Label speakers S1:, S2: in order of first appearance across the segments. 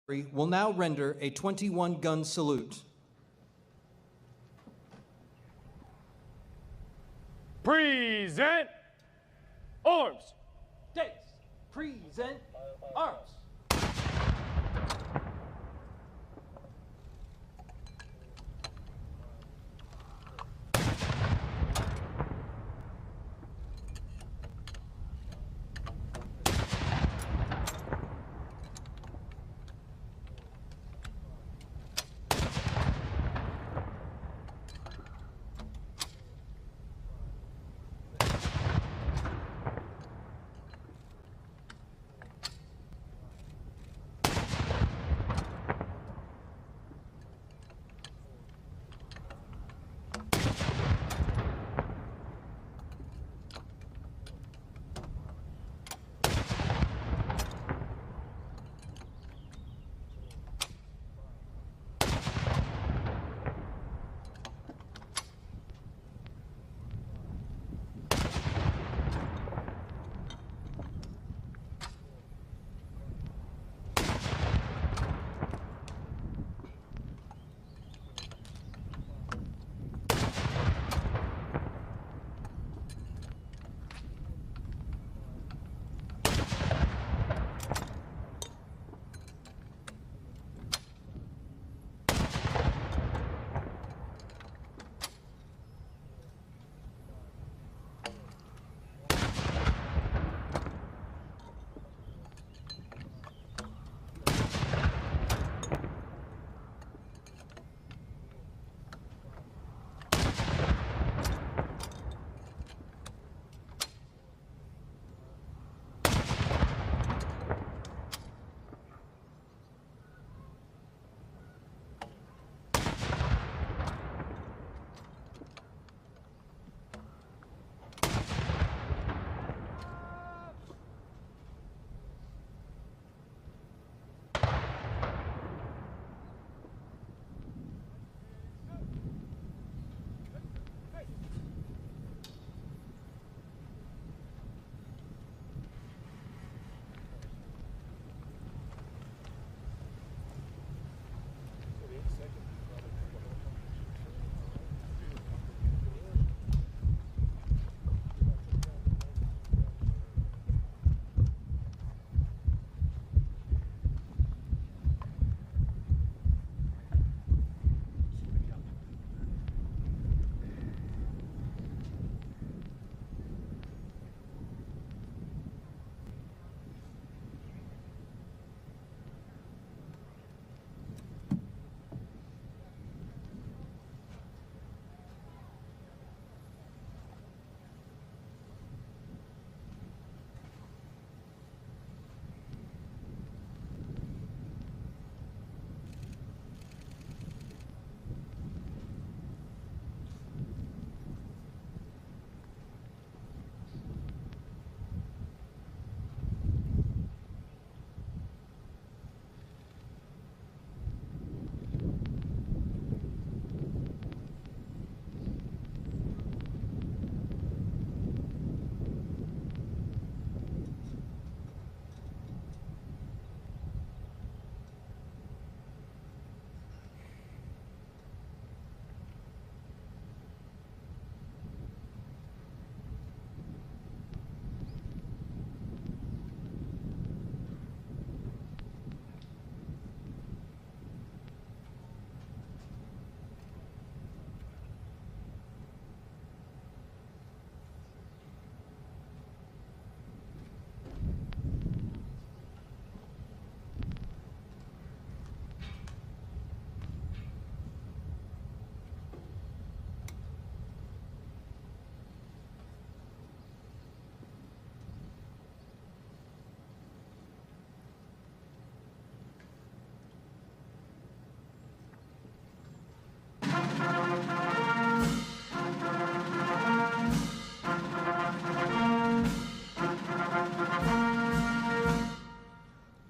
S1: will now render a 21-gun salute.
S2: Present arms.
S1: Days, present arms.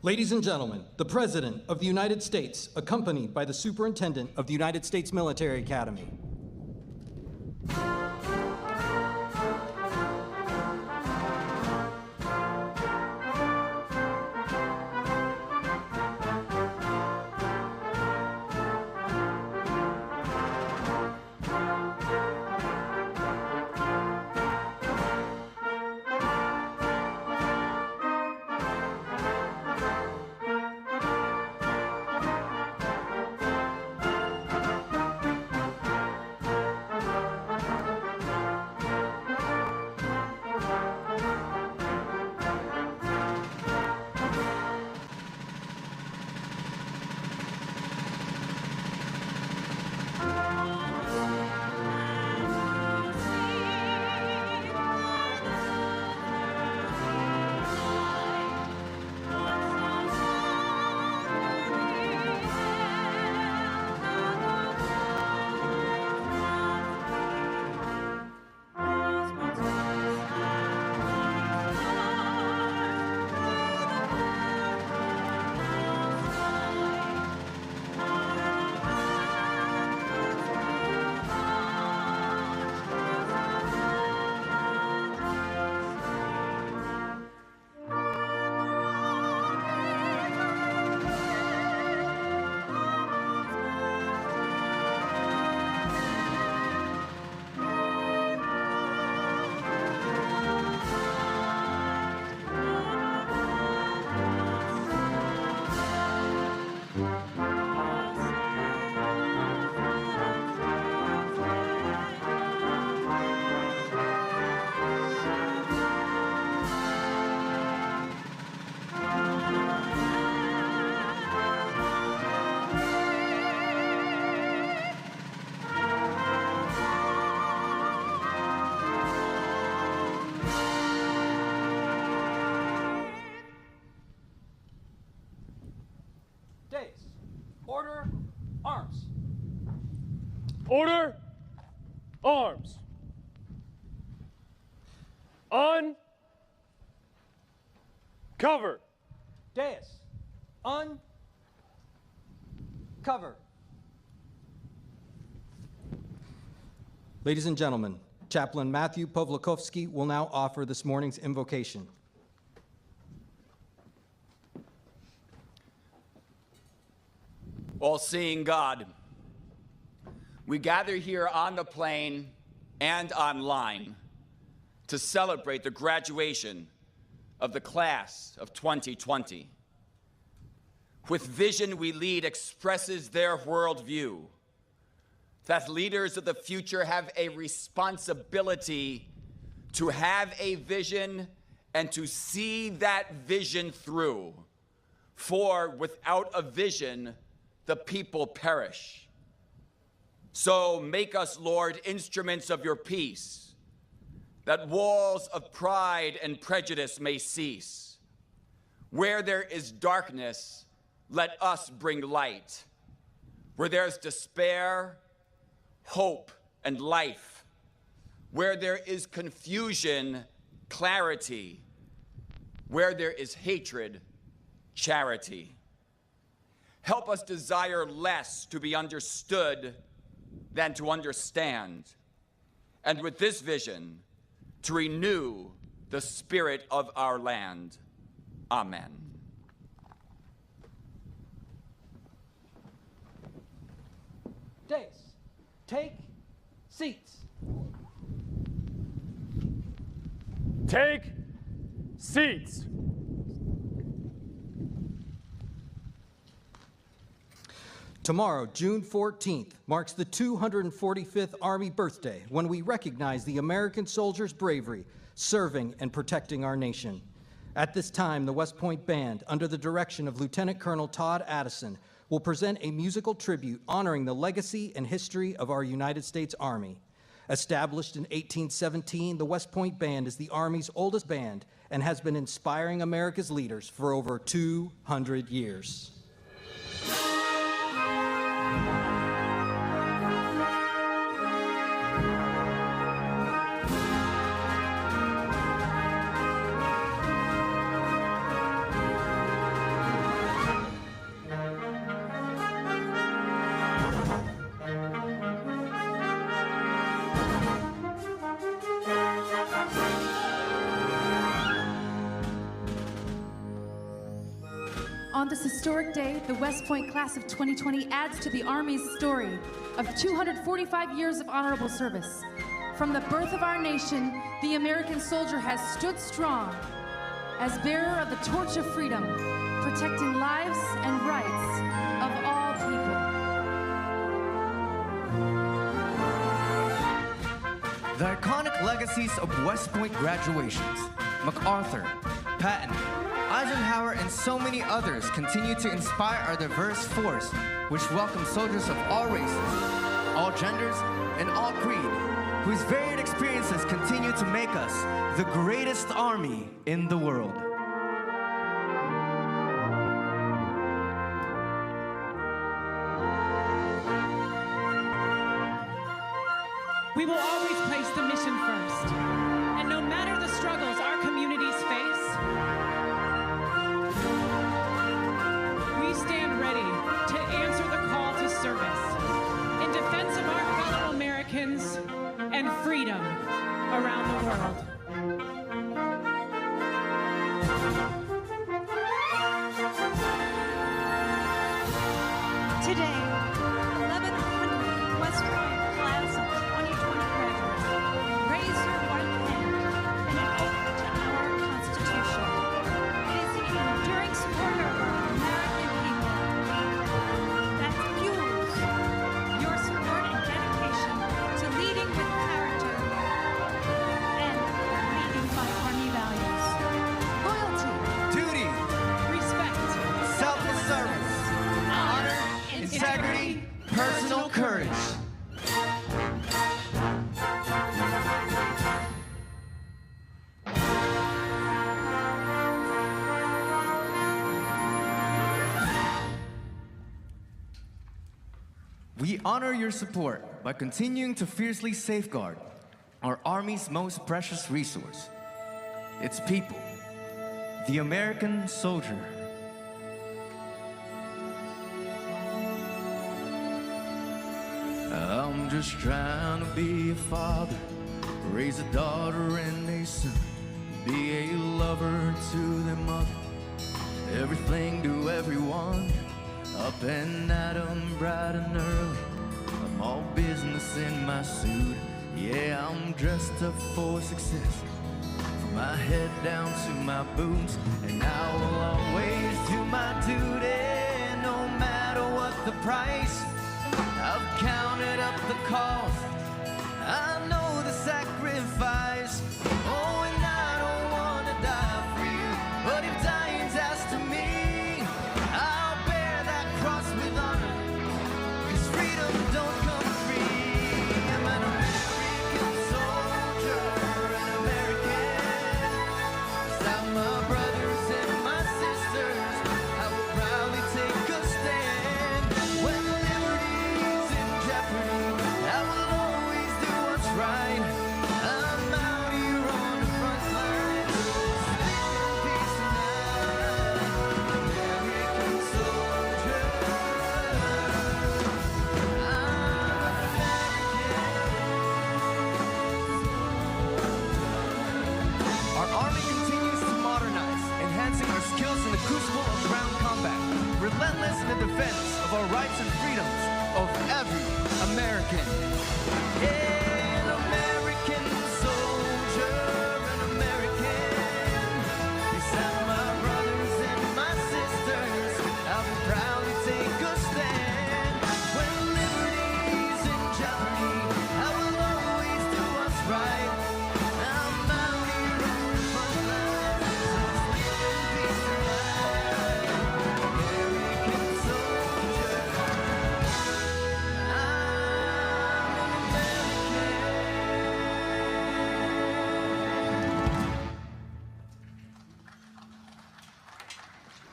S1: Ladies and gentlemen, the President of the United States, accompanied by the Superintendent of the United States Military Academy. Days. Order. Arms.
S2: Order. Arms. On. Cover.
S1: Dais. Cover. Ladies and gentlemen, Chaplain Matthew Pawlikowski will now offer this morning's invocation.
S3: All-seeing God, we gather here on the plain and online to celebrate the graduation of the class of 2020. With Vision We Lead expresses their worldview, that leaders of the future have a responsibility to have a vision and to see that vision through. For without a vision, the people perish. So make us, Lord, instruments of your peace, that walls of pride and prejudice may cease. Where there is darkness, let us bring light. Where there's despair, hope, and life. Where there is confusion, clarity. Where there is hatred, charity. Help us desire less to be understood than to understand. And with this vision, to renew the spirit of our land. Amen.
S1: Days. Take seats.
S2: Take seats.
S1: Tomorrow, June 14th, marks the 245th Army birthday when we recognize the American soldiers' bravery serving and protecting our nation. At this time, the West Point Band, under the direction of Lieutenant Colonel Todd Addison, will present a musical tribute honoring the legacy and history of our United States Army. Established in 1817, the West Point Band is the Army's oldest band and has been inspiring America's leaders for over 200 years.
S4: On this historic day, the West Point class of 2020 adds to the Army's story of 245 years of honorable service. From the birth of our nation, the American soldier has stood strong as bearer of the torch of freedom, protecting lives and rights of all people.
S5: The iconic legacies of West Point graduations, MacArthur, Patton, Eisenhower, and so many others continue to inspire our diverse force, which welcomes soldiers of all races, all genders, and all creed, whose varied experiences continue to make us the greatest army in the world.
S6: We will always place the mission first. And no matter the struggles our communities face, we stand ready to answer the call to service in defense of our fellow Americans and freedom around the world.
S7: Today, 1,100 West Point class of 2020 graduates raise your white hand in an oath to our Constitution. It is the enduring support of our American people that fuels your support and dedication to leading with character and leading by Army values. Loyalty,
S5: Duty,
S7: respect,
S5: selfless service, honor, integrity, personal courage. We honor your support by continuing to fiercely safeguard our Army's most precious resource, its people, the American soldier. I'm just trying to be a father, raise a daughter and a son, be a lover to their mother, everything to everyone, up and at 'em bright and early. I'm all business in my suit, yeah, I'm dressed up for success, from my head down to my boots, and I will always do my duty, no matter what the price. I've counted up the cost, I know the sacrifice. Oh, and I don't wanna die for you, but if dying's asked of me, I'll bear that cross with honor, 'cause freedom don't come free. I'm an American soldier, an American. Beside my brothers and my sisters, I will proudly take a stand. When liberty's in jeopardy, I will always do what's right. I'm out here on the front lines, sleep in peace tonight. American soldier, Our Army continues to modernize, enhancing our skills in the crucible of ground combat, relentless in the defense of our rights and freedoms of every American. Yeah, an American soldier, an American. Beside my brothers and my sisters, I will proudly take a stand. When liberty's in jeopardy, I will always do what's right. I'm out here on the front lines, so sleep in peace tonight. American soldier, I'm an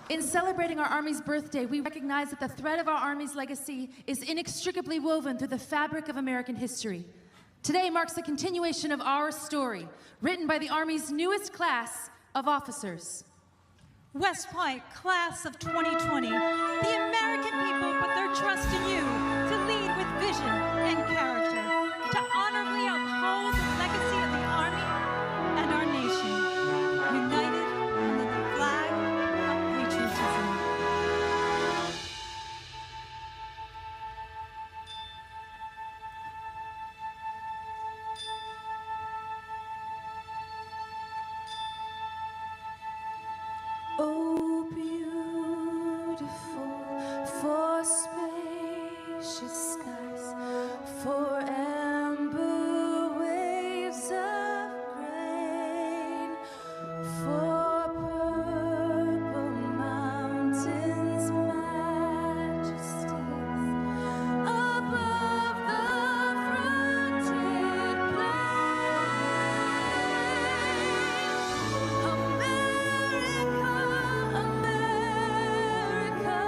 S4: In celebrating our Army's birthday, we recognize that the thread of our Army's legacy is inextricably woven through the fabric of American history. Today marks the continuation of our story, written by the Army's newest class of officers.
S7: West Point, class of 2020, the American people put their trust in you to lead with vision and character, to honorably uphold the legacy of the Army and our nation, united under the flag of patriotism.
S4: Oh, beautiful, for spacious skies, for amber waves of grain, for purple mountains' majesties, above the fronted America,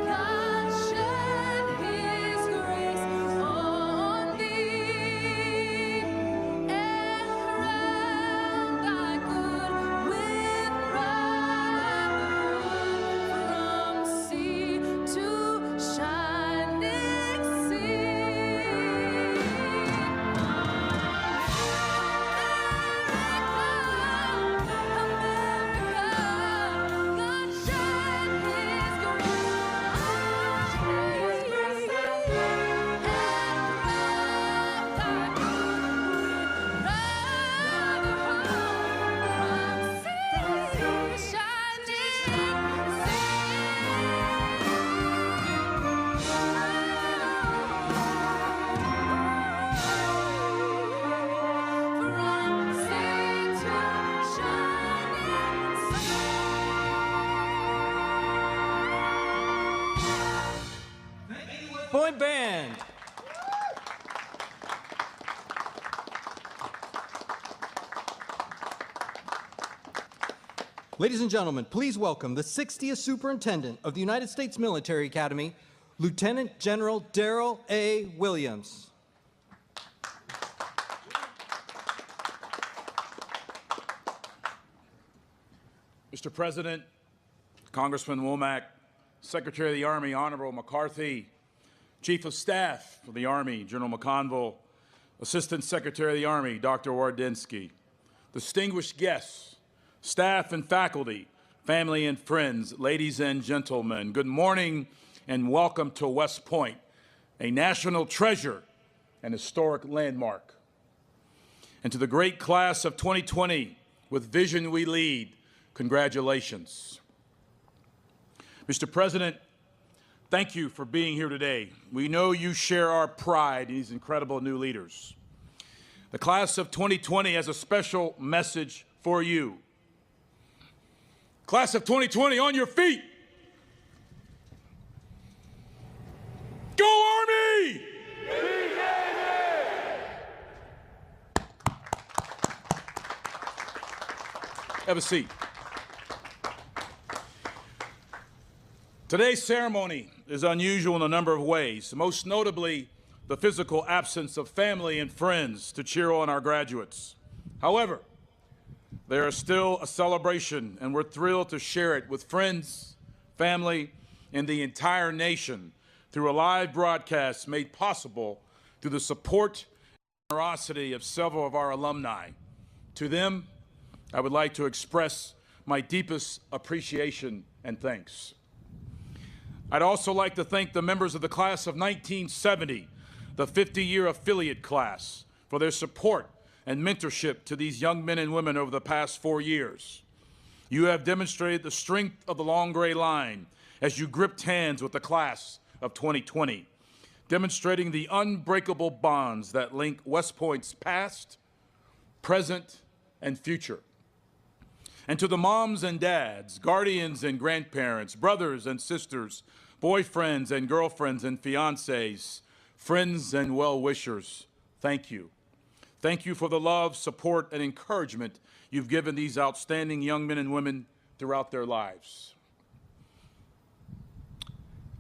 S4: God shed His grace on thee, and crowned thy good with brotherhood from sea to shining sea.
S1: Point Band. Ladies and gentlemen, please welcome the 60th Superintendent of the United States Military Academy, Lieutenant General Darrell A. Williams.
S8: Mr. President, Congressman Womack, Secretary of the Army, Honorable McCarthy, Chief of Staff of the Army, General McConville, Assistant Secretary of the Army, Dr. Wardynski, distinguished guests, staff and faculty, family and friends, ladies and gentlemen, good morning and welcome to West Point, a national treasure and historic landmark. And to the great class of 2020, with vision we lead, congratulations. Mr. President, thank you for being here today. We know you share our pride in these incredible new leaders. The class of 2020 has a special message for you. Class of 2020, on your feet. Go Army! Have a seat. Today's ceremony is unusual in a number of ways, most notably the physical absence of family and friends to cheer on our graduates. However, there is still a celebration, and we're thrilled to share it with friends, family, and the entire nation through a live broadcast made possible through the support and generosity of several of our alumni. To them, I would like to express my deepest appreciation and thanks. I'd also like to thank the members of the class of 1970, the 50-year affiliate class, for their support and mentorship to these young men and women over the past 4 years. You have demonstrated the strength of the Long Gray Line as you gripped hands with the class of 2020, demonstrating the unbreakable bonds that link West Point's past, present, and future. And to the moms and dads, guardians and grandparents, brothers and sisters, boyfriends and girlfriends and fiancés, friends and well-wishers, thank you. Thank you for the love, support, and encouragement you've given these outstanding young men and women throughout their lives.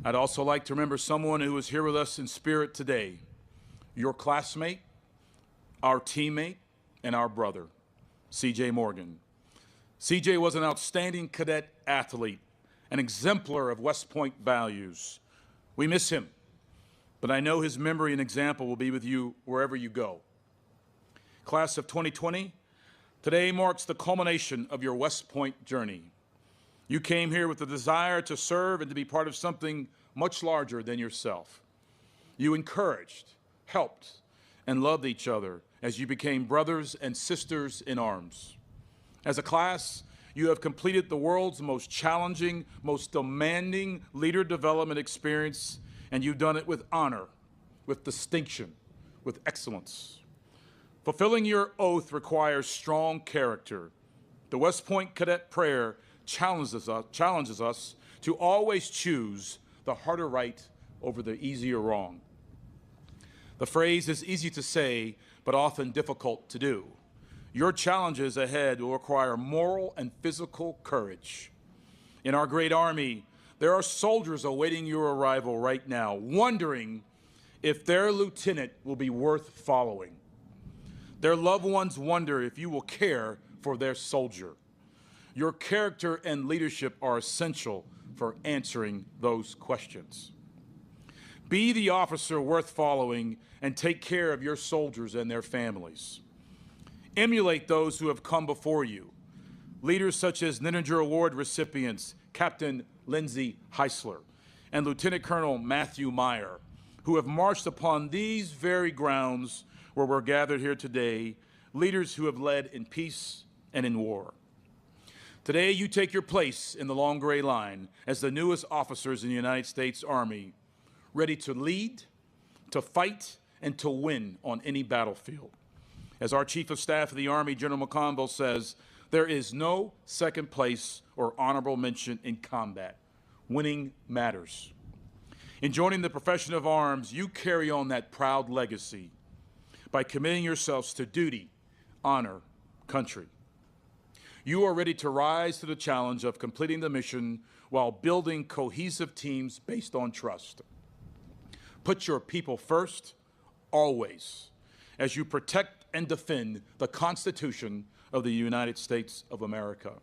S8: I'd also like to remember someone who is here with us in spirit today, your classmate, our teammate, and our brother, C.J. Morgan. C.J. was an outstanding cadet athlete, an exemplar of West Point values. We miss him, but I know his memory and example will be with you wherever you go. Class of 2020, today marks the culmination of your West Point journey. You came here with the desire to serve and to be part of something much larger than yourself. You encouraged, helped, and loved each other as you became brothers and sisters in arms. As a class, you have completed the world's most challenging, most demanding leader development experience, and you've done it with honor, with distinction, with excellence. Fulfilling your oath requires strong character. The West Point Cadet Prayer challenges us to always choose the harder right over the easier wrong. The phrase is easy to say, but often difficult to do. Your challenges ahead will require moral and physical courage. In our great Army, there are soldiers awaiting your arrival right now, wondering if their lieutenant will be worth following. Their loved ones wonder if you will care for their soldier. Your character and leadership are essential for answering those questions. Be the officer worth following and take care of your soldiers and their families. Emulate those who have come before you. Leaders such as Nininger Award recipients, Captain Lindsay Heisler and Lieutenant Colonel Matthew Meyer, who have marched upon these very grounds where we're gathered here today, leaders who have led in peace and in war. Today, you take your place in the Long Gray Line as the newest officers in the United States Army, ready to lead, to fight, and to win on any battlefield. As our Chief of Staff of the Army, General McConville, says, there is no second place or honorable mention in combat. Winning matters. In joining the profession of arms, you carry on that proud legacy by committing yourselves to duty, honor, country. You are ready to rise to the challenge of completing the mission while building cohesive teams based on trust. put your people first, always, as you protect and defend the Constitution of the United States of America.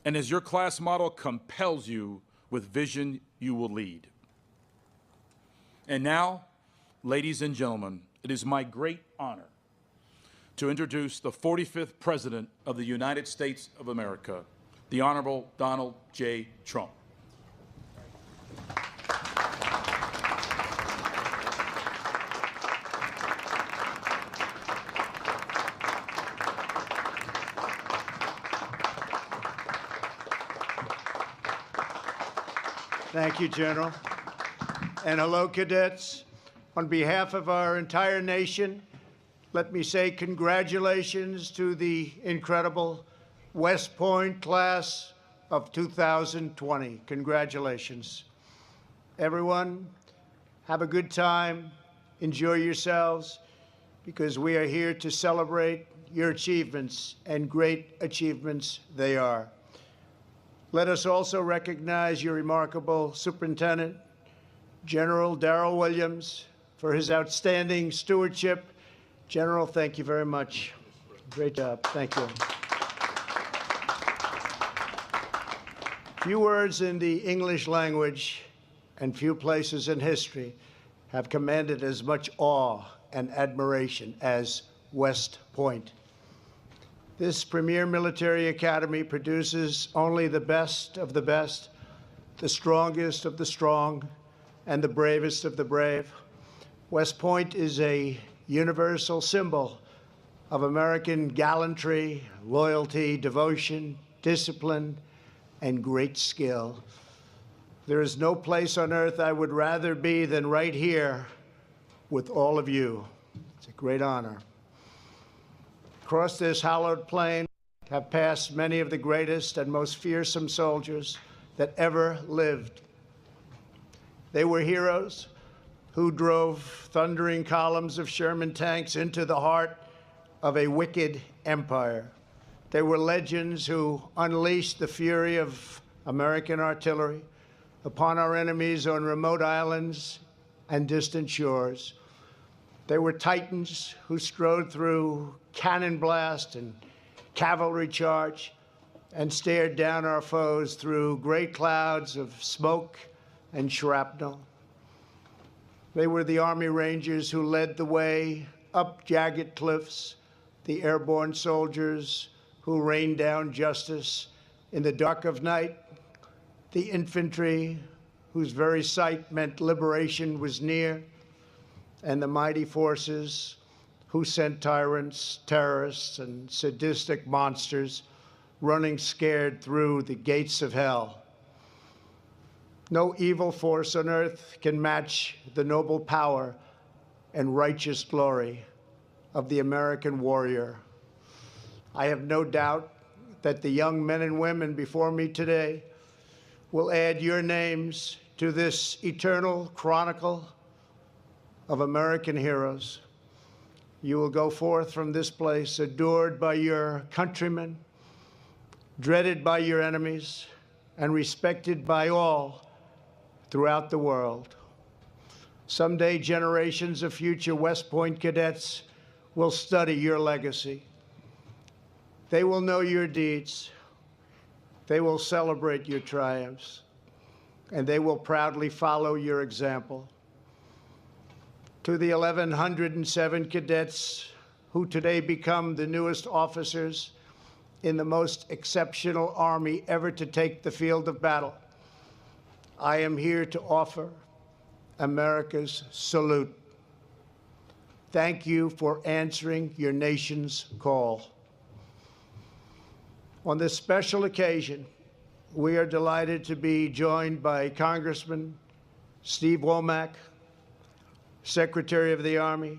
S8: And as your class model compels you with vision, you will lead. And now, ladies and gentlemen, it is my great honor to introduce the 45th President of the United States of America, the Honorable Donald J. Trump.
S9: Thank you, General. And hello, cadets. On behalf of our entire nation, let me say congratulations to the incredible West Point class of 2020. Congratulations. Everyone, have a good time, enjoy yourselves, because we are here to celebrate your achievements, and great achievements they are. Let us also recognize your remarkable superintendent, General Darrell Williams, for his outstanding stewardship. General, thank you very much. Great job. Thank you. Few words in the English language and few places in history have commanded as much awe and admiration as West Point. This premier military academy produces only the best of the best, the strongest of the strong, and the bravest of the brave. West Point is a universal symbol of American gallantry, loyalty, devotion, discipline, and great skill. There is no place on earth I would rather be than right here with all of you. It's a great honor. Across this hallowed plain have passed many of the greatest and most fearsome soldiers that ever lived. They were heroes who drove thundering columns of Sherman tanks into the heart of a wicked empire. They were legends who unleashed the fury of American artillery upon our enemies on remote islands and distant shores. They were titans who strode through cannon blast and cavalry charge and stared down our foes through great clouds of smoke and shrapnel. They were the Army Rangers who led the way up jagged cliffs, the airborne soldiers who rained down justice in the dark of night, the infantry whose very sight meant liberation was near, and the mighty forces who sent tyrants, terrorists, and sadistic monsters running scared through the gates of hell. No evil force on earth can match the noble power and righteous glory of the American warrior. I have no doubt that the young men and women before me today will add your names to this eternal chronicle of American heroes. You will go forth from this place adored by your countrymen, dreaded by your enemies, and respected by all throughout the world. Someday, generations of future West Point cadets will study your legacy. They will know your deeds. They will celebrate your triumphs, and they will proudly follow your example. To the 1,107 cadets who today become the newest officers in the most exceptional Army ever to take the field of battle, I am here to offer America's salute. Thank you for answering your nation's call. On this special occasion, we are delighted to be joined by Congressman Steve Womack, Secretary of the Army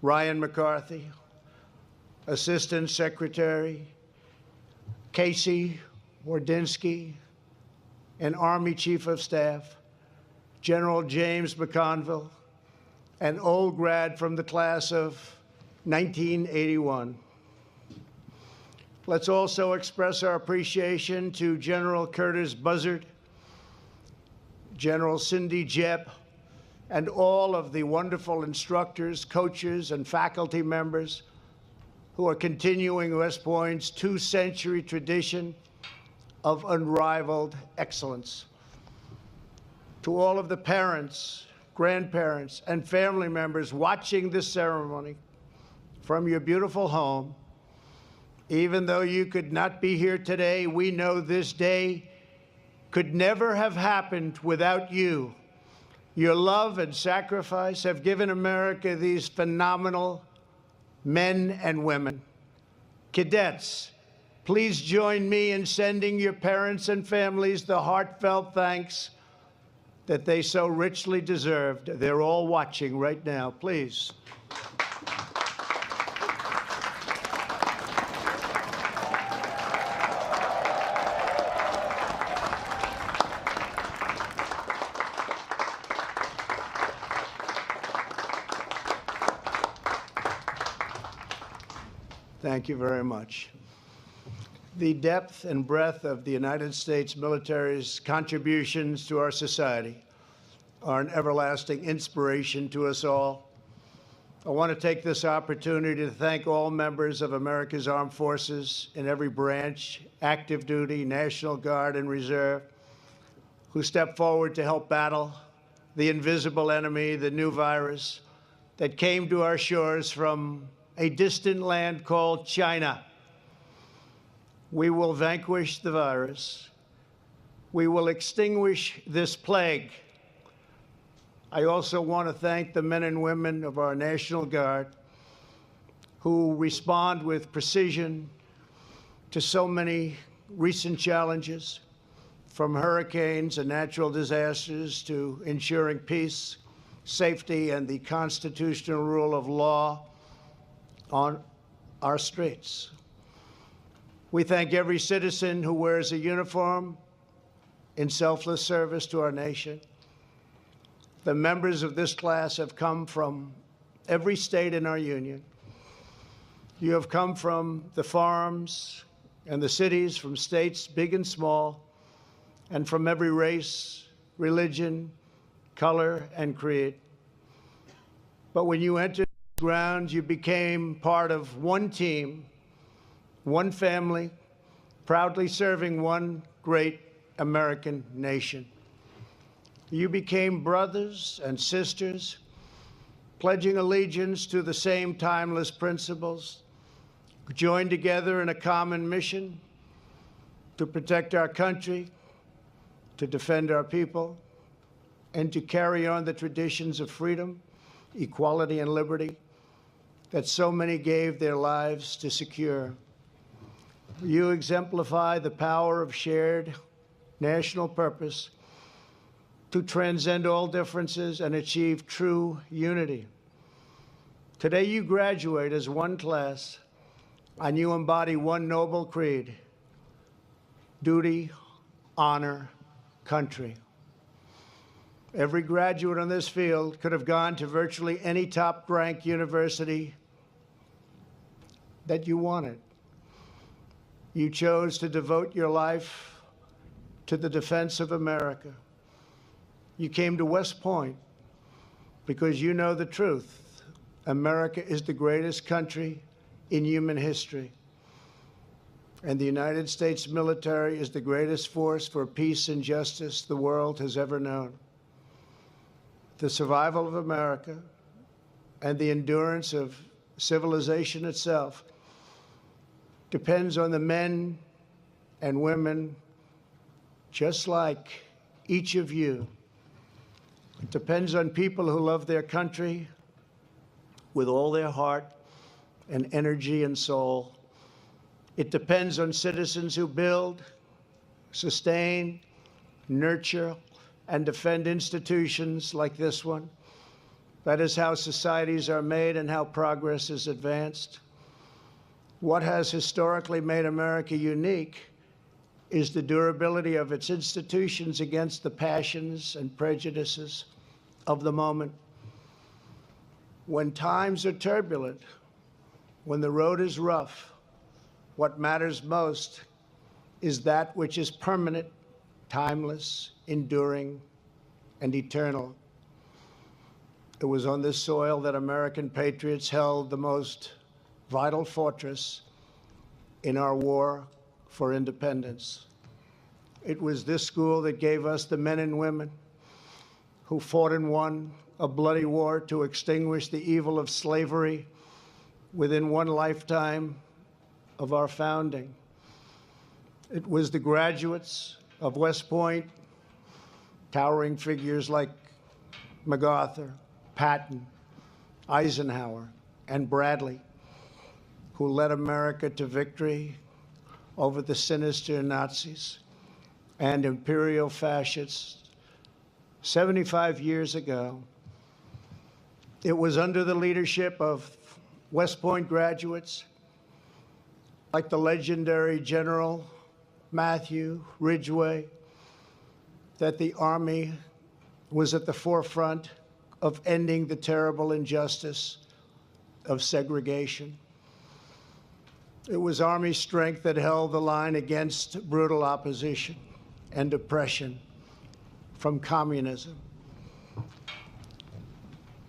S9: Ryan McCarthy, Assistant Secretary Casey Wardinsky, and Army Chief of Staff General James McConville, an old grad from the class of 1981. Let's also express our appreciation to General Curtis Buzzard, General Cindy Jebb, and all of the wonderful instructors, coaches, and faculty members who are continuing West Point's two-century tradition of unrivaled excellence. To all of the parents, grandparents, and family members watching this ceremony from your beautiful home, even though you could not be here today, we know this day could never have happened without you. Your love and sacrifice have given America these phenomenal men and women. Cadets, please join me in sending your parents and families the heartfelt thanks that they so richly deserved. They're all watching right now. Please. Thank you very much. The depth and breadth of the United States military's contributions to our society are an everlasting inspiration to us all. I want to take this opportunity to thank all members of America's armed forces in every branch, active duty, National Guard, and Reserve, who stepped forward to help battle the invisible enemy, the new virus that came to our shores from a distant land called China. We will vanquish the virus. We will extinguish this plague. I also want to thank the men and women of our National Guard who respond with precision to so many recent challenges, from hurricanes and natural disasters to ensuring peace, safety, and the constitutional rule of law on our streets. We thank every citizen who wears a uniform in selfless service to our nation. The members of this class have come from every state in our union. You have come from the farms and the cities, from states big and small, and from every race, religion, color, and creed. But when you entered the grounds, you became part of one team, one family, proudly serving one great American nation. You became brothers and sisters, pledging allegiance to the same timeless principles, joined together in a common mission to protect our country, to defend our people, and to carry on the traditions of freedom, equality, and liberty that so many gave their lives to secure. You exemplify the power of shared national purpose to transcend all differences and achieve true unity. Today you graduate as one class, and you embody one noble creed: duty, honor, country. Every graduate on this field could have gone to virtually any top-ranked university that you wanted. You chose to devote your life to the defense of America. You came to West Point because you know the truth. America is the greatest country in human history, and the United States military is the greatest force for peace and justice the world has ever known. The survival of America and the endurance of civilization itself depends on the men and women just like each of you. It depends on people who love their country with all their heart and energy and soul. It depends on citizens who build, sustain, nurture, and defend institutions like this one. That is how societies are made and how progress is advanced. What has historically made America unique is the durability of its institutions against the passions and prejudices of the moment. When times are turbulent, when the road is rough, what matters most is that which is permanent, timeless, enduring, and eternal. It was on this soil that American patriots held the most vital fortress in our war for independence. It was this school that gave us the men and women who fought and won a bloody war to extinguish the evil of slavery within one lifetime of our founding. It was the graduates of West Point, towering figures like MacArthur, Patton, Eisenhower, and Bradley, who led America to victory over the sinister Nazis and imperial fascists 75 years ago. It was under the leadership of West Point graduates like the legendary General Matthew Ridgway that the Army was at the forefront of ending the terrible injustice of segregation. It was Army strength that held the line against brutal opposition and oppression from communism.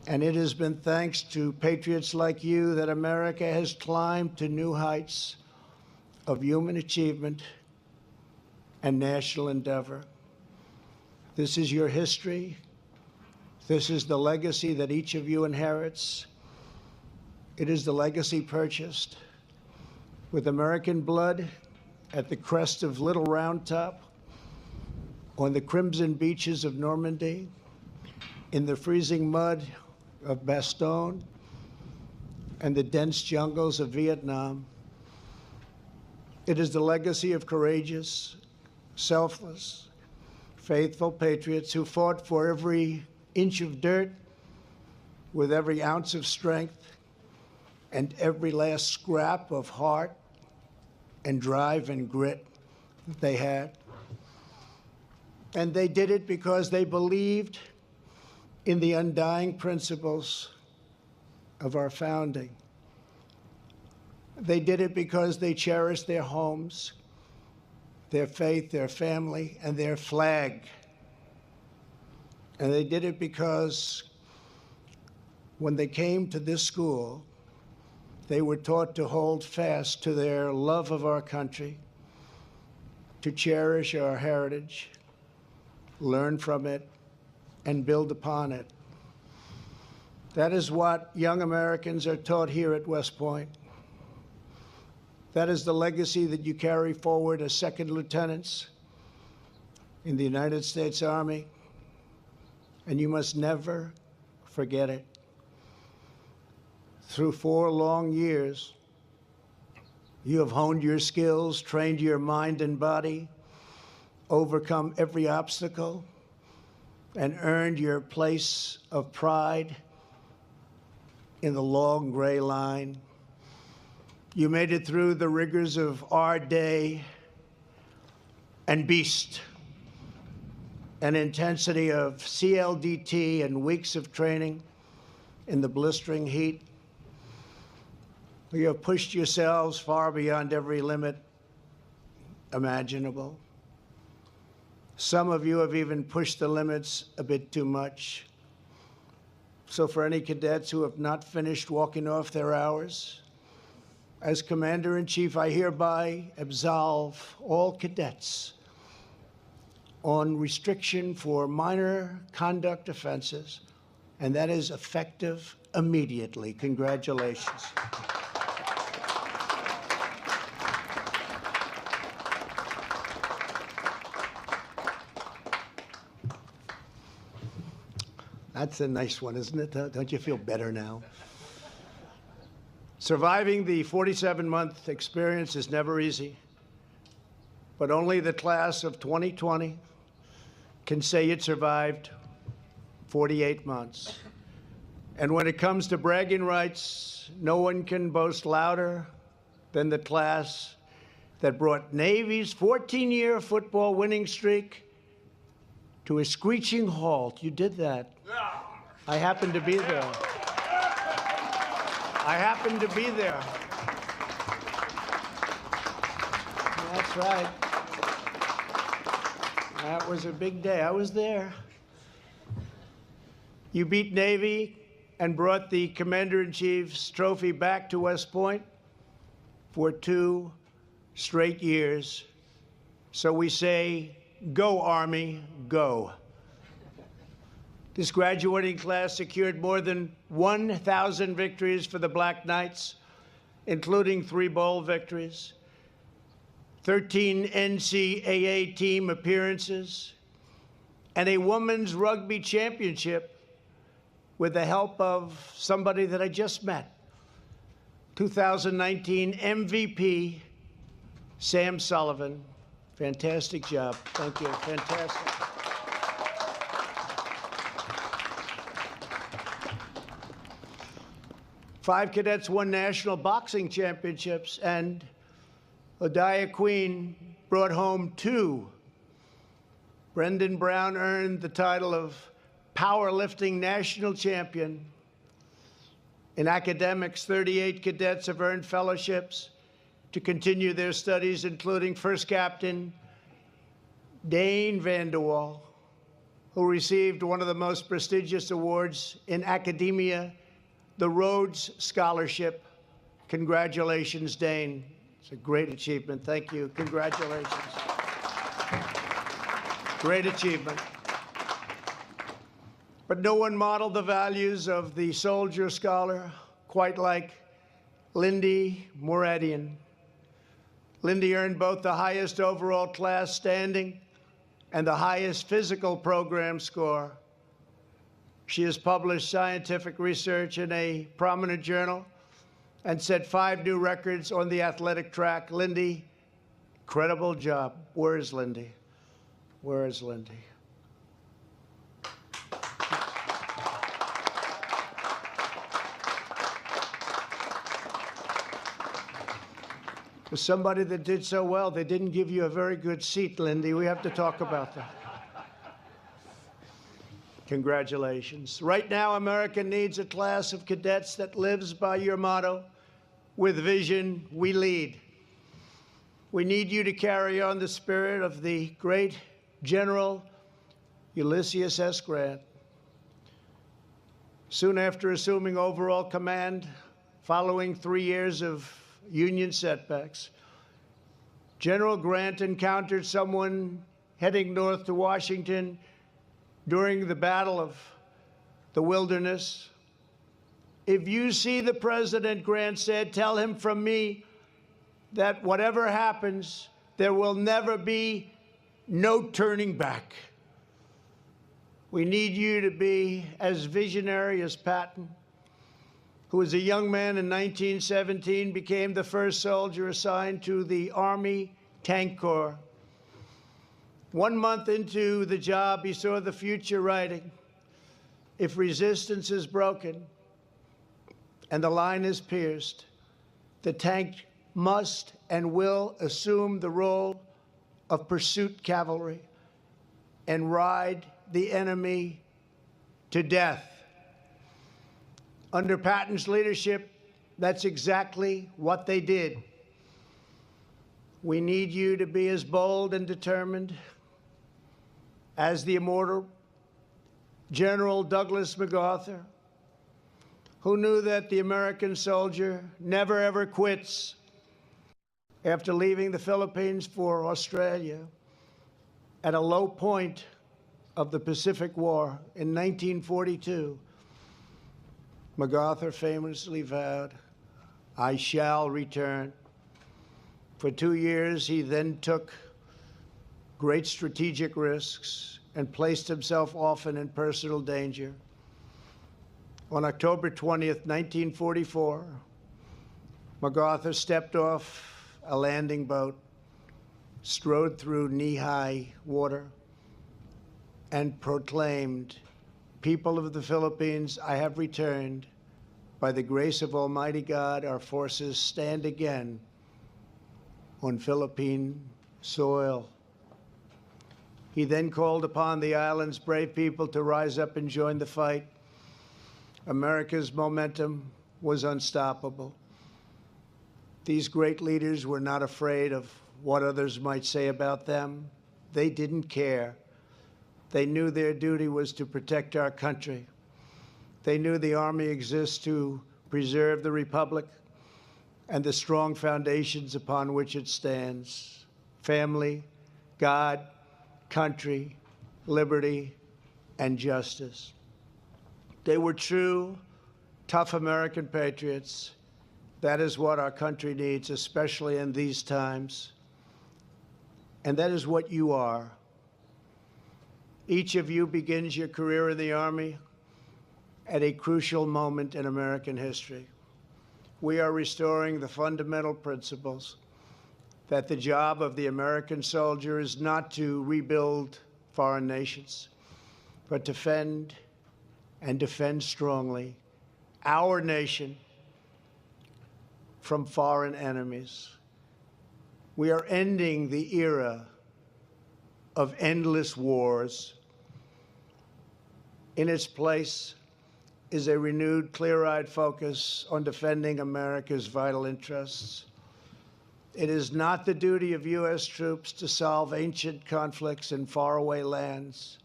S9: And it has been thanks to patriots like you that America has climbed to new heights of human achievement and national endeavor. This is your history. This is the legacy that each of you inherits. It is the legacy purchased with American blood at the crest of Little Round Top, on the crimson beaches of Normandy, in the freezing mud of Bastogne, and the dense jungles of Vietnam. It is the legacy of courageous, selfless, faithful patriots who fought for every inch of dirt with every ounce of strength and every last scrap of heart and drive and grit that they had. And they did it because they believed in the undying principles of our founding. They did it because they cherished their homes, their faith, their family, and their flag. And they did it because when they came to this school, they were taught to hold fast to their love of our country, to cherish our heritage, learn from it, and build upon it. That is what young Americans are taught here at West Point. That is the legacy that you carry forward as second lieutenants in the United States Army, and you must never forget it. Through 4 long years, you have honed your skills, trained your mind and body, overcome every obstacle, and earned your place of pride in the long gray line. You made it through the rigors of our day and beast, an intensity of CLDT and weeks of training in the blistering heat. You have pushed yourselves far beyond every limit imaginable. Some of you have even pushed the limits a bit too much. So for any cadets who have not finished walking off their hours, as Commander-in-Chief, I hereby absolve all cadets on restriction for minor conduct offenses, and that is effective immediately. Congratulations. That's a nice one, isn't it? Don't you feel better now? Surviving the 47-month experience is never easy, but only the class of 2020 can say it survived 48 months. And when it comes to bragging rights, no one can boast louder than the class that brought Navy's 14-year football winning streak to a screeching halt. You did that. I happened to be there. I happened to be there. That's right. That was a big day. I was there. You beat Navy and brought the Commander-in-Chief's trophy back to West Point for 2 straight years. So we say, go, Army, go. This graduating class secured more than 1,000 victories for the Black Knights, including 3 bowl victories, 13 NCAA team appearances, and a women's rugby championship with the help of somebody that I just met, 2019 MVP, Sam Sullivan. Fantastic job. Thank you. Fantastic. Five cadets won national boxing championships, and Odia Queen brought home 2. Brendan Brown earned the title of powerlifting national champion. In academics, 38 cadets have earned fellowships to continue their studies, including First Captain Dane Vanderwall, who received one of the most prestigious awards in academia, the Rhodes Scholarship. Congratulations, Dane. It's a great achievement. Thank you. Congratulations. Great achievement. But no one modeled the values of the soldier scholar quite like Lindy Mouradian. Lindy earned both the highest overall class standing and the highest physical program score. She has published scientific research in a prominent journal and set 5 new records on the athletic track. Lindy, incredible job. Where is Lindy? Where is Lindy? For somebody that did so well, they didn't give you a very good seat, Lindy. We have to talk about that. Congratulations. Right now, America needs a class of cadets that lives by your motto, with vision, we lead. We need you to carry on the spirit of the great General Ulysses S. Grant. Soon after assuming overall command, following 3 years of Union setbacks, General Grant encountered someone heading north to Washington during the Battle of the Wilderness. If you see the president, Grant said, tell him from me that whatever happens, there will never be no turning back. We need you to be as visionary as Patton, who as a young man in 1917 became the first soldier assigned to the Army Tank Corps. 1 month into the job, he saw the future writing. If resistance is broken and the line is pierced, the tank must and will assume the role of pursuit cavalry and ride the enemy to death. Under Patton's leadership, that's exactly what they did. We need you to be as bold and determined as the immortal General Douglas MacArthur, who knew that the American soldier never ever quits. After leaving the Philippines for Australia at a low point of the Pacific War in 1942, MacArthur famously vowed, "I shall return." For 2 years, he then took great strategic risks and placed himself often in personal danger. On October 20th, 1944, MacArthur stepped off a landing boat, strode through knee-high water, and proclaimed, "People of the Philippines, I have returned. By the grace of Almighty God, our forces stand again on Philippine soil." He then called upon the island's brave people to rise up and join the fight. America's momentum was unstoppable. These great leaders were not afraid of what others might say about them. They didn't care. They knew their duty was to protect our country. They knew the Army exists to preserve the Republic and the strong foundations upon which it stands: family, God, country, liberty, and justice. They were true, tough American patriots. That is what our country needs, especially in these times. And that is what you are. Each of you begins your career in the Army at a crucial moment in American history. We are restoring the fundamental principles that the job of the American soldier is not to rebuild foreign nations, but to defend and defend strongly our nation from foreign enemies. We are ending the era of endless wars. In its place is a renewed, clear-eyed focus on defending America's vital interests. It is not the duty of U.S. troops to solve ancient conflicts in faraway lands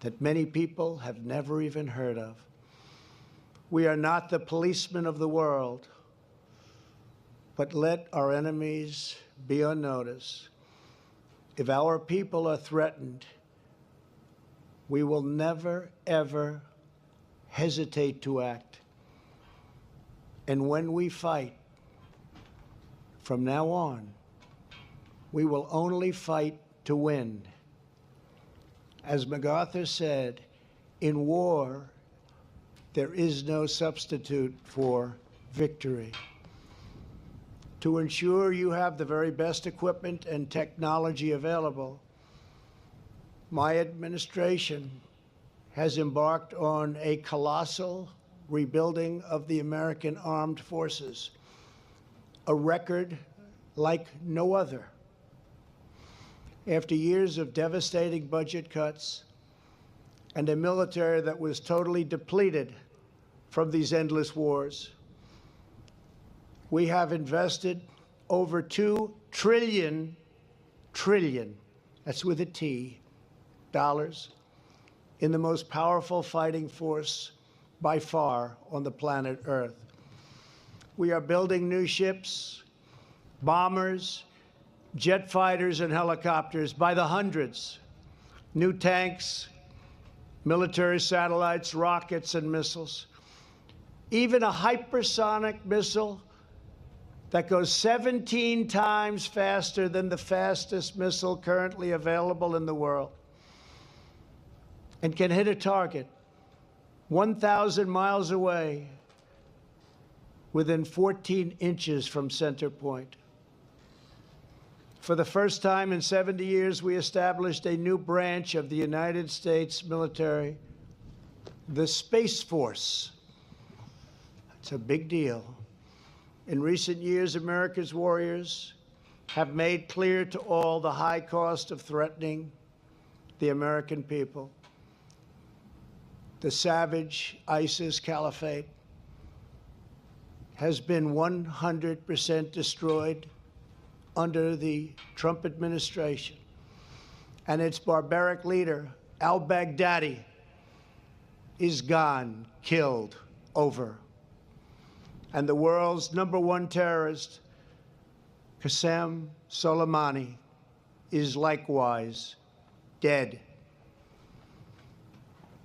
S9: that many people have never even heard of. We are not the policemen of the world, but let our enemies be on notice. If our people are threatened, we will never, ever hesitate to act. And when we fight, from now on, we will only fight to win. As MacArthur said, in war, there is no substitute for victory. To ensure you have the very best equipment and technology available, my administration has embarked on a colossal rebuilding of the American armed forces, a record like no other. After years of devastating budget cuts and a military that was totally depleted from these endless wars, we have invested over $2 trillion, that's with a T, dollars, in the most powerful fighting force by far on the planet Earth. We are building new ships, bombers, jet fighters, and helicopters by the hundreds, new tanks, military satellites, rockets, and missiles, even a hypersonic missile that goes 17 times faster than the fastest missile currently available in the world and can hit a target 1,000 miles away within 14 inches from center point. For the first time in 70 years, we established a new branch of the United States military, the Space Force. It's a big deal. In recent years, America's warriors have made clear to all the high cost of threatening the American people. The savage ISIS caliphate has been 100% destroyed under the Trump administration, and its barbaric leader, al-Baghdadi, is gone, killed, over. And the world's #1 terrorist, Qasem Soleimani, is likewise dead.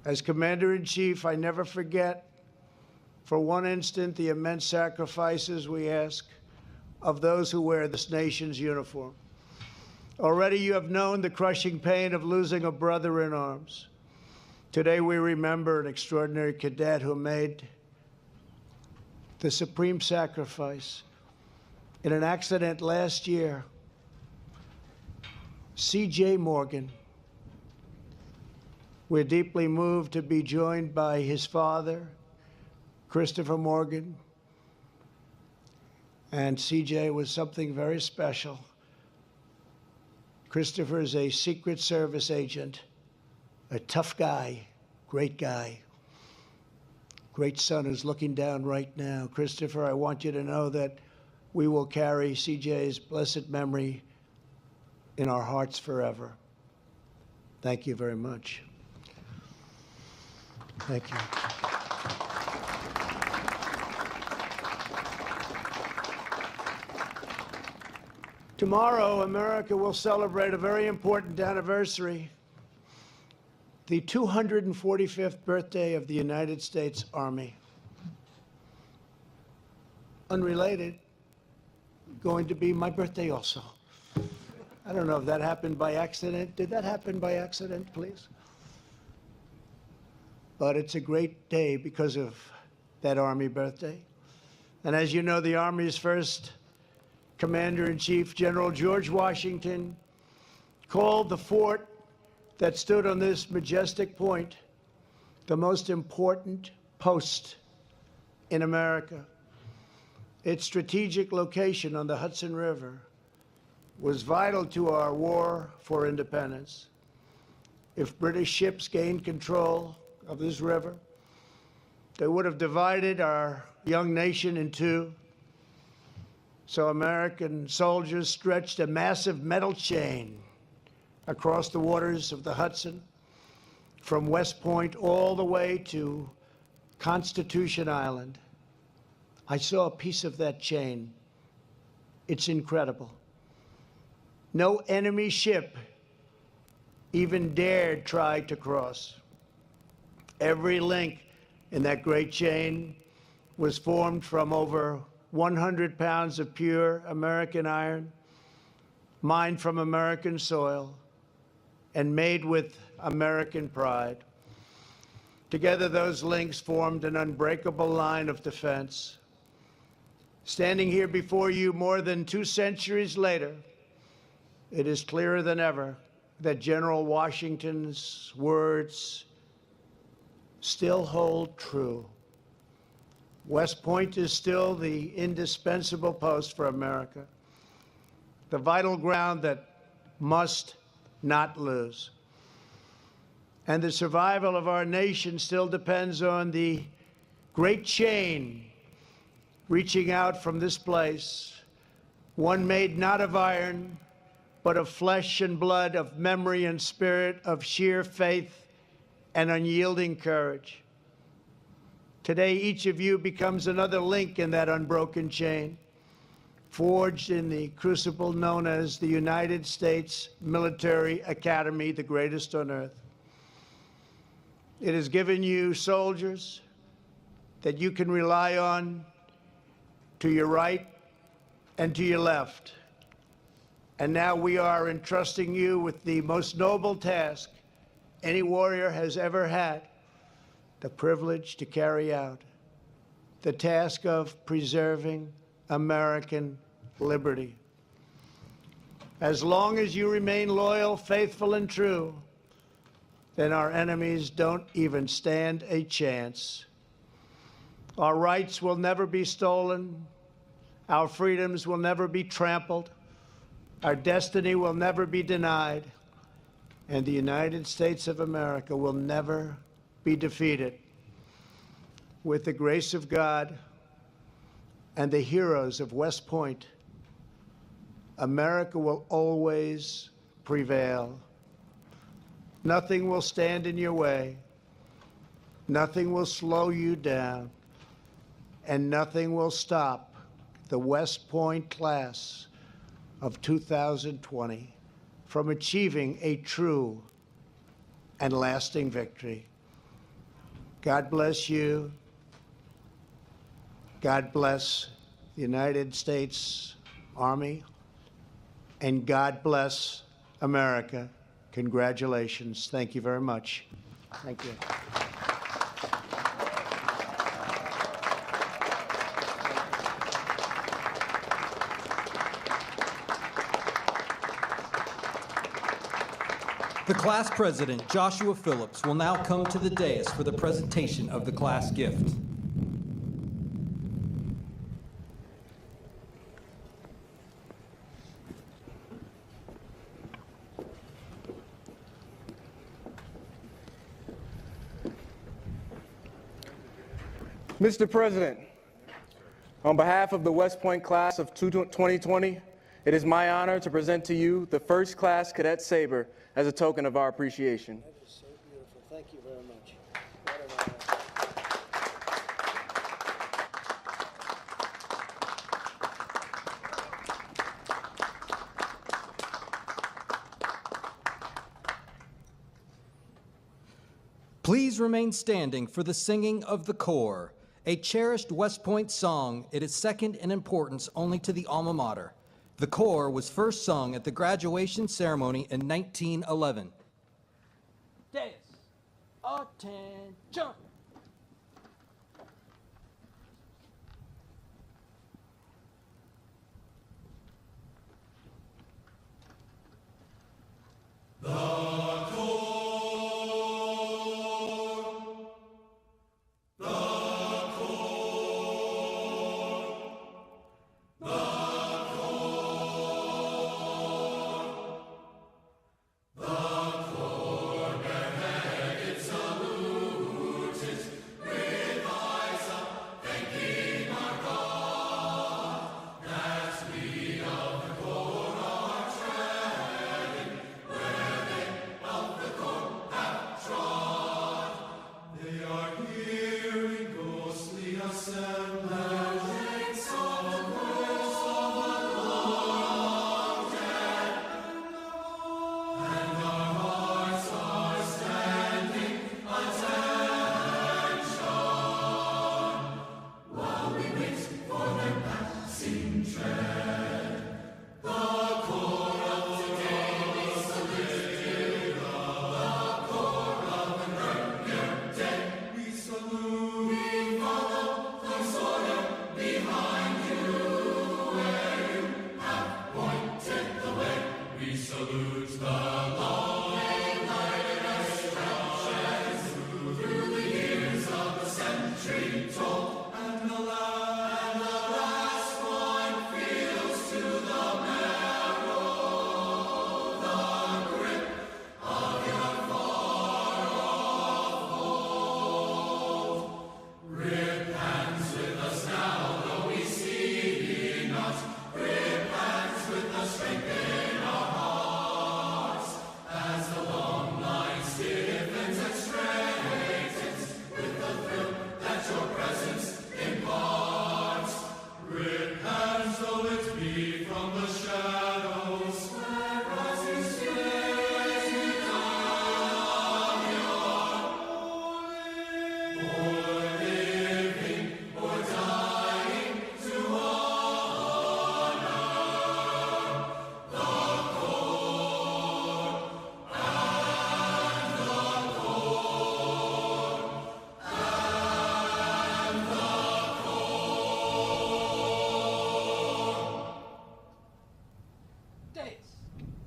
S9: As Commander-in-Chief, I never forget for one instant the immense sacrifices we ask of those who wear this nation's uniform. Already you have known the crushing pain of losing a brother in arms. Today we remember an extraordinary cadet who made the supreme sacrifice in an accident last year. C.J. Morgan. We're deeply moved to be joined by his father, Christopher Morgan. And C.J. was something very special. Christopher is a Secret Service agent, a tough guy, great guy. Great son who's looking down right now. Christopher, I want you to know that we will carry CJ's blessed memory in our hearts forever. Thank you very much. Thank you. Tomorrow, America will celebrate a very important anniversary, the 245th birthday of the United States Army. Unrelated, going to be my birthday also. I don't know if that happened by accident. Did that happen by accident, please? But it's a great day because of that Army birthday. And as you know, the Army's first Commander-in-Chief, General George Washington, called the fort that stood on this majestic point the most important post in America. Its strategic location on the Hudson River was vital to our war for independence. If British ships gained control of this river, they would have divided our young nation in two. So American soldiers stretched a massive metal chain across the waters of the Hudson from West Point all the way to Constitution Island. I saw a piece of that chain. It's incredible. No enemy ship even dared try to cross. Every link in that great chain was formed from over 100 pounds of pure American iron, mined from American soil, and made with American pride. Together, those links formed an unbreakable line of defense. Standing here before you more than 2 centuries later, it is clearer than ever that General Washington's words still hold true. West Point is still the indispensable post for America, the vital ground that must not lose. And the survival of our nation still depends on the great chain reaching out from this place, one made not of iron, but of flesh and blood, of memory and spirit, of sheer faith and unyielding courage. Today, each of you becomes another link in that unbroken chain, forged in the crucible known as the United States Military Academy, the greatest on earth. It has given you soldiers that you can rely on to your right and to your left. And now we are entrusting you with the most noble task any warrior has ever had, the privilege to carry out, the task of preserving American liberty. As long as you remain loyal, faithful, and true, then our enemies don't even stand a chance. Our rights will never be stolen. Our freedoms will never be trampled. Our destiny will never be denied. And the United States of America will never be defeated. With the grace of God and the heroes of West Point, America will always prevail. Nothing will stand in your way. Nothing will slow you down. And nothing will stop the West Point class of 2020 from achieving a true and lasting victory. God bless you. God bless the United States Army. And God bless America. Congratulations. Thank you very much. Thank you.
S1: The class president, Joshua Phillips, will now come to the dais for the presentation of the class gift.
S10: Mr. President, on behalf of the West Point class of 2020, it is my honor to present to you the first class cadet saber as a token of our appreciation.
S9: That is so beautiful. Thank you very much.
S1: Please remain standing for the singing of the corps, a cherished West Point song. It is second in importance only to the alma mater. The corps was first sung at the graduation ceremony in 1911. Des, attention!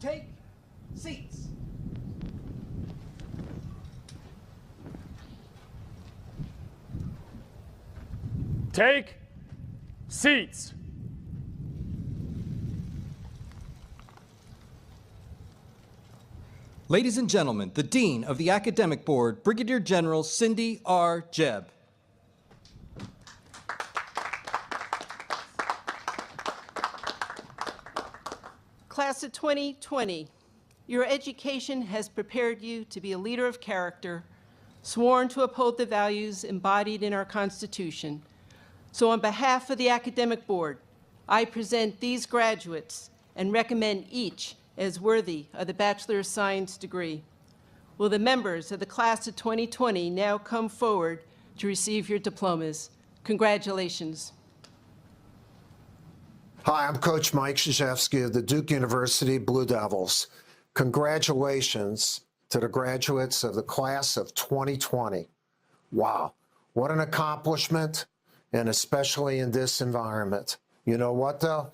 S1: Take seats.
S2: Take seats.
S1: Ladies and gentlemen, the Dean of the Academic Board, Brigadier General Cindy R. Jebb.
S11: Class of 2020, your education has prepared you to be a leader of character, sworn to uphold the values embodied in our Constitution. So on behalf of the Academic Board, I present these graduates and recommend each as worthy of the Bachelor of Science degree. Will the members of the Class of 2020 now come forward to receive your diplomas? Congratulations.
S12: Hi, I'm Coach Mike Krzyzewski of the Duke University Blue Devils. Congratulations to the graduates of the Class of 2020. Wow, what an accomplishment, and especially in this environment. You know what, though?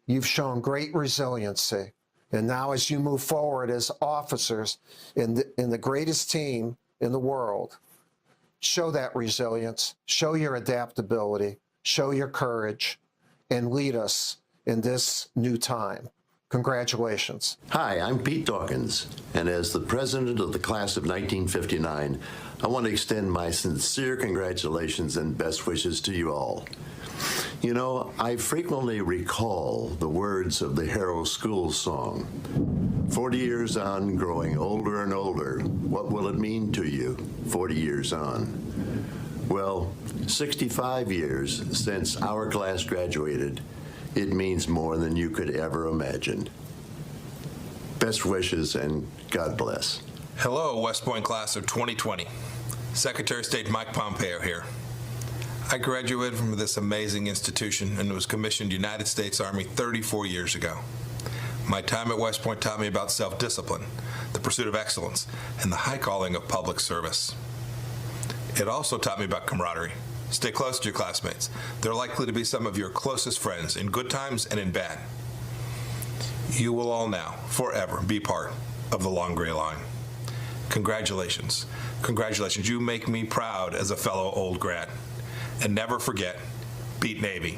S12: You've shown great resiliency. And now as you move forward as officers in the greatest team in the world, show that resilience, show your adaptability, show your courage, and lead us in this new time. Congratulations.
S13: Hi, I'm Pete Dawkins, and as the president of the class of 1959, I want to extend my sincere congratulations and best wishes to you all. You know, I frequently recall the words of the Harrow School song, 40 years on, growing older and older. What will it mean to you 40 years on? Well, 65 years since our class graduated, it means more than you could ever imagine. Best wishes and God bless.
S14: Hello, West Point class of 2020. Secretary of State Mike Pompeo here. I graduated from this amazing institution and was commissioned United States Army 34 years ago. My time at West Point taught me about self-discipline, the pursuit of excellence, and the high calling of public service. It also taught me about camaraderie. Stay close to your classmates. They're likely to be some of your closest friends in good times and in bad. You will all now, forever, be part of the Long Gray Line. Congratulations. Congratulations. You make me proud as a fellow old grad. And never forget, beat Navy.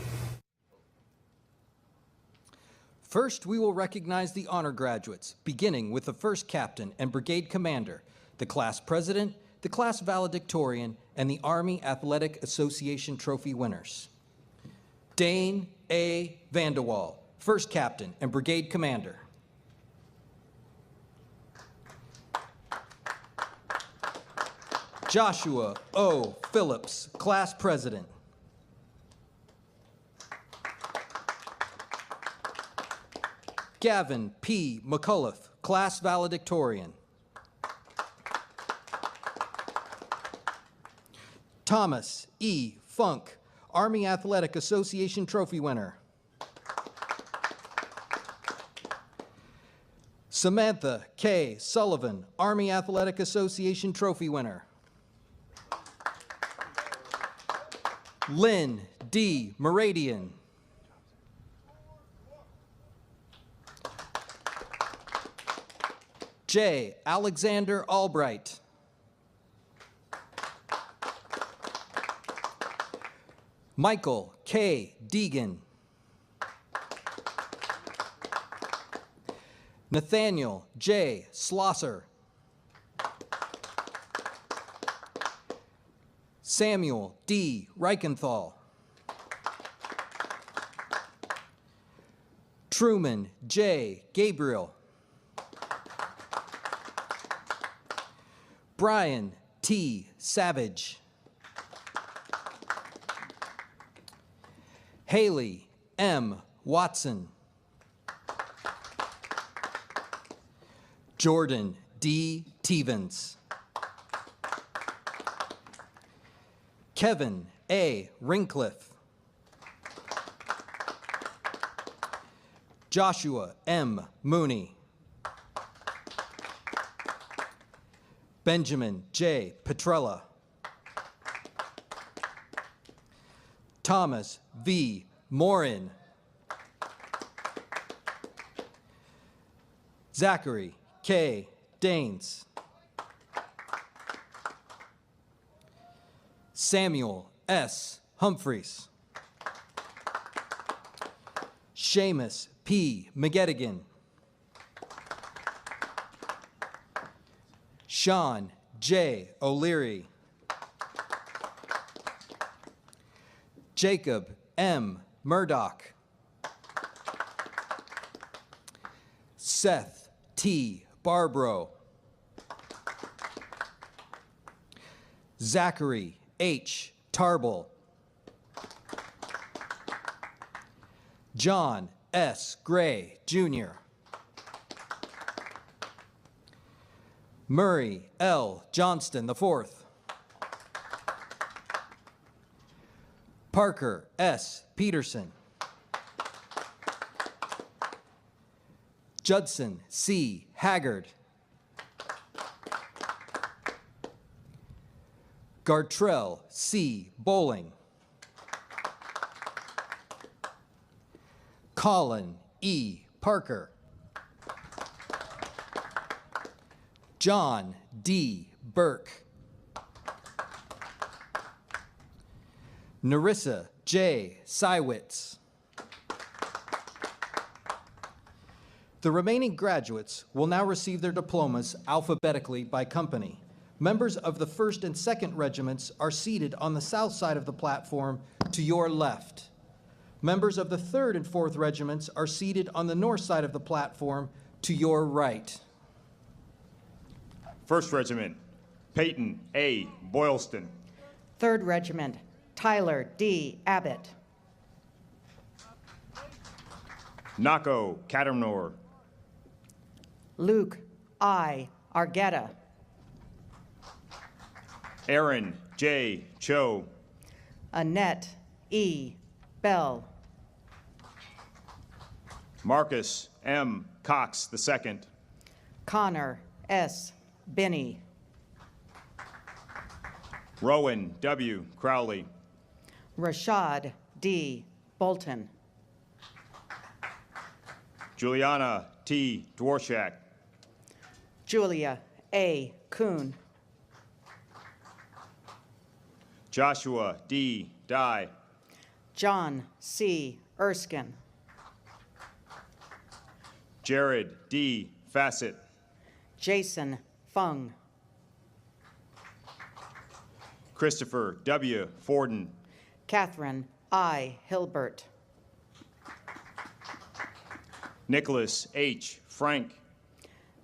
S1: First, we will recognize the honor graduates, beginning with the first captain and brigade commander, the class president, the class valedictorian, and the Army Athletic Association trophy winners. Dane A. Vanderwall, first captain and brigade commander. Joshua O. Phillips, class president. Gavin P. McCullough, class valedictorian. Thomas E. Funk, Army Athletic Association trophy winner. Samantha K. Sullivan, Army Athletic Association trophy winner. Lynn D. Meradian. J. Alexander Albright. Michael K. Deegan. Nathaniel J. Schlosser. Samuel D. Reichenthal. Truman J. Gabriel. Brian T. Savage. Haley M. Watson. Jordan D. Tevens. Kevin A. Rincliffe. Joshua M. Mooney. Benjamin J. Petrella. Thomas V. Morin. Zachary K. Danes. Samuel S. Humphreys. Seamus P. McGettigan. Sean J. O'Leary. Jacob M. Murdoch. Seth T. Barbro. Zachary H. Tarble. John S. Gray, Jr. Murray L. Johnston, IV. Parker S. Peterson. Judson C. Haggard. Gartrell C. Bowling. Colin E. Parker. John D. Burke. Narissa J. Sywitz. The remaining graduates will now receive their diplomas alphabetically by company. Members of the 1st and 2nd regiments are seated on the south side of the platform to your left. Members of the 3rd and 4th regiments are seated on the north side of the platform To your right.
S2: 1st Regiment, Peyton A. Boylston.
S15: 3rd Regiment, Tyler D. Abbott.
S2: Nako Catamnor.
S15: Luke I. Argetta.
S2: Aaron J. Cho.
S15: Annette E. Bell.
S2: Marcus M. Cox II.
S15: Connor S. Binney.
S2: Rowan W. Crowley.
S15: Rashad D. Bolton.
S2: Juliana T. Dworshak.
S15: Julia A. Kuhn.
S2: Joshua D. Dye.
S15: John C. Erskine.
S2: Jared D. Fassett.
S15: Jason Fung.
S2: Christopher W. Forden.
S15: Catherine I. Hilbert.
S2: Nicholas H. Frank.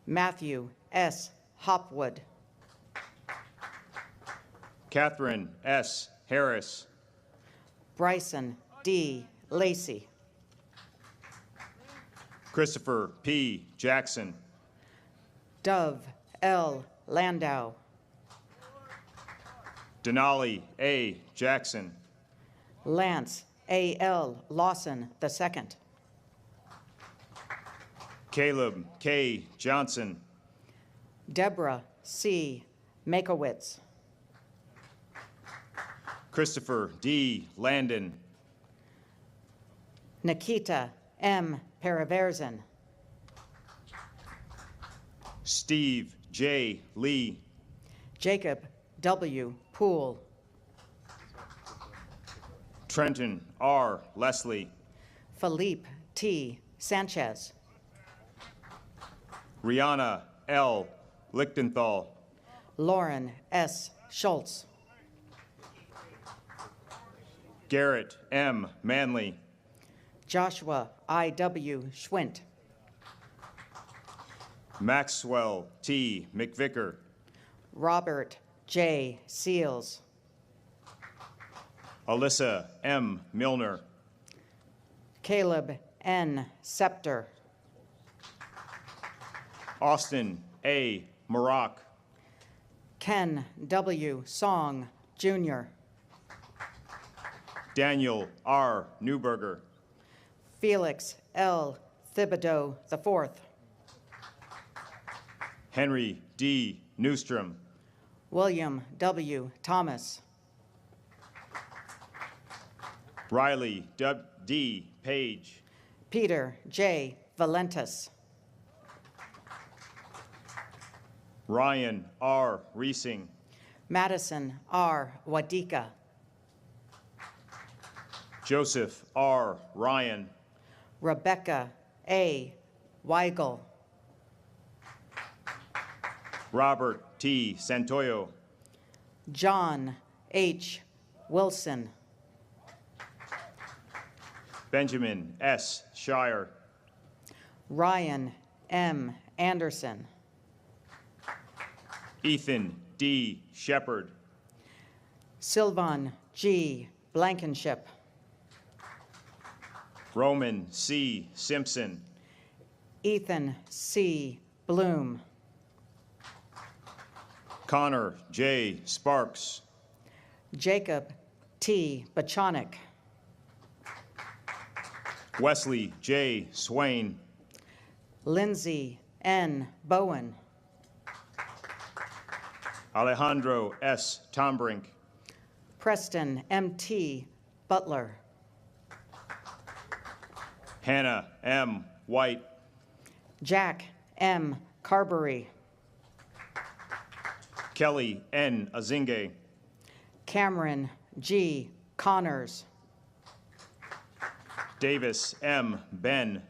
S15: Matthew S. Hopwood.
S2: Catherine S. Harris.
S15: Bryson D. Lacey.
S2: Christopher P. Jackson.
S15: Dove L. Landau.
S2: Denali A. Jackson.
S15: Lance A. L. Lawson II.
S2: Caleb K. Johnson.
S15: Deborah C. Makowitz.
S2: Christopher D. Landon.
S15: Nikita M. Paraverzen.
S2: Steve J. Lee.
S15: Jacob W. Poole.
S2: Trenton R. Leslie.
S15: Philippe T. Sanchez.
S2: Rihanna L. Lichtenthal.
S15: Lauren S. Schultz.
S2: Garrett M. Manley.
S15: Joshua I.W. Schwint.
S2: Maxwell T. McVicker.
S15: Robert J. Seals.
S2: Alyssa M. Milner.
S15: Caleb N. Scepter.
S2: Austin A. Maroc.
S15: Ken W. Song, Jr.
S2: Daniel R. Newberger.
S15: Felix L. Thibodeau IV.
S2: Henry D. Newstrom.
S15: William W. Thomas.
S2: Riley D. Page.
S15: Peter J. Valentis.
S2: Ryan R. Reesing.
S15: Madison R. Wadika.
S2: Joseph R. Ryan.
S15: Rebecca A. Weigel.
S2: Robert T. Santoyo.
S15: John H. Wilson.
S2: Benjamin S. Shire.
S15: Ryan M. Anderson.
S2: Ethan D. Shepard.
S15: Sylvan G. Blankenship.
S2: Roman C. Simpson.
S15: Ethan C. Bloom.
S2: Connor J. Sparks.
S15: Jacob T. Bachonik.
S2: Wesley J. Swain.
S15: Lindsay N. Bowen.
S2: Alejandro S. Tombrink.
S15: Preston M.T. Butler.
S2: Hannah M. White.
S15: Jack M. Carberry.
S2: Kelly N. Azinge.
S15: Cameron G. Connors.
S2: Davis M. Ben.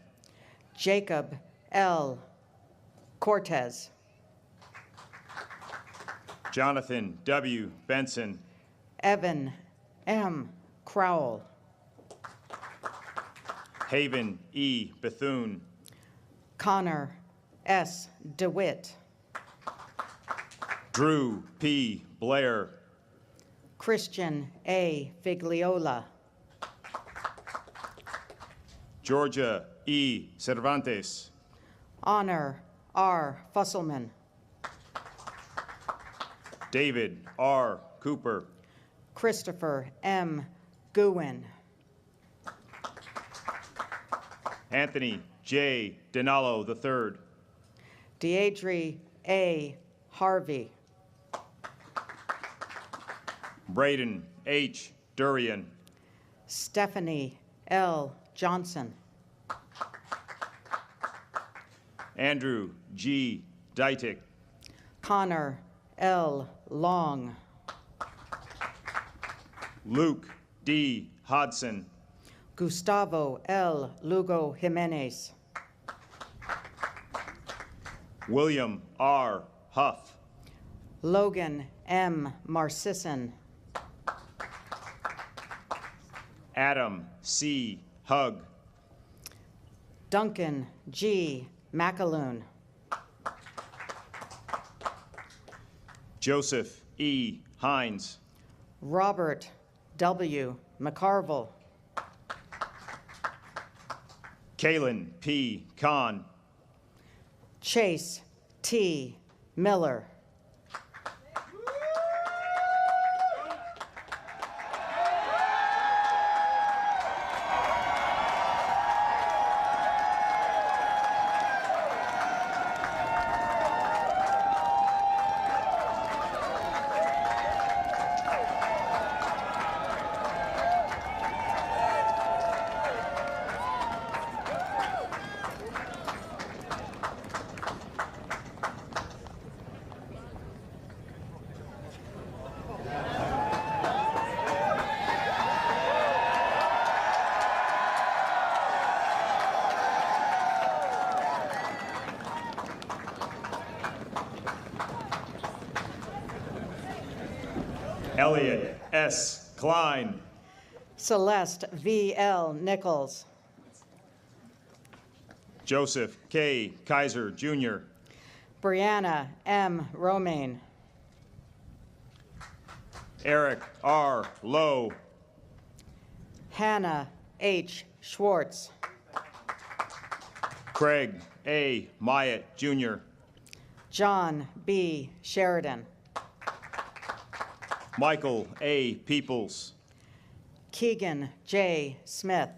S15: Jacob L. Cortez.
S2: Jonathan W. Benson.
S15: Evan M. Crowell.
S2: Haven E. Bethune.
S15: Connor S. DeWitt.
S2: Drew P. Blair.
S15: Christian A. Figliola.
S2: Georgia E. Cervantes.
S15: Honor R. Fusselman.
S2: David R. Cooper.
S15: Christopher M. Guin.
S2: Anthony J. Dinalo III.
S15: Deidre A. Harvey.
S2: Braden H. Durian.
S15: Stephanie L. Johnson.
S2: Andrew G. Dietic.
S15: Connor L. Long.
S2: Luke D. Hodson.
S15: Gustavo L. Lugo Jimenez.
S2: William R. Huff.
S15: Logan M. Marcison.
S2: Adam C. Hug.
S15: Duncan G. McAloon.
S2: Joseph E. Hines.
S15: Robert W. McCarville.
S2: Kalen P. Kahn.
S15: Chase T. Miller.
S2: Elliot S. Klein.
S15: Celeste V. L. Nichols.
S2: Joseph K. Kaiser Jr.
S15: Brianna M. Romaine.
S2: Eric R. Lowe.
S15: Hannah H. Schwartz.
S2: Craig A. Myatt Jr.
S15: John B. Sheridan.
S2: Michael A. Peoples.
S15: Keegan J. Smith.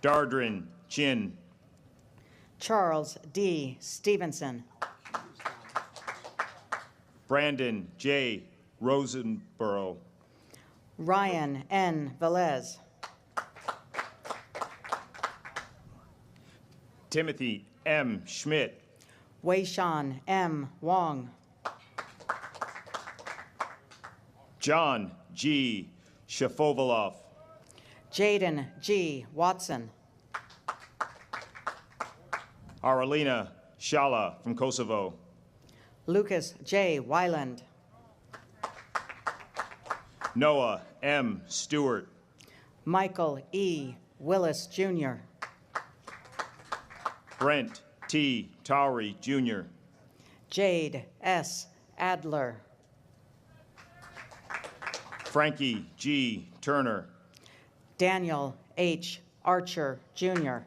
S2: Dardrin Chin.
S15: Charles D. Stevenson.
S2: Brandon J. Rosenborough.
S15: Ryan N. Velez.
S2: Timothy M. Schmidt.
S15: Weishan M. Wong.
S2: John G. Shafovalov.
S15: Jaden G. Watson.
S2: Aralina Shala from Kosovo.
S15: Lucas J. Weiland.
S2: Noah M. Stewart.
S15: Michael E. Willis Jr.
S2: Brent T. Towry Jr.
S15: Jade S. Adler.
S2: Frankie G. Turner.
S15: Daniel H. Archer Jr.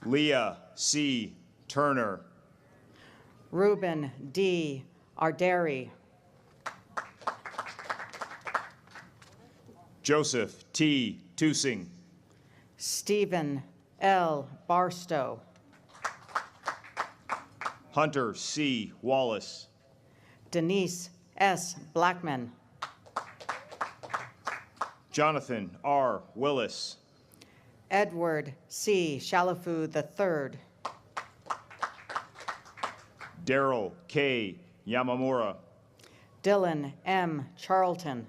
S2: Leah C. Turner.
S15: Ruben D. Arderi.
S2: Joseph T. Tusing.
S15: Stephen L. Barstow.
S2: Hunter C. Wallace.
S15: Denise S. Blackman.
S2: Jonathan R. Willis.
S15: Edward C. Shalafu III.
S2: Daryl K. Yamamura.
S15: Dylan M. Charlton.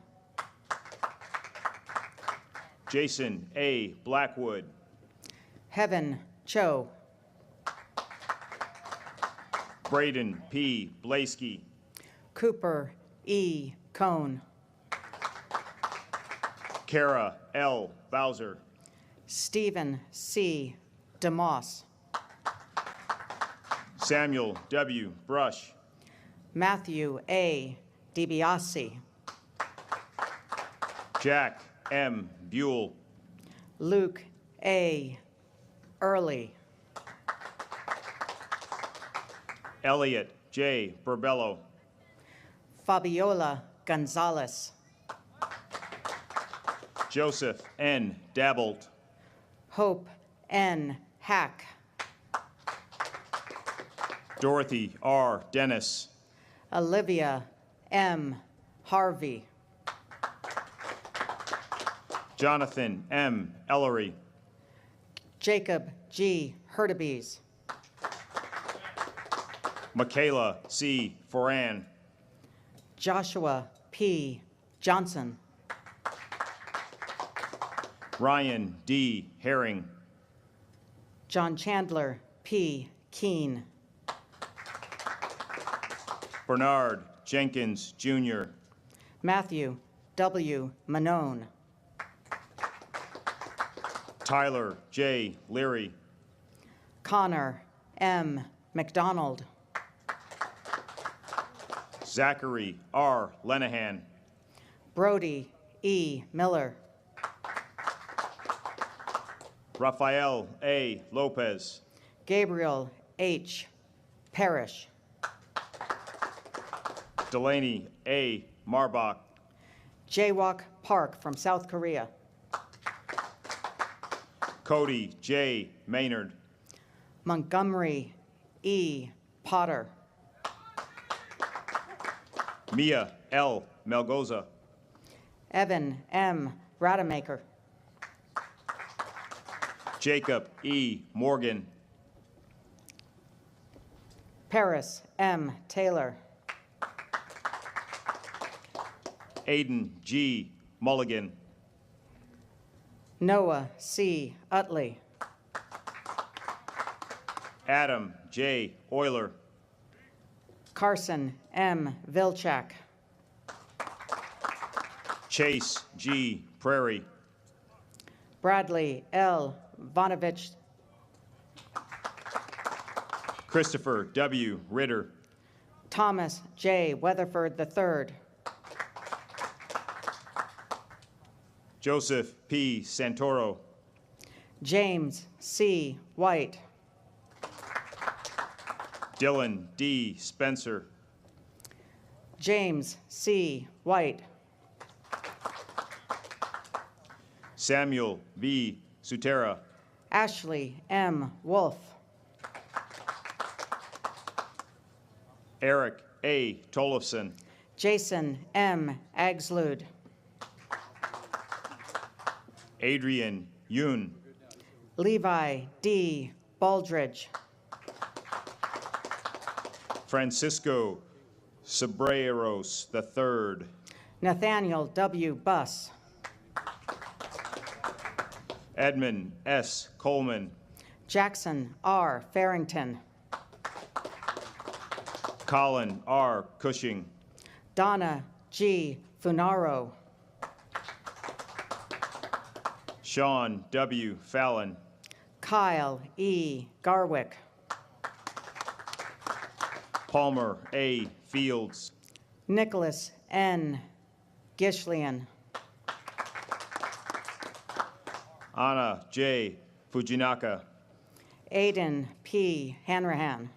S2: Jason A. Blackwood.
S15: Heaven Cho.
S2: Braden P. Blaskey.
S15: Cooper E. Cone.
S2: Kara L. Bowser.
S15: Stephen C. DeMoss.
S2: Samuel W. Brush.
S15: Matthew A. DiBiase.
S2: Jack M. Buell.
S15: Luke A. Early.
S2: Elliot J. Burbello.
S15: Fabiola Gonzalez.
S2: Joseph N. Dabbled.
S15: Hope N. Hack.
S2: Dorothy R. Dennis.
S15: Olivia M. Harvey.
S2: Jonathan M. Ellery.
S15: Jacob G. Hurtubise.
S2: Michaela C. Foran.
S15: Joshua P. Johnson.
S2: Ryan D. Herring.
S15: John Chandler P. Keene.
S2: Bernard Jenkins, Jr.
S15: Matthew W. Manone.
S2: Tyler J. Leary.
S15: Connor M. McDonald.
S2: Zachary R. Lenahan.
S15: Brody E. Miller.
S2: Rafael A. Lopez.
S15: Gabriel H. Parrish.
S2: Delaney A. Marbach.
S15: Jaywalk Park from South Korea.
S2: Cody J. Maynard.
S15: Montgomery E. Potter.
S2: Mia L. Melgoza.
S15: Evan M. Rademacher.
S2: Jacob E. Morgan.
S15: Paris M. Taylor.
S2: Aiden G. Mulligan.
S15: Noah C. Utley.
S2: Adam J. Euler.
S15: Carson M. Vilchak.
S2: Chase G. Prairie.
S15: Bradley L. Vonovich.
S2: Christopher W. Ritter.
S15: Thomas J. Weatherford III.
S2: Joseph P. Santoro.
S15: James C. White.
S2: Dylan D. Spencer.
S15: James C. White.
S2: Samuel V. Sutera.
S15: Ashley M. Wolf.
S2: Eric A. Tollefson.
S15: Jason M. Agslud.
S2: Adrian Yoon.
S15: Levi D. Baldridge.
S2: Francisco Sobreros III.
S15: Nathaniel W. Buss.
S2: Edmund S. Coleman.
S15: Jackson R. Farrington.
S2: Colin R. Cushing.
S15: Donna G. Funaro.
S2: Sean W. Fallon.
S15: Kyle E. Garwick.
S2: Palmer A. Fields.
S15: Nicholas N. Gishlian.
S2: Anna J. Fujinaka.
S15: Aiden P. Hanrahan.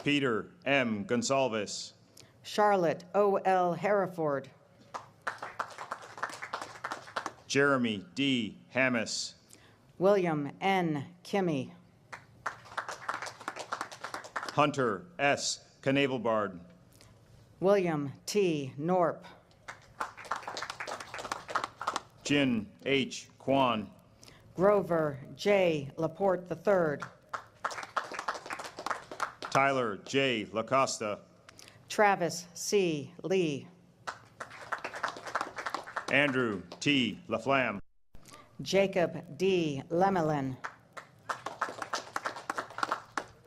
S2: Peter M. Gonsalves.
S15: Charlotte O. L. Hereford.
S2: Jeremy D. Hammis.
S15: William N. Kimmy.
S2: Hunter S. Knavelbard.
S15: William T. Norp.
S2: Jin H. Kwan.
S15: Grover J. Laporte III.
S2: Tyler J. LaCosta.
S15: Travis C. Lee.
S2: Andrew T. LaFlamme.
S15: Jacob D. Lemelin.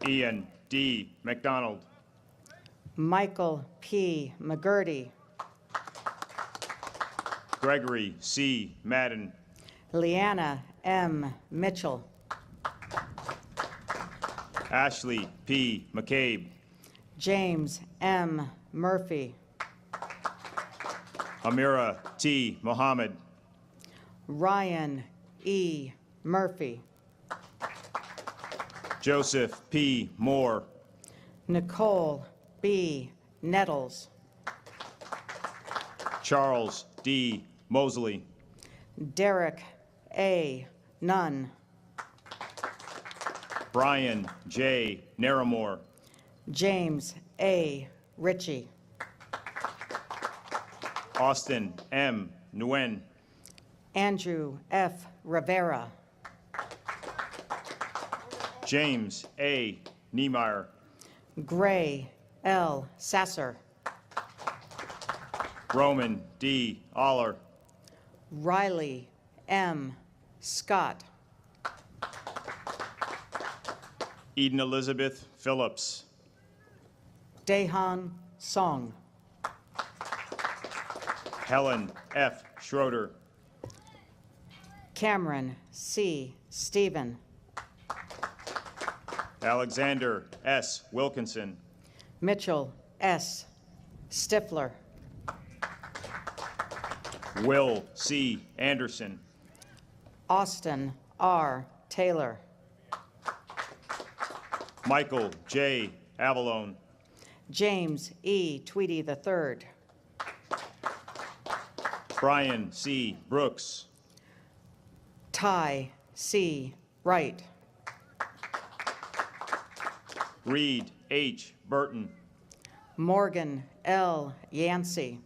S2: Ian D. McDonald.
S15: Michael P. McGurty.
S2: Gregory C. Madden.
S15: Leanna M. Mitchell,
S2: Ashley P. McCabe,
S15: James M. Murphy,
S2: Amira T. Mohammed,
S15: Ryan E. Murphy,
S2: Joseph P. Moore,
S15: Nicole B. Nettles,
S2: Charles D. Mosley,
S15: Derek A. Nunn,
S2: Brian J. Naramore,
S15: James A. Ritchie,
S2: Austin M. Nguyen,
S15: Andrew F. Rivera,
S2: James A. Niemeyer,
S15: Gray L. Sasser,
S2: Roman D. Aller,
S15: Riley M. Scott,
S2: Eden Elizabeth Phillips,
S15: Daehan Song,
S2: Helen F. Schroeder,
S15: Cameron C. Stephen,
S2: Alexander S. Wilkinson,
S15: Mitchell S. Stifler,
S2: Will C. Anderson,
S15: Austin R. Taylor,
S2: Michael J. Avalone,
S15: James E. Tweedy III,
S2: Brian C. Brooks,
S15: Ty C. Wright,
S2: Reed H. Burton,
S15: Morgan L. Yancey,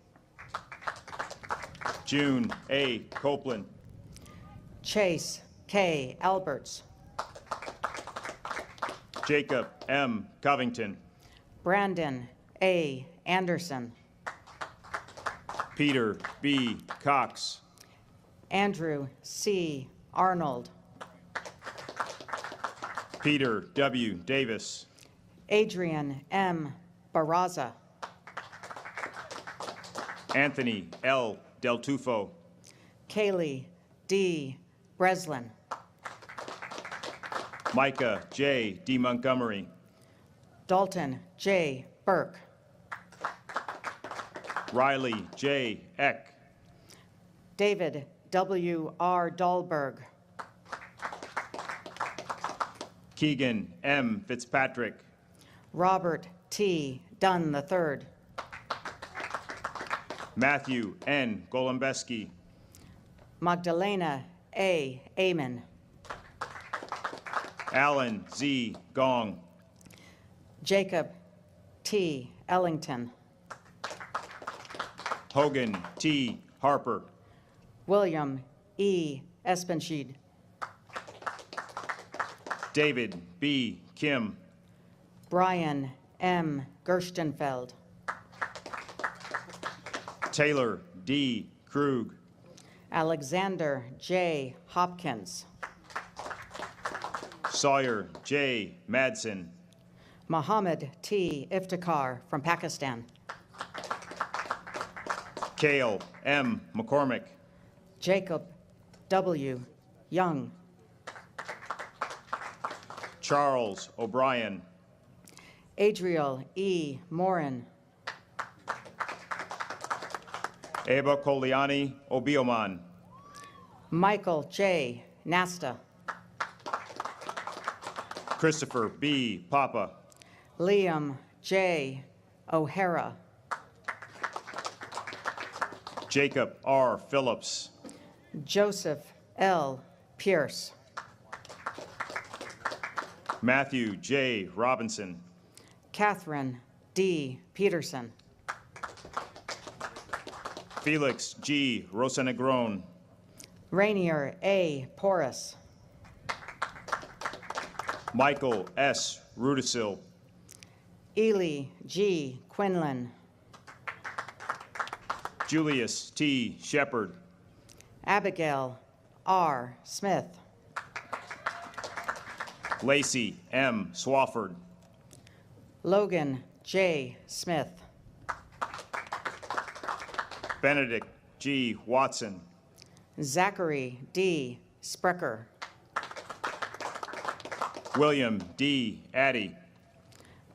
S2: June A. Copeland,
S15: Chase K. Alberts,
S2: Jacob M. Covington,
S15: Brandon A. Anderson,
S2: Peter B. Cox,
S15: Andrew C. Arnold,
S2: Peter W. Davis,
S15: Adrian M. Barraza,
S2: Anthony L. Del Tufo,
S15: Kaylee D. Breslin,
S2: Micah J. D. Montgomery,
S15: Dalton J. Burke,
S2: Riley J. Eck,
S15: David W. R. Dahlberg,
S2: Keegan M. Fitzpatrick,
S15: Robert T. Dunn III,
S2: Matthew N. Golombeski,
S15: Magdalena A. Amon,
S2: Alan Z. Gong,
S15: Jacob T. Ellington,
S2: Hogan T. Harper,
S15: William E. Espenschied,
S2: David B. Kim,
S15: Brian M. Gerstenfeld,
S2: Taylor D. Krug,
S15: Alexander J. Hopkins,
S2: Sawyer J. Madsen,
S15: Mohammed T. Iftikhar from Pakistan,
S2: Cale M. McCormick,
S15: Jacob W. Young,
S2: Charles O'Brien,
S15: Adriel E. Morin,
S2: Eba Koliani Obioman,
S15: Michael J. Nasta,
S2: Christopher B. Papa,
S15: Liam J. O'Hara,
S2: Jacob R. Phillips,
S15: Joseph L. Pierce,
S2: Matthew J. Robinson,
S15: Catherine D. Peterson,
S2: Felix G. Rosenegron,
S15: Rainier A. Porras,
S2: Michael S. Rudisil,
S15: Ely G. Quinlan,
S2: Julius T. Shepard,
S15: Abigail R. Smith,
S2: Lacey M. Swafford,
S15: Logan J. Smith,
S2: Benedict G. Watson,
S15: Zachary D. Sprecher.
S2: William D. Addy.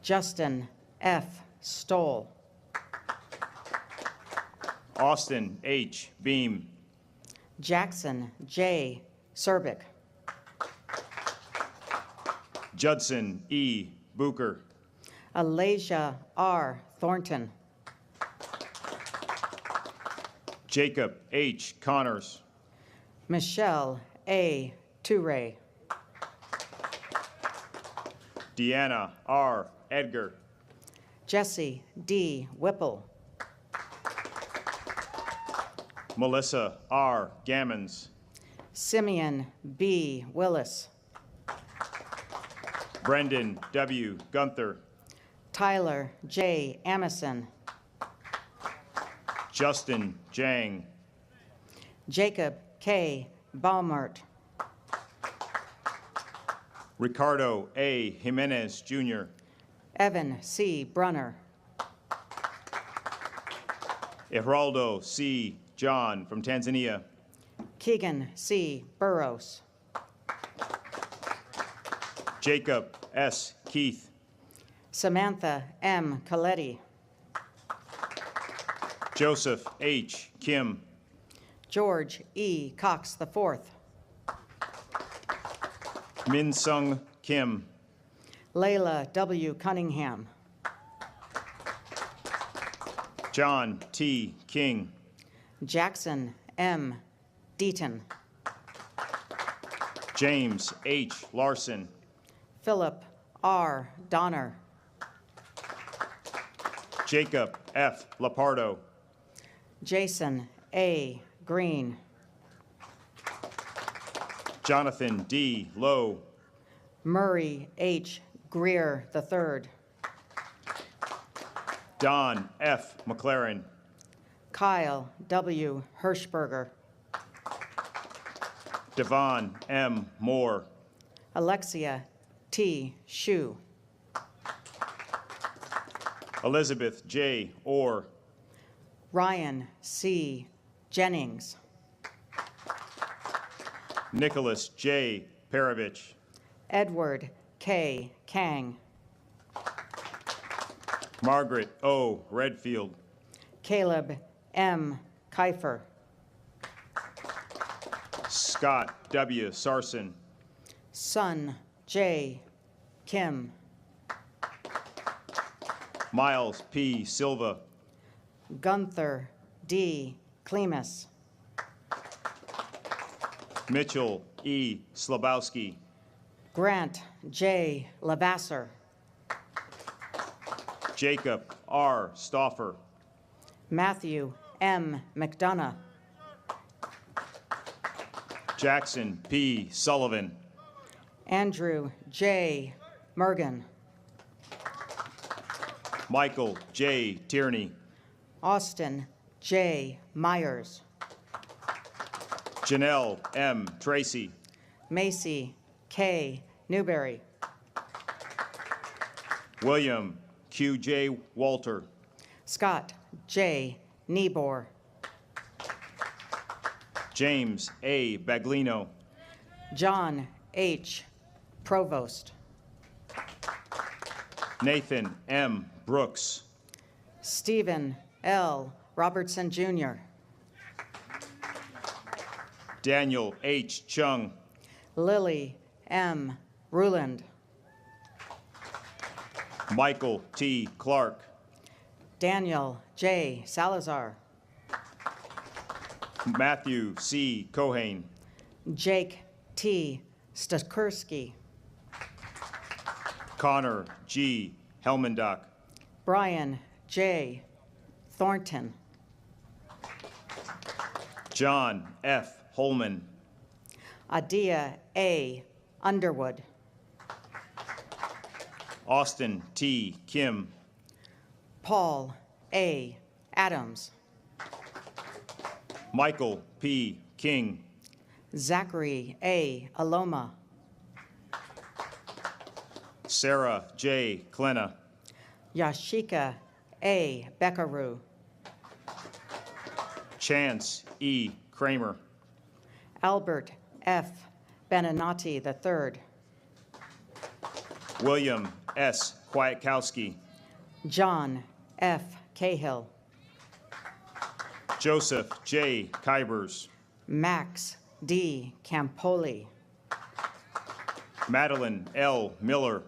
S15: Justin F. Stoll.
S2: Austin H. Beam.
S15: Jackson J. Serbic.
S2: Judson E. Booker.
S15: Alasia R. Thornton.
S2: Jacob H. Connors.
S15: Michelle A. Toure.
S2: Deanna R. Edgar.
S15: Jesse D. Whipple.
S2: Melissa R. Gammons.
S15: Simeon B. Willis.
S2: Brendan W. Gunther.
S15: Tyler J. Amison.
S2: Justin Jang.
S15: Jacob K. Baumert.
S2: Ricardo A. Jimenez, Jr.
S15: Evan C. Brunner.
S2: Geraldo C. John from Tanzania.
S15: Keegan C. Burrows.
S2: Jacob S. Keith.
S15: Samantha M. Coletti.
S2: Joseph H. Kim.
S15: George E. Cox IV.
S2: Min Sung Kim.
S15: Layla W. Cunningham.
S2: John T. King.
S15: Jackson M. Deaton.
S2: James H. Larson.
S15: Philip R. Donner.
S2: Jacob F. Lapardo.
S15: Jason A. Green.
S2: Jonathan D. Lowe.
S15: Murray H. Greer III.
S2: Don F. McLaren.
S15: Kyle W. Hirschberger.
S2: Devon M. Moore.
S15: Alexia T. Shu.
S2: Elizabeth J. Orr.
S15: Ryan C. Jennings.
S2: Nicholas J. Perovich.
S15: Edward K. Kang.
S2: Margaret O. Redfield.
S15: Caleb M. Kiefer.
S2: Scott W. Sarson.
S15: Sun J. Kim.
S2: Miles P. Silva.
S15: Gunther D. Klemus.
S2: Mitchell E. Slabowski.
S15: Grant J. Lavasser.
S2: Jacob R. Stauffer.
S15: Matthew M. McDonough.
S2: Jackson P. Sullivan.
S15: Andrew J. Mergen.
S2: Michael J. Tierney.
S15: Austin J. Myers.
S2: Janelle M. Tracy.
S15: Macy K. Newberry.
S2: William Q. J. Walter.
S15: Scott J. Niebuhr.
S2: James A. Baglino.
S15: John H. Provost.
S2: Nathan M. Brooks.
S15: Stephen L. Robertson Jr.
S2: Daniel H. Chung.
S15: Lily M. Ruland.
S2: Michael T. Clark.
S15: Daniel J. Salazar.
S2: Matthew C. Cohane.
S15: Jake T. Stakursky.
S2: Connor G. Helmendock.
S15: Brian J. Thornton.
S2: John F. Holman.
S15: Adia A. Underwood.
S2: Austin T. Kim.
S15: Paul A. Adams.
S2: Michael P. King.
S15: Zachary A. Aloma.
S2: Sarah J. Klena.
S15: Yashika A. Beckaru.
S2: Chance E. Kramer.
S15: Albert F. Beninati III,
S2: William S. Kwiatkowski,
S15: John F. Cahill,
S2: Joseph J. Kybers,
S15: Max D. Campoli,
S2: Madeline L. Miller,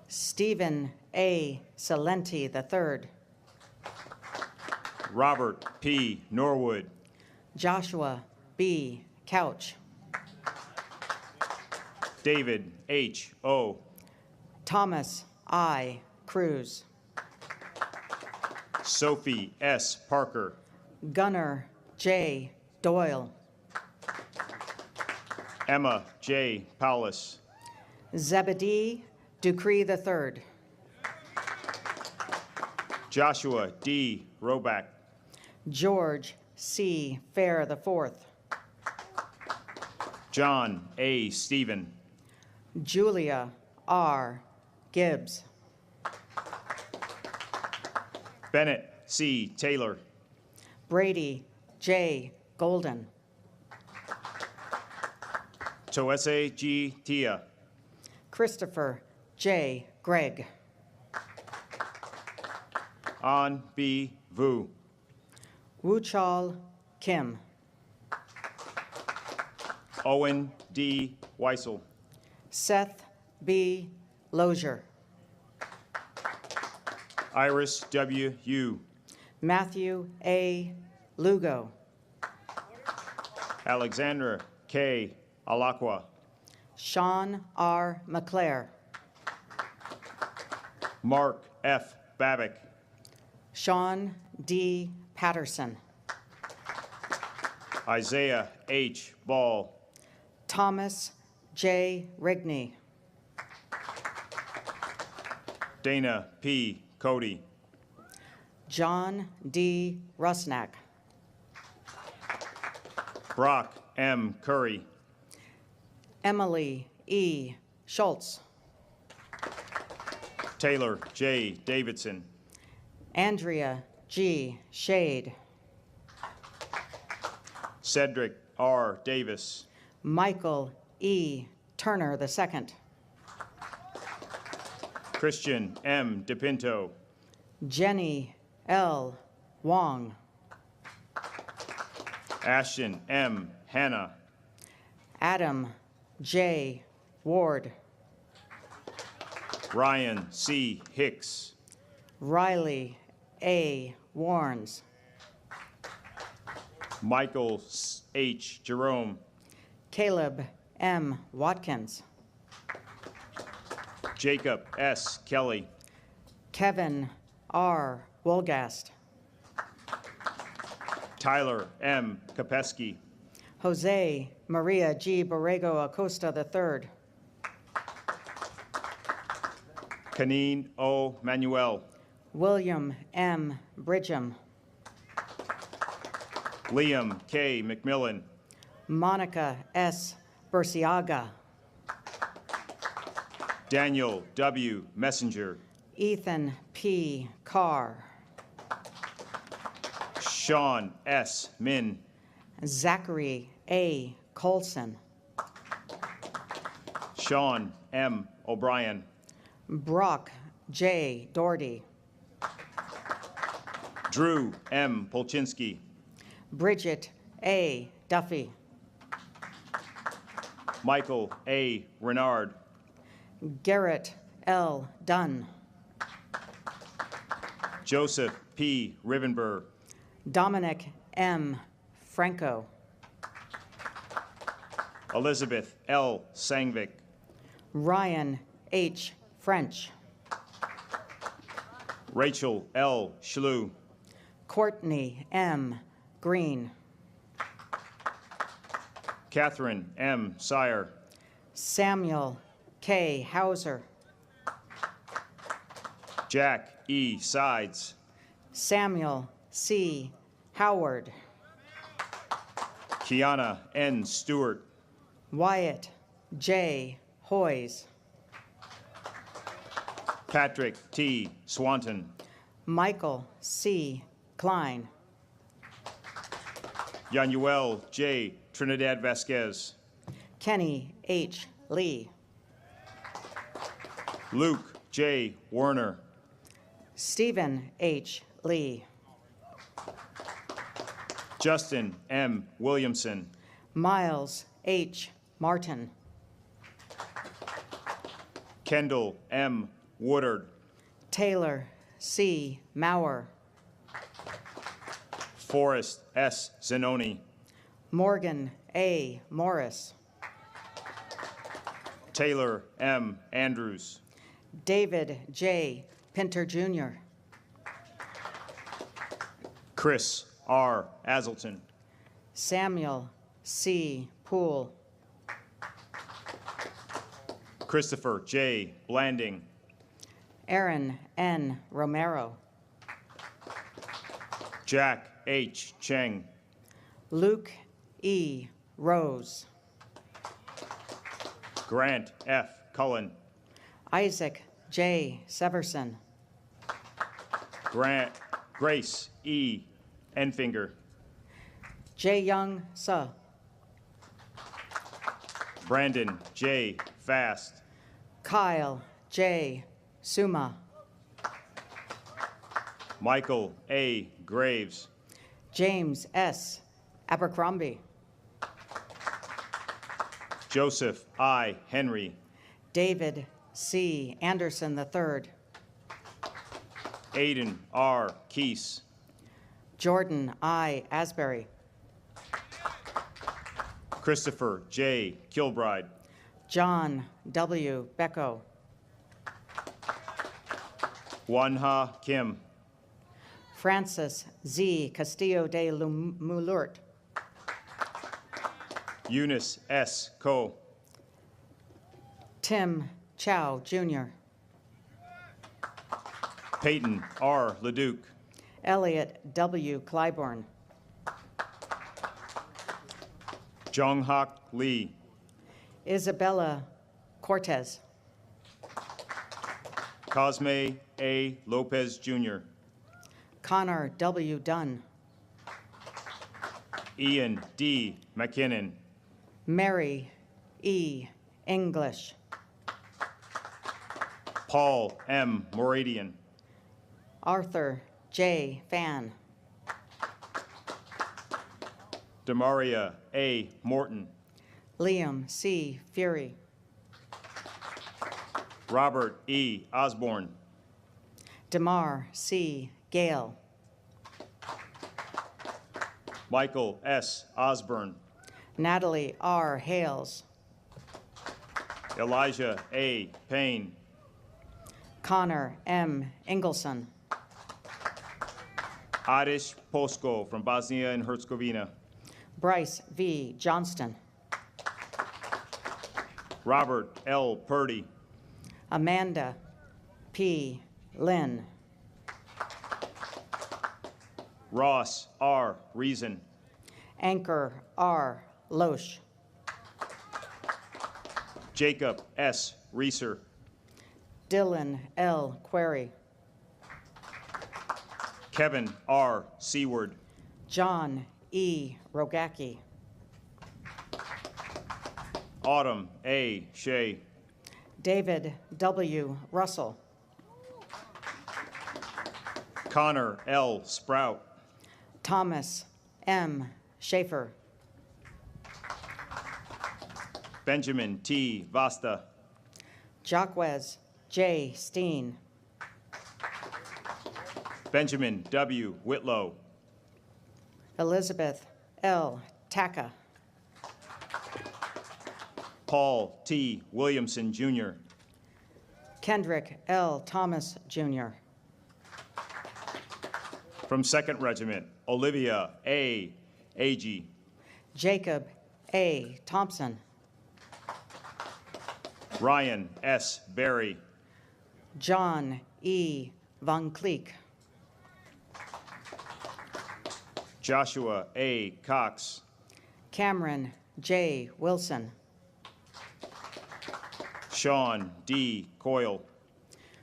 S15: Stephen A. Salenti III,
S2: Robert P. Norwood,
S15: Joshua B. Couch,
S2: David H. O.,
S15: Thomas I. Cruz,
S2: Sophie S. Parker,
S15: Gunnar J. Doyle,
S2: Emma J. Paulus,
S15: Zebedee Ducree III,
S2: Joshua D. Roback,
S15: George C. Fair IV,
S2: John A. Stephen,
S15: Julia R. Gibbs,
S2: Bennett C. Taylor,
S15: Brady J. Golden,
S2: Toese G. Tia,
S15: Christopher J. Gregg,
S2: An B. Vu,
S15: Wuchal Kim,
S2: Owen D. Weissel,
S15: Seth B. Lozier,
S2: Iris W. Yu,
S15: Matthew A. Lugo,
S2: Alexandra K. Alakwa,
S15: Sean R. McClare,
S2: Mark F. Babick,
S15: Sean D. Patterson,
S2: Isaiah H. Ball,
S15: Thomas J. Rigney,
S2: Dana P. Cody,
S15: John D. Rusnak,
S2: Brock M. Curry,
S15: Emily E. Schultz,
S2: Taylor J. Davidson,
S15: Andrea G. Shade,
S2: Cedric R. Davis,
S15: Michael E. Turner II,
S2: Christian M. DePinto,
S15: Jenny L. Wong,
S2: Ashton M. Hanna,
S15: Adam J. Ward,
S2: Ryan C. Hicks,
S15: Riley A. Warnes,
S2: Michael H. Jerome,
S15: Caleb M. Watkins,
S2: Jacob S. Kelly,
S15: Kevin R. Wolgast,
S2: Tyler M. Kopeski,
S15: Jose Maria G. Borrego Acosta III,
S2: Kaneen O. Manuel,
S15: William M. Bridgham,
S2: Liam K. McMillan,
S15: Monica S. Burciaga,
S2: Daniel W. Messenger,
S15: Ethan P. Carr,
S2: Sean S. Min,
S15: Zachary A. Colson,
S2: Sean M. O'Brien,
S15: Brock J. Doherty,
S2: Drew M. Polchinski,
S15: Bridget A. Duffy,
S2: Michael A. Renard,
S15: Garrett L. Dunn,
S2: Joseph P. Rivenber,
S15: Dominic M. Franco,
S2: Elizabeth L. Sangvik,
S15: Ryan H. French,
S2: Rachel L. Schlu,
S15: Courtney M. Green,
S2: Catherine M. Sire,
S15: Samuel K. Hauser,
S2: Jack E. Sides,
S15: Samuel C. Howard,
S2: Kiana N. Stewart,
S15: Wyatt J. Hoyes,
S2: Patrick T. Swanton,
S15: Michael C. Klein,
S2: Yanuel J. Trinidad Vasquez.
S15: Kenny H. Lee.
S2: Luke J. Werner.
S15: Stephen H. Lee.
S2: Justin M. Williamson.
S15: Miles H. Martin.
S2: Kendall M. Woodard.
S15: Taylor C. Maurer.
S2: Forrest S. Zanoni.
S15: Morgan A. Morris.
S2: Taylor M. Andrews.
S15: David J. Pinter Jr.
S2: Chris R. Azelton.
S15: Samuel C. Poole.
S2: Christopher J. Blanding.
S15: Aaron N. Romero.
S2: Jack H. Cheng.
S15: Luke E. Rose.
S2: Grant F. Cullen.
S15: Isaac J. Severson.
S2: Grace E. Enfinger.
S15: Jae Young Suh.
S2: Brandon J. Fast.
S15: Kyle J. Suma.
S2: Michael A. Graves.
S15: James S. Abercrombie.
S2: Joseph I. Henry.
S15: David C. Anderson III.
S2: Aiden R. Keese.
S15: Jordan I. Asbury.
S2: Christopher J. Kilbride.
S15: John W. Becko.
S2: Wanha Kim.
S15: Francis Z. Castillo de Mulurt.
S2: Eunice S. Coe.
S15: Tim Chow Jr.
S2: Peyton R. Leduc.
S15: Elliot W. Clybourne.
S2: Jonghak Lee.
S15: Isabella Cortez.
S2: Cosme A. Lopez Jr.
S15: Connor W. Dunn.
S2: Ian D. McKinnon.
S15: Mary E. English.
S2: Paul M. Moradian.
S15: Arthur J. Fan.
S2: Demaria A. Morton.
S15: Liam C. Fury.
S2: Robert E. Osborne.
S15: DeMar C. Gale.
S2: Michael S. Osborne.
S15: Natalie R. Hales.
S2: Elijah A. Payne.
S15: Connor M. Ingleson.
S2: Adish Posko from Bosnia and Herzegovina.
S15: Bryce V. Johnston.
S2: Robert L. Purdy.
S15: Amanda P. Lynn.
S2: Ross R. Reason.
S15: Anchor R. Loesch.
S2: Jacob S. Reeser.
S15: Dylan L. Query.
S2: Kevin R. Seward.
S15: John E. Rogacki.
S2: Autumn A. Shea.
S15: David W. Russell.
S2: Connor L. Sprout.
S15: Thomas M. Schaefer.
S2: Benjamin T. Vasta.
S15: Jacquez J. Steen.
S2: Benjamin W. Whitlow.
S15: Elizabeth L. Taka.
S2: Paul T. Williamson, Jr.
S15: Kendrick L. Thomas, Jr.
S2: From 2nd Regiment, Olivia A. Agee.
S15: Jacob A. Thompson.
S2: Ryan S. Berry.
S15: John E. Van Cleek.
S2: Joshua A. Cox.
S15: Cameron J. Wilson.
S2: Sean D. Coyle.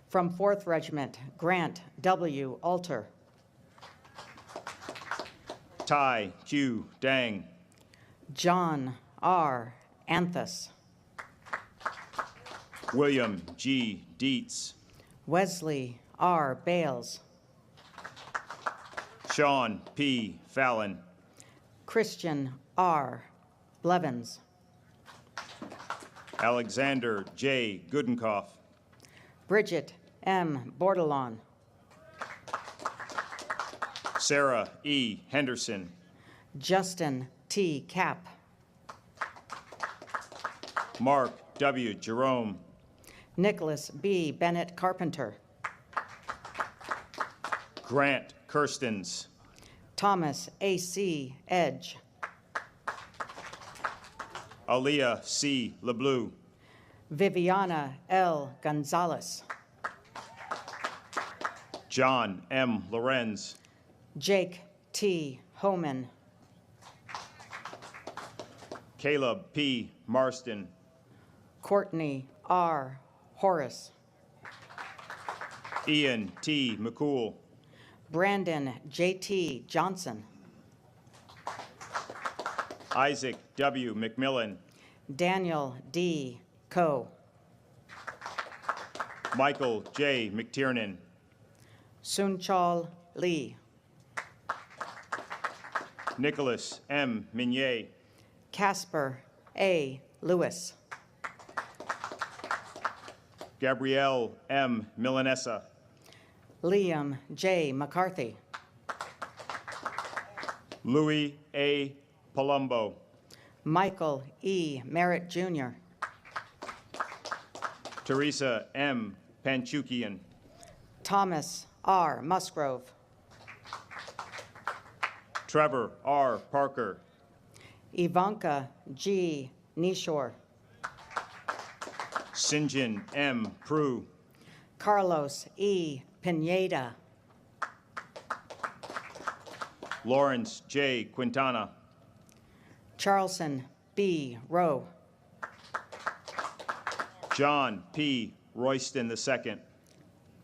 S15: From 4th Regiment, Grant W. Alter.
S2: Ty Q. Dang.
S15: John R. Anthus.
S2: William G. Dietz.
S15: Wesley R. Bales.
S2: Sean P. Fallon.
S15: Christian R. Blevins.
S2: Alexander J. Gudenkoff.
S15: Bridget M. Bordelon.
S2: Sarah E. Henderson.
S15: Justin T. Cap.
S2: Mark W. Jerome.
S15: Nicholas B. Bennett Carpenter.
S2: Grant Kirstens.
S15: Thomas A.C. Edge.
S2: Aaliyah C. LeBleu.
S15: Viviana L. Gonzalez.
S2: John M. Lorenz.
S15: Jake T. Homan.
S2: Caleb P. Marston.
S15: Courtney R. Horace.
S2: Ian T. McCool.
S15: Brandon J.T. Johnson.
S2: Isaac W. McMillan.
S15: Daniel D. Coe.
S2: Michael J. McTiernan.
S15: Sunchal Lee.
S2: Nicholas M. Minier.
S15: Casper A. Lewis.
S2: Gabrielle M. Milanesa.
S15: Liam J. McCarthy.
S2: Louis A. Palumbo.
S15: Michael E. Merritt Jr.
S2: Teresa M. Panchukian.
S15: Thomas R. Musgrove.
S2: Trevor R. Parker.
S15: Ivanka G. Nishore.
S2: Sinjin M. Prue.
S15: Carlos E. Pineda.
S2: Lawrence J. Quintana.
S15: Charleston B. Rowe.
S2: John P. Royston II.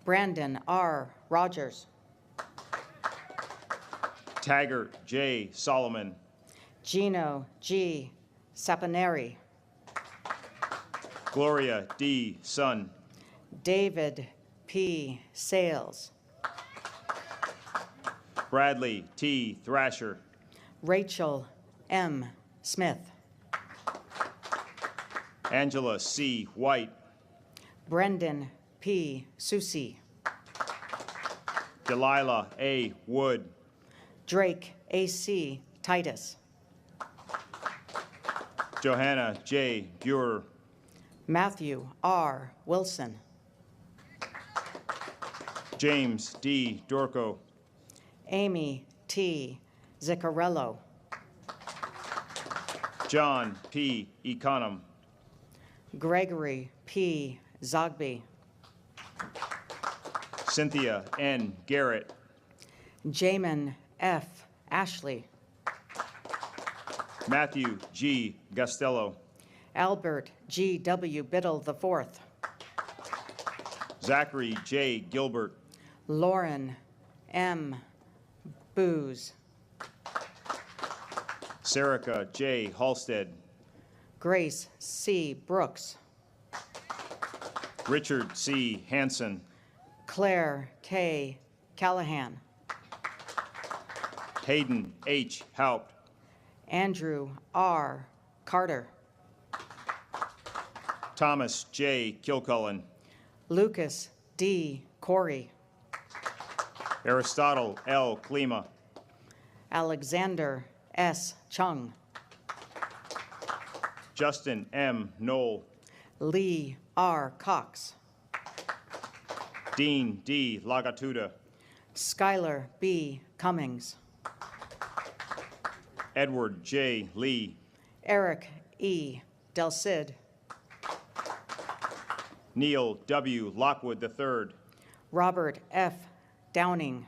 S15: Brandon R. Rogers.
S2: Taggart J. Solomon.
S15: Gino G. Saponari.
S2: Gloria D. Sun.
S15: David P. Sales.
S2: Bradley T. Thrasher.
S15: Rachel M. Smith.
S2: Angela C. White.
S15: Brendan P. Susi.
S2: Delilah A. Wood.
S15: Drake A.C. Titus.
S2: Johanna J. Buer.
S15: Matthew R. Wilson.
S2: James D. Dorco.
S15: Amy T. Ziccarello.
S2: John P. Econom.
S15: Gregory P. Zogby.
S2: Cynthia N. Garrett.
S15: Jamin F. Ashley.
S2: Matthew G. Gustello.
S15: Albert G. W. Biddle IV.
S2: Zachary J. Gilbert.
S15: Lauren M. Booz.
S2: Serica J. Halstead.
S15: Grace C. Brooks.
S2: Richard C. Hansen.
S15: Claire K. Callahan.
S2: Hayden H. Haupt.
S15: Andrew R. Carter.
S2: Thomas J. Kilcullen.
S15: Lucas D. Corey.
S2: Aristotle L. Klima.
S15: Alexander S. Chung.
S2: Justin M. Knoll.
S15: Lee R. Cox.
S2: Dean D. Lagatuda.
S15: Skylar B. Cummings.
S2: Edward J. Lee.
S15: Eric E. Del Cid.
S2: Neil W. Lockwood III.
S15: Robert F. Downing.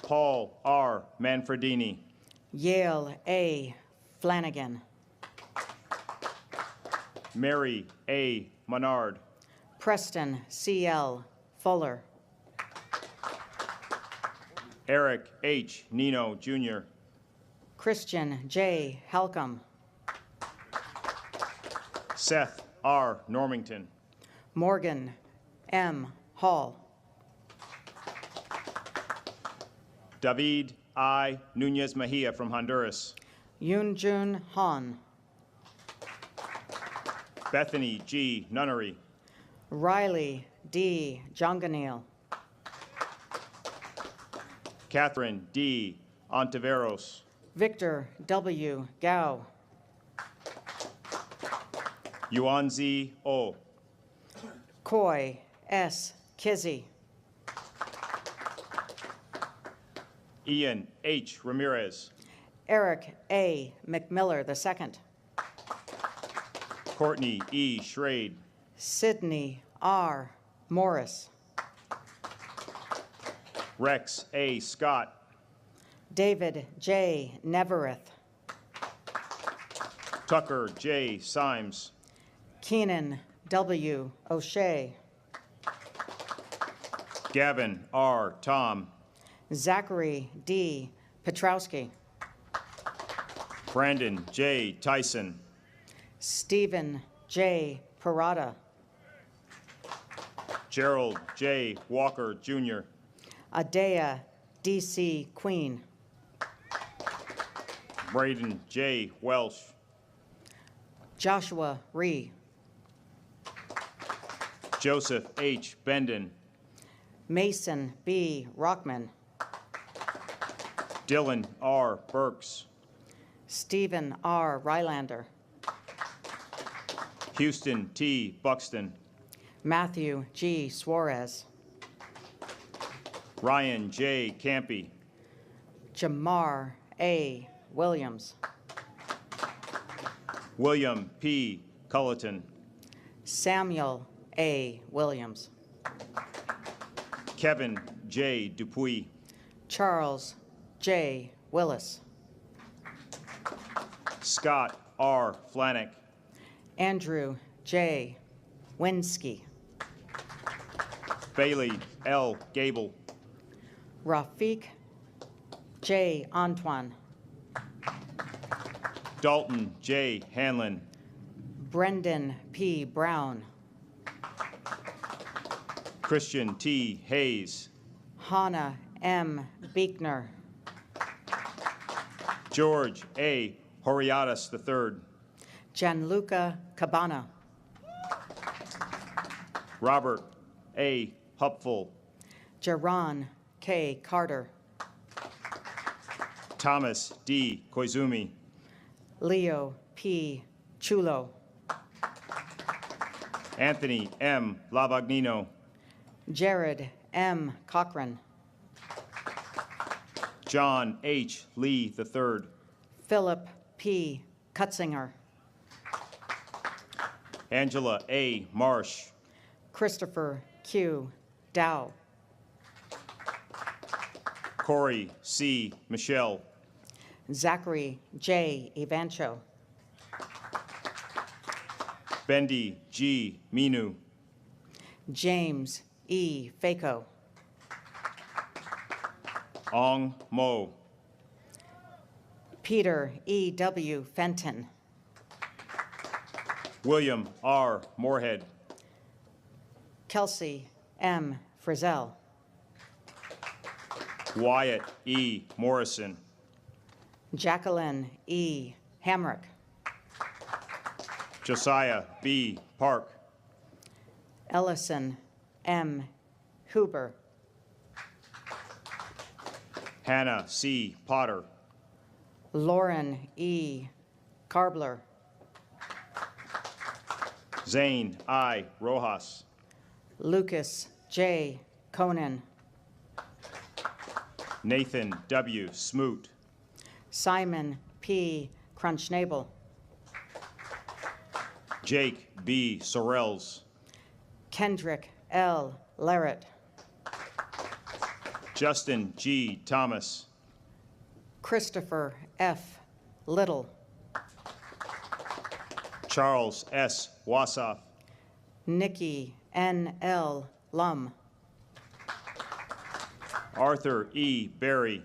S2: Paul R. Manfredini.
S15: Yale A. Flanagan.
S2: Mary A. Menard.
S15: Preston C.L. Fuller.
S2: Eric H. Nino Jr.
S15: Christian J. Halcomb.
S2: Seth R. Normington.
S15: Morgan M. Hall.
S2: David I. Nunez Mejia from Honduras.
S15: Yoonjun Han.
S2: Bethany G. Nunnery.
S15: Riley D. Jonganil.
S2: Catherine D. Ontiveros.
S15: Victor W. Gao.
S2: Yuanzi O.
S15: Coy S. Kizzy.
S2: Ian H. Ramirez.
S15: Eric A. McMiller II.
S2: Courtney E. Schrade.
S15: Sidney R. Morris.
S2: Rex A. Scott.
S15: David J. Nevereth.
S2: Tucker J. Symes.
S15: Keenan W. O'Shea.
S2: Gavin R. Tom.
S15: Zachary D. Petrowski.
S2: Brandon J. Tyson.
S15: Stephen J. Parada.
S2: Gerald J. Walker Jr.
S15: Adea D.C. Queen.
S2: Braden J. Welsh.
S15: Joshua Ree.
S2: Joseph H. Benden.
S15: Mason B. Rockman.
S2: Dylan R. Burks.
S15: Stephen R. Rylander.
S2: Houston T. Buxton.
S15: Matthew G. Suarez.
S2: Ryan J. Campy.
S15: Jamar A. Williams.
S2: William P. Culleton.
S15: Samuel A. Williams.
S2: Kevin J. Dupuy.
S15: Charles J. Willis.
S2: Scott R. Flanick.
S15: Andrew J. Winsky.
S2: Bailey L. Gable.
S15: Rafiq J. Antoine.
S2: Dalton J. Hanlon.
S15: Brendan P. Brown.
S2: Christian T. Hayes.
S15: Hannah M. Beekner.
S2: George A. Horiatis III.
S15: Gianluca Cabana.
S2: Robert A. Hupful.
S15: Jaron K. Carter.
S2: Thomas D. Koizumi.
S15: Leo P. Chulo.
S2: Anthony M. Lavagnino.
S15: Jared M. Cochran.
S2: John H. Lee III.
S15: Philip P. Kutzinger.
S2: Angela A. Marsh.
S15: Christopher Q. Dow.
S2: Corey C. Michelle.
S15: Zachary J. Evancho.
S2: Bendy G. Minu.
S15: James E. Faco.
S2: Ong Mo.
S15: Peter E. W. Fenton.
S2: William R. Moorhead.
S15: Kelsey M. Frizzell.
S2: Wyatt E. Morrison.
S15: Jacqueline E. Hamrick.
S2: Josiah B. Park.
S15: Ellison M. Huber.
S2: Hannah C. Potter.
S15: Lauren E. Carbler.
S2: Zane I. Rojas.
S15: Lucas J. Conan.
S2: Nathan W. Smoot.
S15: Simon P. Crunchnagle.
S2: Jake B. Sorrells.
S15: Kendrick L. Larrett.
S2: Justin G. Thomas.
S15: Christopher F. Little.
S2: Charles S. Wassoff.
S15: Nikki N. L. Lum.
S2: Arthur E. Berry.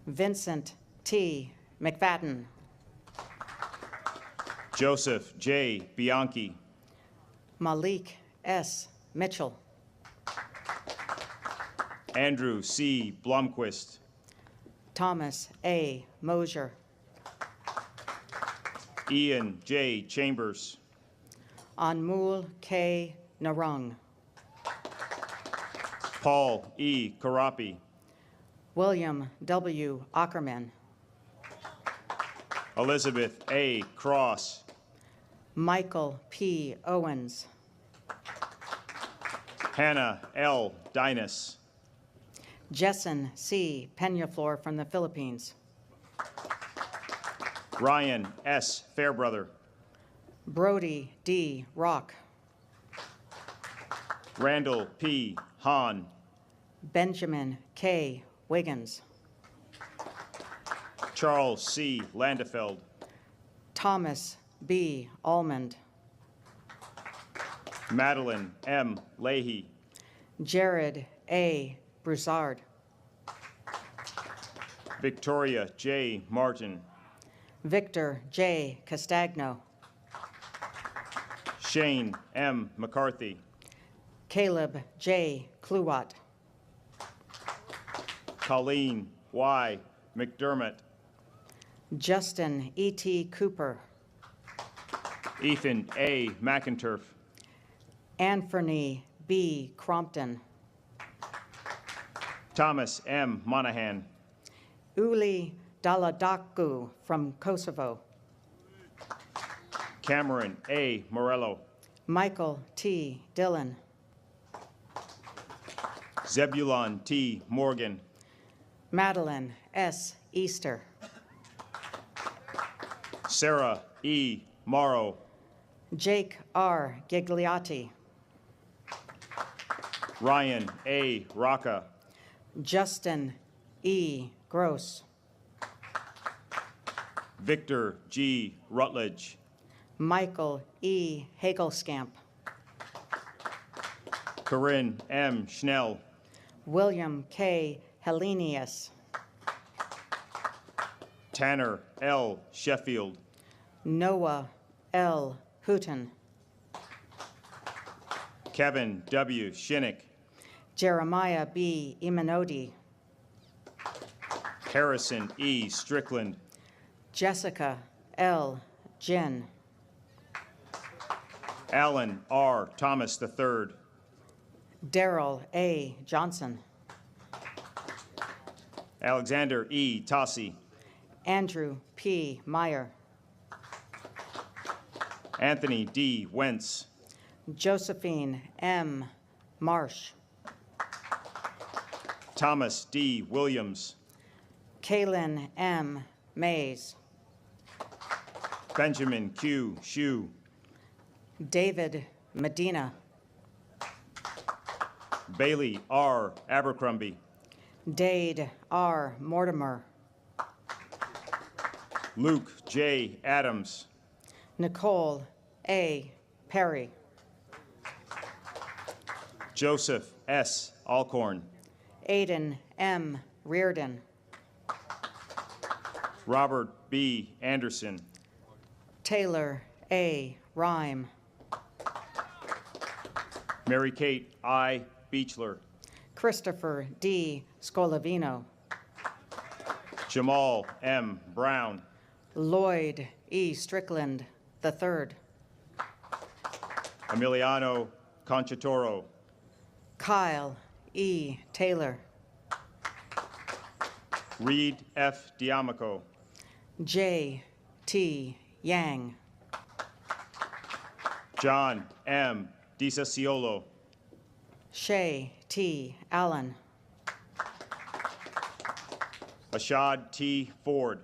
S15: Vincent T. McFadden.
S2: Joseph J. Bianchi.
S15: Malik S. Mitchell.
S2: Andrew C. Blomquist.
S15: Thomas A. Mosier.
S2: Ian J. Chambers.
S15: Anmol K. Narung.
S2: Paul E. Karapi.
S15: William W. Ackerman.
S2: Elizabeth A. Cross.
S15: Michael P. Owens.
S2: Hannah L. Dinas.
S15: Jessen C. Peñaflor from the Philippines.
S2: Ryan S. Fairbrother.
S15: Brody D. Rock.
S2: Randall P. Hahn.
S15: Benjamin K. Wiggins.
S2: Charles C. Landefeld.
S15: Thomas B. Almond.
S2: Madeline M. Leahy.
S15: Jared A. Broussard.
S2: Victoria J. Martin.
S15: Victor J. Castagno.
S2: Shane M. McCarthy.
S15: Caleb J. Kluwat.
S2: Colleen Y. McDermott.
S15: Justin E.T. Cooper.
S2: Ethan A. McInturf.
S15: Anthony B. Crompton.
S2: Thomas M. Monahan.
S15: Uli Daladaku from Kosovo.
S2: Cameron A. Morello.
S15: Michael T. Dillon.
S2: Zebulon T. Morgan.
S15: Madeline S. Easter.
S2: Sarah E. Morrow.
S15: Jake R. Gigliotti.
S2: Ryan A. Rocca.
S15: Justin E. Gross.
S2: Victor G. Rutledge.
S15: Michael E. Hagelskamp.
S2: Corinne M. Schnell.
S15: William K. Helenius.
S2: Tanner L. Sheffield.
S15: Noah L. Hooten.
S2: Kevin W. Shinnick.
S15: Jeremiah B. Imanodi.
S2: Harrison E. Strickland.
S15: Jessica L. Jin.
S2: Alan R. Thomas III.
S15: Daryl A. Johnson.
S2: Alexander E. Tossi.
S15: Andrew P. Meyer.
S2: Anthony D. Wentz.
S15: Josephine M. Marsh.
S2: Thomas D. Williams.
S15: Kaylin M. Mays.
S2: Benjamin Q. Shu.
S15: David Medina.
S2: Bailey R. Abercrombie.
S15: Dade R. Mortimer.
S2: Luke J. Adams.
S15: Nicole A. Perry.
S2: Joseph S. Alcorn.
S15: Aiden M. Reardon.
S2: Robert B. Anderson.
S15: Taylor A. Rhyme.
S2: Mary Kate I. Beechler.
S15: Christopher D. Scolavino.
S2: Jamal M. Brown.
S15: Lloyd E. Strickland III.
S2: Emiliano Conchatoro.
S15: Kyle E. Taylor.
S2: Reed F. Diamico.
S15: J. T. Yang.
S2: John M. DiSasciolo.
S15: Shay T. Allen.
S2: Ashad T. Ford.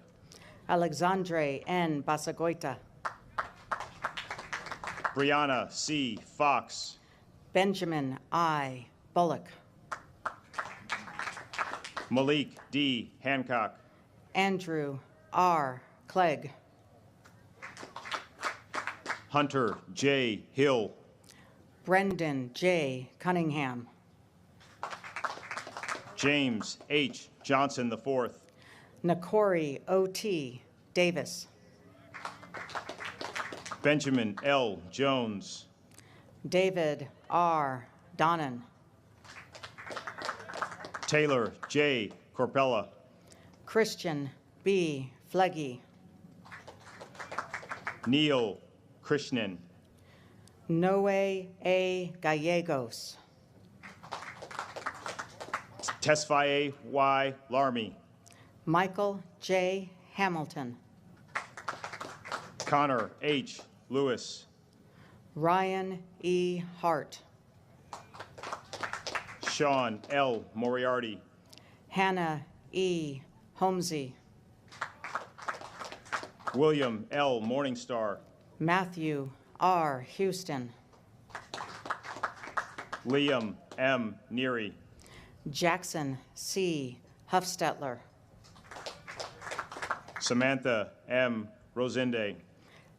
S15: Alexandre N. Basagoita.
S2: Brianna C. Fox.
S15: Benjamin I. Bullock.
S2: Malik D. Hancock.
S15: Andrew R. Clegg.
S2: Hunter J. Hill.
S15: Brendan J. Cunningham.
S2: James H. Johnson IV.
S15: Nakori O.T. Davis.
S2: Benjamin L. Jones.
S15: David R. Donnan.
S2: Taylor J. Corpella.
S15: Christian B. Fleggy.
S2: Neil Krishnan.
S15: Noe A. Gallegos.
S2: Tesfaye Y. Larmy.
S15: Michael J. Hamilton.
S2: Connor H. Lewis.
S15: Ryan E. Hart.
S2: Sean L. Moriarty.
S15: Hannah E. Holmesy.
S2: William L. Morningstar.
S15: Matthew R. Houston.
S2: Liam M. Neary.
S15: Jackson C. Huffstetler.
S2: Samantha M. Rosende.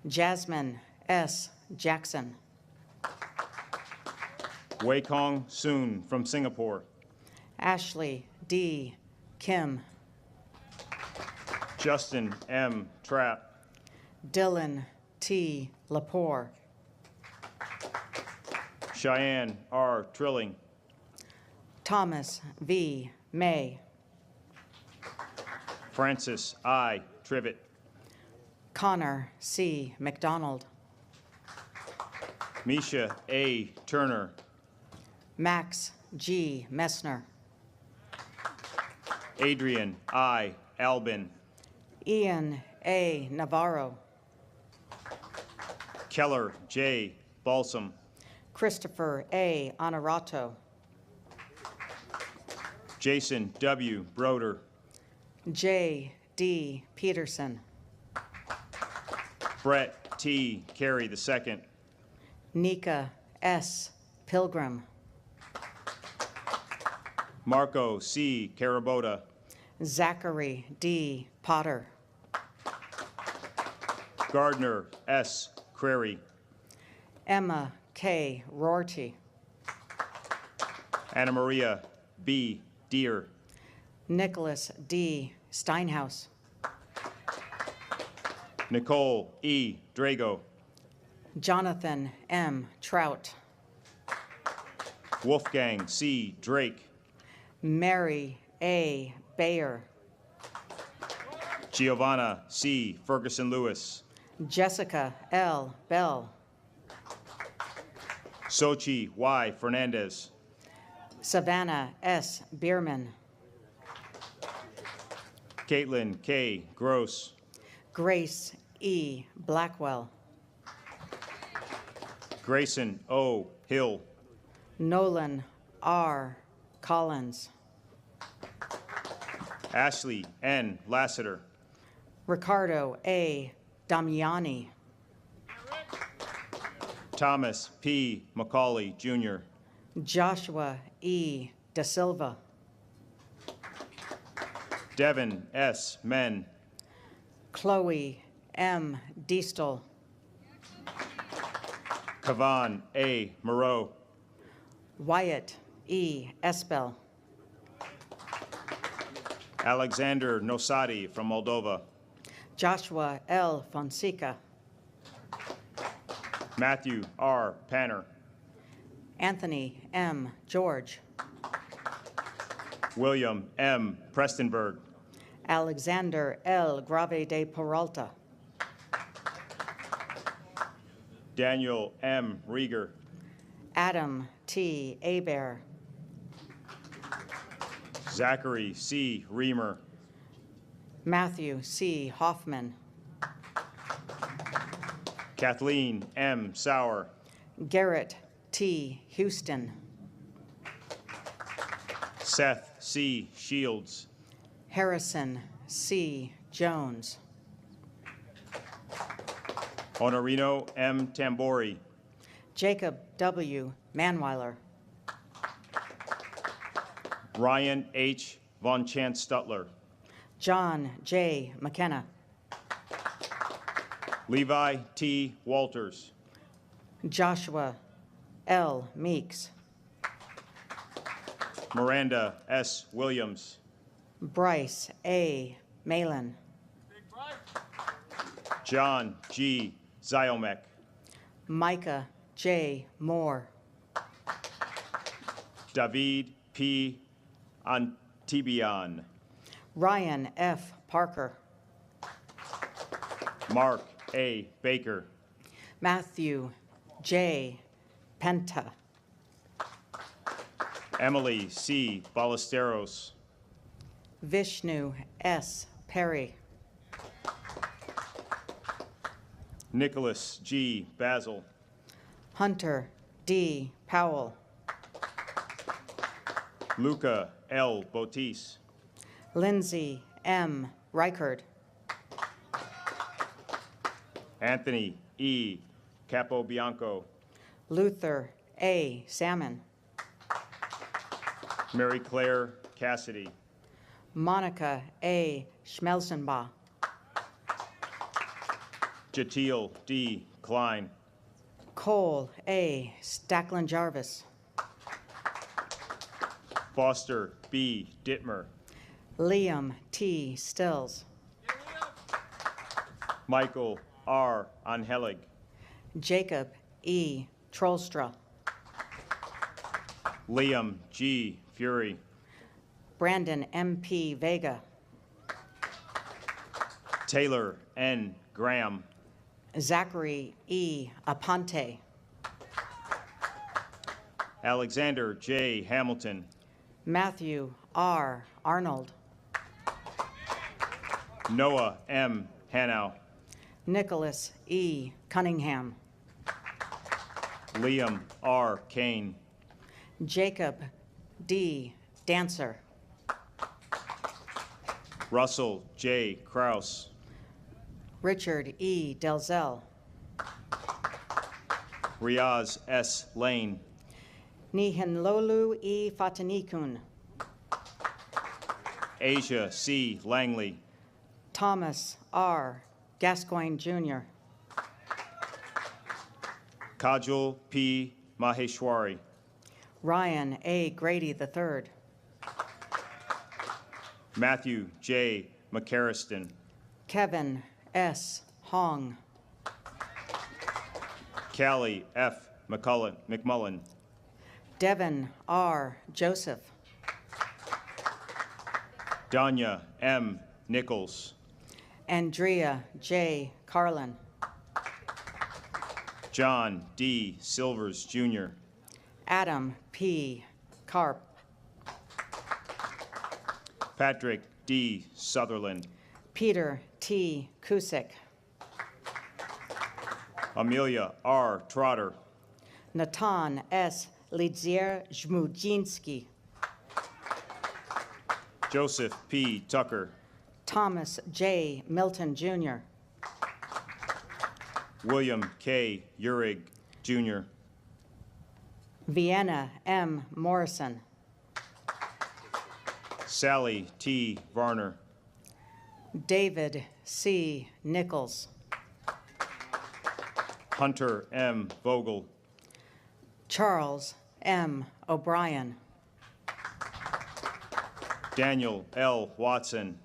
S15: Jasmine S. Jackson.
S2: Wei Kong Soon from Singapore.
S15: Ashley D. Kim.
S2: Justin M. Trapp.
S15: Dylan T. Lepore.
S2: Cheyenne R. Trilling.
S15: Thomas V. May.
S2: Francis I. Trivet.
S15: Connor C. McDonald.
S2: Misha A. Turner.
S15: Max G. Messner.
S2: Adrian I. Albin.
S15: Ian A. Navarro.
S2: Keller J. Balsam.
S15: Christopher A. Honorato.
S2: Jason W. Broder.
S15: J. D. Peterson.
S2: Brett T. Carey II.
S15: Nika S. Pilgrim.
S2: Marco C. Carabota.
S15: Zachary D. Potter.
S2: Gardner S. Crary.
S15: Emma K. Rorty.
S2: Anna Maria B. Deer.
S15: Nicholas D. Steinhaus.
S2: Nicole E. Drago.
S15: Jonathan M. Trout.
S2: Wolfgang C. Drake.
S15: Mary A. Bayer.
S2: Giovanna C. Ferguson Lewis.
S15: Jessica L. Bell.
S2: Sochi Y. Fernandez.
S15: Savannah S. Bierman.
S2: Caitlin K. Gross.
S15: Grace E. Blackwell.
S2: Grayson O. Hill.
S15: Nolan R. Collins.
S2: Ashley N. Lassiter.
S15: Ricardo A. Damiani.
S2: Thomas P. McCauley, Jr.
S15: Joshua E. Da Silva.
S2: Devin S. Men.
S15: Chloe M. Diestel.
S2: Kavan A. Moreau.
S15: Wyatt E. Espel.
S2: Alexander Nosati from Moldova.
S15: Joshua L. Fonseca.
S2: Matthew R. Panner.
S15: Anthony M. George.
S2: William M. Prestonberg.
S15: Alexander L. Grave de Peralta.
S2: Daniel M. Rieger.
S15: Adam T. Abear.
S2: Zachary C. Reamer.
S15: Matthew C. Hoffman.
S2: Kathleen M. Sauer.
S15: Garrett T. Houston.
S2: Seth C. Shields.
S15: Harrison C. Jones.
S2: Honorino M. Tambori.
S15: Jacob W. Manweiler.
S2: Ryan H. Von Chance Stutler.
S15: John J. McKenna.
S2: Levi T. Walters.
S15: Joshua L. Meeks.
S2: Miranda S. Williams.
S15: Bryce A. Malin.
S2: John G. Ziomek.
S15: Micah J. Moore.
S2: David P. Antibian.
S15: Ryan F. Parker.
S2: Mark A. Baker.
S15: Matthew J. Penta.
S2: Emily C. Ballesteros.
S15: Vishnu S. Perry.
S2: Nicholas G. Basil.
S15: Hunter D. Powell.
S2: Luca L. Botis.
S15: Lindsay M. Reichard.
S2: Anthony E. Capobianco.
S15: Luther A. Salmon.
S2: Mary Claire Cassidy.
S15: Monica A. Schmelzenbach.
S2: Jatiel D. Klein.
S15: Cole A. Stacklin Jarvis.
S2: Foster B. Dittmer.
S15: Liam T. Stills.
S2: Michael R. Anhelig.
S15: Jacob E. Trollstra.
S2: Liam G. Fury.
S15: Brandon M.P. Vega.
S2: Taylor N. Graham.
S15: Zachary E. Aponte.
S2: Alexander J. Hamilton.
S15: Matthew R. Arnold.
S2: Noah M. Hanau.
S15: Nicholas E. Cunningham.
S2: Liam R. Kane.
S15: Jacob D. Dancer.
S2: Russell J. Kraus.
S15: Richard E. Delzell.
S2: Riaz S. Lane.
S15: Nihinlolu E. Fatanikun.
S2: Asia C. Langley.
S15: Thomas R. Gascoigne Jr.
S2: Kajal P. Maheshwari.
S15: Ryan A. Grady III.
S2: Matthew J. McCarriston.
S15: Kevin S. Hong.
S2: Callie F. McMullen.
S15: Devin R. Joseph.
S2: Danya M. Nichols.
S15: Andrea J. Carlin.
S2: John D. Silvers, Jr.
S15: Adam P. Karp.
S2: Patrick D. Sutherland.
S15: Peter T. Kusick.
S2: Amelia R. Trotter.
S15: Natan S. Lidzier Żmudzinski.
S2: Joseph P. Tucker.
S15: Thomas J. Milton Jr.
S2: William K. Urig, Jr.
S15: Vienna M. Morrison.
S2: Sally T. Varner.
S15: David C. Nichols.
S2: Hunter M. Vogel.
S15: Charles M. O'Brien.
S2: Daniel L. Watson.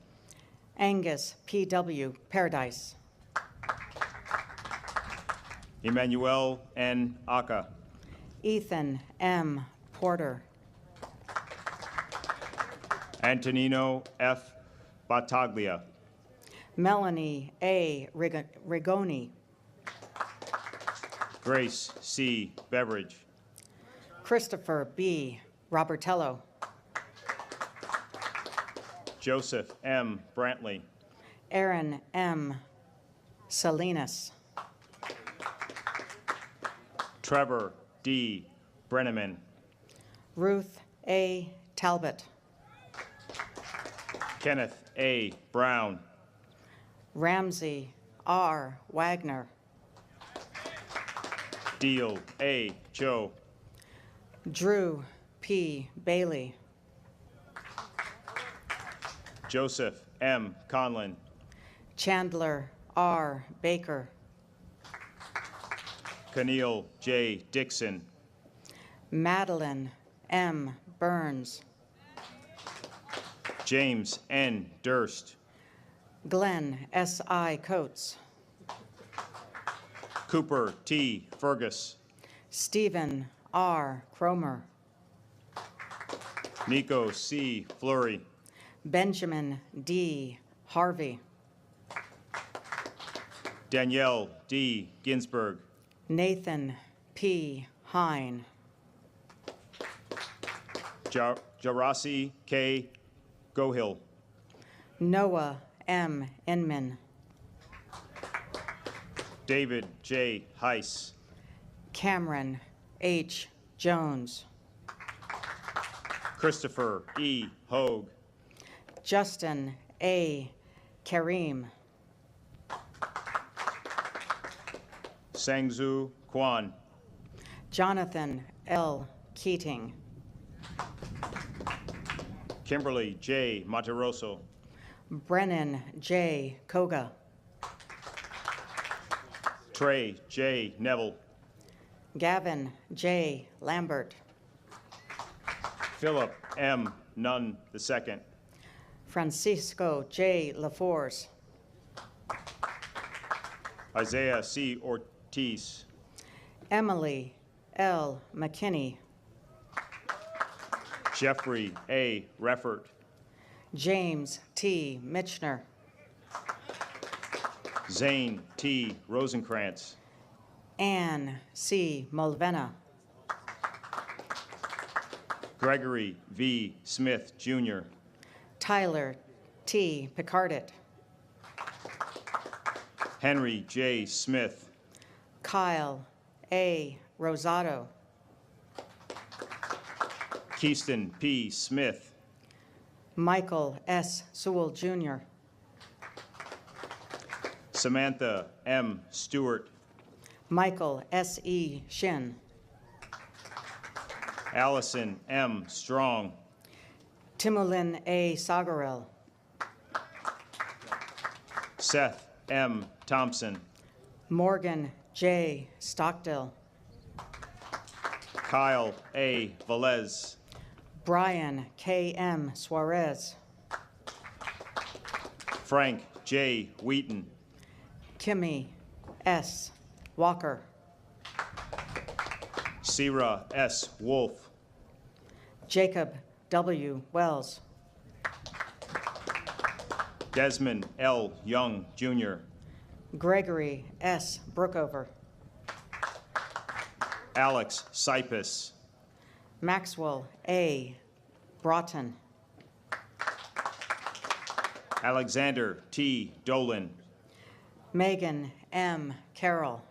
S15: Angus P.W. Paradise.
S2: Emmanuel N. Aka.
S15: Ethan M. Porter.
S2: Antonino F. Battaglia.
S15: Melanie A. Rigoni.
S2: Grace C. Beveridge.
S15: Christopher B. Robertello.
S2: Joseph M. Brantley.
S15: Aaron M. Salinas.
S2: Trevor D. Brenneman.
S15: Ruth A. Talbot.
S2: Kenneth A. Brown.
S15: Ramsey R. Wagner.
S2: Deal A. Joe.
S15: Drew P. Bailey.
S2: Joseph M. Conlon.
S15: Chandler R. Baker.
S2: Keneal J. Dixon.
S15: Madeline M. Burns.
S2: James N. Durst.
S15: Glenn S.I. Coates,
S2: Cooper T. Fergus,
S15: Stephen R. Cromer,
S2: Nico C. Fleury,
S15: Benjamin D. Harvey,
S2: Danielle D. Ginsburg,
S15: Nathan P. Hine,
S2: Jarasi K. Gohill,
S15: Noah M. Inman,
S2: David J. Heiss,
S15: Cameron H. Jones,
S2: Christopher E. Hogue,
S15: Justin A. Kareem,
S2: Sangzu Kwan,
S15: Jonathan L. Keating,
S2: Kimberly J. Mataroso,
S15: Brennan J. Koga,
S2: Trey J. Neville,
S15: Gavin J. Lambert,
S2: Philip M. Nunn II,
S15: Francisco J. LaForce,
S2: Isaiah C. Ortiz,
S15: Emily L. McKinney,
S2: Jeffrey A. Reffert,
S15: James T. Mitchner,
S2: Zane T. Rosenkrantz,
S15: Ann C. Mulvena,
S2: Gregory V. Smith, Jr.,
S15: Tyler T. Picardit,
S2: Henry J. Smith,
S15: Kyle A. Rosado,
S2: Keyston P. Smith,
S15: Michael S. Sewell, Jr.,
S2: Samantha M. Stewart,
S15: Michael S. E. Shin,
S2: Allison M. Strong,
S15: Timolin A. Sagarel,
S2: Seth M. Thompson,
S15: Morgan J. Stockdale,
S2: Kyle A. Velez,
S15: Brian K. M. Suarez,
S2: Frank J. Wheaton,
S15: Kimmy S. Walker,
S2: Sierra S. Wolf,
S15: Jacob W. Wells,
S2: Desmond L. Young, Jr.,
S15: Gregory S. Brookover,
S2: Alex Sipus,
S15: Maxwell A. Broughton,
S2: Alexander T. Dolan,
S15: Megan M. Carroll,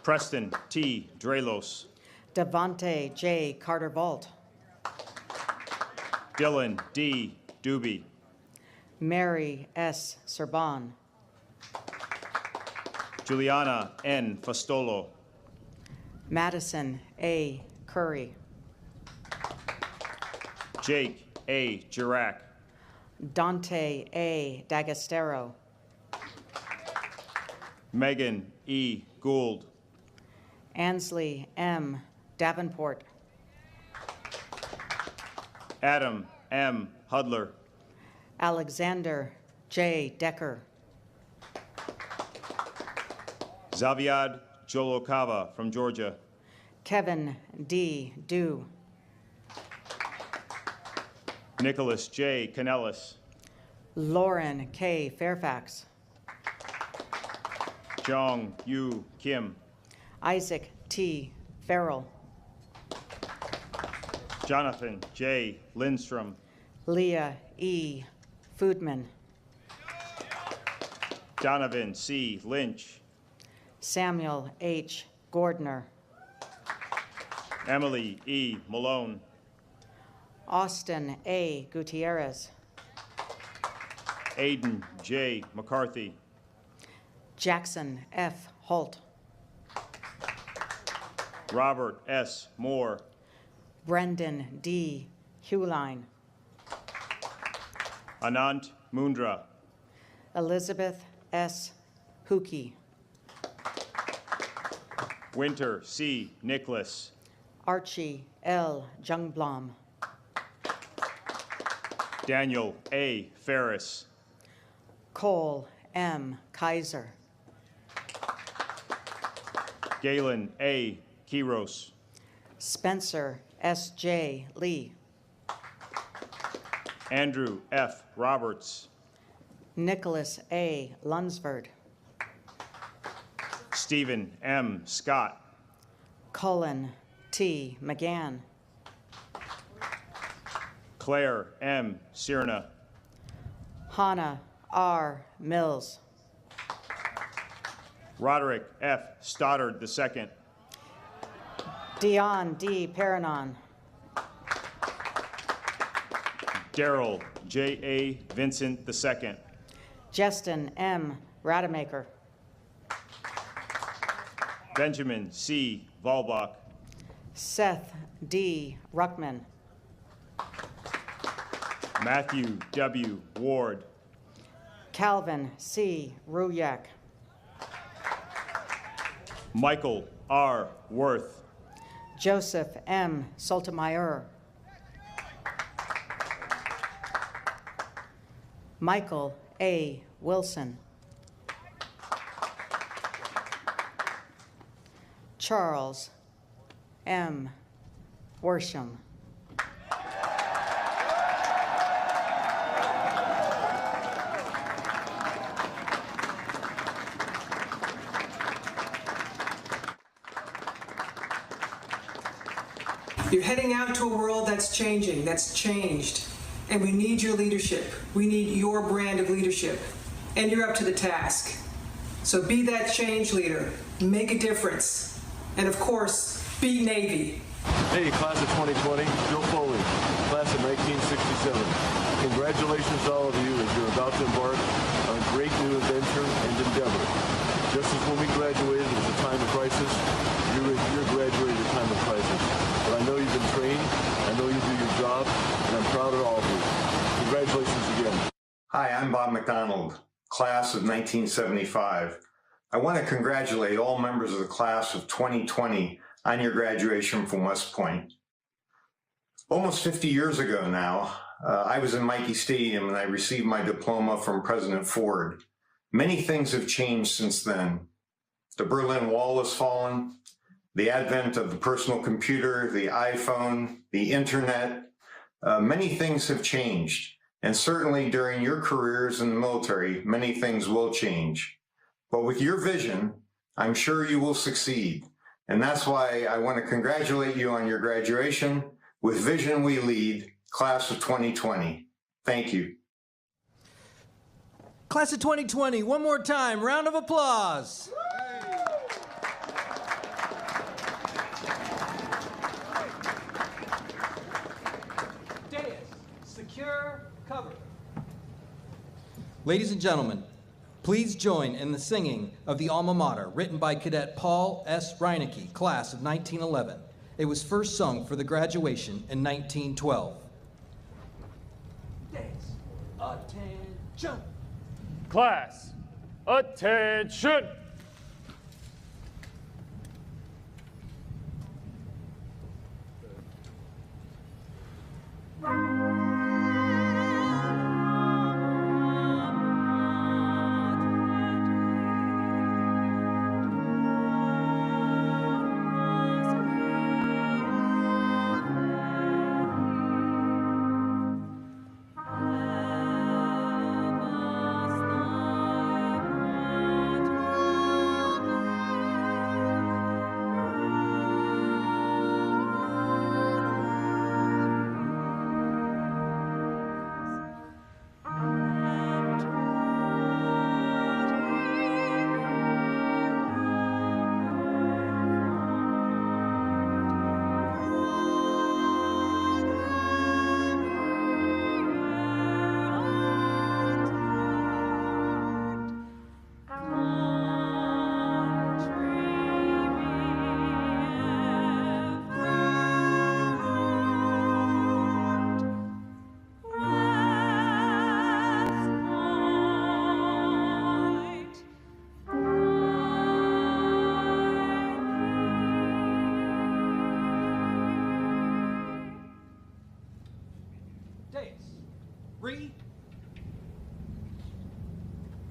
S2: Preston T. Drelos,
S15: Devonte J. Carter-Vault,
S2: Dylan D. Doobie,
S15: Mary S. Serban,
S2: Juliana N. Fastolo,
S15: Madison A. Curry,
S2: Jake A. Jirac,
S15: Dante A. D'Agostero,
S2: Megan E. Gould,
S15: Ansley M. Davenport,
S2: Adam M. Hudler,
S15: Alexander J. Decker,
S2: Zaviad Jolokava from Georgia,
S15: Kevin D. Dew,
S2: Nicholas J. Canellis,
S15: Lauren K. Fairfax,
S2: Jong Yu Kim,
S15: Isaac T. Farrell,
S2: Jonathan J. Lindstrom,
S15: Leah E. Foodman,
S2: Donovan C. Lynch,
S15: Samuel H. Gordner,
S2: Emily E. Malone,
S15: Austin A. Gutierrez,
S2: Aiden J. McCarthy,
S15: Jackson F. Holt,
S2: Robert S. Moore,
S15: Brendan D. Hewline,
S2: Anant Mundra,
S15: Elizabeth S. Hookey,
S2: Winter C. Nicholas,
S15: Archie L. Jungblom,
S2: Daniel A. Ferris.
S15: Cole M. Kaiser.
S2: Galen A. Quiros.
S15: Spencer S.J. Lee.
S2: Andrew F. Roberts.
S15: Nicholas A. Lunsford.
S2: Stephen M. Scott.
S15: Cullen T. McGann.
S2: Claire M. Sirna.
S15: Hannah R. Mills.
S2: Roderick F. Stoddard II.
S15: Dion D. Paranon.
S2: Daryl J. A. Vincent II.
S15: Justin M. Rademacher.
S2: Benjamin C. Volbach.
S15: Seth D. Ruckman.
S2: Matthew W. Ward.
S15: Calvin C. Ruyak.
S2: Michael R. Worth.
S15: Joseph M. Soltemeyer. Michael A. Wilson. Charles M. Worsham.
S16: You're heading out to a world that's changing, that's changed. And we need your leadership. We need your brand of leadership. And you're up to the task. So be that change leader. Make a difference. And of course, be Navy.
S17: Hey, class of 2020, Bill Foley, class of 1967. Congratulations to all of you as you're about to embark on a great new adventure and endeavor. Just as when we graduated, it was a time of crisis, you're graduating at a time of crisis. But I know you've been trained, I know you do your job, and I'm proud of all of you. Congratulations again.
S12: Hi, I'm Bob McDonald, class of 1975. I want to congratulate all members of the class of 2020 on your graduation from West Point. Almost 50 years ago now, I was in Michie Stadium and I received my diploma from President Ford. Many things have changed since then. The Berlin Wall has fallen, the advent of the personal computer, the iPhone, the internet, many things have changed. And certainly during your careers in the military, many things will change. But with your vision, I'm sure you will succeed. And that's why I want to congratulate you on your graduation. With Vision We Lead, class of 2020. Thank you.
S1: Class of 2020, one more time, round of applause.
S16: Dais, secure, cover.
S1: Ladies and gentlemen, please join in the singing of the Alma Mater, written by Cadet Paul S. Reinecke, class of 1911. It was first sung for the graduation in 1912.
S16: Dais, attention.
S18: Class, attention!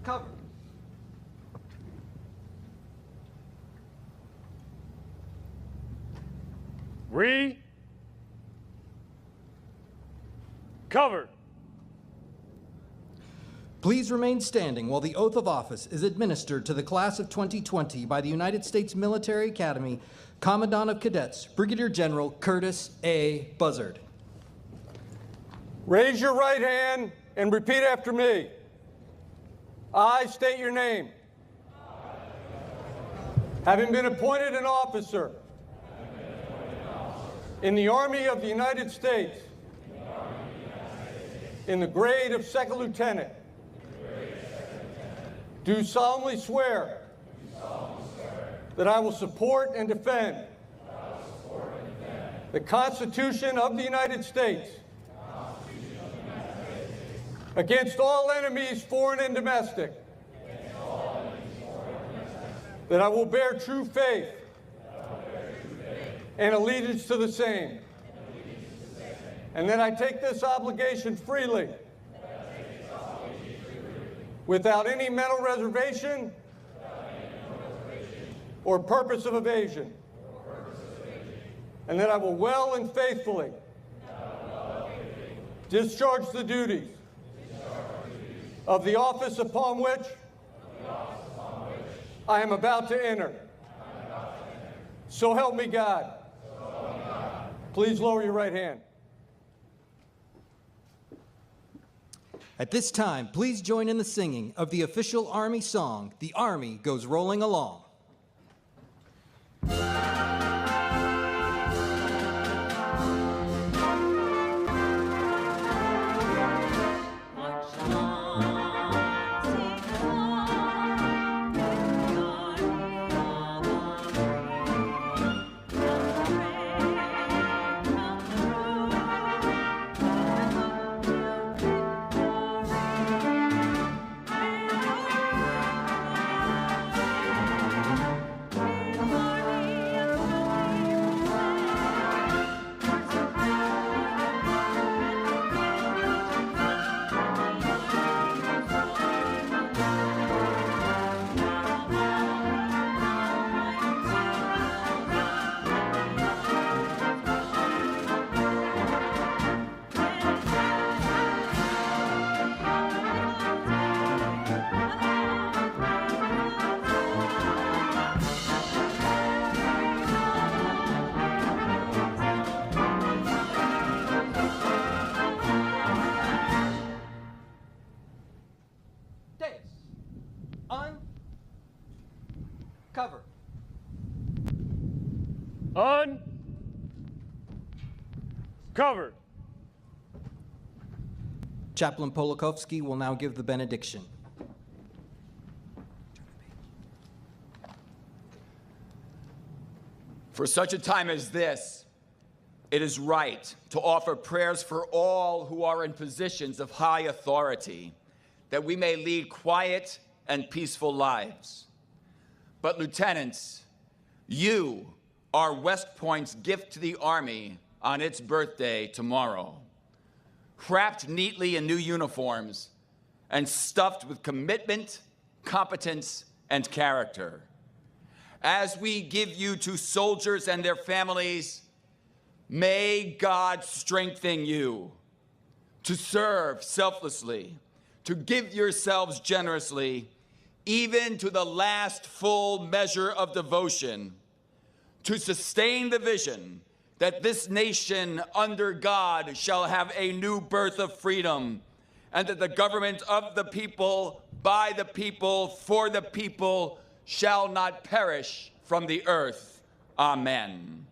S1: Cover.
S18: Cover.
S1: Please remain standing while the oath of office is administered to the class of 2020 by the United States Military Academy Commandant of Cadets, Brigadier General Curtis A. Buzzard.
S19: Raise your right hand and repeat after me. I state your name. Having been appointed an officer in the Army of the United States in the grade of second lieutenant, do solemnly swear that I will support and defend the Constitution of the United States against all enemies, foreign and domestic, that I will bear true faith and allegiance to the same, and that I take this obligation freely without any mental reservation or purpose of evasion, and that I will well and faithfully discharge the duties of the office upon which I am about to enter. So help me God. Please lower your right hand.
S1: At this time, please join in the singing of the official Army song, "The Army Goes Rolling Along." Cover.
S18: Cover.
S1: Chaplain Polakovsky will now give the benediction.
S3: For such a time as this, it is right to offer prayers for all who are in positions of high authority, that we may lead quiet and peaceful lives. But lieutenants, you are West Point's gift to the Army on its birthday tomorrow. Wrapped neatly in new uniforms and stuffed with commitment, competence, and character. As we give you to soldiers and their families, may God strengthen you to serve selflessly, to give yourselves generously, even to the last full measure of devotion, to sustain the vision that this nation under God shall have a new birth of freedom, and that the government of the people, by the people, for the people, shall not perish from the earth. Amen.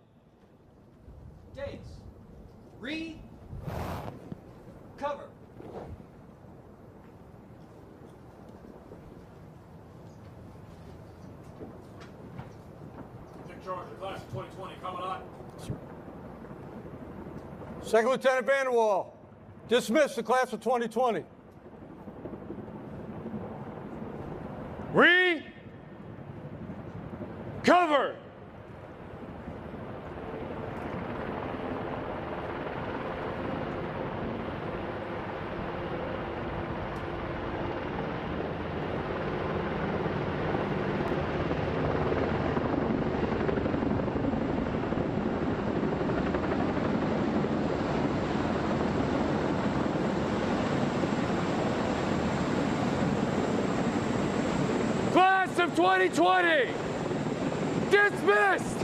S1: Dates. Read. Cover.
S8: Take charge of class of 2020, Commandant.
S19: Second Lieutenant Vanderwall, dismiss the class of 2020.
S18: Cover. of 2020. Dismissed.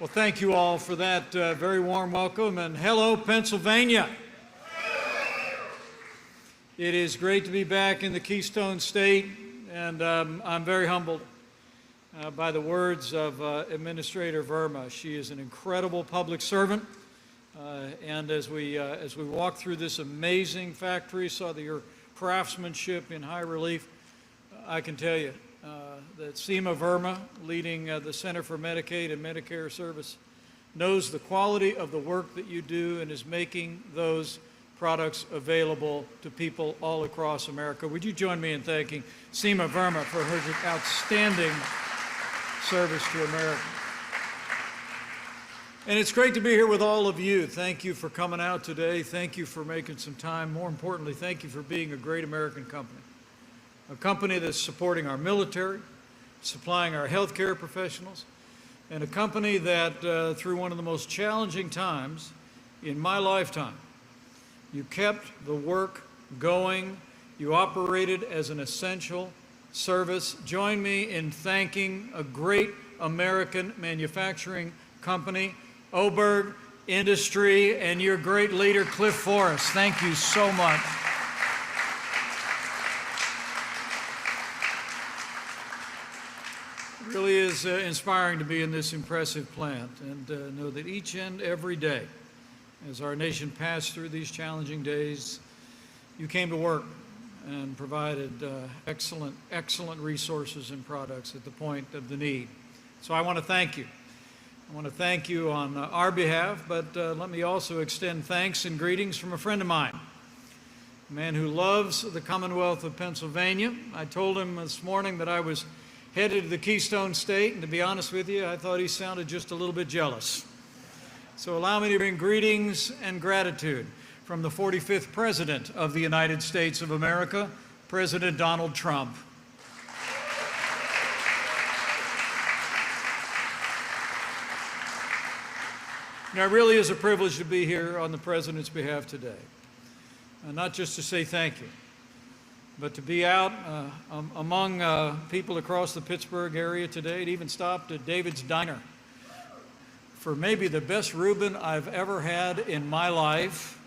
S20: Well, thank you all for that very warm welcome, and hello, Pennsylvania. It is great to be back in the Keystone State, and I'm very humbled by the words of Administrator Verma. She is an incredible public servant, and as we walked through this amazing factory, saw your craftsmanship in high relief, I can tell you that Seema Verma, leading the Center for Medicaid and Medicare Service, knows the quality of the work that you do and is making those products available to people all across America. Would you join me in thanking Seema Verma for her outstanding service to America? And it's great to be here with all of you. Thank you for coming out today. Thank you for making some time. More importantly, thank you for being a great American company. A company that's supporting our military, supplying our healthcare professionals, and a company that through one of the most challenging times in my lifetime, you kept the work going. You operated as an essential service. Join me in thanking a great American manufacturing company, Oberg Industry, and your great leader, Cliff Forrest. Thank you so much. It really is inspiring to be in this impressive plant and know that each and every day, as our nation passed through these challenging days, you came to work and provided excellent resources and products at the point of the need. So I want to thank you. I want to thank you on our behalf, but let me also extend thanks and greetings from a friend of mine, a man who loves the Commonwealth of Pennsylvania. I told him this morning that I was headed to the Keystone State, and to be honest with you, I thought he sounded just a little bit jealous. So allow me to bring greetings and gratitude from the 45th President of the United States of America, President Donald Trump. Now, it really is a privilege to be here on the President's behalf today, not just to say thank you, but to be out among people across the Pittsburgh area today. It even stopped at David's Diner for maybe the best Reuben I've ever had in my life.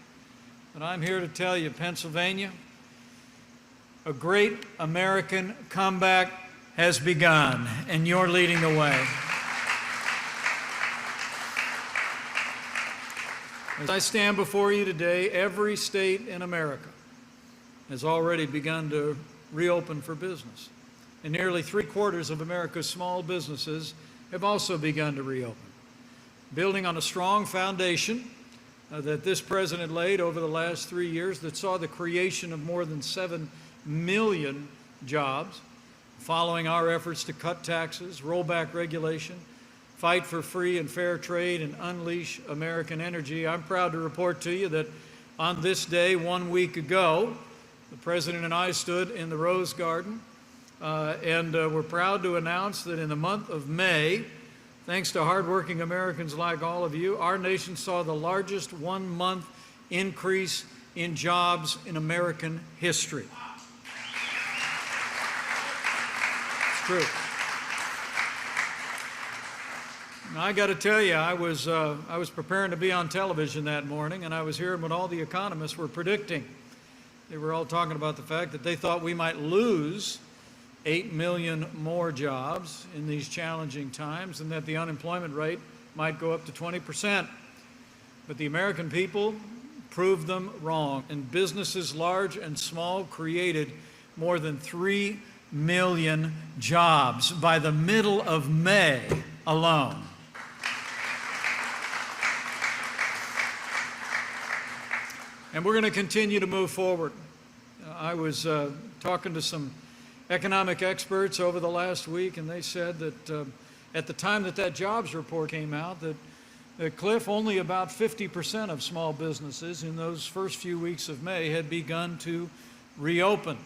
S20: But I'm here to tell you, Pennsylvania, a great American comeback has begun, and you're leading the way. As I stand before you today, every state in America has already begun to reopen for business. And nearly 3/4 of America's small businesses have also begun to reopen, building on a strong foundation that this president laid over the last 3 years that saw the creation of more than 7 million jobs, following our efforts to cut taxes, roll back regulation, fight for free and fair trade, and unleash American energy. I'm proud to report to you that on this day 1 week ago, the President and I stood in the Rose Garden, and we're proud to announce that in the month of May, thanks to hardworking Americans like all of you, our nation saw the largest one-month increase in jobs in American history. It's true. Now, I got to tell you, I was preparing to be on television that morning, and I was hearing what all the economists were predicting. They were all talking about the fact that they thought we might lose 8 million more jobs in these challenging times, and that the unemployment rate might go up to 20%. But the American people proved them wrong, and businesses large and small created more than 3 million jobs by the middle of May alone. And we're going to continue to move forward. I was talking to some economic experts over the last week, and they said that at the time that jobs report came out, that Cliff, only about 50% of small businesses in those first few weeks of May had begun to reopen.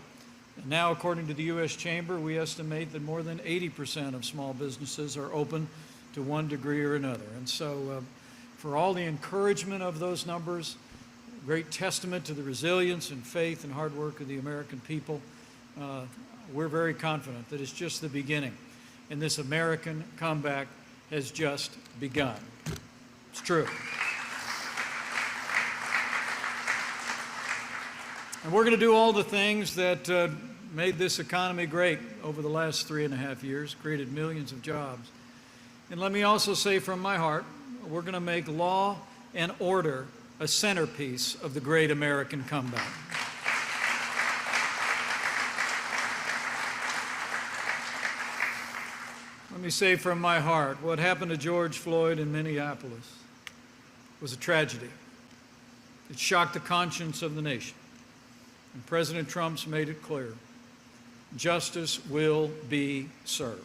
S20: And now, according to the U.S. Chamber, we estimate that more than 80% of small businesses are open to one degree or another. And so for all the encouragement of those numbers, great testament to the resilience and faith and hard work of the American people, we're very confident that it's just the beginning. And this American comeback has just begun. It's true. And we're going to do all the things that made this economy great over the last 3.5 years, created millions of jobs. And let me also say from my heart, we're going to make law and order a centerpiece of the great American comeback. Let me say from my heart, what happened to George Floyd in Minneapolis was a tragedy. It shocked the conscience of the nation. And President Trump's made it clear. Justice will be served.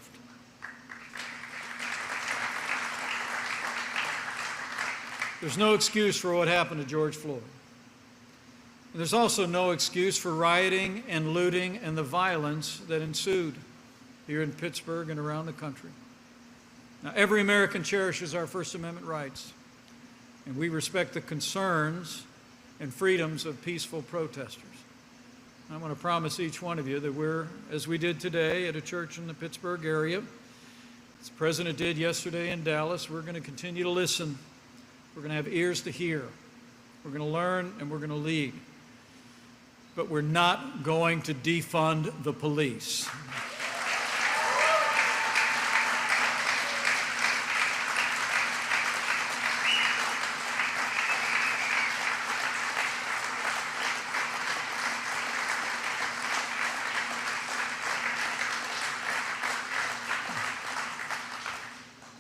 S20: There's no excuse for what happened to George Floyd. And there's also no excuse for rioting and looting and the violence that ensued here in Pittsburgh and around the country. Now, every American cherishes our First Amendment rights, and we respect the concerns and freedoms of peaceful protesters. I want to promise each one of you that we're, as we did today at a church in the Pittsburgh area, as the President did yesterday in Dallas, we're going to continue to listen. We're going to have ears to hear. We're going to learn and we're going to lead. But we're not going to defund the police.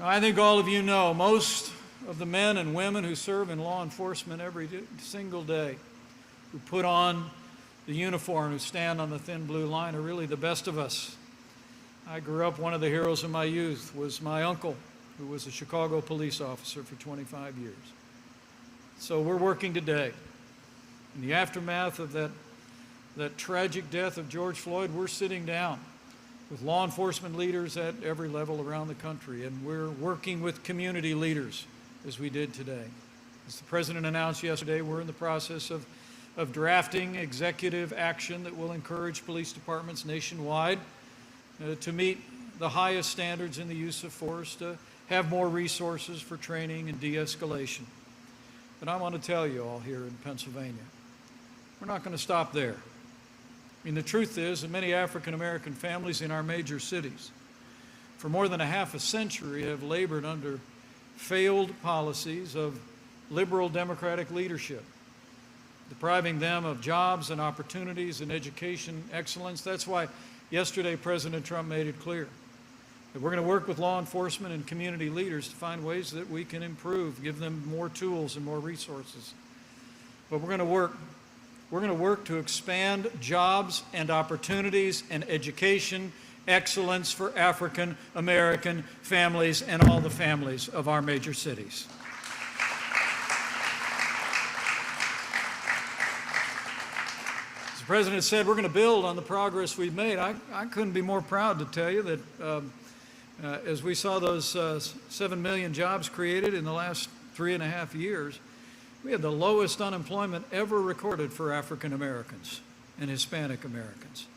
S20: I think all of you know most of the men and women who serve in law enforcement every single day, who put on the uniform, who stand on the thin blue line, are really the best of us. I grew up, one of the heroes of my youth was my uncle, who was a Chicago police officer for 25 years. So we're working today. In the aftermath of that tragic death of George Floyd, we're sitting down with law enforcement leaders at every level around the country, and we're working with community leaders as we did today. As the President announced yesterday, we're in the process of drafting executive action that will encourage police departments nationwide to meet the highest standards in the use of force, to have more resources for training and de-escalation. But I want to tell you all here in Pennsylvania, we're not going to stop there. I mean, the truth is that many African American families in our major cities for more than a half a century have labored under failed policies of liberal Democratic leadership, depriving them of jobs and opportunities and education excellence. That's why yesterday President Trump made it clear that we're going to work with law enforcement and community leaders to find ways that we can improve, give them more tools and more resources. But we're going to work to expand jobs and opportunities and education excellence for African American families and all the families of our major cities. As the President said, we're going to build on the progress we've made. I couldn't be more proud to tell you that as we saw those 7 million jobs created in the last 3.5 years, we had the lowest unemployment ever recorded for African Americans and Hispanic Americans.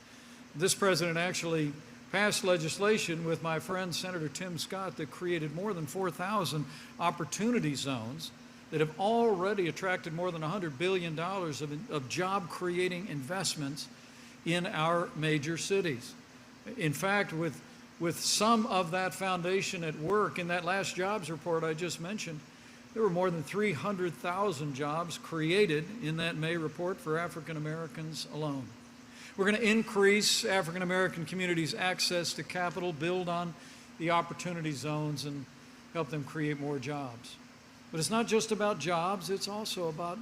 S20: This President actually passed legislation with my friend Senator Tim Scott that created more than 4,000 opportunity zones that have already attracted more than $100 billion of job-creating investments in our major cities. In fact, with some of that foundation at work, in that last jobs report I just mentioned, there were more than 300,000 jobs created in that May report for African Americans alone. We're going to increase African American communities' access to capital, build on the opportunity zones, and help them create more jobs. But it's not just about jobs, it's also about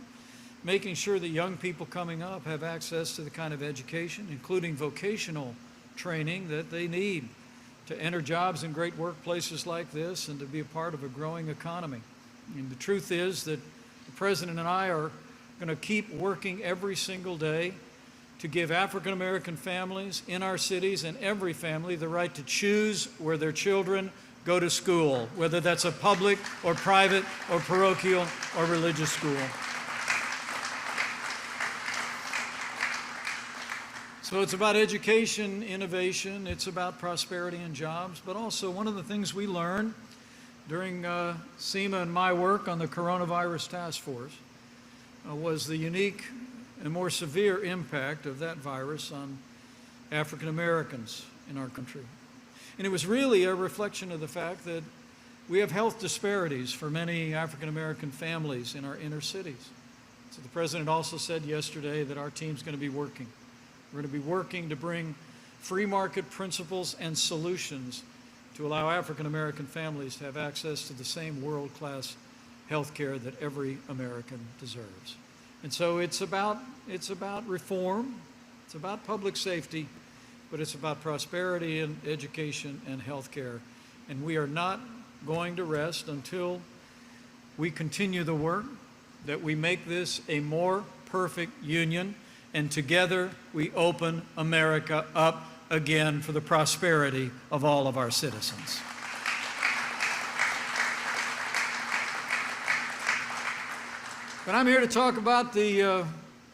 S20: making sure that young people coming up have access to the kind of education, including vocational training, that they need to enter jobs in great workplaces like this and to be a part of a growing economy. And the truth is that the President and I are going to keep working every single day to give African American families in our cities and every family the right to choose where their children go to school, whether that's a public or private or parochial or religious school. So it's about education, innovation, it's about prosperity and jobs, but also one of the things we learned during Seema and my work on the coronavirus task force was the unique and more severe impact of that virus on African Americans in our country. And it was really a reflection of the fact that we have health disparities for many African American families in our inner cities. So the President also said yesterday that our team's going to be working. We're going to be working to bring free market principles and solutions to allow African American families to have access to the same world-class health care that every American deserves. And so it's about reform, it's about public safety, but it's about prosperity and education and health care. And we are not going to rest until we continue the work, that we make this a more perfect union, and together we open America up again for the prosperity of all of our citizens. But I'm here to talk about the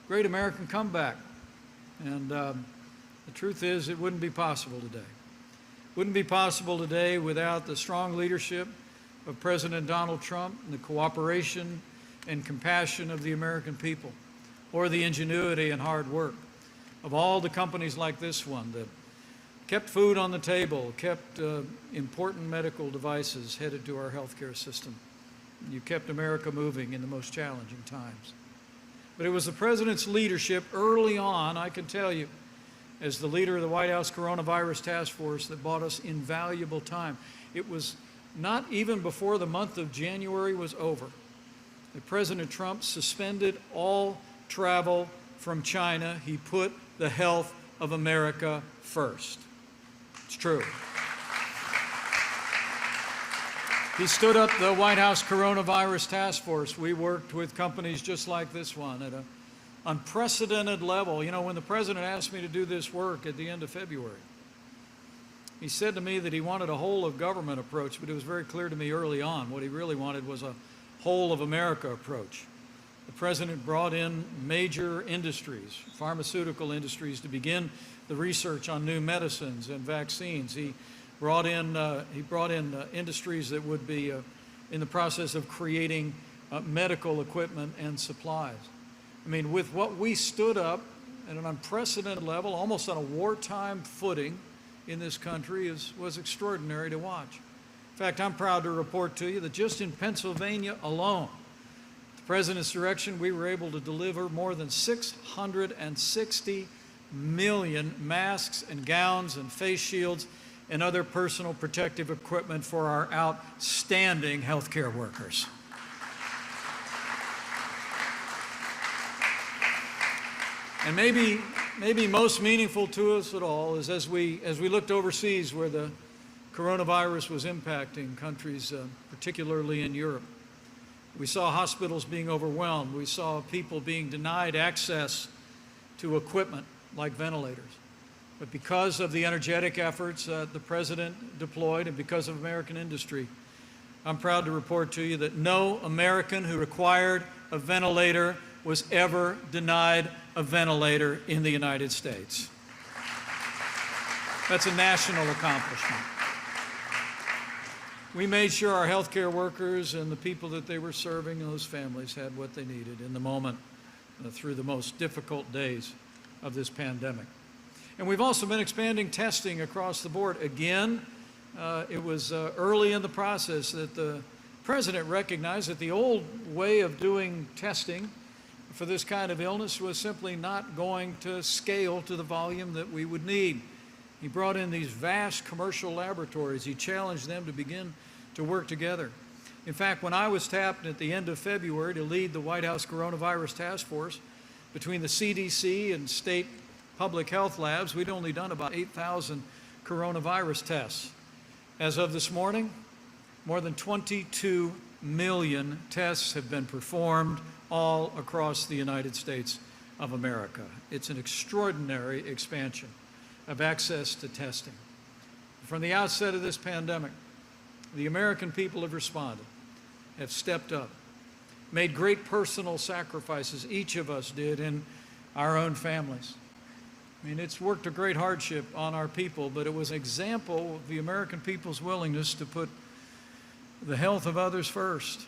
S20: great American comeback. And the truth is, it wouldn't be possible today. Wouldn't be possible today without the strong leadership of President Donald Trump and the cooperation and compassion of the American people, or the ingenuity and hard work of all the companies like this one that kept food on the table, kept important medical devices headed to our healthcare system. You kept America moving in the most challenging times. But it was the President's leadership early on, I can tell you, as the leader of the White House Coronavirus Task Force, that bought us invaluable time. It was not even before the month of January was over that President Trump suspended all travel from China. He put the health of America first. It's true. He stood up the White House Coronavirus Task Force. We worked with companies just like this one at an unprecedented level. You know, when the President asked me to do this work at the end of February, he said to me that he wanted a whole of government approach, but it was very clear to me early on what he really wanted was a whole of America approach. The President brought in major industries, pharmaceutical industries, to begin the research on new medicines and vaccines. He brought in industries that would be in the process of creating medical equipment and supplies. I mean, with what we stood up at an unprecedented level, almost on a wartime footing in this country, was extraordinary to watch. In fact, I'm proud to report to you that just in Pennsylvania alone, at the President's direction, we were able to deliver more than 660 million masks and gowns and face shields and other personal protective equipment for our outstanding healthcare workers. And maybe most meaningful to us at all is as we looked overseas where the coronavirus was impacting countries, particularly in Europe. We saw hospitals being overwhelmed. We saw people being denied access to equipment like ventilators. But because of the energetic efforts the President deployed and because of American industry, I'm proud to report to you that no American who required a ventilator was ever denied a ventilator in the United States. That's a national accomplishment. We made sure our healthcare workers and the people that they were serving and those families had what they needed in the moment through the most difficult days of this pandemic. And we've also been expanding testing across the board. Again, it was early in the process that the President recognized that the old way of doing testing for this kind of illness was simply not going to scale to the volume that we would need. He brought in these vast commercial laboratories. He challenged them to begin to work together. In fact, when I was tapped at the end of February to lead the White House Coronavirus Task Force, between the CDC and state public health labs, we'd only done about 8,000 coronavirus tests. As of this morning, more than 22 million tests have been performed all across the United States of America. It's an extraordinary expansion of access to testing. From the outset of this pandemic, the American people have responded, have stepped up, made great personal sacrifices, each of us did in our own families. I mean, it's worked a great hardship on our people, but it was an example of the American people's willingness to put the health of others first,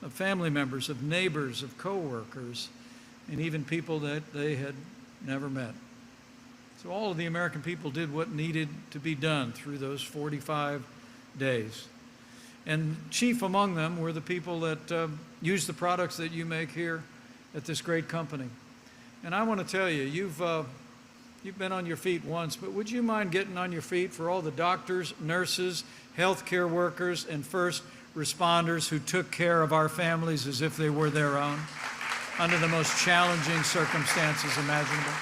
S20: of family members, of neighbors, of coworkers, and even people that they had never met. So all of the American people did what needed to be done through those 45 days. And chief among them were the people that use the products that you make here at this great company. And I want to tell you, you've been on your feet once, but would you mind getting on your feet for all the doctors, nurses, healthcare workers, and first responders who took care of our families as if they were their own under the most challenging circumstances imaginable?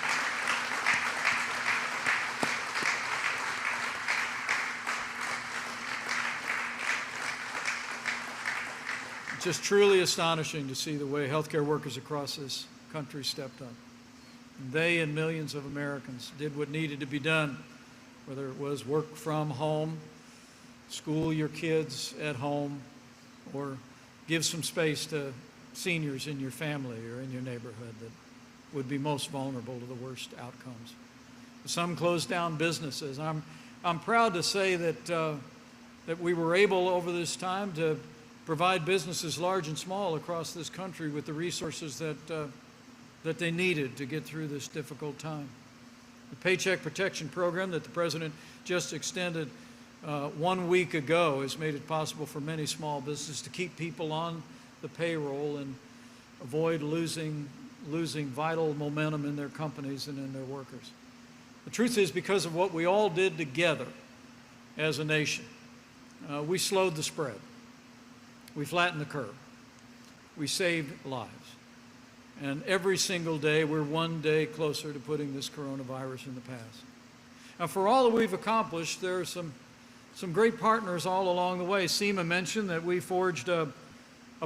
S20: It's just truly astonishing to see the way healthcare workers across this country stepped up. They and millions of Americans did what needed to be done, whether it was work from home, school your kids at home, or give some space to seniors in your family or in your neighborhood that would be most vulnerable to the worst outcomes. Some closed down businesses. I'm proud to say that we were able over this time to provide businesses large and small across this country with the resources that they needed to get through this difficult time. The Paycheck Protection Program that the President just extended 1 week ago has made it possible for many small businesses to keep people on the payroll and avoid losing vital momentum in their companies and in their workers. The truth is, because of what we all did together as a nation, we slowed the spread. We flattened the curve. We saved lives. And every single day, we're one day closer to putting this coronavirus in the past. Now, for all that we've accomplished, there are some great partners all along the way. Seema mentioned that we forged a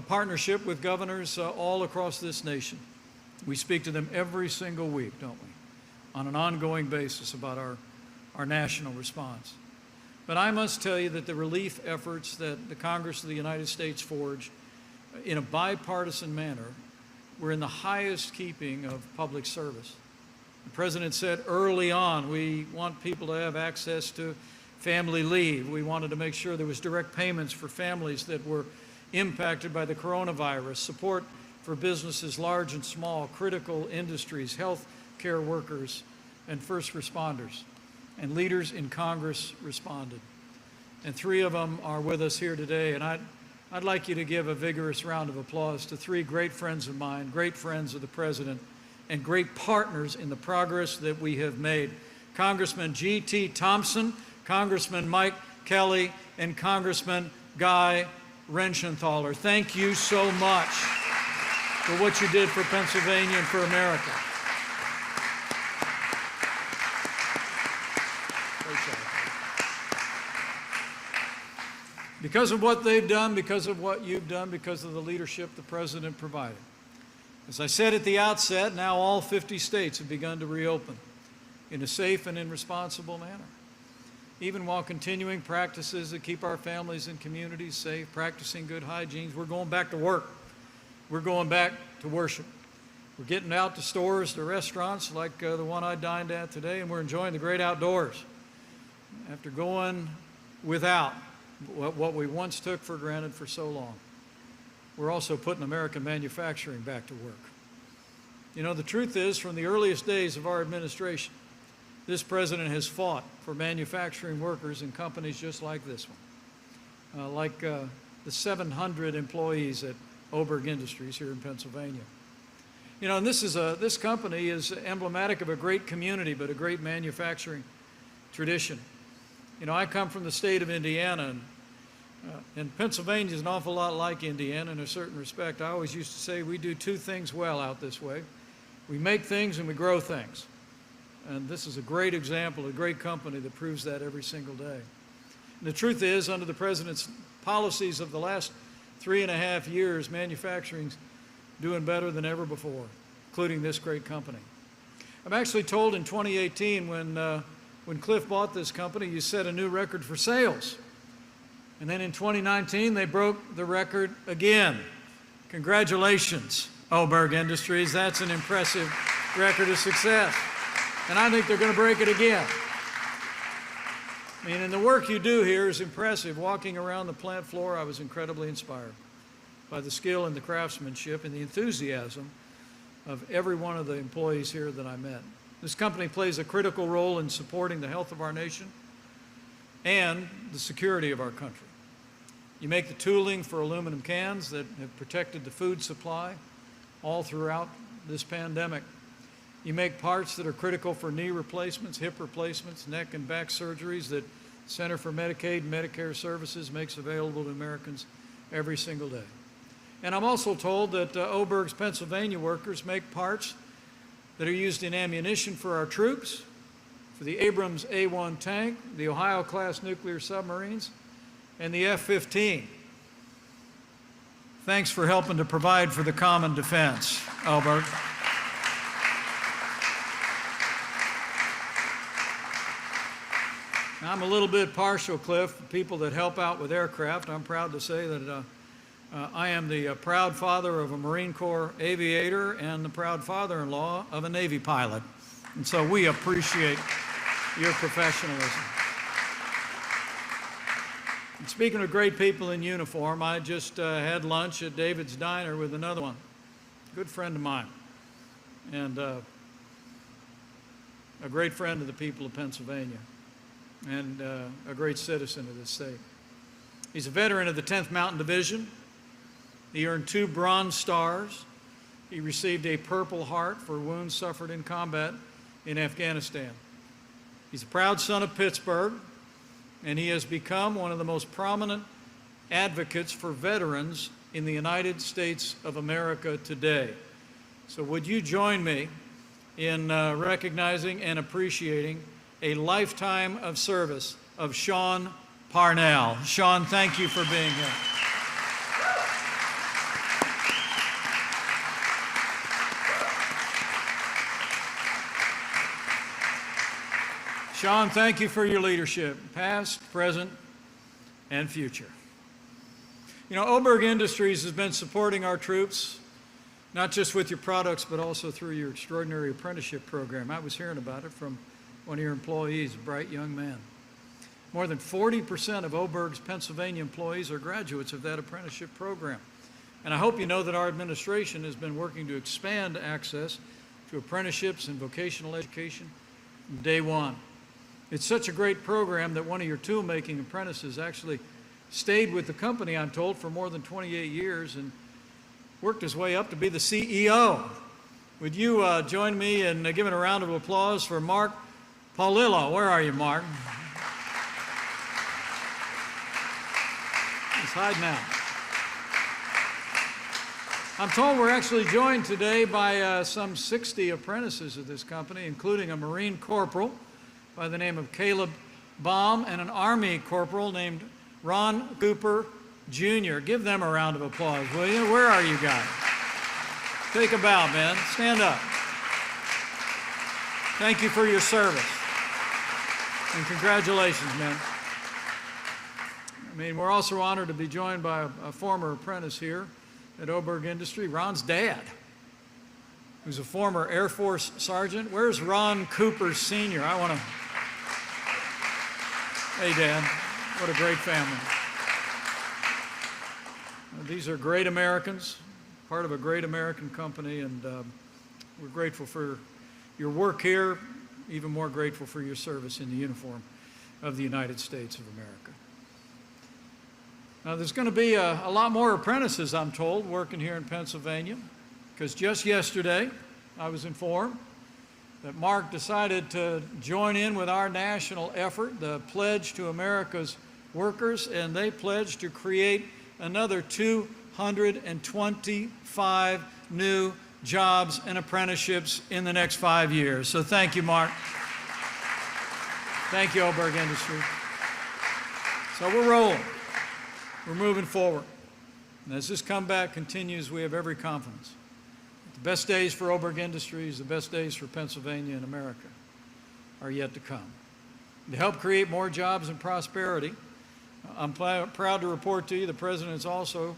S20: partnership with governors all across this nation. We speak to them every single week, don't we, on an ongoing basis about our national response. But I must tell you that the relief efforts that the Congress of the United States forged in a bipartisan manner were in the highest keeping of public service. The President said early on, we want people to have access to family leave. We wanted to make sure there was direct payments for families that were impacted by the coronavirus, support for businesses large and small, critical industries, health care workers, and first responders. And leaders in Congress responded. And 3 of them are with us here today. And I'd like you to give a vigorous round of applause to 3 great friends of mine, great friends of the President, and great partners in the progress that we have made. Congressman G.T. Thompson, Congressman Mike Kelly, and Congressman Guy Reschenthaler. Thank you so much for what you did for Pennsylvania and for America. Because of what they've done, because of what you've done, because of the leadership the President provided. As I said at the outset, now all 50 states have begun to reopen in a safe and in responsible manner, even while continuing practices that keep our families and communities safe, practicing good hygiene. We're going back to work. We're going back to worship. We're getting out to stores, to restaurants like the one I dined at today, and we're enjoying the great outdoors. After going without what we once took for granted for so long, we're also putting American manufacturing back to work. You know, the truth is, from the earliest days of our administration, this President has fought for manufacturing workers in companies just like this one, like the 700 employees at Oberg Industries here in Pennsylvania. You know, and this company is emblematic of a great community, but a great manufacturing tradition. You know, I come from the state of Indiana, and Pennsylvania is an awful lot like Indiana in a certain respect. I always used to say we do 2 things well out this way. We make things and we grow things. And this is a great example, a great company that proves that every single day. And the truth is, under the President's policies of the last 3.5 years, manufacturing's doing better than ever before, including this great company. I'm actually told in 2018 when Cliff bought this company, you set a new record for sales. And then in 2019, they broke the record again. Congratulations, Oberg Industries. That's an impressive record of success. And I think they're going to break it again. I mean, and the work you do here is impressive. Walking around the plant floor, I was incredibly inspired by the skill and the craftsmanship and the enthusiasm of every one of the employees here that I met. This company plays a critical role in supporting the health of our nation and the security of our country. You make the tooling for aluminum cans that have protected the food supply all throughout this pandemic. You make parts that are critical for knee replacements, hip replacements, neck and back surgeries that Center for Medicaid and Medicare Services makes available to Americans every single day. And I'm also told that Oberg's Pennsylvania workers make parts that are used in ammunition for our troops, for the Abrams A-1 tank, the Ohio-class nuclear submarines, and the F-15. Thanks for helping to provide for the common defense, Oberg. Now, I'm a little bit partial, Cliff, for people that help out with aircraft. I'm proud to say that I am the proud father of a Marine Corps aviator and the proud father-in-law of a Navy pilot. And so we appreciate your professionalism. And speaking of great people in uniform, I just had lunch at David's Diner with another one, a good friend of mine, and a great friend of the people of Pennsylvania, and a great citizen of this state. He's a veteran of the 10th Mountain Division. He earned 2 Bronze Stars. He received a Purple Heart for wounds suffered in combat in Afghanistan. He's a proud son of Pittsburgh, and he has become one of the most prominent advocates for veterans in the United States of America today. So would you join me in recognizing and appreciating a lifetime of service of Sean Parnell. Sean, thank you for being here. Sean, thank you for your leadership, past, present, and future. You know, Oberg Industries has been supporting our troops, not just with your products, but also through your extraordinary apprenticeship program. I was hearing about it from one of your employees, a bright young man. More than 40% of Oberg's Pennsylvania employees are graduates of that apprenticeship program. And I hope you know that our administration has been working to expand access to apprenticeships and vocational education from day one. It's such a great program that one of your tool-making apprentices actually stayed with the company, I'm told, for more than 28 years and worked his way up to be the CEO. Would you join me in giving a round of applause for Mark Paulillo? Where are you, Mark? He's hiding out. I'm told we're actually joined today by some 60 apprentices of this company, including a Marine corporal by the name of Caleb Baum and an Army corporal named Ron Cooper Jr. Give them a round of applause, will you? Where are you guys? Take a bow, man. Stand up. Thank you for your service. And congratulations, man. I mean, we're also honored to be joined by a former apprentice here at Oberg Industry, Ron's dad, who's a former Air Force sergeant. Where's Ron Cooper Sr.? I want to... Hey, Dad. What a great family. These are great Americans, part of a great American company, and we're grateful for your work here, even more grateful for your service in the uniform of the United States of America. Now, there's going to be a lot more apprentices, I'm told, working here in Pennsylvania, because just yesterday I was informed that Mark decided to join in with our national effort, the Pledge to America's Workers, and they pledged to create another 225 new jobs and apprenticeships in the next 5 years. So thank you, Mark. Thank you, Oberg Industries. So we're rolling. We're moving forward. And as this comeback continues, we have every confidence. The best days for Oberg Industries, the best days for Pennsylvania and America are yet to come. To help create more jobs and prosperity, I'm proud to report to you the President's also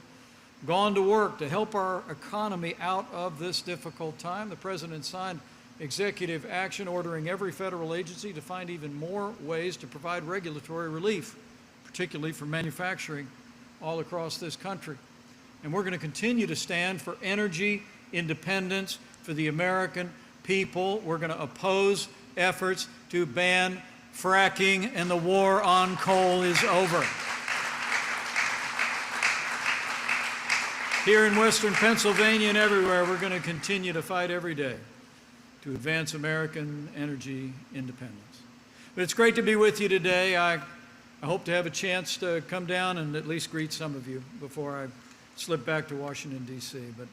S20: gone to work to help our economy out of this difficult time. The President signed executive action ordering every federal agency to find even more ways to provide regulatory relief, particularly for manufacturing all across this country. And we're going to continue to stand for energy independence for the American people. We're going to oppose efforts to ban fracking, and the war on coal is over. Here in Western Pennsylvania and everywhere, we're going to continue to fight every day to advance American energy independence. But it's great to be with you today. I hope to have a chance to come down and at least greet some of you before I slip back to Washington, D.C. But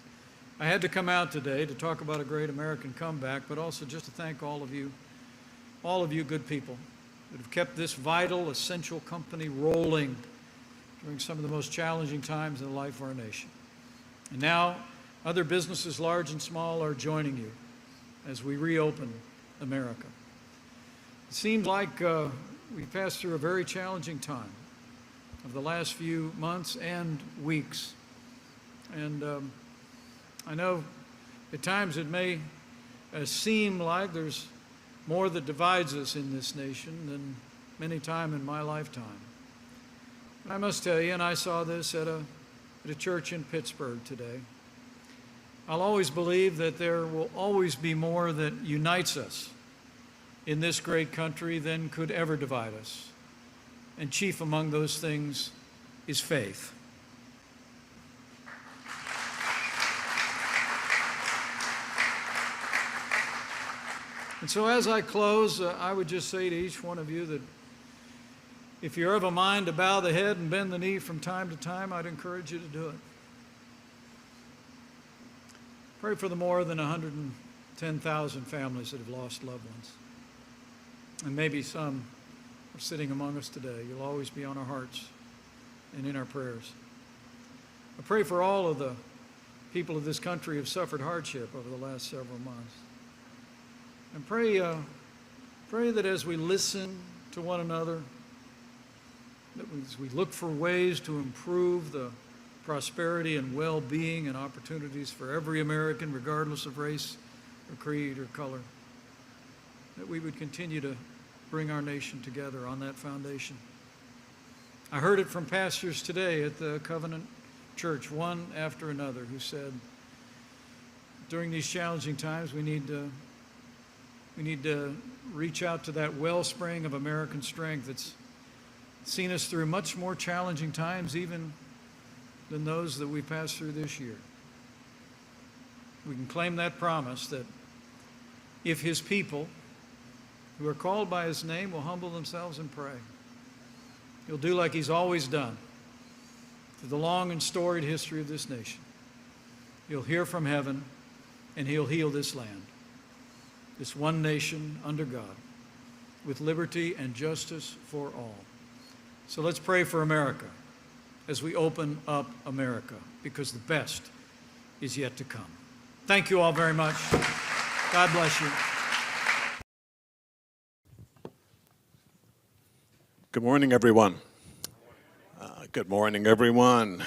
S20: I had to come out today to talk about a great American comeback, but also just to thank all of you good people that have kept this vital, essential company rolling during some of the most challenging times in the life of our nation. And now, other businesses, large and small, are joining you as we reopen America. It seems like we passed through a very challenging time of the last few months and weeks. And I know at times it may seem like there's more that divides us in this nation than many times in my lifetime. And I must tell you, and I saw this at a church in Pittsburgh today, I'll always believe that there will always be more that unites us in this great country than could ever divide us. And chief among those things is faith. And so as I close, I would just say to each one of you that if you're of a mind to bow the head and bend the knee from time to time, I'd encourage you to do it. Pray for the more than 110,000 families that have lost loved ones. And maybe some are sitting among us today. You'll always be on our hearts and in our prayers. I pray for all of the people of this country who have suffered hardship over the last several months. And pray that as we listen to one another, that as we look for ways to improve the prosperity and well-being and opportunities for every American, regardless of race or creed or color, that we would continue to bring our nation together on that foundation. I heard it from pastors today at the Covenant Church, one after another, who said, during these challenging times, we need to reach out to that wellspring of American strength that's seen us through much more challenging times even than those that we passed through this year. We can claim that promise that if his people who are called by his name will humble themselves and pray, he'll do like he's always done through the long and storied history of this nation. He'll hear from heaven and he'll heal this land, this one nation under God, with liberty and justice for all. So let's pray for America as we open up America, because the best is yet to come. Thank you all very much. God bless you.
S21: Good morning, everyone. Good morning, everyone.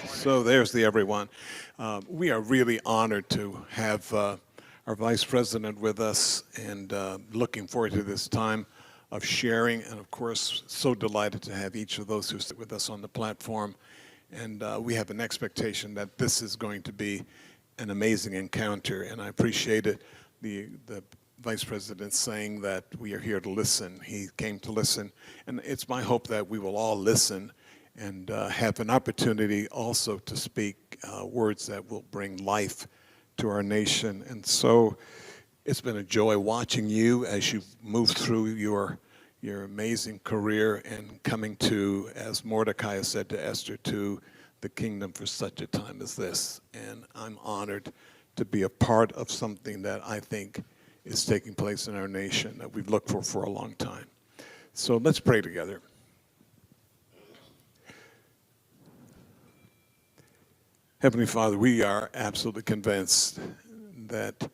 S21: So there's the everyone. We are really honored to have our Vice President with us, and looking forward to this time of sharing, and of course, so delighted to have each of those who sit with us on the platform. And we have an expectation that this is going to be an amazing encounter, and I appreciated the Vice President saying that we are here to listen. He came to listen, and it's my hope that we will all listen and have an opportunity also to speak words that will bring life to our nation. And so it's been a joy watching you as you've moved through your amazing career and coming to, as Mordecai said to Esther, to the kingdom for such a time as this. And I'm honored to be a part of something that I think is taking place in our nation that we've looked for a long time. So let's pray together. Heavenly Father, we are absolutely convinced that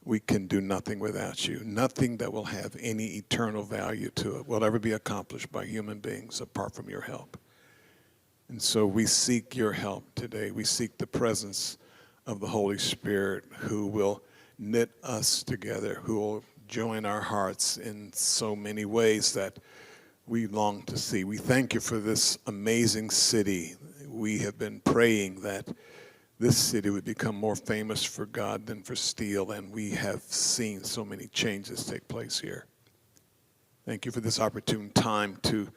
S21: we can do nothing without you. Nothing that will have any eternal value to it will ever be accomplished by human beings apart from your help. And so we seek your help today. We seek the presence of the Holy Spirit, who will knit us together, who will join our hearts in so many ways that we long to see. We thank you for this amazing city. We have been praying that this city would become more famous for God than for steel, and we have seen so many changes take place here. Thank you for this opportune time to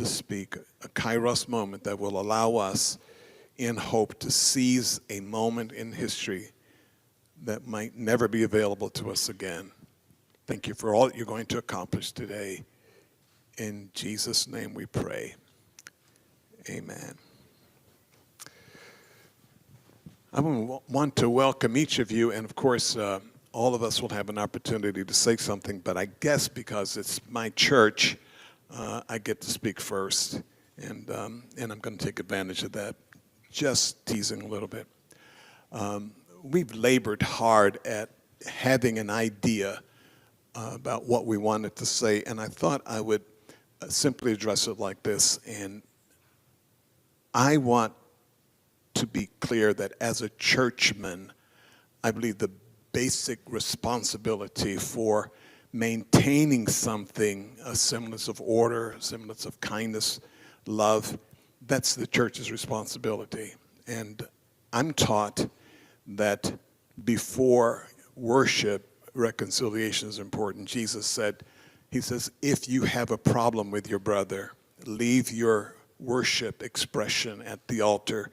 S21: speak, a Kairos moment that will allow us in hope to seize a moment in history that might never be available to us again. Thank you for all that you're going to accomplish today. In Jesus' name we pray. Amen. I want to welcome each of you, and of course, all of us will have an opportunity to say something, but I guess because it's my church, I get to speak first, and I'm going to take advantage of that. Just teasing a little bit. We've labored hard at having an idea about what we wanted to say, and I thought I would simply address it like this. And I want to be clear that as a churchman, I believe the basic responsibility for maintaining something, a semblance of order, a semblance of kindness, love, that's the church's responsibility. And I'm taught that before worship, reconciliation is important. Jesus said, he says, if you have a problem with your brother, leave your worship expression at the altar,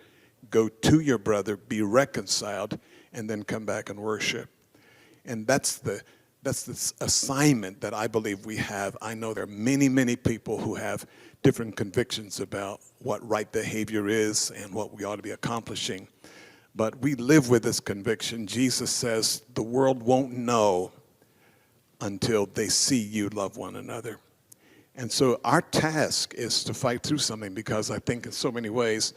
S21: go to your brother, be reconciled, and then come back and worship. And that's the assignment that I believe we have. I know there are many, many people who have different convictions about what right behavior is and what we ought to be accomplishing. But we live with this conviction. Jesus says the world won't know until they see you love one another. And so our task is to fight through something, because I think in so many ways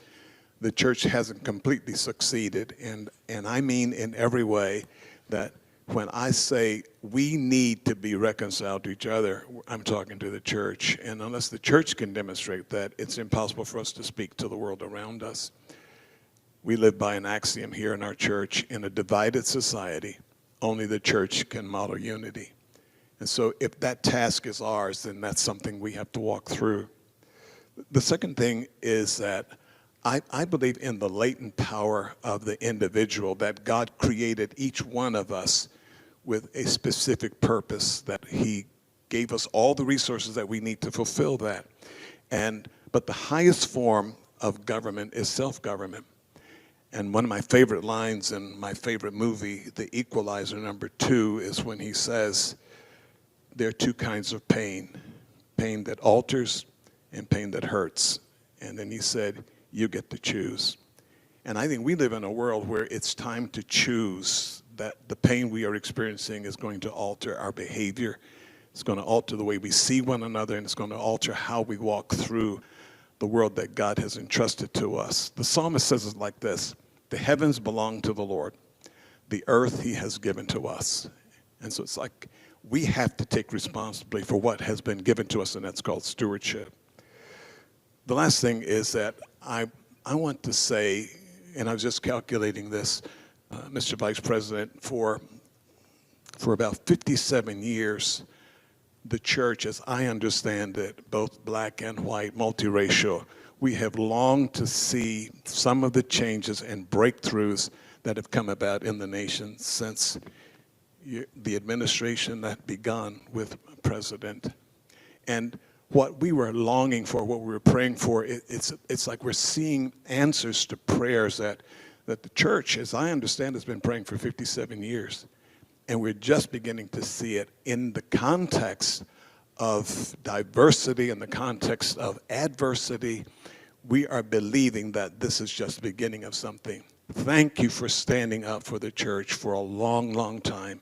S21: the church hasn't completely succeeded. And I mean in every way that when I say we need to be reconciled to each other, I'm talking to the church. And unless the church can demonstrate that, it's impossible for us to speak to the world around us. We live by an axiom here in our church: in a divided society, only the church can model unity. And so if that task is ours, then that's something we have to walk through. The second thing is that I believe in the latent power of the individual, that God created each one of us with a specific purpose, that he gave us all the resources that we need to fulfill that. But the highest form of government is self-government. And one of my favorite lines in my favorite movie, The Equalizer #2, is when he says, there are two kinds of pain: pain that alters and pain that hurts. And then he said, you get to choose. And I think we live in a world where it's time to choose that the pain we are experiencing is going to alter our behavior. It's going to alter the way we see one another, and it's going to alter how we walk through the world that God has entrusted to us. The psalmist says it like this: the heavens belong to the Lord. The earth he has given to us. And so it's like we have to take responsibility for what has been given to us, and that's called stewardship. The last thing is that I want to say, and I was just calculating this, Mr. Vice President, for about 57 years, the church, as I understand it, both black and white, multiracial, we have longed to see some of the changes and breakthroughs that have come about in the nation since the administration that begun with President. And what we were longing for, what we were praying for, it's like we're seeing answers to prayers that the church, as I understand, has been praying for 57 years. And we're just beginning to see it in the context of diversity, in the context of adversity. We are believing that this is just the beginning of something. Thank you for standing up for the church for a long, long time.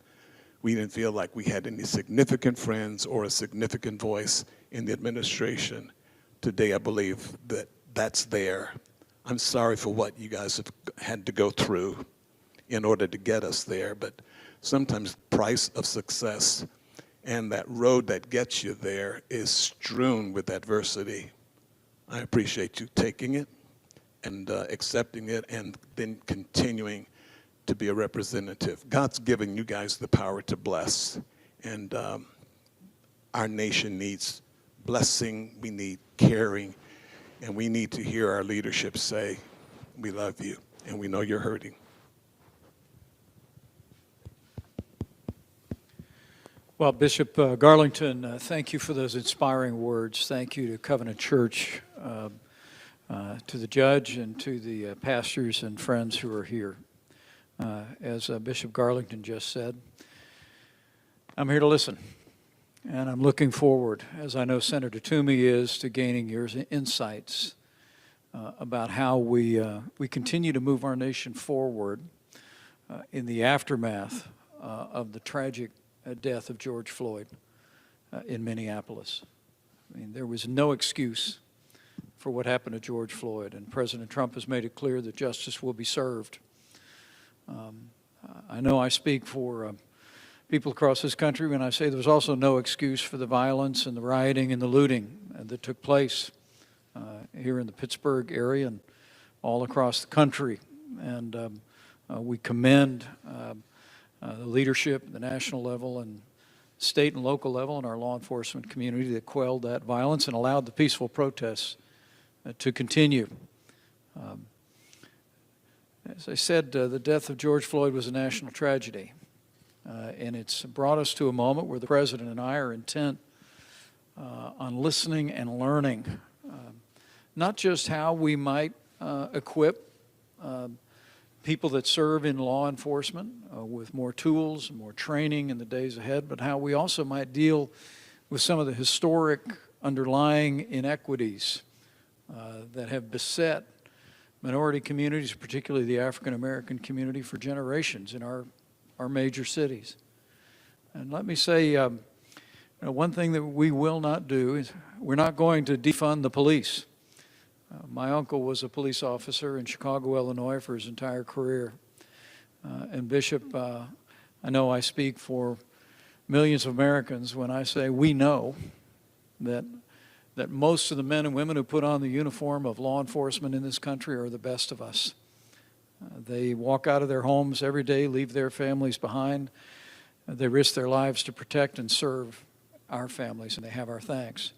S21: We didn't feel like we had any significant friends or a significant voice in the administration. Today, I believe that that's there. I'm sorry for what you guys have had to go through in order to get us there, but sometimes the price of success and that road that gets you there is strewn with adversity. I appreciate you taking it and accepting it, and then continuing to be a representative. God's given you guys the power to bless, and our nation needs blessing, we need caring, and we need to hear our leadership say, we love you, and we know you're hurting.
S20: Well, Bishop Garlington, thank you for those inspiring words. Thank you to Covenant Church, to the judge, and to the pastors and friends who are here. As Bishop Garlington just said, I'm here to listen, and I'm looking forward, as I know Senator Toomey is, to gaining your insights about how we continue to move our nation forward in the aftermath of the tragic death of George Floyd in Minneapolis. I mean, there was no excuse for what happened to George Floyd, and President Trump has made it clear that justice will be served. I know I speak for people across this country when I say there was also no excuse for the violence and the rioting and the looting that took place here in the Pittsburgh area and all across the country. And we commend the leadership at the national level and state and local level and our law enforcement community that quelled that violence and allowed the peaceful protests to continue. As I said, the death of George Floyd was a national tragedy, and it's brought us to a moment where the President and I are intent on listening and learning, not just how we might equip people that serve in law enforcement with more tools and more training in the days ahead, but how we also might deal with some of the historic underlying inequities that have beset minority communities, particularly the African American community, for generations in our major cities. And let me say, one thing that we will not do is we're not going to defund the police. My uncle was a police officer in Chicago, Illinois for his entire career. And Bishop, I know I speak for millions of Americans when I say we know that most of the men and women who put on the uniform of law enforcement in this country are the best of us. They walk out of their homes every day, leave their families behind. They risk their lives to protect and serve our families, and they have our thanks.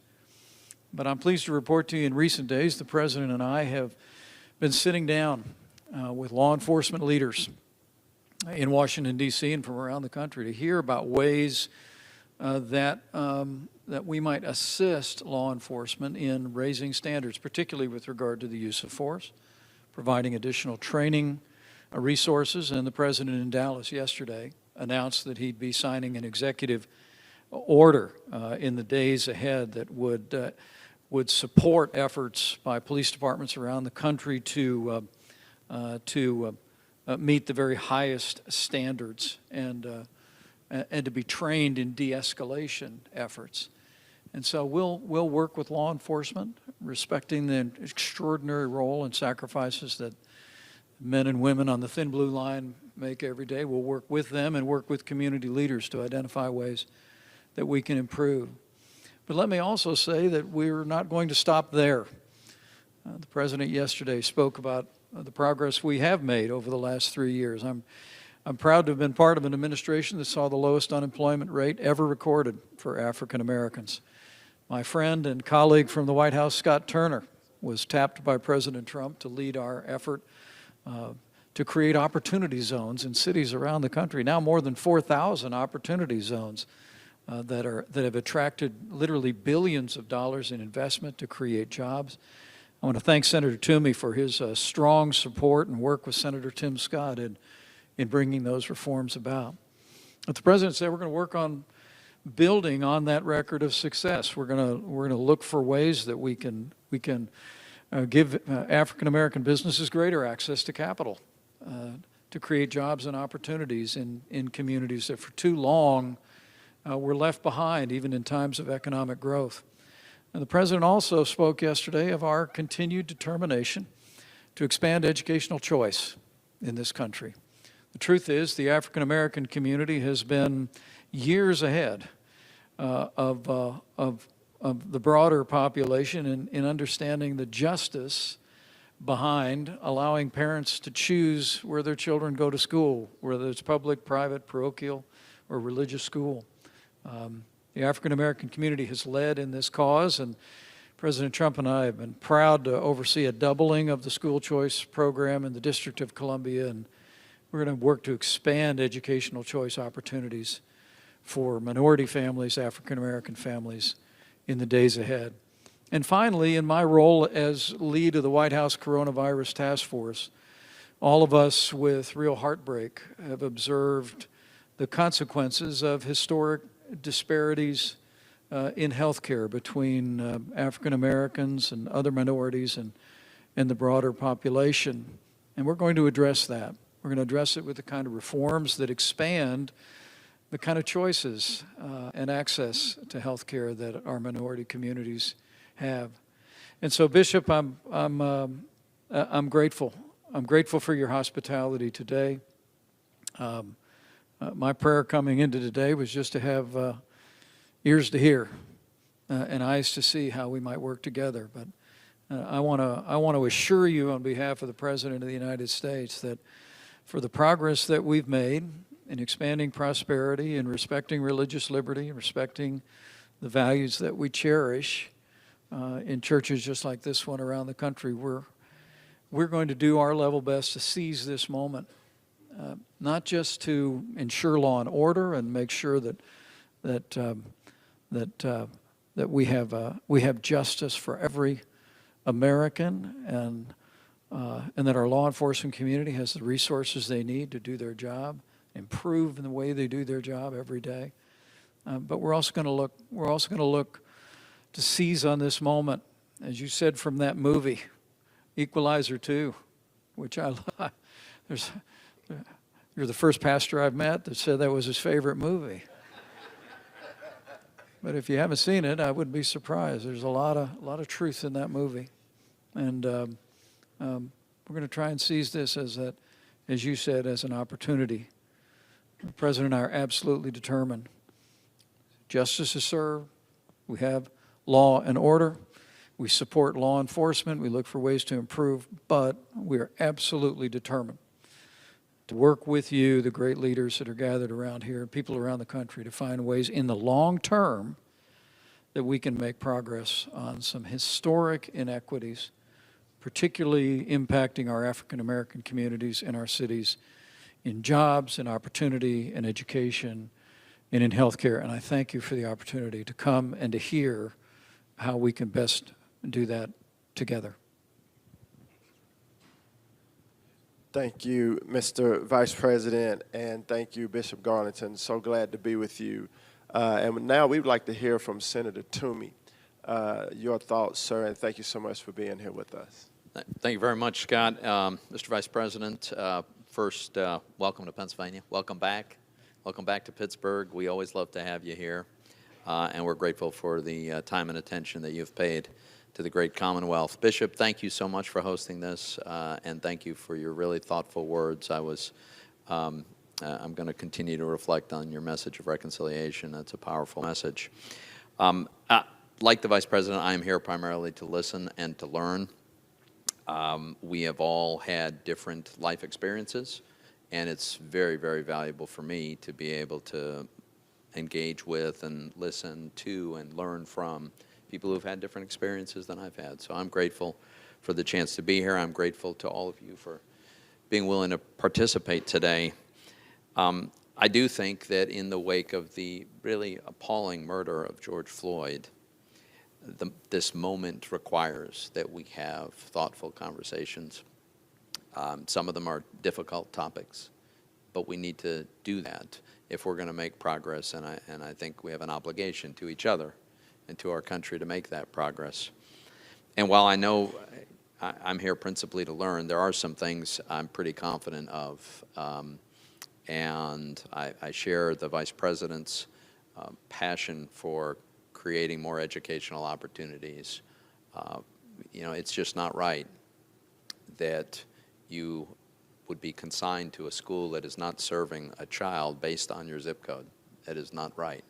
S20: But I'm pleased to report to you in recent days, the President and I have been sitting down with law enforcement leaders in Washington, D.C. and from around the country to hear about ways that we might assist law enforcement in raising standards, particularly with regard to the use of force, providing additional training resources. And the President in Dallas yesterday announced that he'd be signing an executive order in the days ahead that would support efforts by police departments around the country to meet the very highest standards and to be trained in de-escalation efforts. And so we'll work with law enforcement, respecting the extraordinary role and sacrifices that men and women on the thin blue line make every day. We'll work with them and work with community leaders to identify ways that we can improve. But let me also say that we're not going to stop there. The President yesterday spoke about the progress we have made over the last 3 years. I'm proud to have been part of an administration that saw the lowest unemployment rate ever recorded for African Americans. My friend and colleague from the White House, Scott Turner, was tapped by President Trump to lead our effort to create opportunity zones in cities around the country. Now more than 4,000 opportunity zones that have attracted literally billions of dollars in investment to create jobs. I want to thank Senator Toomey for his strong support and work with Senator Tim Scott in bringing those reforms about. But the President said we're going to work on building on that record of success. We're going to look for ways that we can give African American businesses greater access to capital to create jobs and opportunities in communities that for too long were left behind, even in times of economic growth. And the President also spoke yesterday of our continued determination to expand educational choice in this country. The truth is, the African American community has been years ahead of the broader population in understanding that justice behind allowing parents to choose where their children go to school, whether it's public, private, parochial, or religious school. The African American community has led in this cause, and President Trump and I have been proud to oversee a doubling of the school choice program in the District of Columbia, and we're going to work to expand educational choice opportunities for minority families, African American families, in the days ahead. And finally, in my role as lead of the White House Coronavirus Task Force, all of us with real heartbreak have observed the consequences of historic disparities in healthcare between African Americans and other minorities and the broader population. And we're going to address that. We're going to address it with the kind of reforms that expand the kind of choices and access to healthcare that our minority communities have. And so, Bishop, I'm grateful. I'm grateful for your hospitality today. My prayer coming into today was just to have ears to hear and eyes to see how we might work together. But I want to assure you on behalf of the President of the United States that for the progress that we've made in expanding prosperity and respecting religious liberty and respecting the values that we cherish in churches just like this one around the country, we're going to do our level best to seize this moment, not just to ensure law and order and make sure that we have justice for every American, and that our law enforcement community has the resources they need to do their job, improve in the way they do their job every day. But we're also going to look to seize on this moment, as you said from that movie, Equalizer 2, which I love. You're the first pastor I've met that said that was his favorite movie. But if you haven't seen it, I wouldn't be surprised. There's a lot of truth in that movie, and we're going to try and seize this as you said, as an opportunity. The President and I are absolutely determined. Justice is served. We have law and order. We support law enforcement. We look for ways to improve, but we are absolutely determined to work with you, the great leaders that are gathered around here, and people around the country, to find ways in the long term that we can make progress on some historic inequities, particularly impacting our African American communities in our cities, in jobs, in opportunity, in education, and in healthcare. And I thank you for the opportunity to come and to hear how we can best do that together.
S6: Thank you, Mr. Vice President, and thank you, Bishop Garlington. So glad to be with you. And now we would like to hear from Senator Toomey. Your thoughts, sir, and thank you so much for being here with us.
S22: Thank you very much, Scott. Mr. Vice President, first, welcome to Pennsylvania. Welcome back. Welcome back to Pittsburgh. We always love to have you here, and we're grateful for the time and attention that you've paid to the great Commonwealth. Bishop, thank you so much for hosting this, and thank you for your really thoughtful words. I'm going to continue to reflect on your message of reconciliation. That's a powerful message. Like the Vice President, I am here primarily to listen and to learn. We have all had different life experiences, and it's very, very valuable for me to be able to engage with and listen to and learn from people who've had different experiences than I've had. So I'm grateful for the chance to be here. I'm grateful to all of you for being willing to participate today. I do think that in the wake of the really appalling murder of George Floyd, this moment requires that we have thoughtful conversations. Some of them are difficult topics, but we need to do that if we're going to make progress, and I think we have an obligation to each other and to our country to make that progress. And while I know I'm here principally to learn, there are some things I'm pretty confident of, and I share the Vice President's passion for creating more educational opportunities. It's just not right that you would be consigned to a school that is not serving a child based on your zip code. That is not right.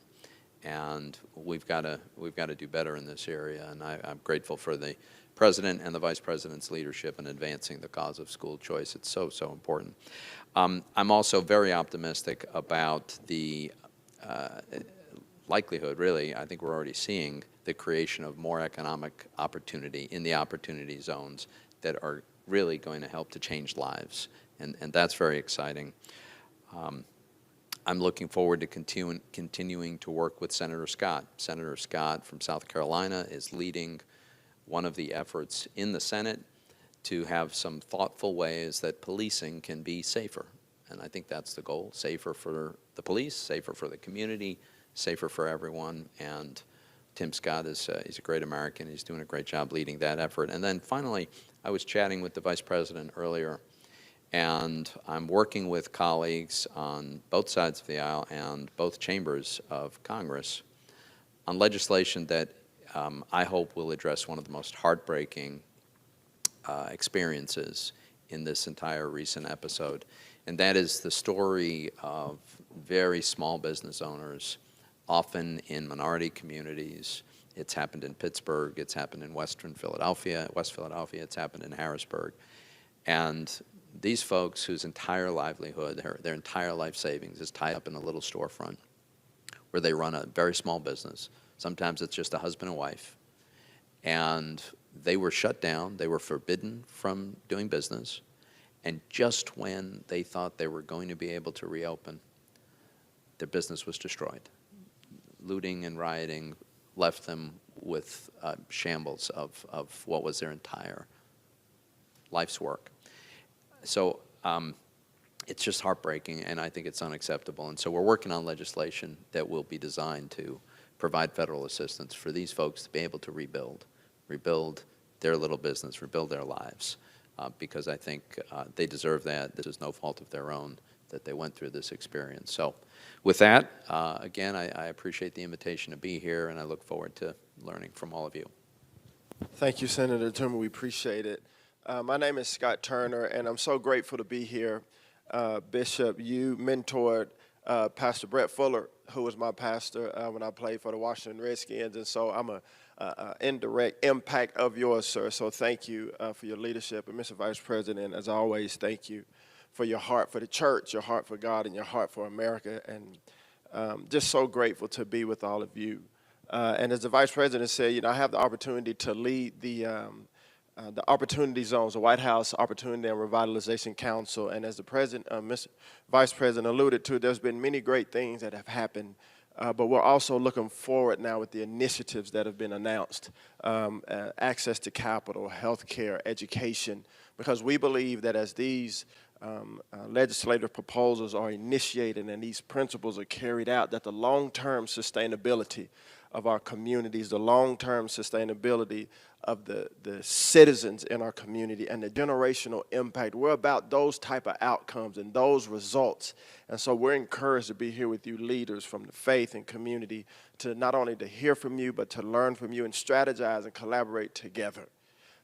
S22: And we've got to do better in this area. And I'm grateful for the President and the Vice President's leadership in advancing the cause of school choice. It's so, so important. I'm also very optimistic about the likelihood, really, I think we're already seeing the creation of more economic opportunity in the opportunity zones that are really going to help to change lives, and that's very exciting. I'm looking forward to continuing to work with Senator Scott. Senator Scott from South Carolina is leading one of the efforts in the Senate to have some thoughtful ways that policing can be safer. And I think that's the goal, safer for the police, safer for the community, safer for everyone. And Tim Scott is he's a great American. He's doing a great job leading that effort. And then finally, I was chatting with the Vice President earlier, and I'm working with colleagues on both sides of the aisle and both chambers of Congress on legislation that I hope will address one of the most heartbreaking experiences in this entire recent episode, and that is the story of very small business owners, often in minority communities. It's happened in Pittsburgh, it's happened in West Philadelphia, it's happened in Harrisburg. And these folks whose entire livelihood, their entire life savings is tied up in a little storefront where they run a very small business. Sometimes it's just a husband and wife. And they were shut down, they were forbidden from doing business. And just when they thought they were going to be able to reopen, their business was destroyed. Looting and rioting left them with shambles of what was their entire life's work. So it's just heartbreaking, and I think it's unacceptable. And so we're working on legislation that will be designed to provide federal assistance for these folks to be able to rebuild their little business, rebuild their lives, because I think they deserve that. This is no fault of their own that they went through this experience. So with that, again, I appreciate the invitation to be here, and I look forward to learning from all of you.
S6: Thank you, Senator Toomer. We appreciate it. My name is Scott Turner, and I'm so grateful to be here. Bishop, you mentored Pastor Brett Fuller, who was my pastor when I played for the Washington Redskins, and so I'm an indirect impact of yours, sir. So thank you for your leadership. And Mr. Vice President, as always, thank you for your heart for the church, your heart for God, and your heart for America. And just so grateful to be with all of you. And as the Vice President said, you know, I have the opportunity to lead the Opportunity Zones, the White House Opportunity and Revitalization Council. And as the President, Mr. Vice President alluded to, there's been many great things that have happened, but we're also looking forward now with the initiatives that have been announced, access to capital, health care, education, because we believe that as these legislative proposals are initiated and these principles are carried out, that the long-term sustainability of our communities, the long-term sustainability of the citizens in our community and the generational impact. We're about those type of outcomes and those results. And so we're encouraged to be here with you leaders from the faith and community to not only to hear from you, but to learn from you and strategize and collaborate together.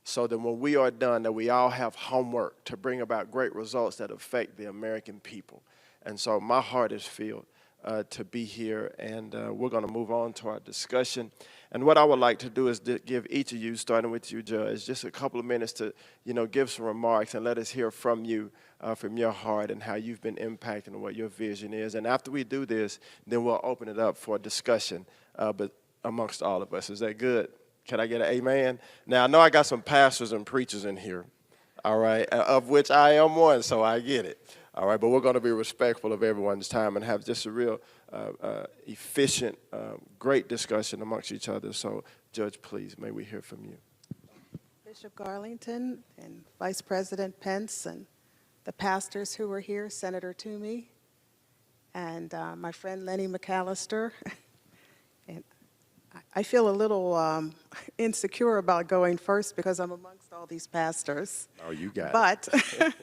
S6: So that when we are done, that we all have homework to bring about great results that affect the American people. And so my heart is filled to be here, and we're going to move on to our discussion. And what I would like to do is give each of you, starting with you, Judge, just a couple of minutes to, you know, give some remarks and let us hear from you, from your heart and how you've been impacting and what your vision is. And after we do this, then we'll open it up for discussion but amongst all of us. Is that good? Can I get an amen? Now, I know I got some pastors and preachers in here, all right, of which I am one, so I get it. All right, but we're going to be respectful of everyone's time and have just a real efficient, great discussion amongst each other. So, Judge, please, may we hear from you.
S5: Bishop Garlington and Vice President Pence and the pastors who were here, Senator Toomey, and my friend Lenny McAllister. And I feel a little insecure about going first because I'm amongst all these pastors.
S6: Oh, you got
S5: it.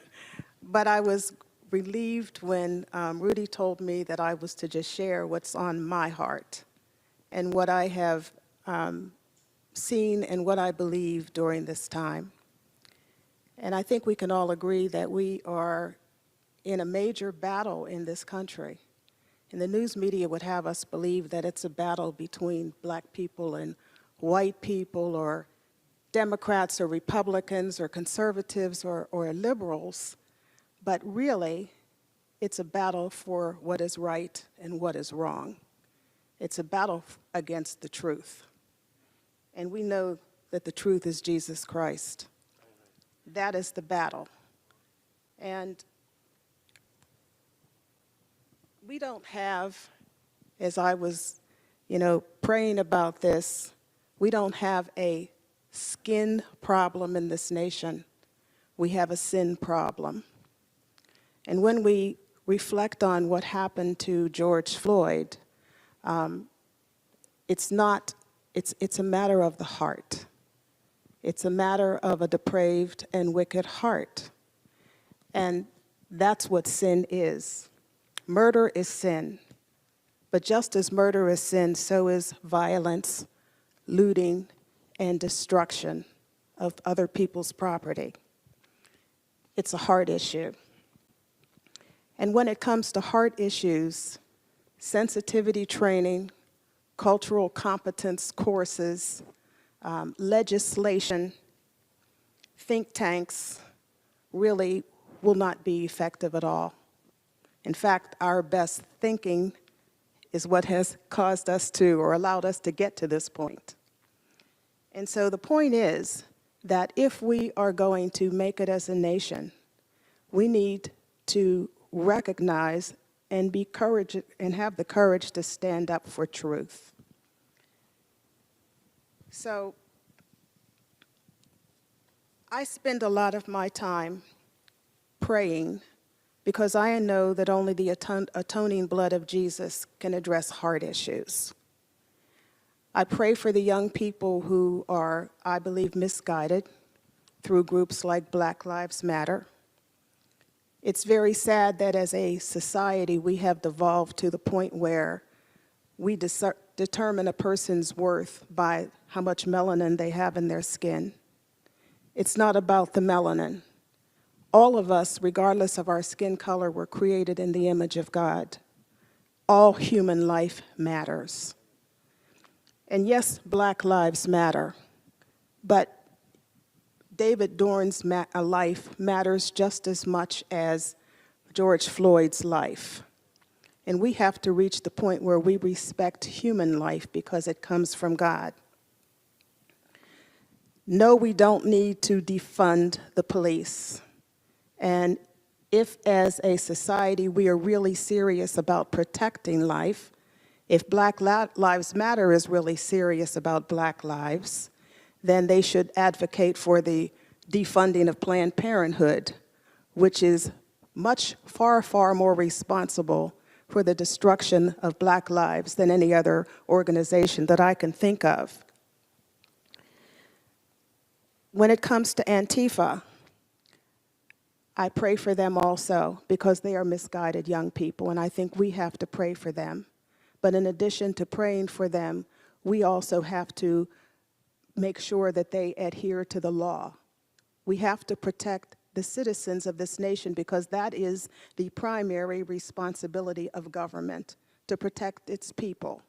S5: But I was relieved when Rudy told me that I was to just share what's on my heart and what I have seen and what I believe during this time. And I think we can all agree that we are in a major battle in this country. And the news media would have us believe that it's a battle between black people and white people or Democrats or Republicans or conservatives or liberals, but really it's a battle for what is right and what is wrong. It's a battle against the truth. And we know that the truth is Jesus Christ. That is the battle. And we don't have, as I was, praying about this, we don't have a skin problem in this nation. We have a sin problem. And when we reflect on what happened to George Floyd, it's a matter of the heart. It's a matter of a depraved and wicked heart. And that's what sin is. Murder is sin. But just as murder is sin, so is violence, looting, and destruction of other people's property. It's a heart issue. And when it comes to heart issues, sensitivity training, cultural competence courses, legislation, think tanks really will not be effective at all. In fact, our best thinking is what has caused us to, or allowed us to get to this point. And so the point is that if we are going to make it as a nation, we need to recognize and be courage and have the courage to stand up for truth. So I spend a lot of my time praying because I know that only the atoning blood of Jesus can address heart issues. I pray for the young people who are, I believe, misguided through groups like Black Lives Matter. It's very sad that as a society we have devolved to the point where we determine a person's worth by how much melanin they have in their skin. It's not about the melanin. All of us, regardless of our skin color, were created in the image of God. All human life matters. And yes, Black lives matter, but David Dorn's life matters just as much as George Floyd's life. And we have to reach the point where we respect human life because it comes from God. No, we don't need to defund the police. And if, as a society, we are really serious about protecting life, if Black Lives Matter is really serious about Black lives, then they should advocate for the defunding of Planned Parenthood, which is far, far more responsible for the destruction of Black lives than any other organization that I can think of. When it comes to Antifa, I pray for them also because they are misguided young people, and I think we have to pray for them. But in addition to praying for them, we also have to make sure that they adhere to the law. We have to protect the citizens of this nation because that is the primary responsibility of government, to protect its people.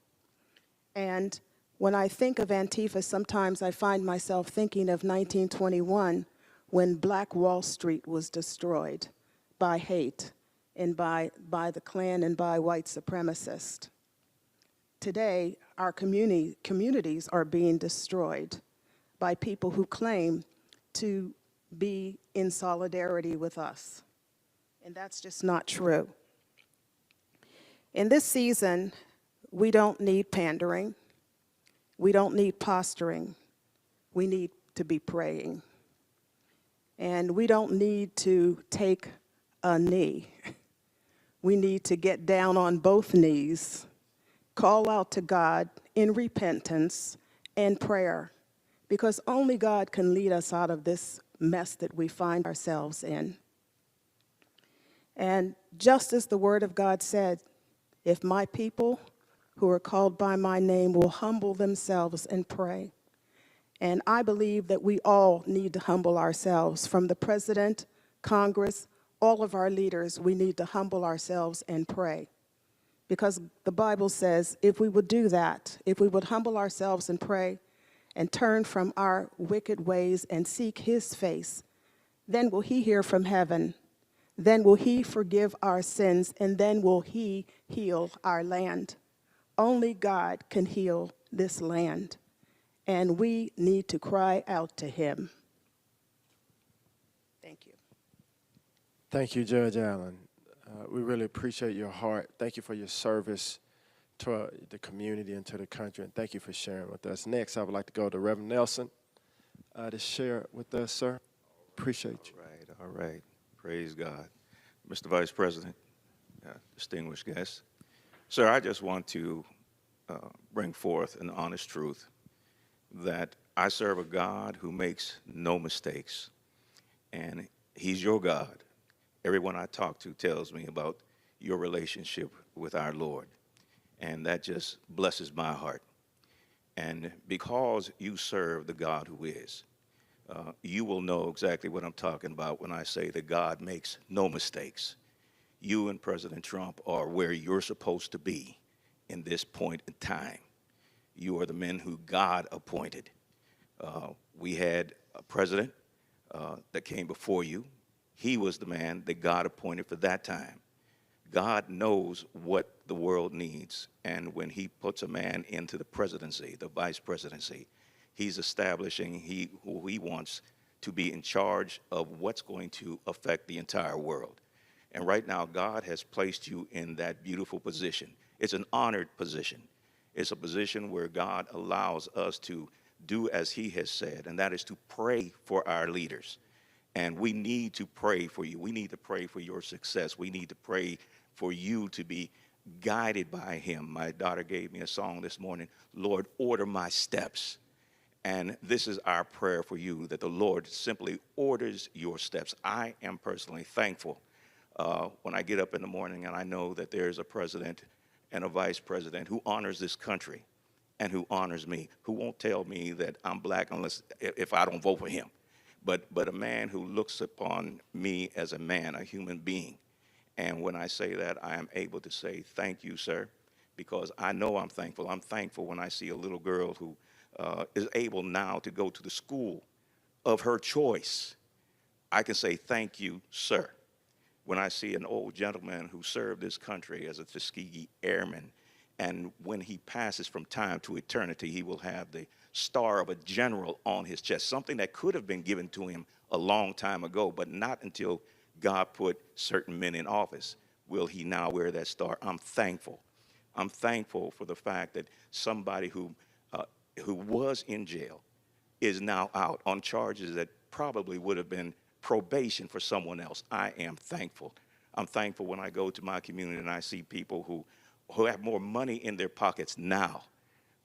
S5: And when I think of Antifa, sometimes I find myself thinking of 1921 when Black Wall Street was destroyed by hate and by the Klan and by white supremacists. Today, our communities are being destroyed by people who claim to be in solidarity with us. And that's just not true. In this season, we don't need pandering. We don't need posturing. We need to be praying. And we don't need to take a knee. We need to get down on both knees, call out to God in repentance and prayer, because only God can lead us out of this mess that we find ourselves in. And just as the Word of God said, if my people who are called by my name will humble themselves and pray. And I believe that we all need to humble ourselves, from the President, Congress, all of our leaders. We need to humble ourselves and pray. Because the Bible says if we would do that, if we would humble ourselves and pray and turn from our wicked ways and seek his face, then will he hear from heaven. Then will he forgive our sins, and then will he heal our land. Only God can heal this land, and we need to cry out to him. Thank you.
S6: Thank you, Judge Allen. We really appreciate your heart. Thank you for your service to the community and to the country, and thank you for sharing with us. Next, I would like to go to Reverend Nelson to share with us, sir. Appreciate you.
S4: All right. Praise God. Mr. Vice President, distinguished guests. Sir, I just want to bring forth an honest truth that I serve a God who makes no mistakes, and he's your God. Everyone I talk to tells me about your relationship with our Lord, and that just blesses my heart. And because you serve the God who is, you will know exactly what I'm talking about when I say that God makes no mistakes. You and President Trump are where you're supposed to be in this point in time. You are the men who God appointed. We had a president that came before you. He was the man that God appointed for that time. God knows what the world needs, and when he puts a man into the presidency, the vice presidency, he's establishing who he wants to be in charge of what's going to affect the entire world. And right now, God has placed you in that beautiful position. It's an honored position. It's a position where God allows us to do as he has said, and that is to pray for our leaders. And we need to pray for you. We need to pray for your success. We need to pray for you to be guided by him. My daughter gave me a song this morning, Lord, order my steps. And this is our prayer for you, that the Lord simply orders your steps. I am personally thankful when I get up in the morning and I know that there's a president and a vice president who honors this country and who honors me, who won't tell me that I'm black unless if I don't vote for him. But a man who looks upon me as a man, a human being. And when I say that, I am able to say, thank you, sir, because I know I'm thankful. I'm thankful when I see a little girl who is able now to go to the school of her choice. I can say, thank you, sir. When I see an old gentleman who served this country as a Tuskegee Airman, and when he passes from time to eternity, he will have the star of a general on his chest, something that could have been given to him a long time ago, but not until God put certain men in office will he now wear that star. I'm thankful. I'm thankful for the fact that somebody who was in jail is now out on charges that probably would have been probation for someone else. I am thankful. I'm thankful when I go to my community and I see people who have more money in their pockets now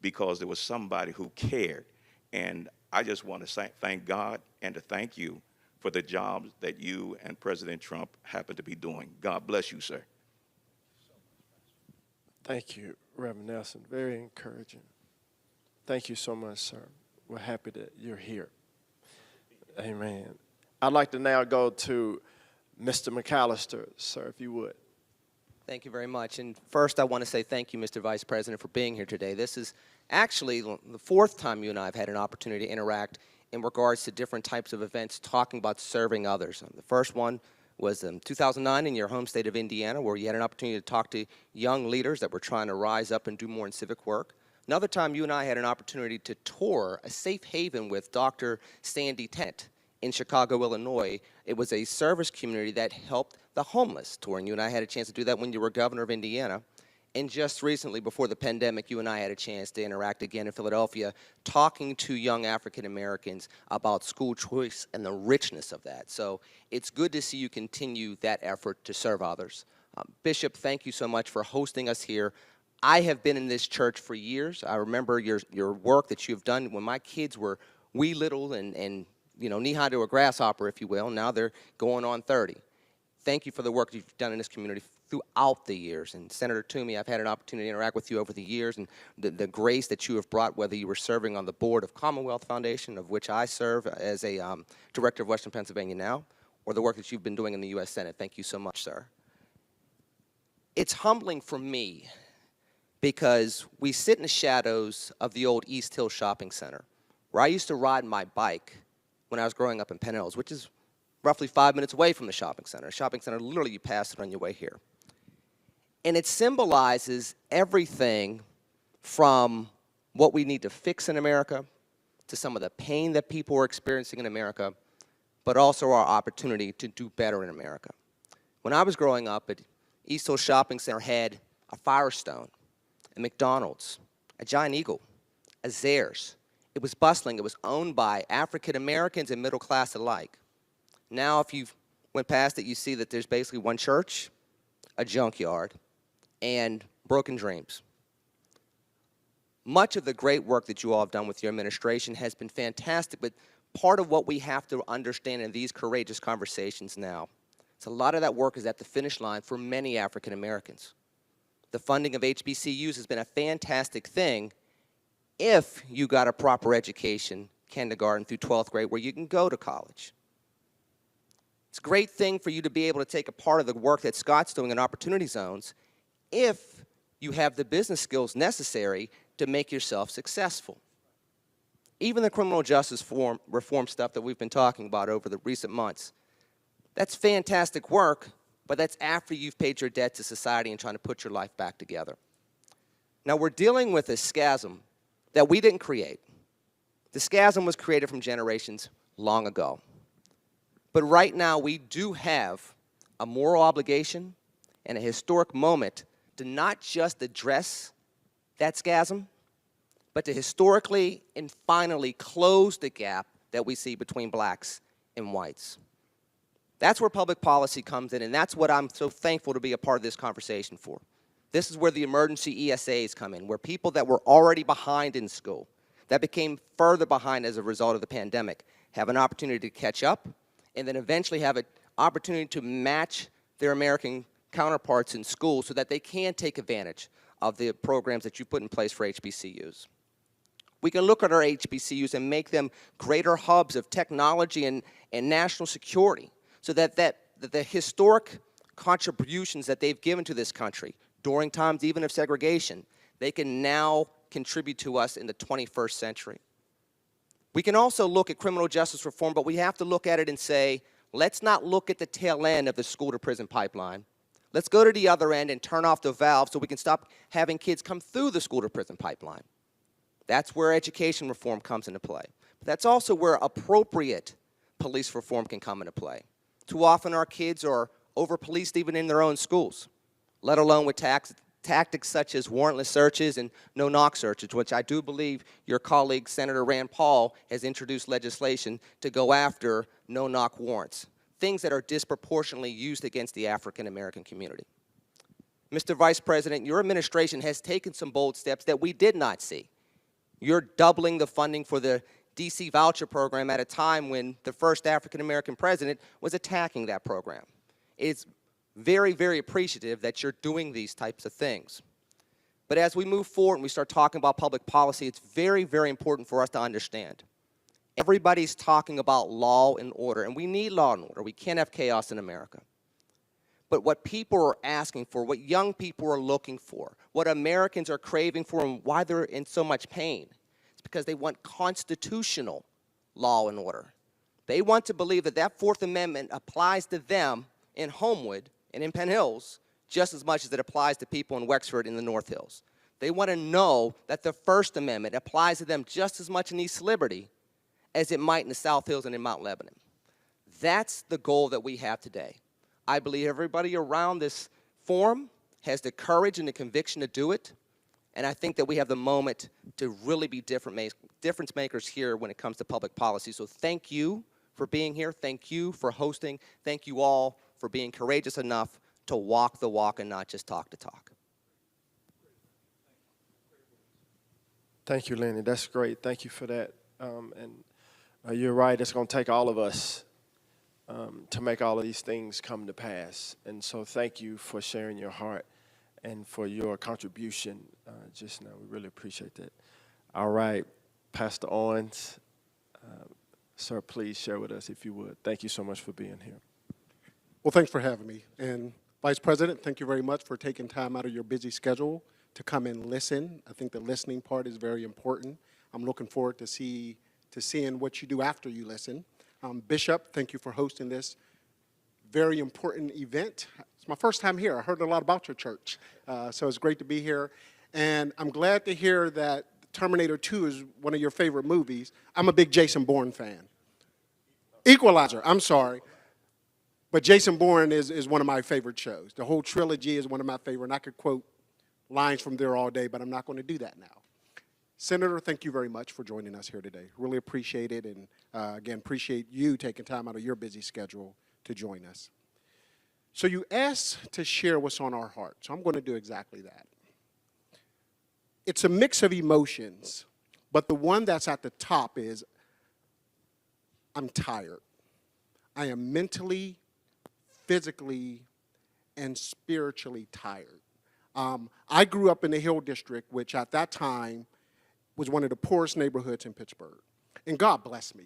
S4: because there was somebody who cared. And I just want to thank God and to thank you for the jobs that you and President Trump happen to be doing. God bless you, sir.
S6: Thank you, Reverend Nelson. Very encouraging. Thank you so much, sir. We're happy that you're here. Amen. I'd like to now go to Mr. McAllister, sir, if you would.
S7: Thank you very much. And first, I want to say thank you, Mr. Vice President, for being here today. This is actually the fourth time you and I have had an opportunity to interact in regards to different types of events talking about serving others. The first one was in 2009 in your home state of Indiana, where you had an opportunity to talk to young leaders that were trying to rise up and do more in civic work. Another time, you and I had an opportunity to tour a safe haven with Dr. Sandy Tent in Chicago, Illinois. It was a service community that helped the homeless tour, and you and I had a chance to do that when you were governor of Indiana. And just recently, before the pandemic, you and I had a chance to interact again in Philadelphia, talking to young African Americans about school choice and the richness of that. So it's good to see you continue that effort to serve others. Bishop, thank you so much for hosting us here. I have been in this church for years. I remember your work that you've done when my kids were wee little and you know, knee-high to a grasshopper, if you will. Now they're going on 30. Thank you for the work you've done in this community throughout the years. And Senator Toomey, I've had an opportunity to interact with you over the years, and the grace that you have brought, whether you were serving on the board of Commonwealth Foundation, of which I serve as a director of Western Pennsylvania now, or the work that you've been doing in the U.S. Senate. Thank you so much, sir. It's humbling for me because we sit in the shadows of the old East Hill Shopping Center, where I used to ride my bike when I was growing up in Penn Hills, which is roughly 5 minutes away from the shopping center. A shopping center, literally you pass it on your way here. And it symbolizes everything from what we need to fix in America to some of the pain that people are experiencing in America, but also our opportunity to do better in America. When I was growing up, at East Hill Shopping Center had a Firestone, a McDonald's, a Giant Eagle, a Zayre's. It was bustling. It was owned by African Americans and middle class alike. Now, if you went past it, you see that there's basically one church, a junkyard, and broken dreams. Much of the great work that you all have done with your administration has been fantastic, but part of what we have to understand in these courageous conversations now is a lot of that work is at the finish line for many African Americans. The funding of HBCUs has been a fantastic thing if you got a proper education, kindergarten through 12th grade, where you can go to college. It's a great thing for you to be able to take a part of the work that Scott's doing in Opportunity Zones if you have the business skills necessary to make yourself successful. Even the criminal justice reform stuff that we've been talking about over the recent months, that's fantastic work, but that's after you've paid your debt to society and trying to put your life back together. Now, we're dealing with a schism that we didn't create. The schism was created from generations long ago. But right now, we do have a moral obligation and a historic moment to not just address that schism, but to historically and finally close the gap that we see between blacks and whites. That's where public policy comes in, and that's what I'm so thankful to be a part of this conversation for. This is where the emergency ESAs come in, where people that were already behind in school, that became further behind as a result of the pandemic, have an opportunity to catch up, and then eventually have an opportunity to match their American counterparts in school so that they can take advantage of the programs that you put in place for HBCUs. We can look at our HBCUs and make them greater hubs of technology and national security so that the historic contributions that they've given to this country during times even of segregation, they can now contribute to us in the 21st century. We can also look at criminal justice reform, but we have to look at it and say, let's not look at the tail end of the school-to-prison pipeline. Let's go to the other end and turn off the valve so we can stop having kids come through the school-to-prison pipeline. That's where education reform comes into play. But that's also where appropriate police reform can come into play. Too often our kids are over-policed even in their own schools, let alone with tactics such as warrantless searches and no-knock searches, which I do believe your colleague, Senator Rand Paul, has introduced legislation to go after no-knock warrants, things that are disproportionately used against the African-American community. Mr. Vice President, your administration has taken some bold steps that we did not see. You're doubling the funding for the DC voucher program at a time when the first African-American president was attacking that program. It's very, very appreciative that you're doing these types of things. But as we move forward and we start talking about public policy, it's very, very important for us to understand. Everybody's talking about law and order, and we need law and order. We can't have chaos in America. But what people are asking for, what young people are looking for, what Americans are craving for, and why they're in so much pain, is because they want constitutional law and order. They want to believe that that Fourth Amendment applies to them in Homewood and in Penn Hills just as much as it applies to people in Wexford and the North Hills. They want to know that the First Amendment applies to them just as much in East Liberty as it might in the South Hills and in Mount Lebanon. That's the goal that we have today. I believe everybody around this forum has the courage and the conviction to do it, and I think that we have the moment to really be difference makers here when it comes to public policy. So thank you for being here. Thank you for hosting. Thank you all for being courageous enough to walk the walk and not just talk the talk.
S6: Thank you, Lenny. That's great. Thank you for that. You're right. It's going to take all of us to make all of these things come to pass. And so thank you for sharing your heart and for your contribution just now. We really appreciate that. All right, Pastor Owens, sir, please share with us if you would. Thank you so much for being here.
S9: Well, thanks for having me. And Vice President, thank you very much for taking time out of your busy schedule to come and listen. I think the listening part is very important. I'm looking forward to see to seeing what you do after you listen. Bishop, thank you for hosting this very important event. It's my first time here. I heard a lot about your church, so it's great to be here. And I'm glad to hear that Terminator 2 is one of your favorite movies. I'm a big Jason Bourne fan. Equalizer, I'm sorry. But Jason Bourne is one of my favorite shows. The whole trilogy is one of my favorite, and I could quote lines from there all day, but I'm not going to do that now. Senator, thank you very much for joining us here today. Really appreciate it, and again, appreciate you taking time out of your busy schedule to join us. So you asked to share what's on our heart, so I'm going to do exactly that. It's a mix of emotions, but the one that's at the top is, I'm tired. I am mentally, physically, and spiritually tired. I grew up in the Hill District, which at that time was one of the poorest neighborhoods in Pittsburgh. And God bless me.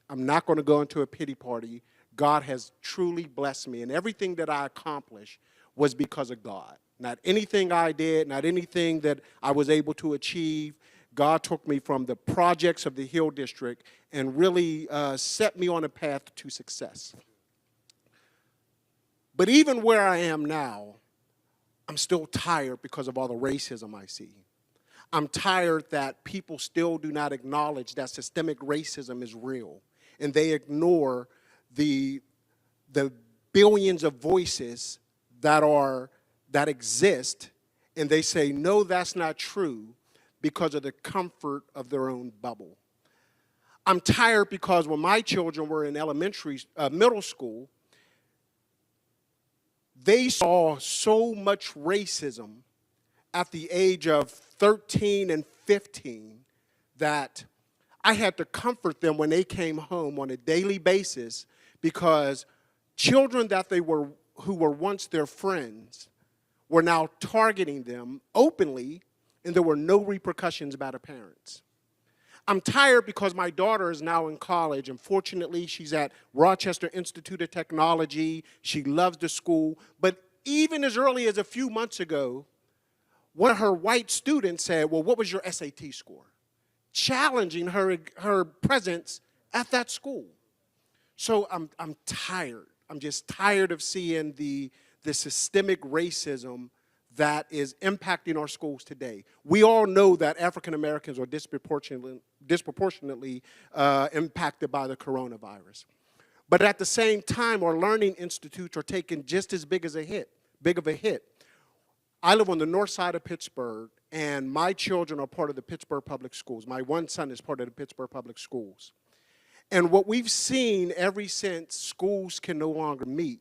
S9: I'm not going to go into a pity party. God has truly blessed me, and everything that I accomplished was because of God. Not anything I did, not anything that I was able to achieve. God took me from the projects of the Hill District and really set me on a path to success. But even where I am now, I'm still tired because of all the racism I see. I'm tired that people still do not acknowledge that systemic racism is real, and they ignore the billions of voices that exist, and they say, no, that's not true, because of the comfort of their own bubble. I'm tired because when my children were in middle school, they saw so much racism at the age of 13 and 15 that I had to comfort them when they came home on a daily basis, because children who were once their friends were now targeting them openly, and there were no repercussions by the parents. I'm tired because my daughter is now in college, and fortunately she's at Rochester Institute of Technology. She loves the school, but even as early as a few months ago, one of her white students said, well, what was your SAT score? Challenging her presence at that school. So I'm tired. I'm just tired of seeing the systemic racism that is impacting our schools today. We all know that African Americans are disproportionately impacted by the coronavirus. But at the same time, our learning institutes are taking just as big of a hit. I live on the north side of Pittsburgh, and my children are part of the Pittsburgh Public Schools. My one son is part of the Pittsburgh Public Schools. And what we've seen ever since schools can no longer meet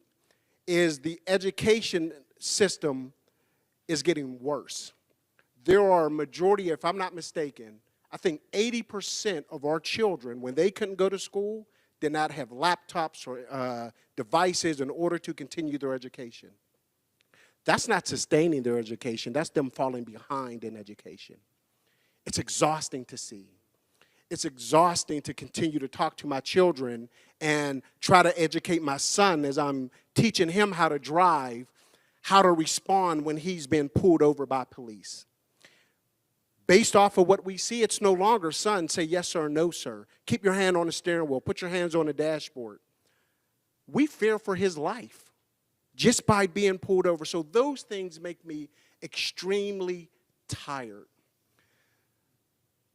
S9: is the education system is getting worse. There are a majority, if I'm not mistaken, I think 80% of our children, when they couldn't go to school, did not have laptops or devices in order to continue their education. That's not sustaining their education. That's them falling behind in education. It's exhausting to see. It's exhausting to continue to talk to my children and try to educate my son as I'm teaching him how to drive, how to respond when he's been pulled over by police. Based off of what we see, it's no longer, son, say yes sir or no sir. Keep your hand on the steering wheel. Put your hands on the dashboard. We fear for his life just by being pulled over. So those things make me extremely tired.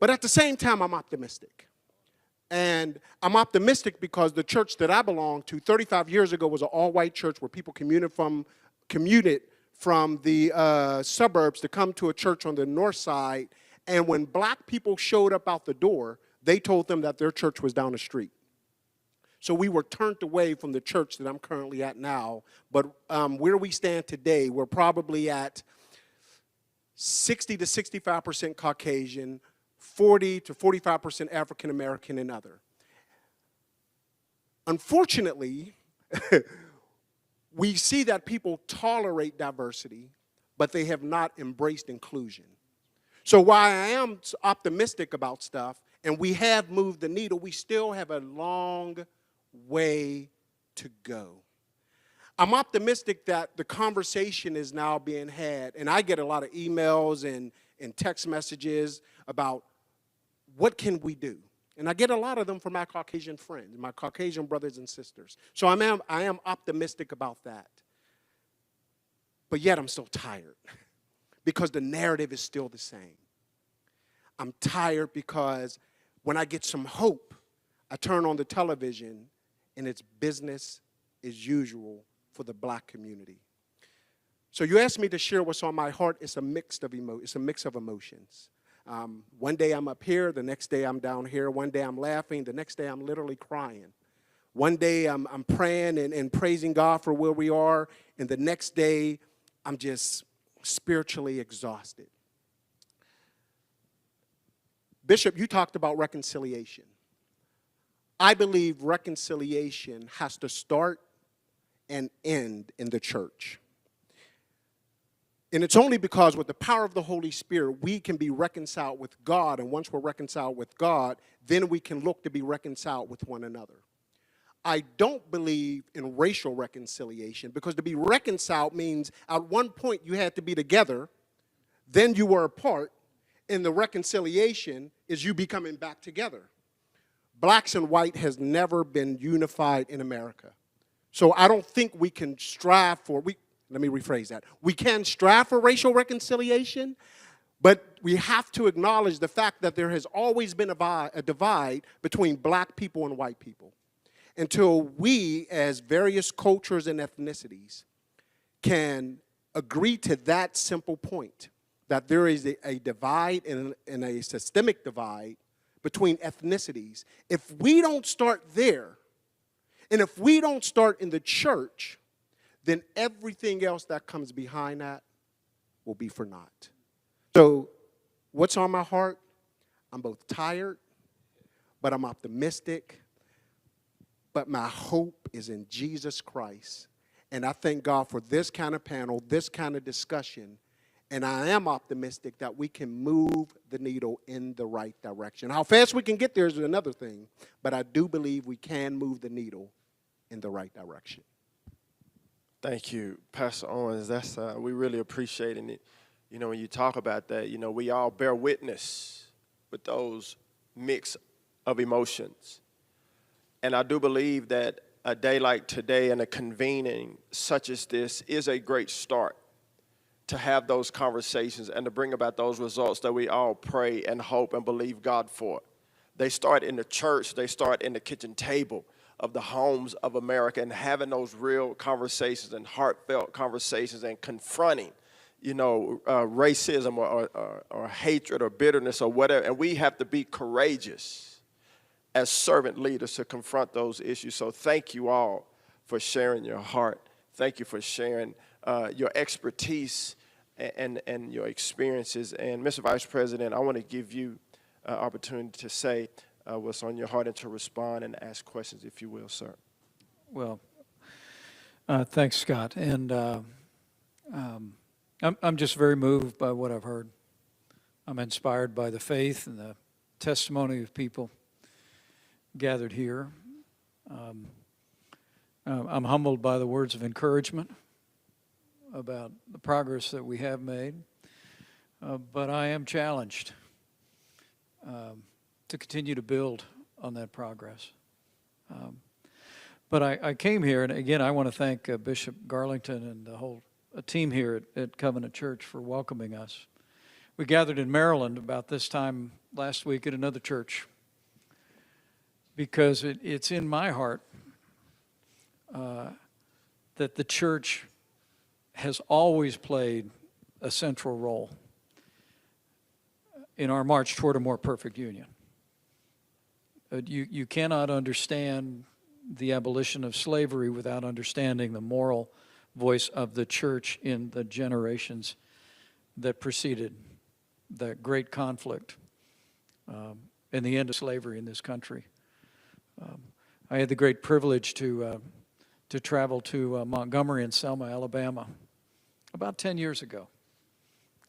S9: But at the same time, I'm optimistic. And I'm optimistic because the church that I belong to 35 years ago was an all-white church where people commuted from the suburbs to come to a church on the north side. And when black people showed up out the door, they told them that their church was down the street. So we were turned away from the church that I'm currently at now. But where we stand today, we're probably at 60 to 65% Caucasian, 40 to 45% African American and other. Unfortunately, we see that people tolerate diversity, but they have not embraced inclusion. So while I am optimistic about stuff, and we have moved the needle, we still have a long way to go. I'm optimistic that the conversation is now being had, and I get a lot of emails and text messages about what can we do? And I get a lot of them from my Caucasian friends, my Caucasian brothers and sisters. So I am optimistic about that. But yet I'm still tired because the narrative is still the same. I'm tired because when I get some hope, I turn on the television and it's business as usual for the black community. So you asked me to share what's on my heart. It's a mix of emotions. One day I'm up here, the next day I'm down here. One day I'm laughing, the next day I'm literally crying. One day I'm praying and praising God for where we are, and the next day I'm just spiritually exhausted. Bishop, you talked about reconciliation. I believe reconciliation has to start and end in the church. And it's only because with the power of the Holy Spirit, we can be reconciled with God. And once we're reconciled with God, then we can look to be reconciled with one another. I don't believe in racial reconciliation, because to be reconciled means at one point you had to be together, then you were apart, and the reconciliation is you becoming back together. Blacks and white has never been unified in America. So I don't think we can strive for, let me rephrase that. We can strive for racial reconciliation, but we have to acknowledge the fact that there has always been a divide between black people and white people. Until we, as various cultures and ethnicities, can agree to that simple point, that there is a divide and a systemic divide between ethnicities. If we don't start there, and if we don't start in the church, then everything else that comes behind that will be for naught. So what's on my heart? I'm both tired, but I'm optimistic. But my hope is in Jesus Christ. And I thank God for this kind of panel, this kind of discussion. And I am optimistic that we can move the needle in the right direction. How fast we can get there is another thing. But I do believe we can move the needle in the right direction.
S6: Thank you, Pastor Owens. That's we really appreciate it. You know, when you talk about that, you know, we all bear witness with those mix of emotions. And I do believe that a day like today and a convening such as this is a great start to have those conversations and to bring about those results that we all pray and hope and believe God for. They start in the church. They start in the kitchen table of the homes of America, and having those real conversations and heartfelt conversations and confronting, you know, racism or hatred or bitterness or whatever. And we have to be courageous as servant leaders to confront those issues. So thank you all for sharing your heart. Thank you for sharing your expertise and your experiences. And Mr. Vice President, I want to give you an opportunity to say what's on your heart and to respond and ask questions, if you will, sir.
S20: Well, thanks, Scott. And I'm just very moved by what I've heard. I'm inspired by the faith and the testimony of people gathered here. I'm humbled by the words of encouragement about the progress that we have made, but I am challenged to continue to build on that progress. But I came here, and again, I want to thank Bishop Garlington and the whole team here at Covenant Church for welcoming us. We gathered in Maryland about this time last week at another church, because it's in my heart that the church has always played a central role in our march toward a more perfect union. You cannot understand the abolition of slavery without understanding the moral voice of the church in the generations that preceded that great conflict and the end of slavery in this country. I had the great privilege to travel to Montgomery and Selma, Alabama, about 10 years ago.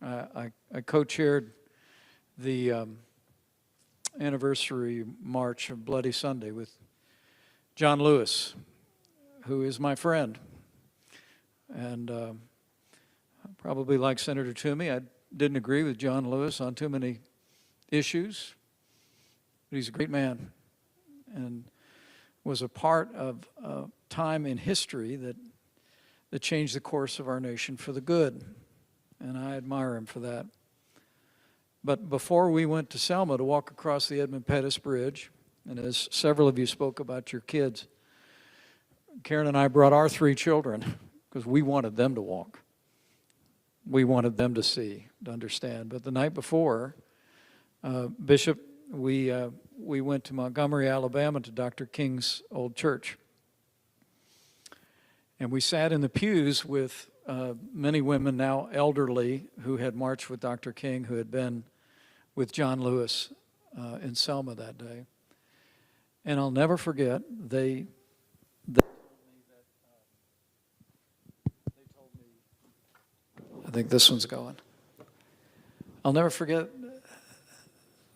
S20: I co-chaired the anniversary march of Bloody Sunday with John Lewis, who is my friend. And probably like Senator Toomey, I didn't agree with John Lewis on too many issues. but he's a great man and was a part of a time in history that changed the course of our nation for the good, and I admire him for that. But before we went to Selma to walk across the Edmund Pettus Bridge, and as several of you spoke about your kids, Karen and I brought our 3 children because we wanted them to walk. We wanted them to see, to understand. But the night before, Bishop, we went to Montgomery, Alabama, to Dr. King's old church. And we sat in the pews with many women, now elderly, who had marched with Dr. King, who had been with John Lewis in Selma that day. And I'll never forget, they told me, I think this one's going. I'll never forget,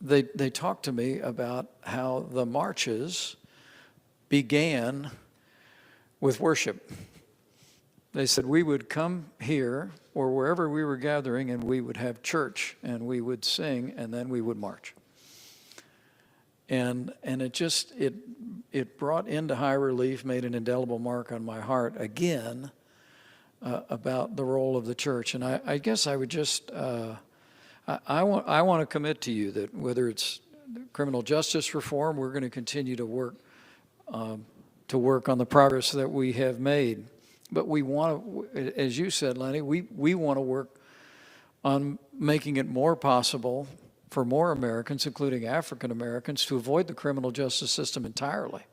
S20: they talked to me about how the marches began with worship. They said we would come here or wherever we were gathering and we would have church and we would sing and then we would march. And it brought into high relief, made an indelible mark on my heart again about the role of the church. And I guess I would just, I want to commit to you that whether it's criminal justice reform, we're going to continue to work on the progress that we have made. But we want to, as you said, Lenny, we want to work on making it more possible for more Americans, including African Americans, to avoid the criminal justice system entirely,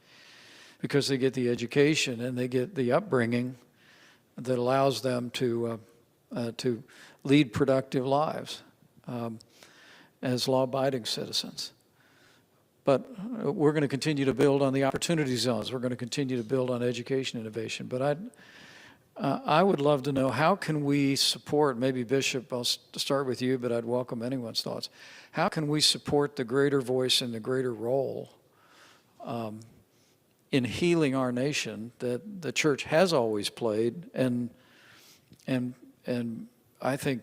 S20: because they get the education and they get the upbringing that allows them to lead productive lives as law-abiding citizens. But we're going to continue to build on the opportunity zones. We're going to continue to build on education innovation. But I would love to know, how can we support, maybe Bishop, I'll start with you, but I'd welcome anyone's thoughts. How can we support the greater voice and the greater role in healing our nation that the church has always played and I think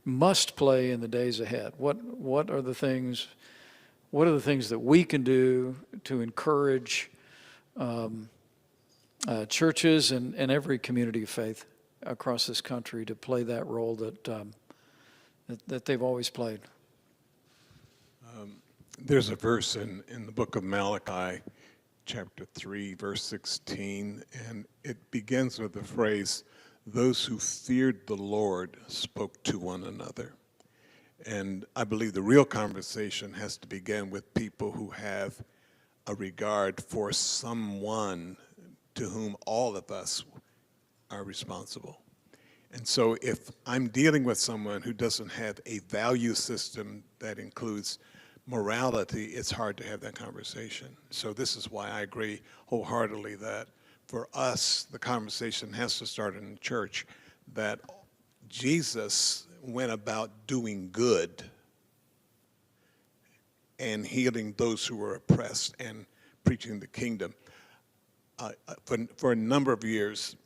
S20: must play in the days ahead? What are the things that we can do to encourage churches and every community of faith across this country to play that role that they've always played?
S21: There's a verse in the book of Malachi, chapter 3, verse 16, and it begins with the phrase, "Those who feared the Lord spoke to one another." And I believe the real conversation has to begin with people who have a regard for someone to whom all of us are responsible. And so if I'm dealing with someone who doesn't have a value system that includes morality, it's hard to have that conversation. So this is why I agree wholeheartedly that for us, the conversation has to start in the church, that Jesus went about doing good and healing those who were oppressed and preaching the kingdom. For a number of years,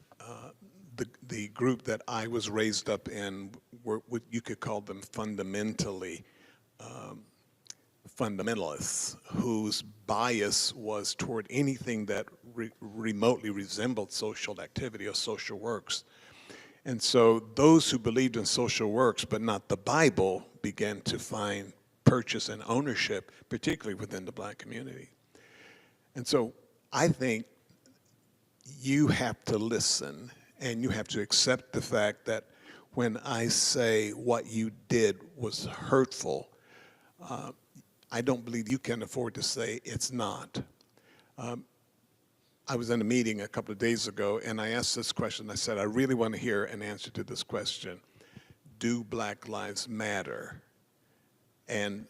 S21: the group that I was raised up in were what you could call them fundamentally fundamentalists, whose bias was toward anything that remotely resembled social activity or social works. And so those who believed in social works but not the Bible began to find purchase and ownership, particularly within the black community. And so I think you have to listen and you have to accept the fact that when I say what you did was hurtful, I don't believe you can afford to say it's not. I was in a meeting a couple of days ago and I asked this question. I said, I really want to hear an answer to this question. Do Black Lives Matter? And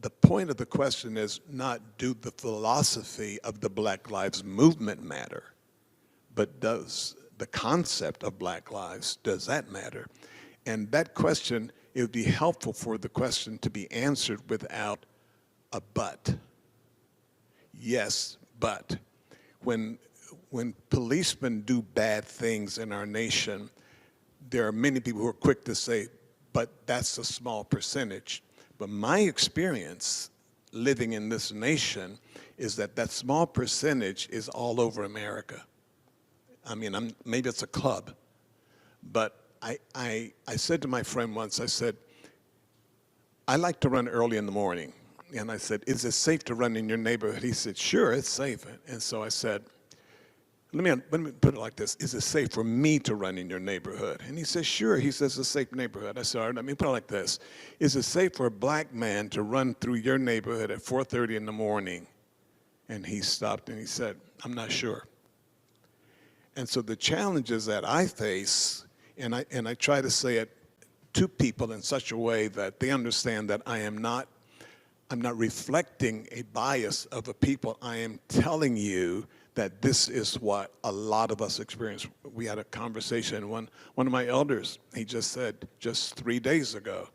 S21: the point of the question is not do the philosophy of the Black Lives Movement matter, but does the concept of Black lives, does that matter? And that question, it would be helpful for the question to be answered without a but. Yes, but. When policemen do bad things in our nation, there are many people who are quick to say, but that's a small percentage. But my experience living in this nation is that that small percentage is all over America. I mean, maybe it's a club, but I said to my friend once, I said, I like to run early in the morning. And I said, is it safe to run in your neighborhood? He said, sure, it's safe. And so I said, let me put it like this. Is it safe for me to run in your neighborhood? And he says, sure. He says, it's a safe neighborhood. I said, all right, let me put it like this. Is it safe for a black man to run through your neighborhood at 4:30 in the morning? And he stopped and he said, I'm not sure. And so the challenges that I face, and I try to say it to people in such a way that they understand that I'm not reflecting a bias of the people. I am telling you that this is what a lot of us experience. We had a conversation, one of my elders, he just said just 3 days ago,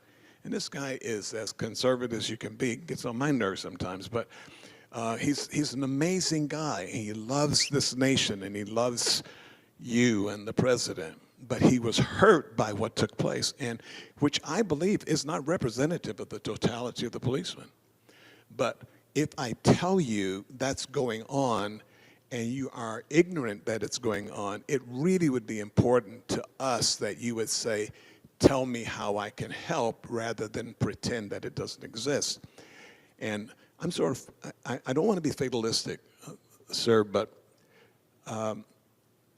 S21: and this guy is as conservative as you can be, gets on my nerves sometimes, but he's an amazing guy. He loves this nation and he loves you and the president, but he was hurt by what took place, and which I believe is not representative of the totality of the policemen. But if I tell you that's going on and you are ignorant that it's going on, it really would be important to us that you would say, tell me how I can help rather than pretend that it doesn't exist. And I'm sort of, I don't want to be fatalistic, sir, but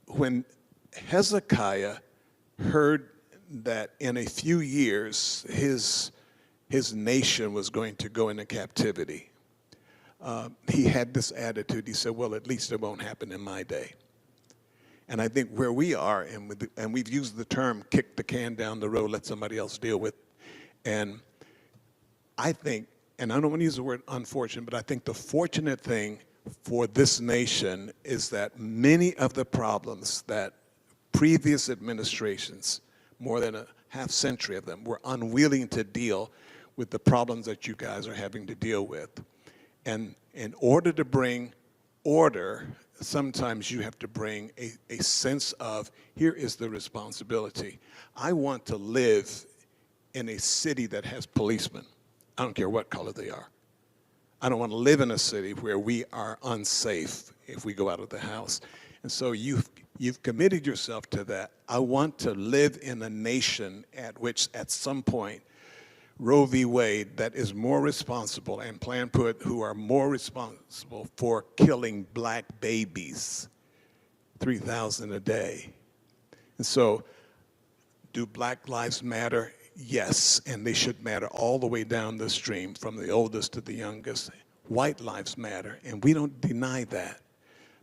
S21: when Hezekiah heard that in a few years his nation was going to go into captivity, he had this attitude. He said, well, at least it won't happen in my day. And I think where we are, and we've used the term kick the can down the road, let somebody else deal with. And I think, and I don't want to use the word unfortunate, but I think the fortunate thing for this nation is that many of the problems that previous administrations, more than a half century of them, were unwilling to deal with the problems that you guys are having to deal with. And in order to bring order, sometimes you have to bring a sense of, here is the responsibility. I want to live in a city that has policemen. I don't care what color they are. I don't want to live in a city where we are unsafe if we go out of the house. And so you've committed yourself to that. I want to live in a nation at which at some point Roe v. Wade that is more responsible, and Planned Parenthood who are more responsible for killing black babies, 3,000 a day. And so do Black Lives Matter? Yes, and they should matter all the way down the stream from the oldest to the youngest. White lives matter, and we don't deny that.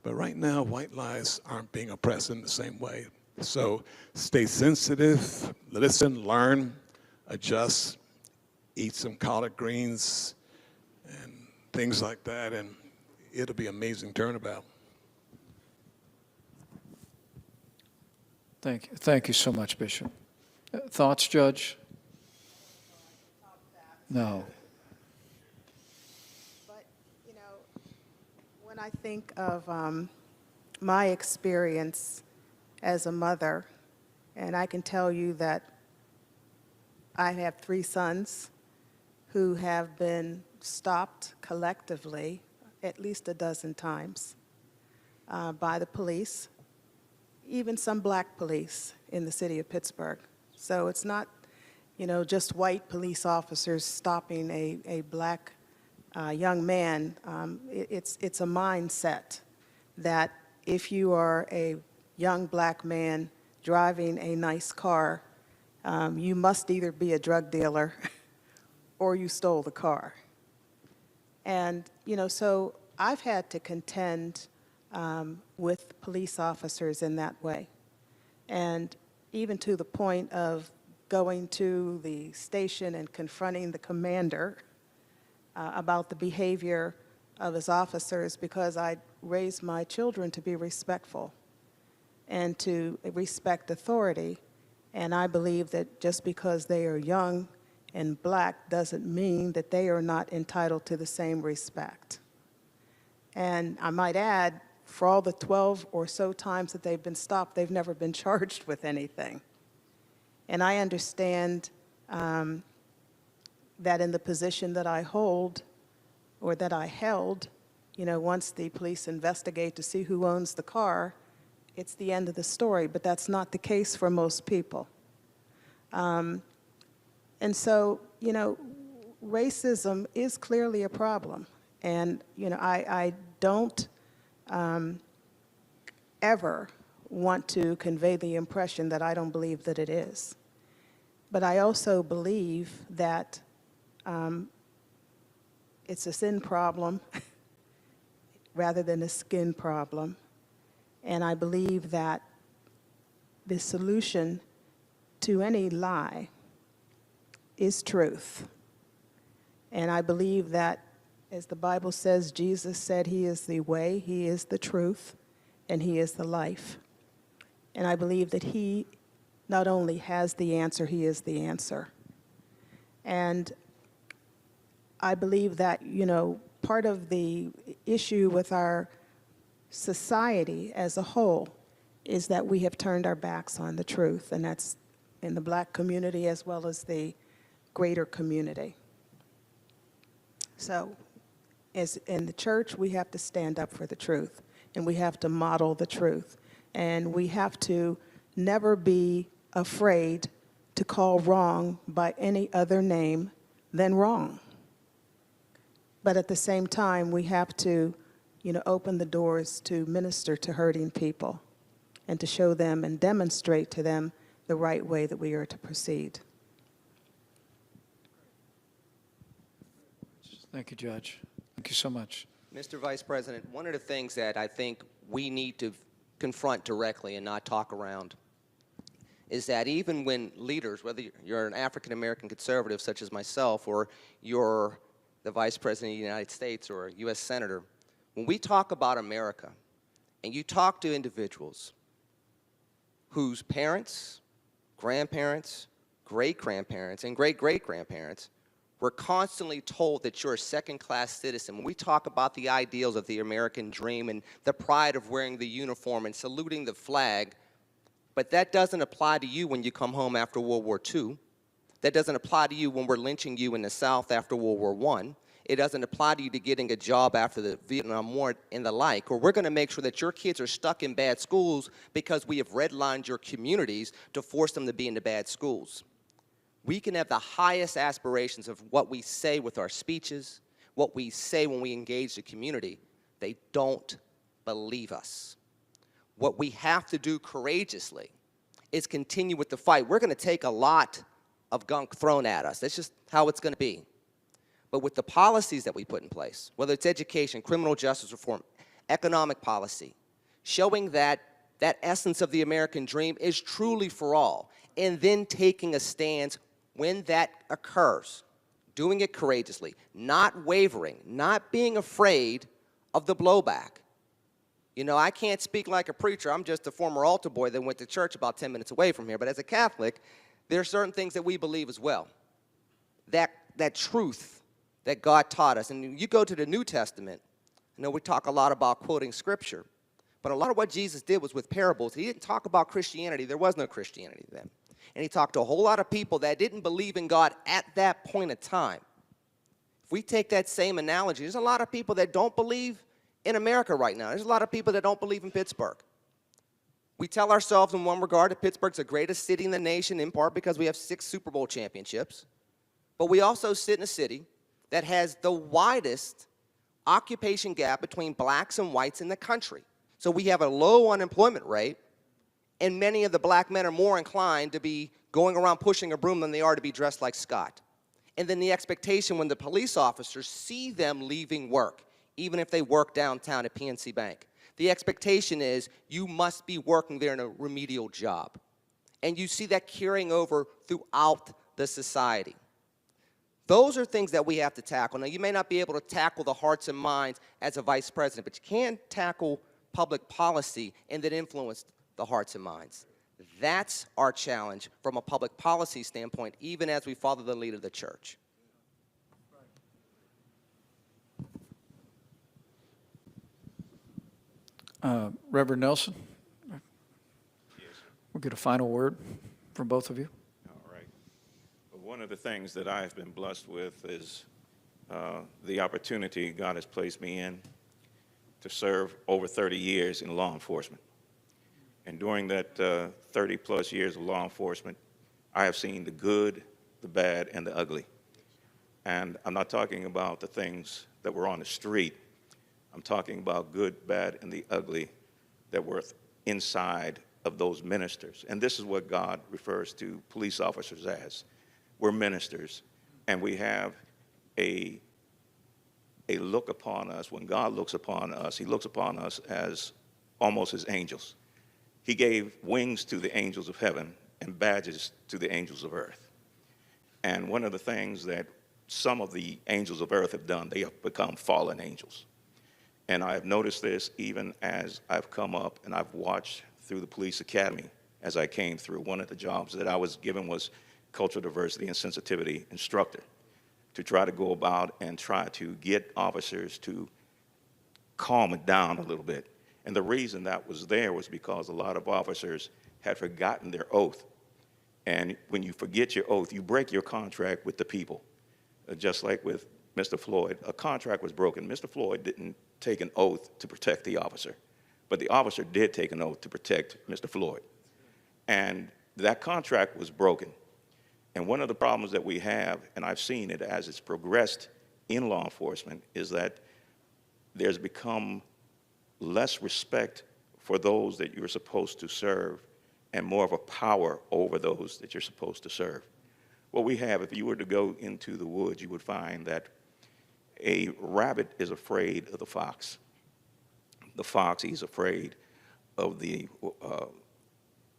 S21: But right now, white lives aren't being oppressed in the same way. So stay sensitive, listen, learn, adjust, eat some collard greens and things like that, and it'll be amazing turnabout.
S20: Thank you so much, Bishop. Thoughts, Judge? No.
S5: But, you know, when I think of my experience as a mother, and I can tell you that I have 3 sons who have been stopped collectively at least a dozen times by the police, even some black police in the city of Pittsburgh. So it's not, you know, just white police officers stopping a black young man. It's a mindset that if you are a young black man driving a nice car, you must either be a drug dealer or you stole the car. And, you know, so I've had to contend with police officers in that way. And even to the point of going to the station and confronting the commander about the behavior of his officers, because I raised my children to be respectful and to respect authority. And I believe that just because they are young and black doesn't mean that they are not entitled to the same respect. And I might add, for all the 12 or so times that they've been stopped, they've never been charged with anything. And I understand that in the position that I hold, or that I held, once the police investigate to see who owns the car, it's the end of the story, but that's not the case for most people. And so, racism is clearly a problem. And, I don't ever want to convey the impression that I don't believe that it is. But I also believe that it's a sin problem rather than a skin problem. And I believe that the solution to any lie is truth. And I believe that, as the Bible says, Jesus said he is the way, he is the truth, and he is the life. And I believe that he not only has the answer, he is the answer. And I believe that, part of the issue with our society as a whole is that we have turned our backs on the truth, and that's in the Black community as well as the greater community. So, as in the church, we have to stand up for the truth, and we have to model the truth, and we have to never be afraid to call wrong by any other name than wrong. But at the same time, we have to, open the doors to minister to hurting people and to show them and demonstrate to them the right way that we are to proceed.
S20: Thank you, Judge. Thank you so much.
S7: Mr. Vice President, one of the things that I think we need to confront directly and not talk around is that even when leaders, whether you're an African-American conservative such as myself, or you're the Vice President of the United States or a U.S. Senator, when we talk about America and you talk to individuals whose parents, grandparents, great-grandparents, and great-great-grandparents were constantly told that you're a second-class citizen, when we talk about the ideals of the American dream and the pride of wearing the uniform and saluting the flag, but that doesn't apply to you when you come home after World War II. That doesn't apply to you when we're lynching you in the South after World War I. It doesn't apply to you to getting a job after the Vietnam War and the like. Or we're going to make sure that your kids are stuck in bad schools because we have redlined your communities to force them to be in the bad schools. We can have the highest aspirations of what we say with our speeches, what we say when we engage the community. They don't believe us. What we have to do courageously is continue with the fight. We're going to take a lot of gunk thrown at us. That's just how it's going to be. But with the policies that we put in place, whether it's education, criminal justice reform, economic policy, showing that that essence of the American dream is truly for all, and then taking a stance when that occurs, doing it courageously, not wavering, not being afraid of the blowback. I can't speak like a preacher. I'm just a former altar boy that went to church about 10 minutes away from here. But as a Catholic, there are certain things that we believe as well. That truth that God taught us. And you go to the New Testament, we talk a lot about quoting Scripture, but a lot of what Jesus did was with parables. He didn't talk about Christianity. There was no Christianity then. And he talked to a whole lot of people that didn't believe in God at that point of time. If we take that same analogy, there's a lot of people that don't believe in America right now. There's a lot of people that don't believe in Pittsburgh. We tell ourselves in one regard that Pittsburgh's the greatest city in the nation, in part because we have 6 Super Bowl championships. But we also sit in a city that has the widest occupation gap between blacks and whites in the country. So we have a low unemployment rate, and many of the black men are more inclined to be going around pushing a broom than they are to be dressed like Scott. And then the expectation when the police officers see them leaving work, even if they work downtown at PNC Bank, the expectation is you must be working there in a remedial job. And you see that carrying over throughout the society. Those are things that we have to tackle. Now, you may not be able to tackle the hearts and minds as a vice president, but you can tackle public policy and then influence the hearts and minds. That's our challenge from a public policy standpoint, even as we follow the lead of the church.
S20: Reverend Nelson, we'll get a final word from both of you.
S4: All right. Well, one of the things that I've been blessed with is the opportunity God has placed me in to serve over 30 years in law enforcement. And during that 30-plus years of law enforcement, I have seen the good, the bad, and the ugly. And I'm not talking about the things that were on the street. I'm talking about good, bad, and the ugly that were inside of those ministers. And this is what God refers to police officers as. We're ministers, and we have a look upon us. When God looks upon us, he looks upon us as almost as angels. He gave wings to the angels of heaven and badges to the angels of earth. And one of the things that some of the angels of earth have done, they have become fallen angels. And I have noticed this even as I've come up and I've watched through the police academy as I came through. One of the jobs that I was given was cultural diversity and sensitivity instructor, to try to go about and try to get officers to calm it down a little bit. And the reason that was there was because a lot of officers had forgotten their oath. And when you forget your oath, you break your contract with the people. Just like with Mr. Floyd, a contract was broken. Mr. Floyd didn't take an oath to protect the officer, but the officer did take an oath to protect Mr. Floyd. And that contract was broken. And one of the problems that we have, and I've seen it as it's progressed in law enforcement, is that there's become less respect for those that you're supposed to serve and more of a power over those that you're supposed to serve. What we have, if you were to go into the woods, you would find that a rabbit is afraid of the fox. The fox, he's afraid of the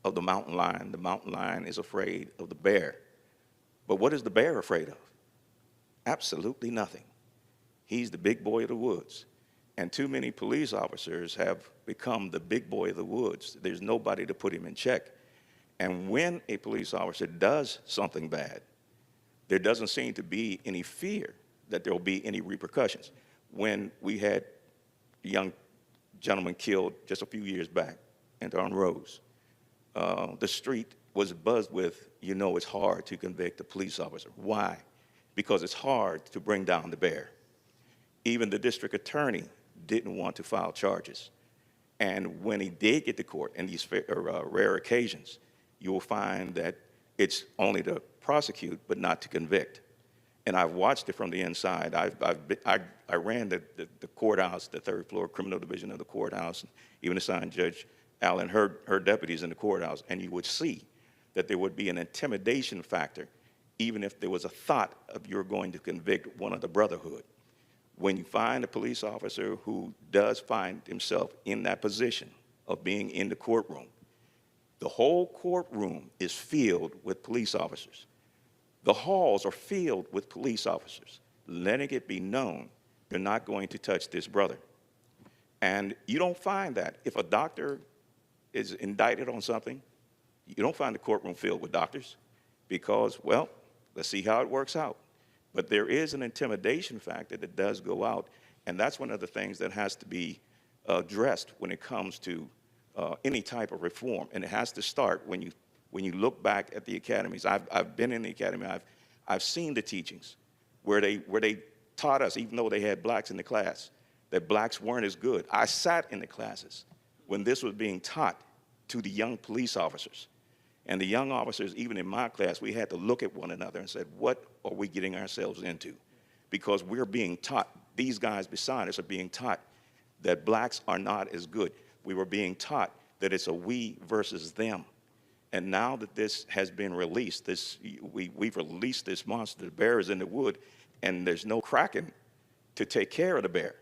S4: mountain lion. The mountain lion is afraid of the bear. But what is the bear afraid of? Absolutely nothing. He's the big boy of the woods. And too many police officers have become the big boy of the woods. There's nobody to put him in check. And when a police officer does something bad, there doesn't seem to be any fear that there will be any repercussions. When we had a young gentleman killed just a few years back in Don Rose, the street was buzzed with, you know, it's hard to convict a police officer. Why? Because it's hard to bring down the bear. Even the district attorney didn't want to file charges. And when he did get to court, in these rare occasions, you will find that it's only to prosecute but not to convict. And I've watched it from the inside. I ran the courthouse, the third floor criminal division of the courthouse, and even assigned Judge Allen her deputies in the courthouse, and you would see that there would be an intimidation factor even if there was a thought of you're going to convict one of the brotherhood. When you find a police officer who does find himself in that position of being in the courtroom, the whole courtroom is filled with police officers. The halls are filled with police officers, letting it be known you're not going to touch this brother. And you don't find that. If a doctor is indicted on something, you don't find the courtroom filled with doctors because, well, let's see how it works out. But there is an intimidation factor that does go out, and that's one of the things that has to be addressed when it comes to any type of reform. And it has to start when you look back at the academies. I've been in the academy. I've seen the teachings where they taught us, even though they had blacks in the class, that blacks weren't as good. I sat in the classes when this was being taught to the young police officers. And the young officers, even in my class, we had to look at one another and said, what are we getting ourselves into? Because we're being taught, these guys beside us are being taught that blacks are not as good. We were being taught that it's a we versus them. And now that this has been released, we've released this monster. The bear is in the wood, and there's no kraken to take care of the bear.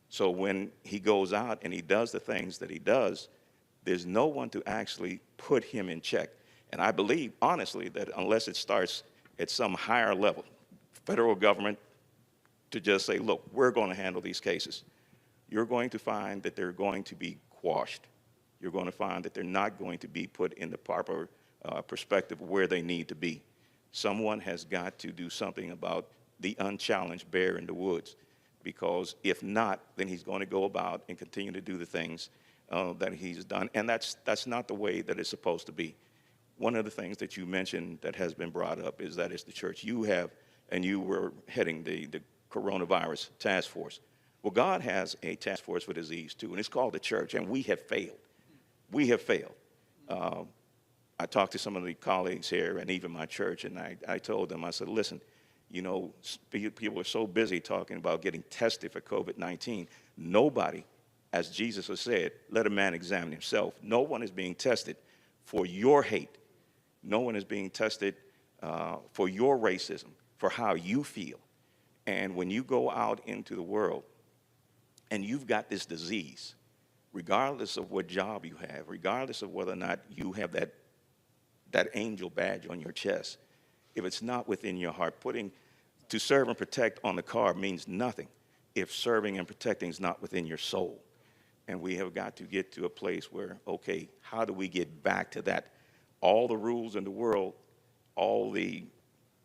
S4: So when he goes out and he does the things that he does, there's no one to actually put him in check. And I believe, honestly, that unless it starts at some higher level, federal government, to just say, look, we're going to handle these cases, you're going to find that they're going to be quashed. You're going to find that they're not going to be put in the proper perspective where they need to be. Someone has got to do something about the unchallenged bear in the woods, because if not, then he's going to go about and continue to do the things that he's done. And that's not the way that it's supposed to be. One of the things that you mentioned that has been brought up is that it's the church you have, and you were heading the coronavirus task force. Well, God has a task force for disease too, and it's called the church, and we have failed. We have failed. I talked to some of the colleagues here and even my church, and I told them, I said, listen, you know, people are so busy talking about getting tested for COVID-19. Nobody, as Jesus has said, let a man examine himself. No one is being tested for your hate. No one is being tested for your racism, for how you feel. And when you go out into the world and you've got this disease, regardless of what job you have, regardless of whether or not you have that angel badge on your chest, if it's not within your heart, putting to serve and protect on the card means nothing if serving and protecting is not within your soul. And we have got to get to a place where, okay, how do we get back to that? All the rules in the world, all the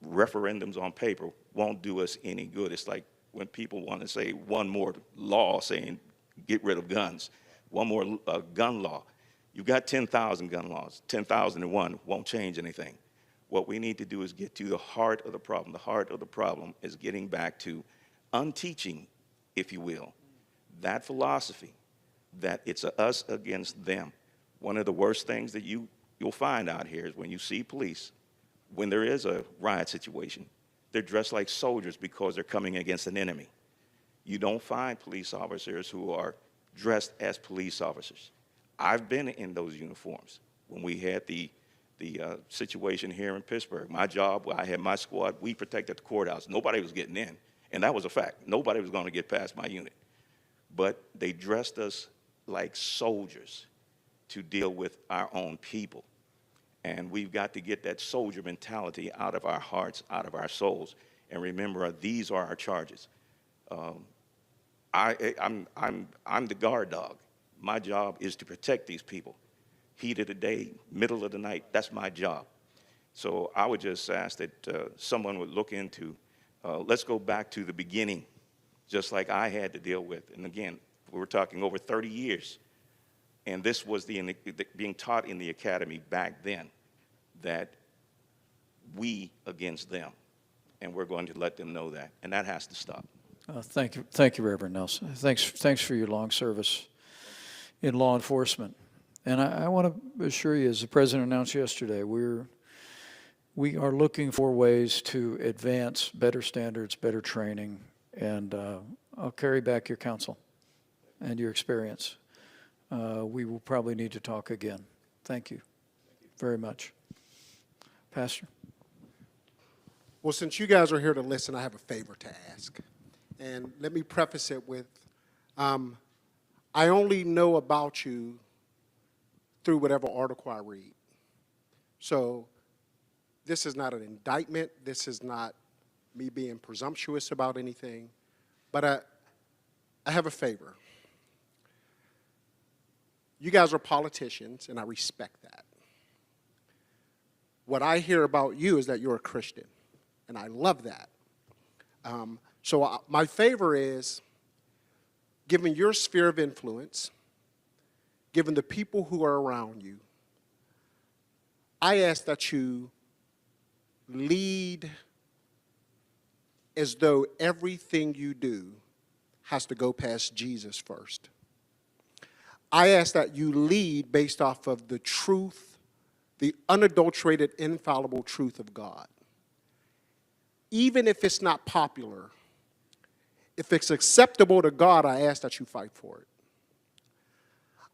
S4: referendums on paper won't do us any good. It's like when people want to say one more law saying get rid of guns, one more gun law. You've got 10,000 gun laws. 10,001 won't change anything. What we need to do is get to the heart of the problem. The heart of the problem is getting back to unteaching, if you will, that philosophy that it's us against them. One of the worst things that you'll find out here is when you see police, when there is a riot situation, they're dressed like soldiers because they're coming against an enemy. You don't find police officers who are dressed as police officers. I've been in those uniforms. When we had the situation here in Pittsburgh, my job, I had my squad, we protected the courthouse. Nobody was getting in, and that was a fact. Nobody was going to get past my unit. But they dressed us like soldiers to deal with our own people. And we've got to get that soldier mentality out of our hearts, out of our souls. And remember, these are our charges. I'm the guard dog. My job is to protect these people. Heat of the day, middle of the night, that's my job. So I would just ask that someone would look into, let's go back to the beginning, just like I had to deal with. And again, we were talking over 30 years. And this was being taught in the academy back then, that we against them. And we're going to let them know that. And that has to stop.
S20: Thank you, Reverend Nelson. Thanks for your long service in law enforcement. And I want to assure you, as the President announced yesterday, we are looking for ways to advance better standards, better training, and I'll carry back your counsel and your experience. We will probably need to talk again. Thank you very much. Pastor?
S9: Well, since you guys are here to listen, I have a favor to ask. And let me preface it with, I only know about you through whatever article I read. So this is not an indictment. This is not me being presumptuous about anything. But I have a favor. You guys are politicians, and I respect that. What I hear about you is that you're a Christian, and I love that. So my favor is, given your sphere of influence, given the people who are around you, I ask that you lead as though everything you do has to go past Jesus first. I ask that you lead based off of the truth, the unadulterated, infallible truth of God. Even if it's not popular, if it's acceptable to God, I ask that you fight for it.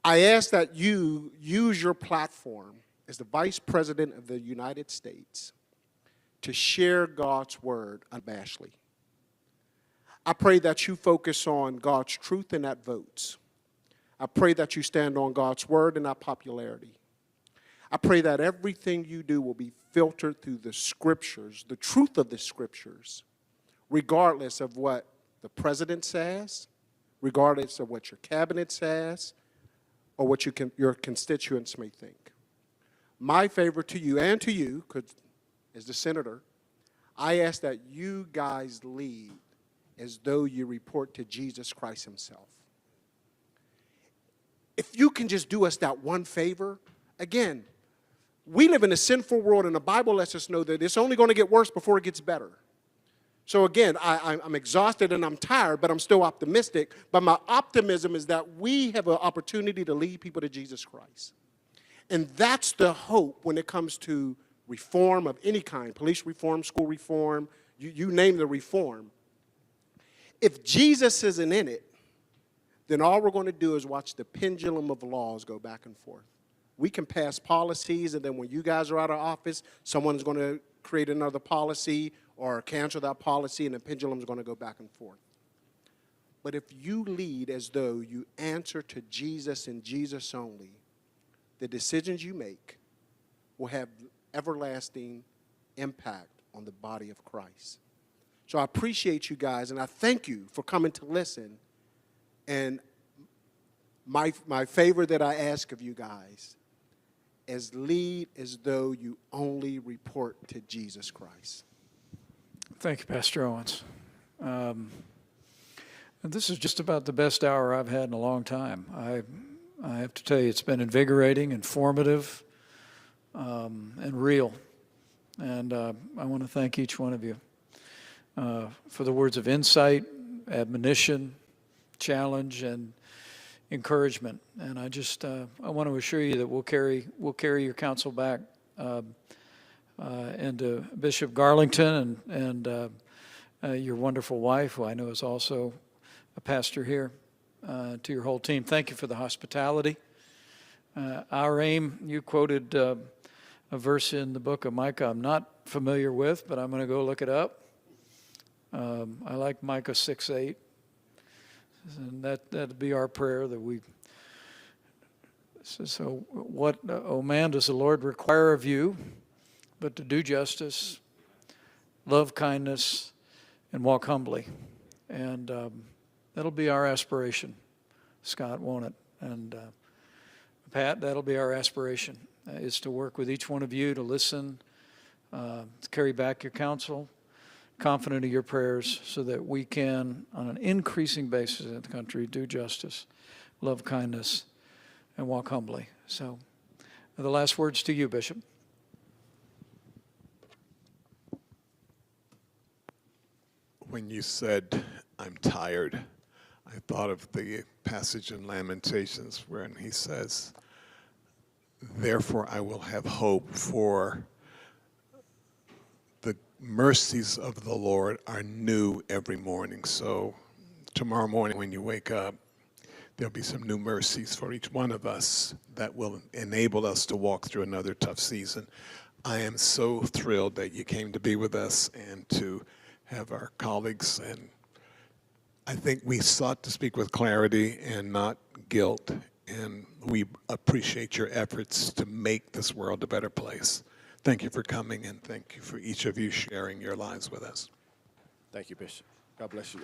S9: I ask that you use your platform as the Vice President of the United States to share God's word unabashedly. I pray that you focus on God's truth and not votes. I pray that you stand on God's word and not popularity. I pray that everything you do will be filtered through the scriptures, the truth of the scriptures, regardless of what the president says, regardless of what your cabinet says, or what your constituents may think. My favor to you and to you, because as the senator, I ask that you guys lead as though you report to Jesus Christ himself. If you can just do us that one favor, again, we live in a sinful world, and the Bible lets us know that it's only going to get worse before it gets better. So again, I'm exhausted and I'm tired, but I'm still optimistic. But my optimism is that we have an opportunity to lead people to Jesus Christ. And that's the hope when it comes to reform of any kind, police reform, school reform, you name the reform. If Jesus isn't in it, then all we're going to do is watch the pendulum of laws go back and forth. We can pass policies, and then when you guys are out of office, someone's going to create another policy or cancel that policy, and the pendulum's going to go back and forth. But if you lead as though you answer to Jesus and Jesus only, the decisions you make will have everlasting impact on the body of Christ. So I appreciate you guys, and I thank you for coming to listen. And my favor that I ask of you guys is lead as though you only report to Jesus Christ.
S20: Thank you, Pastor Owens. This is just about the best hour I've had in a long time. I have to tell you, it's been invigorating, informative, and real. And I want to thank each one of you for the words of insight, admonition, challenge, and encouragement. And I just I want to assure you that we'll carry your counsel back into Bishop Garlington and your wonderful wife, who I know is also a pastor here, to your whole team. Thank you for the hospitality. Our aim, you quoted a verse in the book of Micah I'm not familiar with, but I'm going to go look it up. I like Micah 6:8. And that'd be our prayer that we. So what, O man, does the Lord require of you, but to do justice, love kindness, and walk humbly? And that'll be our aspiration, Scott, won't it? And Pat, that'll be our aspiration, is to work with each one of you to listen, to carry back your counsel, confident of your prayers, so that we can, on an increasing basis in the country, do justice, love kindness, and walk humbly. So the last words to you, Bishop.
S21: When you said, I'm tired, I thought of the passage in Lamentations wherein he says, therefore I will have hope, for the mercies of the Lord are new every morning. So tomorrow morning when you wake up, there'll be some new mercies for each one of us that will enable us to walk through another tough season. I am so thrilled that you came to be with us and to have our colleagues, and I think we sought to speak with clarity and not guilt, and we appreciate your efforts to make this world a better place. Thank you for coming, and thank you for each of you sharing your lives with us.
S6: Thank you, Bishop. God bless you.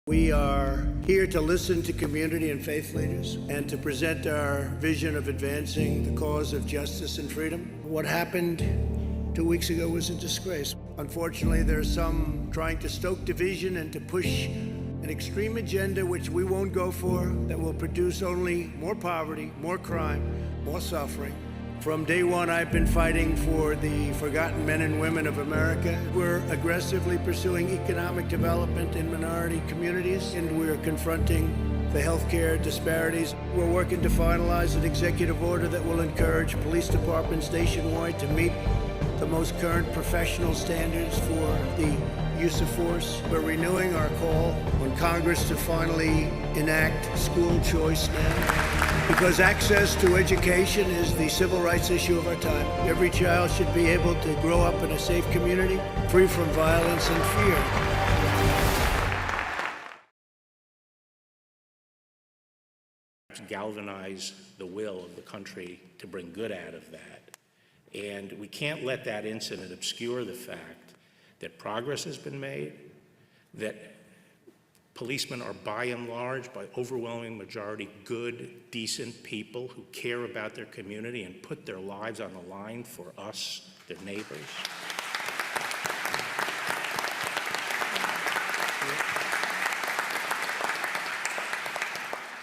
S10: We are here to listen to community and faith leaders and to present our vision of advancing the cause of justice and freedom. What happened 2 weeks ago was a disgrace. Unfortunately, there are some trying to stoke division and to push an extreme agenda which we won't go for, that will produce only more poverty, more crime, more suffering. From day one, I've been fighting for the forgotten men and women of America. We're aggressively pursuing economic development in minority communities, and we're confronting the healthcare disparities. We're working to finalize an executive order that will encourage police departments nationwide to meet the most current professional standards for the use of force. We're renewing our call on Congress to finally enact school choice now, because access to education is the civil rights issue of our time. Every child should be able to grow up in a safe community, free from violence and fear.
S11: Galvanize the will of the country to bring good out of that. And we can't let that incident obscure the fact that progress has been made, that policemen are by and large, by overwhelming majority, good, decent people who care about their community and put their lives on the line for us, their neighbors.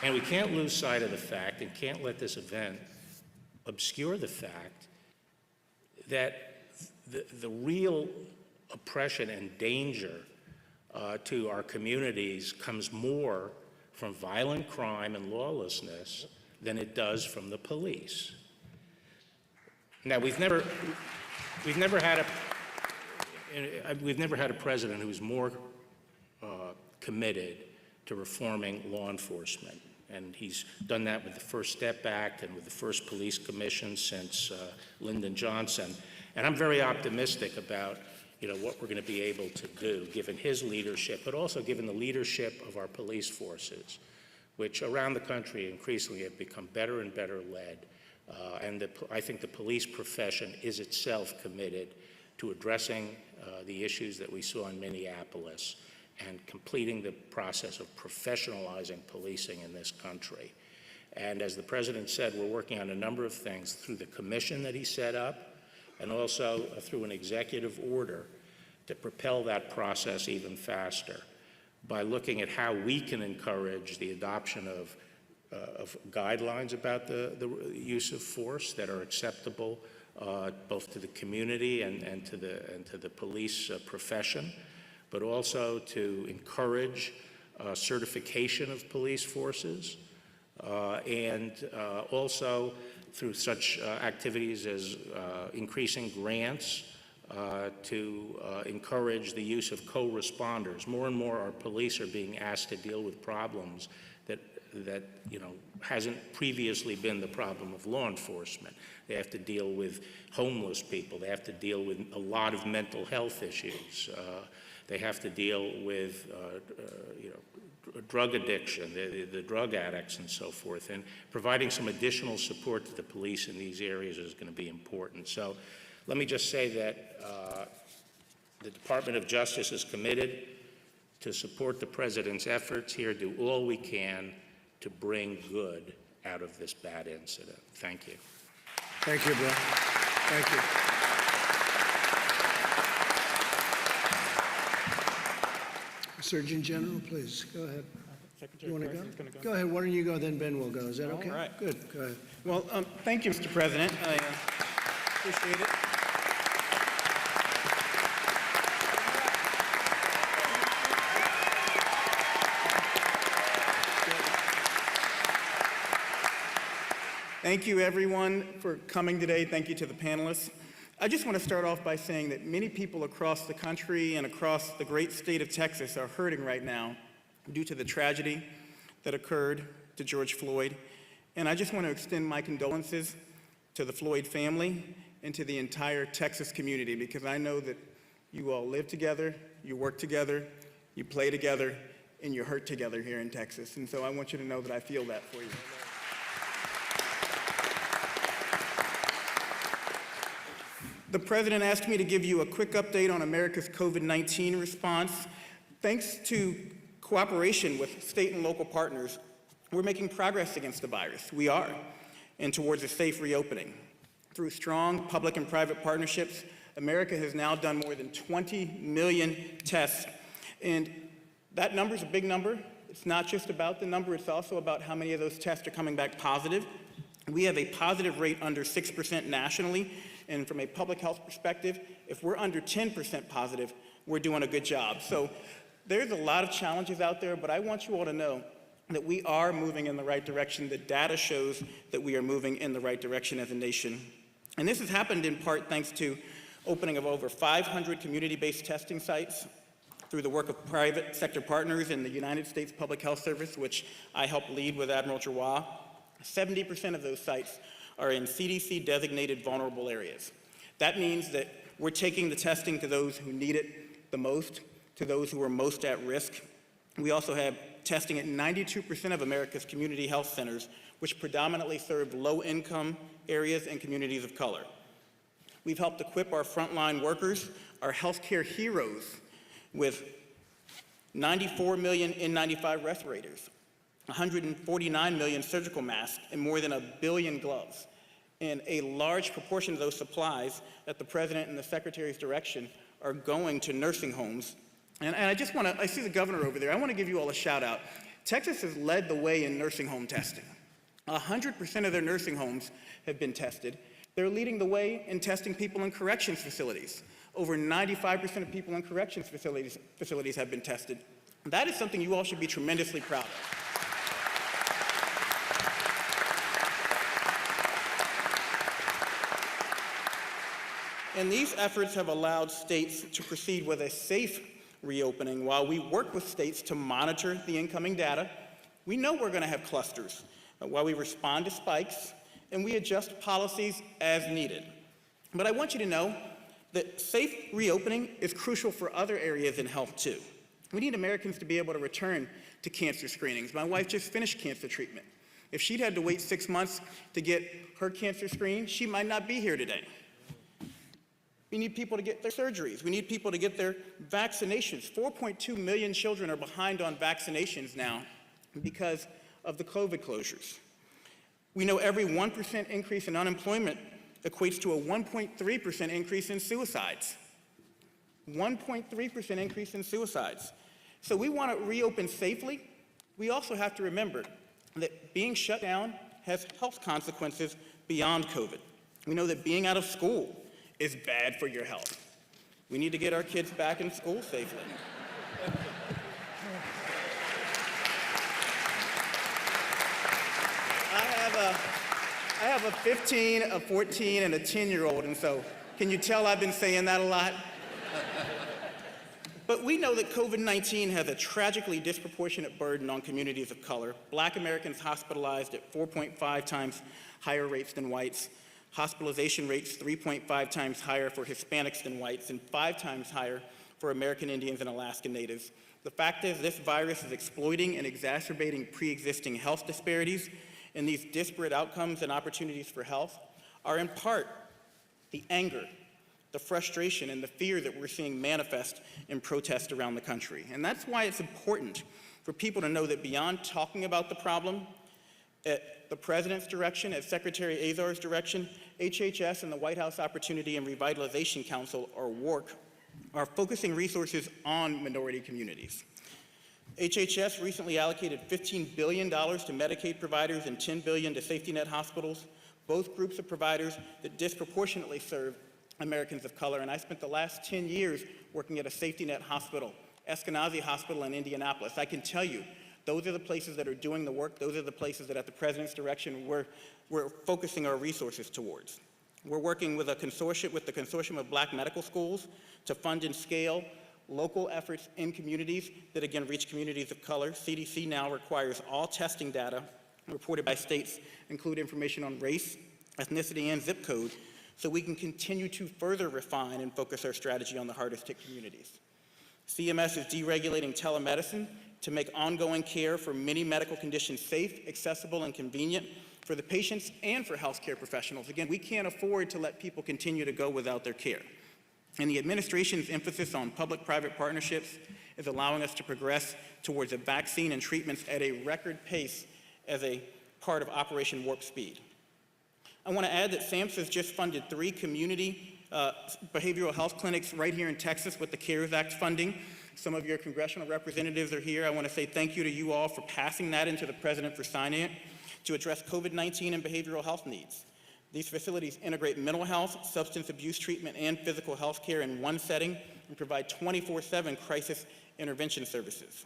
S11: And we can't lose sight of the fact, and can't let this event obscure the fact, that the real oppression and danger to our communities comes more from violent crime and lawlessness than it does from the police. Now, we've never had a president who's more committed to reforming law enforcement. And he's done that with the First Step Act and with the first police commission since Lyndon Johnson. And I'm very optimistic about what we're going to be able to do, given his leadership, but also given the leadership of our police forces, which around the country increasingly have become better and better led. I think the police profession is itself committed to addressing the issues that we saw in Minneapolis and completing the process of professionalizing policing in this country. And as the President said, we're working on a number of things through the commission that he set up and also through an executive order to propel that process even faster by looking at how we can encourage the adoption of guidelines about the use of force that are acceptable both to the community and to the police profession, but also to encourage certification of police forces, and also through such activities as increasing grants to encourage the use of co-responders. More and more our police are being asked to deal with problems that hasn't previously been the problem of law enforcement. They have to deal with homeless people. They have to deal with a lot of mental health issues. They have to deal with drug addiction, the drug addicts and so forth. And providing some additional support to the police in these areas is going to be important. So let me just say that the Department of Justice is committed to support the President's efforts here, do all we can to bring good out of this bad incident. Thank you.
S10: Thank you, Bill. Thank you. Surgeon General, please, go ahead.
S13: Secretary
S10: You want to
S13: Price
S10: go?
S13: is gonna
S10: Go ahead, why don't you go, then Ben will go. Is that okay?
S13: All right.
S10: Good, go ahead.
S13: Well, thank you, Mr. President. I appreciate it. Thank you, everyone, for coming today. Thank you to the panelists. I just want to start off by saying that many people across the country and across the great state of Texas are hurting right now due to the tragedy that occurred to George Floyd. And I just want to extend my condolences to the Floyd family and to the entire Texas community, because I know that you all live together, you work together, you play together, and you hurt together here in Texas. And so I want you to know that I feel that for you. The President asked me to give you a quick update on America's COVID-19 response. Thanks to cooperation with state and local partners, we're making progress against the virus. We are, and towards a safe reopening. Through strong public and private partnerships, America has now done more than 20 million tests. And that number is a big number. It's not just about the number, it's also about how many of those tests are coming back positive. We have a positive rate under 6% nationally. And from a public health perspective, if we're under 10% positive, we're doing a good job. So there's a lot of challenges out there, but I want you all to know that we are moving in the right direction. The data shows that we are moving in the right direction as a nation. And this has happened in part thanks to opening of over 500 community-based testing sites through the work of private sector partners in the United States Public Health Service, which I helped lead with Admiral Giroir. 70% of those sites are in CDC-designated vulnerable areas. That means that we're taking the testing to those who need it the most, to those who are most at risk. We also have testing at 92% of America's community health centers, which predominantly serve low-income areas and communities of color. We've helped equip our frontline workers, our healthcare heroes, with 94 million N95 respirators, 149 million surgical masks, and more than 1 billion gloves. And a large proportion of those supplies at the President and the Secretary's direction are going to nursing homes. And I just want to, I see the governor over there, I want to give you all a shout out. Texas has led the way in nursing home testing. 100% of their nursing homes have been tested. They're leading the way in testing people in corrections facilities. Over 95% of people in corrections facilities have been tested. That is something you all should be tremendously proud of. And these efforts have allowed states to proceed with a safe reopening while we work with states to monitor the incoming data. We know we're going to have clusters while we respond to spikes and we adjust policies as needed. But I want you to know that safe reopening is crucial for other areas in health too. We need Americans to be able to return to cancer screenings. My wife just finished cancer treatment. If she'd had to wait 6 months to get her cancer screened, she might not be here today. We need people to get their surgeries. We need people to get their vaccinations. 4.2 million children are behind on vaccinations now because of the COVID closures. We know every 1% increase in unemployment equates to a 1.3% increase in suicides. 1.3% increase in suicides. So we want to reopen safely. We also have to remember that being shut down has health consequences beyond COVID. We know that being out of school is bad for your health. We need to get our kids back in school safely. I have a 15, a 14, and a 10-year-old, and so can you tell I've been saying that a lot? But we know that COVID-19 has a tragically disproportionate burden on communities of color. Black Americans hospitalized at 4.5 times higher rates than whites. Hospitalization rates 3.5 times higher for Hispanics than whites and 5 times higher for American Indians and Alaska Natives. The fact is this virus is exploiting and exacerbating pre-existing health disparities, and these disparate outcomes and opportunities for health are in part the anger, the frustration, and the fear that we're seeing manifest in protests around the country. And that's why it's important for people to know that beyond talking about the problem, at the President's direction, at Secretary Azar's direction, HHS and the White House Opportunity and Revitalization Council, or WARC, are focusing resources on minority communities. HHS recently allocated $15 billion to Medicaid providers and $10 billion to safety net hospitals, both groups of providers that disproportionately serve Americans of color. And I spent the last 10 years working at a safety net hospital, Eskenazi Hospital in Indianapolis. I can tell you, those are the places that are doing the work. Those are the places that at the President's direction we're focusing our resources towards. We're working with the Consortium of Black Medical Schools to fund and scale local efforts in communities that again reach communities of color. CDC now requires all testing data reported by states include information on race, ethnicity, and zip code so we can continue to further refine and focus our strategy on the hardest hit communities. CMS is deregulating telemedicine to make ongoing care for many medical conditions safe, accessible, and convenient for the patients and for healthcare professionals. Again, we can't afford to let people continue to go without their care. And the administration's emphasis on public-private partnerships is allowing us to progress towards a vaccine and treatments at a record pace as a part of Operation Warp Speed. I want to add that SAMHSA has just funded 3 community behavioral health clinics right here in Texas with the CARES Act funding. Some of your congressional representatives are here. I want to say thank you to you all for passing that into the President for signing it to address COVID-19 and behavioral health needs. These facilities integrate mental health, substance abuse treatment, and physical health care in one setting and provide 24/7 crisis intervention services.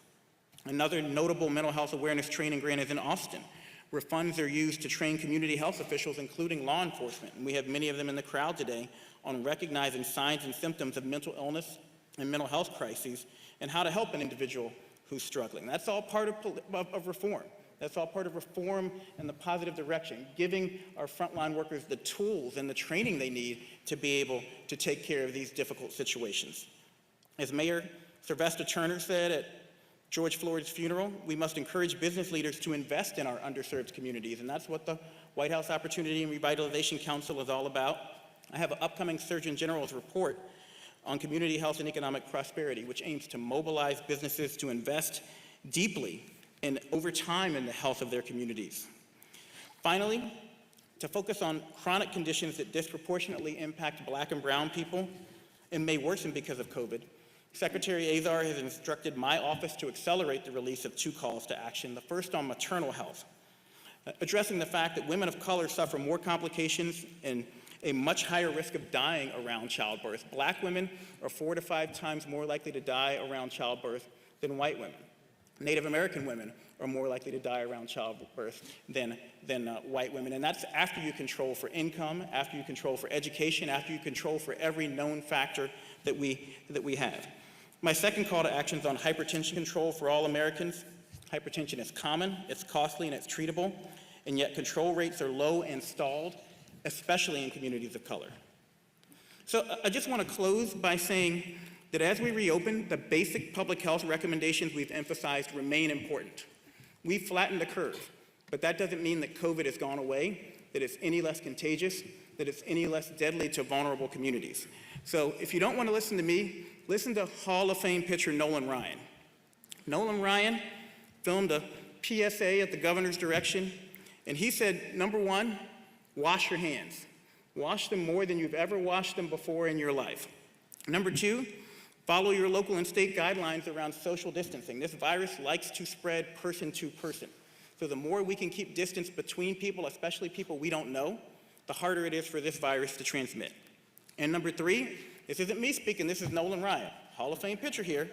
S13: Another notable mental health awareness training grant is in Austin, where funds are used to train community health officials, including law enforcement, and we have many of them in the crowd today, on recognizing signs and symptoms of mental illness and mental health crises and how to help an individual who's struggling. That's all part of reform. That's all part of reform and the positive direction, giving our frontline workers the tools and the training they need to be able to take care of these difficult situations. As Mayor Sylvester Turner said at George Floyd's funeral, we must encourage business leaders to invest in our underserved communities, and that's what the White House Opportunity and Revitalization Council is all about. I have an upcoming Surgeon General's report on community health and economic prosperity, which aims to mobilize businesses to invest deeply and over time in the health of their communities. Finally, to focus on chronic conditions that disproportionately impact Black and brown people and may worsen because of COVID, Secretary Azar has instructed my office to accelerate the release of 2 calls to action, the first on maternal health, addressing the fact that women of color suffer more complications and a much higher risk of dying around childbirth. Black women are 4 to 5 times more likely to die around childbirth than white women. Native American women are more likely to die around childbirth than white women. And that's after you control for income, after you control for education, after you control for every known factor that we have. My second call to action is on hypertension control for all Americans. Hypertension is common, it's costly, and it's treatable, and yet control rates are low and stalled, especially in communities of color. So I just want to close by saying that as we reopen, the basic public health recommendations we've emphasized remain important. We've flattened the curve, but that doesn't mean that COVID has gone away, that it's any less contagious, that it's any less deadly to vulnerable communities. So if you don't want to listen to me, listen to Hall of Fame pitcher Nolan Ryan. Nolan Ryan filmed a PSA at the governor's direction, and he said, number one, wash your hands. Wash them more than you've ever washed them before in your life. Number two, follow your local and state guidelines around social distancing. This virus likes to spread person to person. So the more we can keep distance between people, especially people we don't know, the harder it is for this virus to transmit. And number three, this isn't me speaking, this is Nolan Ryan, Hall of Fame pitcher here.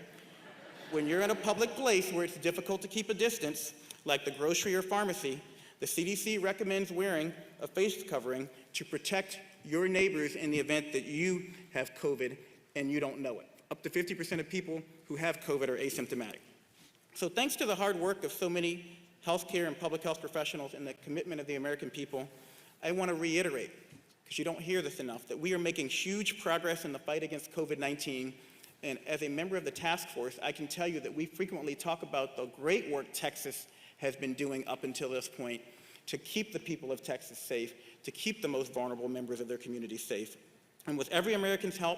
S13: When you're in a public place where it's difficult to keep a distance, like the grocery or pharmacy, the CDC recommends wearing a face covering to protect your neighbors in the event that you have COVID and you don't know it. Up to 50% of people who have COVID are asymptomatic. So thanks to the hard work of so many healthcare and public health professionals and the commitment of the American people, I want to reiterate, because you don't hear this enough, that we are making huge progress in the fight against COVID-19. And as a member of the task force, I can tell you that we frequently talk about the great work Texas has been doing up until this point to keep the people of Texas safe, to keep the most vulnerable members of their community safe. And with every American's help,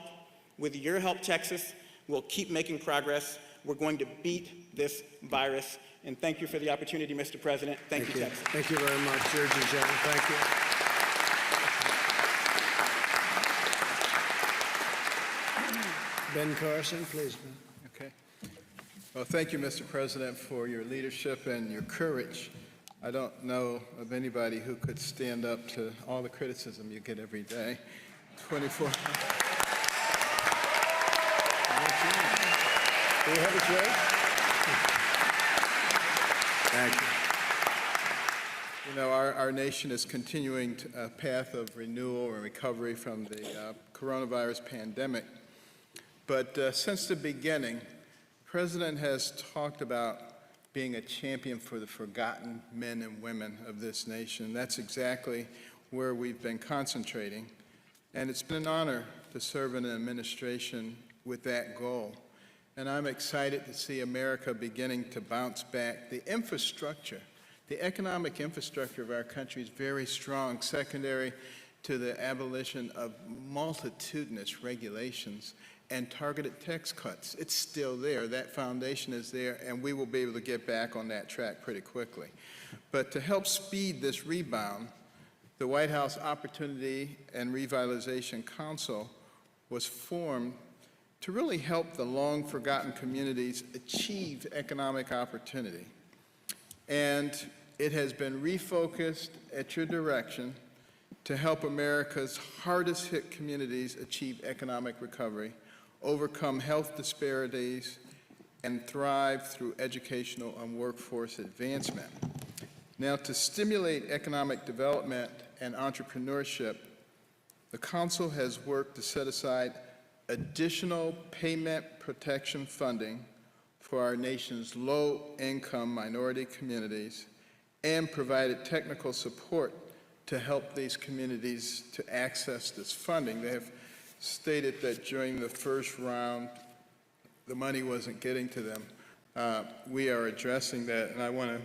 S13: with your help, Texas, we'll keep making progress. We're going to beat this virus. And thank you for the opportunity, Mr. President. Thank you, Texas.
S10: Thank you very much, Surgeon General. Thank you. Ben Carson, please, Ben.
S2: Okay. Well, thank you, Mr. President, for your leadership and your courage. I don't know of anybody who could stand up to all the criticism you get every day. 24.
S10: Do you have a chair?
S2: Thank you. You know, our nation is continuing a path of renewal and recovery from the coronavirus pandemic. But since the beginning, the President has talked about being a champion for the forgotten men and women of this nation. That's exactly where we've been concentrating. And it's been an honor to serve in an administration with that goal. And I'm excited to see America beginning to bounce back. The infrastructure, the economic infrastructure of our country is very strong, secondary to the abolition of multitudinous regulations and targeted tax cuts. It's still there. That foundation is there, and we will be able to get back on that track pretty quickly. But to help speed this rebound, the White House Opportunity and Revitalization Council was formed to really help the long-forgotten communities achieve economic opportunity. And it has been refocused at your direction to help America's hardest-hit communities achieve economic recovery, overcome health disparities, and thrive through educational and workforce advancement. Now, to stimulate economic development and entrepreneurship, the Council has worked to set aside additional payment protection funding for our nation's low-income minority communities and provided technical support to help these communities to access this funding. They have stated that during the first round, the money wasn't getting to them. We are addressing that, and I want to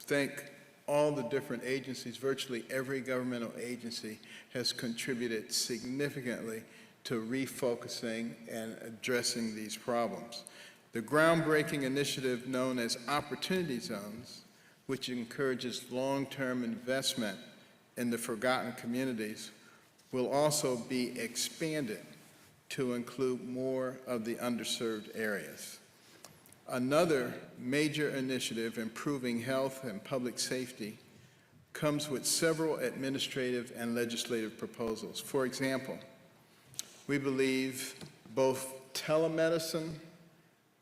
S2: thank all the different agencies. Virtually every governmental agency has contributed significantly to refocusing and addressing these problems. The groundbreaking initiative known as Opportunity Zones, which encourages long-term investment in the forgotten communities, will also be expanded to include more of the underserved areas. Another major initiative improving health and public safety comes with several administrative and legislative proposals. For example, we believe both telemedicine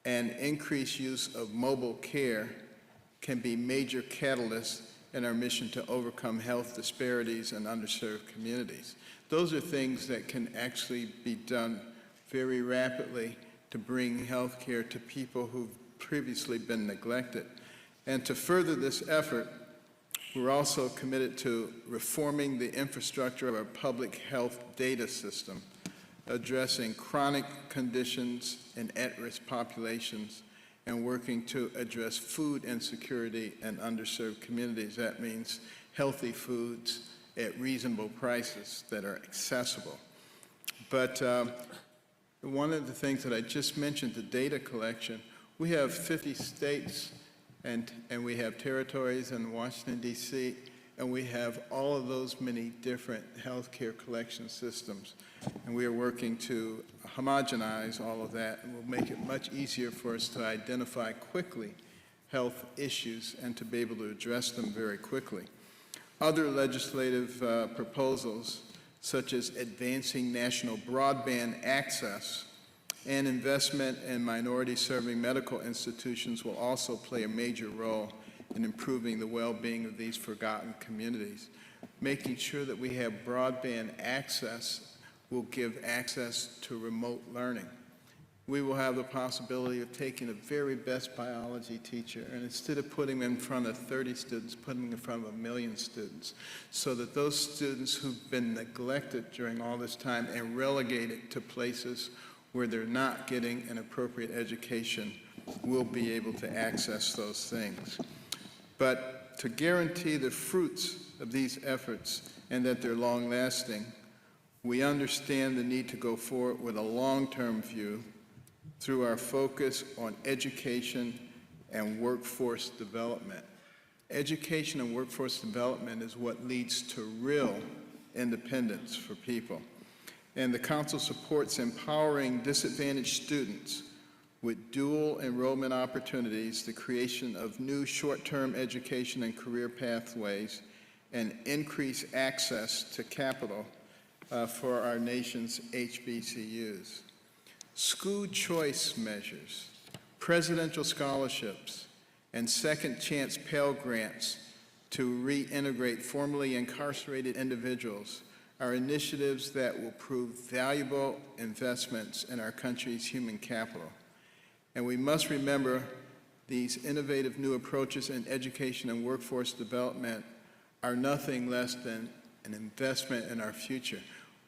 S2: and increased use of mobile care can be major catalysts in our mission to overcome health disparities in underserved communities. Those are things that can actually be done very rapidly to bring health care to people who've previously been neglected. And to further this effort, we're also committed to reforming the infrastructure of our public health data system, addressing chronic conditions in at-risk populations, and working to address food insecurity in underserved communities. That means healthy foods at reasonable prices that are accessible. But one of the things that I just mentioned, the data collection, we have 50 states and we have territories in Washington, D.C., and we have all of those many different healthcare collection systems. And we are working to homogenize all of that, and will make it much easier for us to identify quickly health issues and to be able to address them very quickly. Other legislative proposals, such as advancing national broadband access and investment in minority-serving medical institutions, will also play a major role in improving the well-being of these forgotten communities. Making sure that we have broadband access will give access to remote learning. We will have the possibility of taking the very best biology teacher, and instead of putting them in front of 30 students, putting them in front of 1 million students, so that those students who've been neglected during all this time and relegated to places where they're not getting an appropriate education will be able to access those things. But to guarantee the fruits of these efforts and that they're long-lasting, we understand the need to go forward with a long-term view through our focus on education and workforce development. Education and workforce development is what leads to real independence for people. And the Council supports empowering disadvantaged students with dual enrollment opportunities, the creation of new short-term education and career pathways, and increased access to capital for our nation's HBCUs. School choice measures, presidential scholarships, and second chance Pell Grants to reintegrate formerly incarcerated individuals are initiatives that will prove valuable investments in our country's human capital. And we must remember these innovative new approaches in education and workforce development are nothing less than an investment in our future.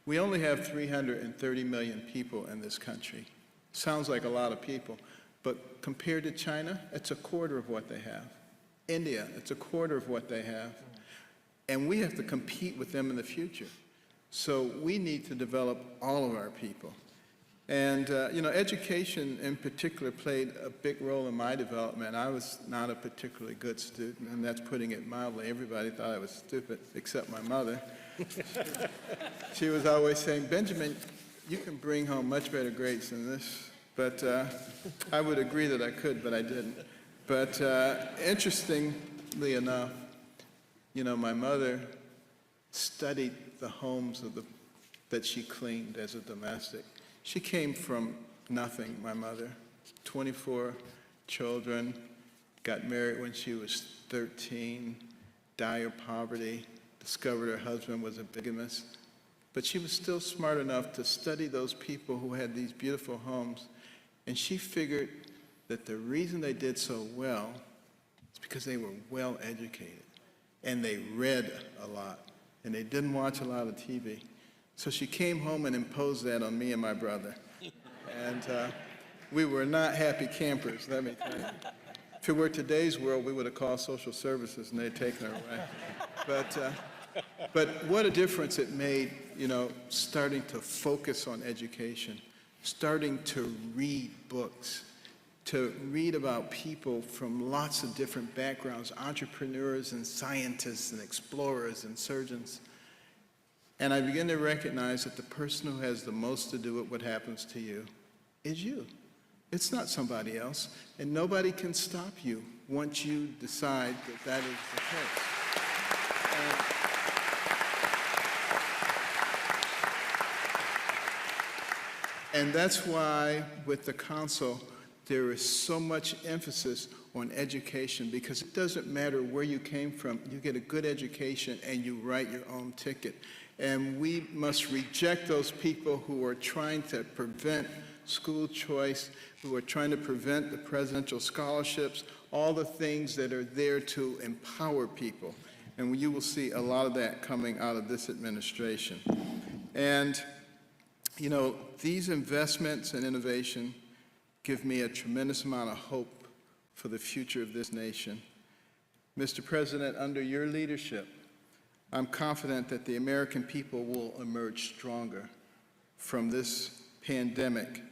S2: We only have 330 million people in this country. Sounds like a lot of people, but compared to China, it's a quarter of what they have. India, it's a quarter of what they have. And we have to compete with them in the future. So we need to develop all of our people. And, education in particular played a big role in my development. I was not a particularly good student, and that's putting it mildly. Everybody thought I was stupid, except my mother. She was always saying, Benjamin, you can bring home much better grades than this. But I would agree that I could, but I didn't. But interestingly enough, my mother studied the homes that she cleaned as a domestic. She came from nothing, my mother. 24 children, got married when she was 13, dire poverty, discovered her husband was a bigamist. But she was still smart enough to study those people who had these beautiful homes, and she figured that the reason they did so well is because they were well educated, and they read a lot, and they didn't watch a lot of TV. So she came home and imposed that on me and my brother. And we were not happy campers, let me tell you. If it were today's world, we would have called social services and they'd taken her away. But what a difference it made, starting to focus on education, starting to read books, to read about people from lots of different backgrounds, entrepreneurs and scientists and explorers and surgeons. And I begin to recognize that the person who has the most to do with what happens to you is you. It's not somebody else, and nobody can stop you once you decide that that is the case. And that's why, with the council, there is so much emphasis on education, because it doesn't matter where you came from. You get a good education and you write your own ticket. And we must reject those people who are trying to prevent school choice, who are trying to prevent the presidential scholarships, all the things that are there to empower people. And you will see a lot of that coming out of this administration. And, you know, these investments and innovation give me a tremendous amount of hope for the future of this nation. Mr. President, under your leadership, I'm confident that the American people will emerge stronger from this pandemic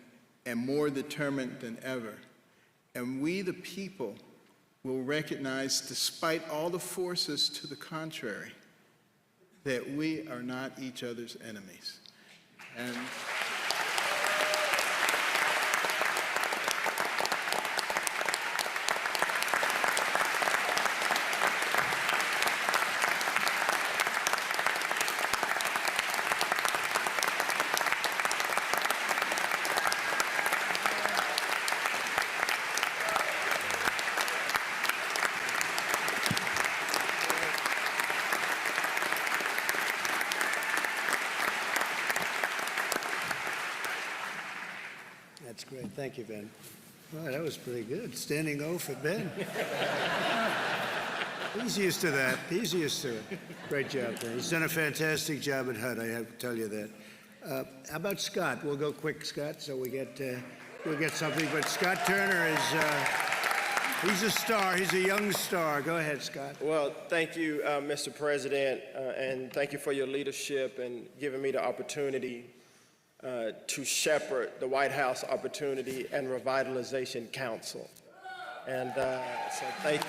S2: and more determined than ever. And we, the people, will recognize, despite all the forces to the contrary, that we are not each other's enemies. And
S10: That's great. Thank you, Ben. Well, that was pretty good. Standing O for Ben. He's used to that. He's used to it. Great job, Ben. He's done a fantastic job at HUD, I have to tell you that. How about Scott? We'll go quick, Scott, so we'll get something. But Scott Turner is, he's a star. He's a young star. Go ahead, Scott.
S6: Well, thank you, Mr. President, and thank you for your leadership and giving me the opportunity to shepherd the White House Opportunity and Revitalization Council. And so thank you.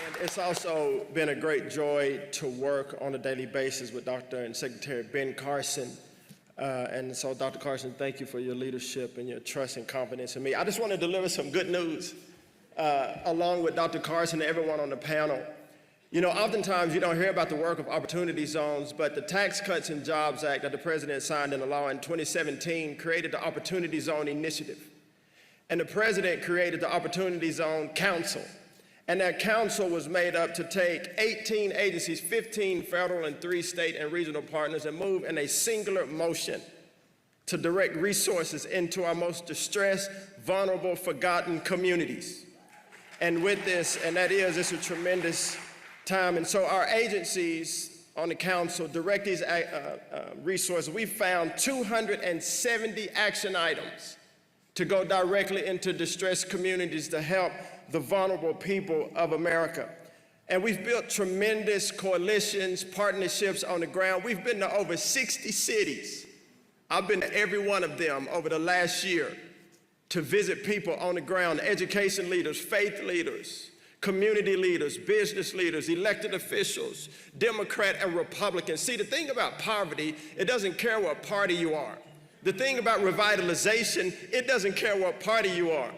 S6: And it's also been a great joy to work on a daily basis with Dr. and Secretary Ben Carson. And so, Dr. Carson, thank you for your leadership and your trust and confidence in me. I just want to deliver some good news along with Dr. Carson and everyone on the panel. You know, oftentimes you don't hear about the work of opportunity zones, but the Tax Cuts and Jobs Act that the President signed into law in 2017 created the Opportunity Zone Initiative. And the President created the Opportunity Zone Council. And that council was made up to take 18 agencies, 15 federal and 3 state and regional partners, and move in a singular motion to direct resources into our most distressed, vulnerable, forgotten communities. And with this, and that is, it's a tremendous time. And so our agencies on the council direct these resources. We found 270 action items to go directly into distressed communities to help the vulnerable people of America. And we've built tremendous coalitions, partnerships on the ground. We've been to over 60 cities. I've been to every one of them over the last year to visit people on the ground, education leaders, faith leaders, community leaders, business leaders, elected officials, Democrat and Republican. See, the thing about poverty, it doesn't care what party you are. The thing about revitalization, it doesn't care what party you are.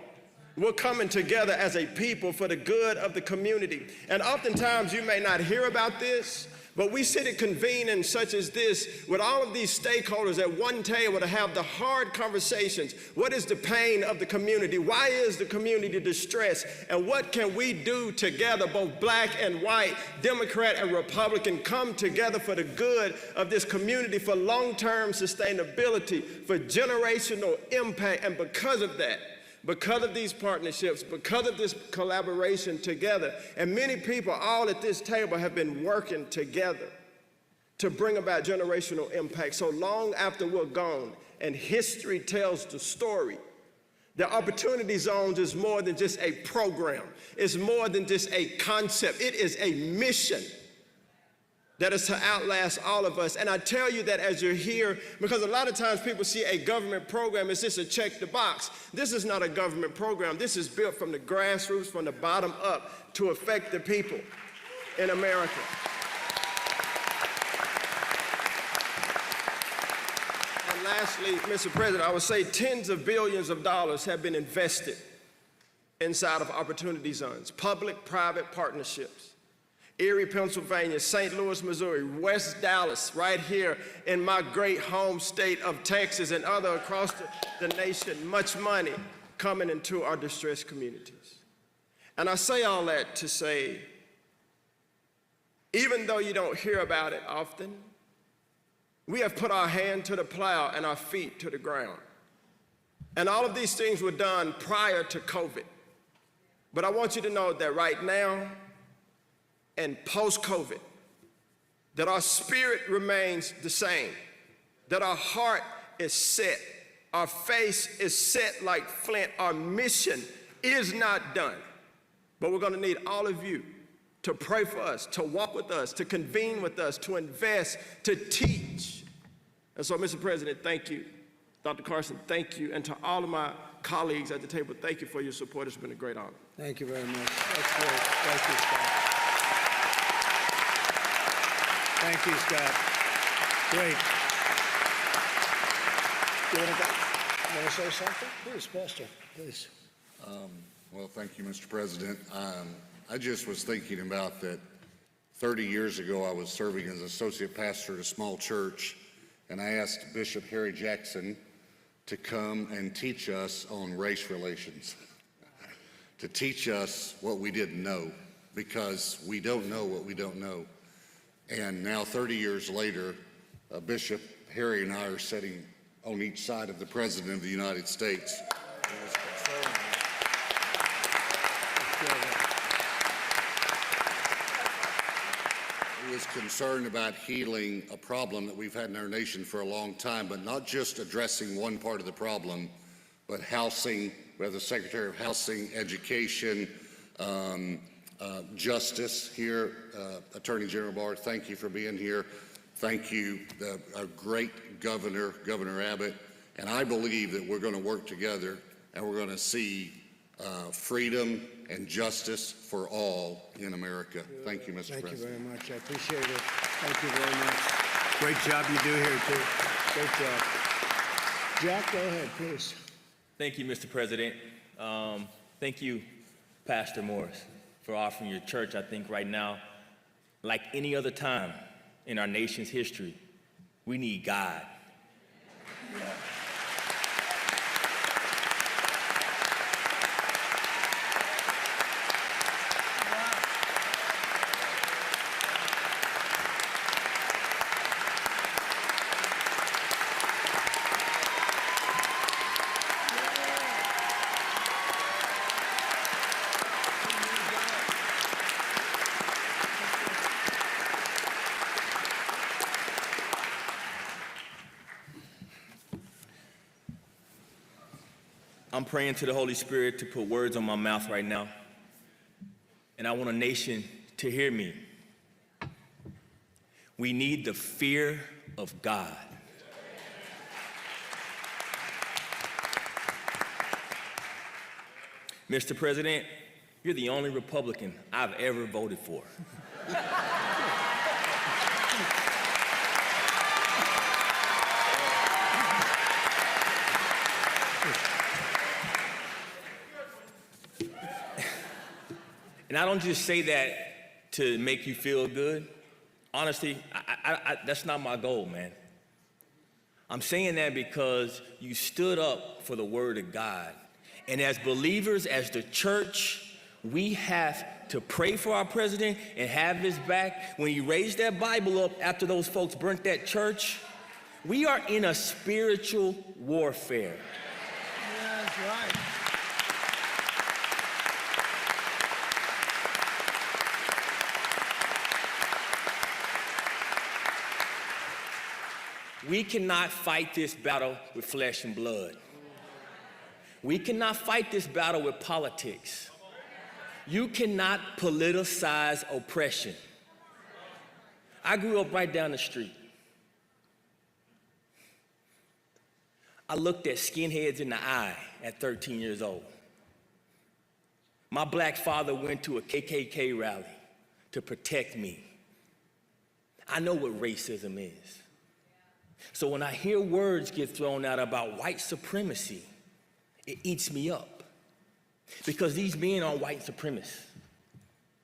S6: We're coming together as a people for the good of the community. And oftentimes you may not hear about this, but we sit at convenings such as this with all of these stakeholders at one table to have the hard conversations. What is the pain of the community? Why is the community distressed? And what can we do together, both black and white, Democrat and Republican, come together for the good of this community, for long-term sustainability, for generational impact. And because of that, because of these partnerships, because of this collaboration together, and many people all at this table have been working together to bring about generational impact. So long after we're gone and history tells the story, the Opportunity Zones is more than just a program. It's more than just a concept. It is a mission that is to outlast all of us. And I tell you that as you're here, because a lot of times people see a government program as just a check the box. This is not a government program. This is built from the grassroots, from the bottom up, to affect the people in America. And lastly, Mr. President, I would say tens of billions of dollars have been invested inside of Opportunity Zones, public-private partnerships.
S14: Erie, Pennsylvania, St. Louis, Missouri, West Dallas, right here in my great home state of Texas, and other across the nation, much money coming into our distressed communities. And I say all that to say, even though you don't hear about it often, we have put our hand to the plow and our feet to the ground. And all of these things were done prior to COVID. But I want you to know that right now and post-COVID, that our spirit remains the same, that our heart is set, our face is set like flint, our mission is not done. But we're gonna need all of you to pray for us, to walk with us, to convene with us, to invest, to teach. And so, Mr. President, thank you. Dr. Carson, thank you. And to all of my colleagues at the table, thank you for your support. It's been a great honor.
S10: Thank you very much. That's great. Thank you, Scott. Thank you, Scott. Great. You want to say something? Please, Pastor, please.
S15: Well, thank you, Mr. President. I just was thinking about that 30 years ago, I was serving as associate pastor at a small church, and I asked Bishop Harry Jackson to come and teach us on race relations, to teach us what we didn't know, because we don't know what we don't know. And now 30 years later, Bishop Harry and I are sitting on each side of the President of the United States. He was concerned about healing a problem that we've had in our nation for a long time, but not just addressing one part of the problem, but housing. We have the Secretary of Housing, Education, Justice here. Attorney General Barr, thank you for being here. Thank you, our great governor, Governor Abbott. And I believe that we're going to work together and we're going to see freedom and justice for all in America. Thank you, Mr. President.
S10: Thank you very much. I appreciate it. Thank you very much. Great job you do here, too. Great job. Jack, go ahead, please.
S23: Thank you, Mr. President. Thank you, Pastor Morris, for offering your church. I think right now, like any other time in our nation's history, we need God. I'm praying to the Holy Spirit to put words on my mouth right now. And I want a nation to hear me. We need the fear of God. Mr. President, you're the only Republican I've ever voted for. And I don't just say that to make you feel good. Honestly, that's not my goal, man. I'm saying that because you stood up for the word of God. And as believers, as the church, we have to pray for our president and have his back. When you raised that Bible up after those folks burnt that church, we are in a spiritual warfare.
S10: Yeah, that's right.
S23: We cannot fight this battle with flesh and blood. We cannot fight this battle with politics. You cannot politicize oppression. I grew up right down the street. I looked at skinheads in the eye at 13 years old. My black father went to a KKK rally to protect me. I know what racism is. So when I hear words get thrown out about white supremacy, it eats me up. Because these men are white supremacists.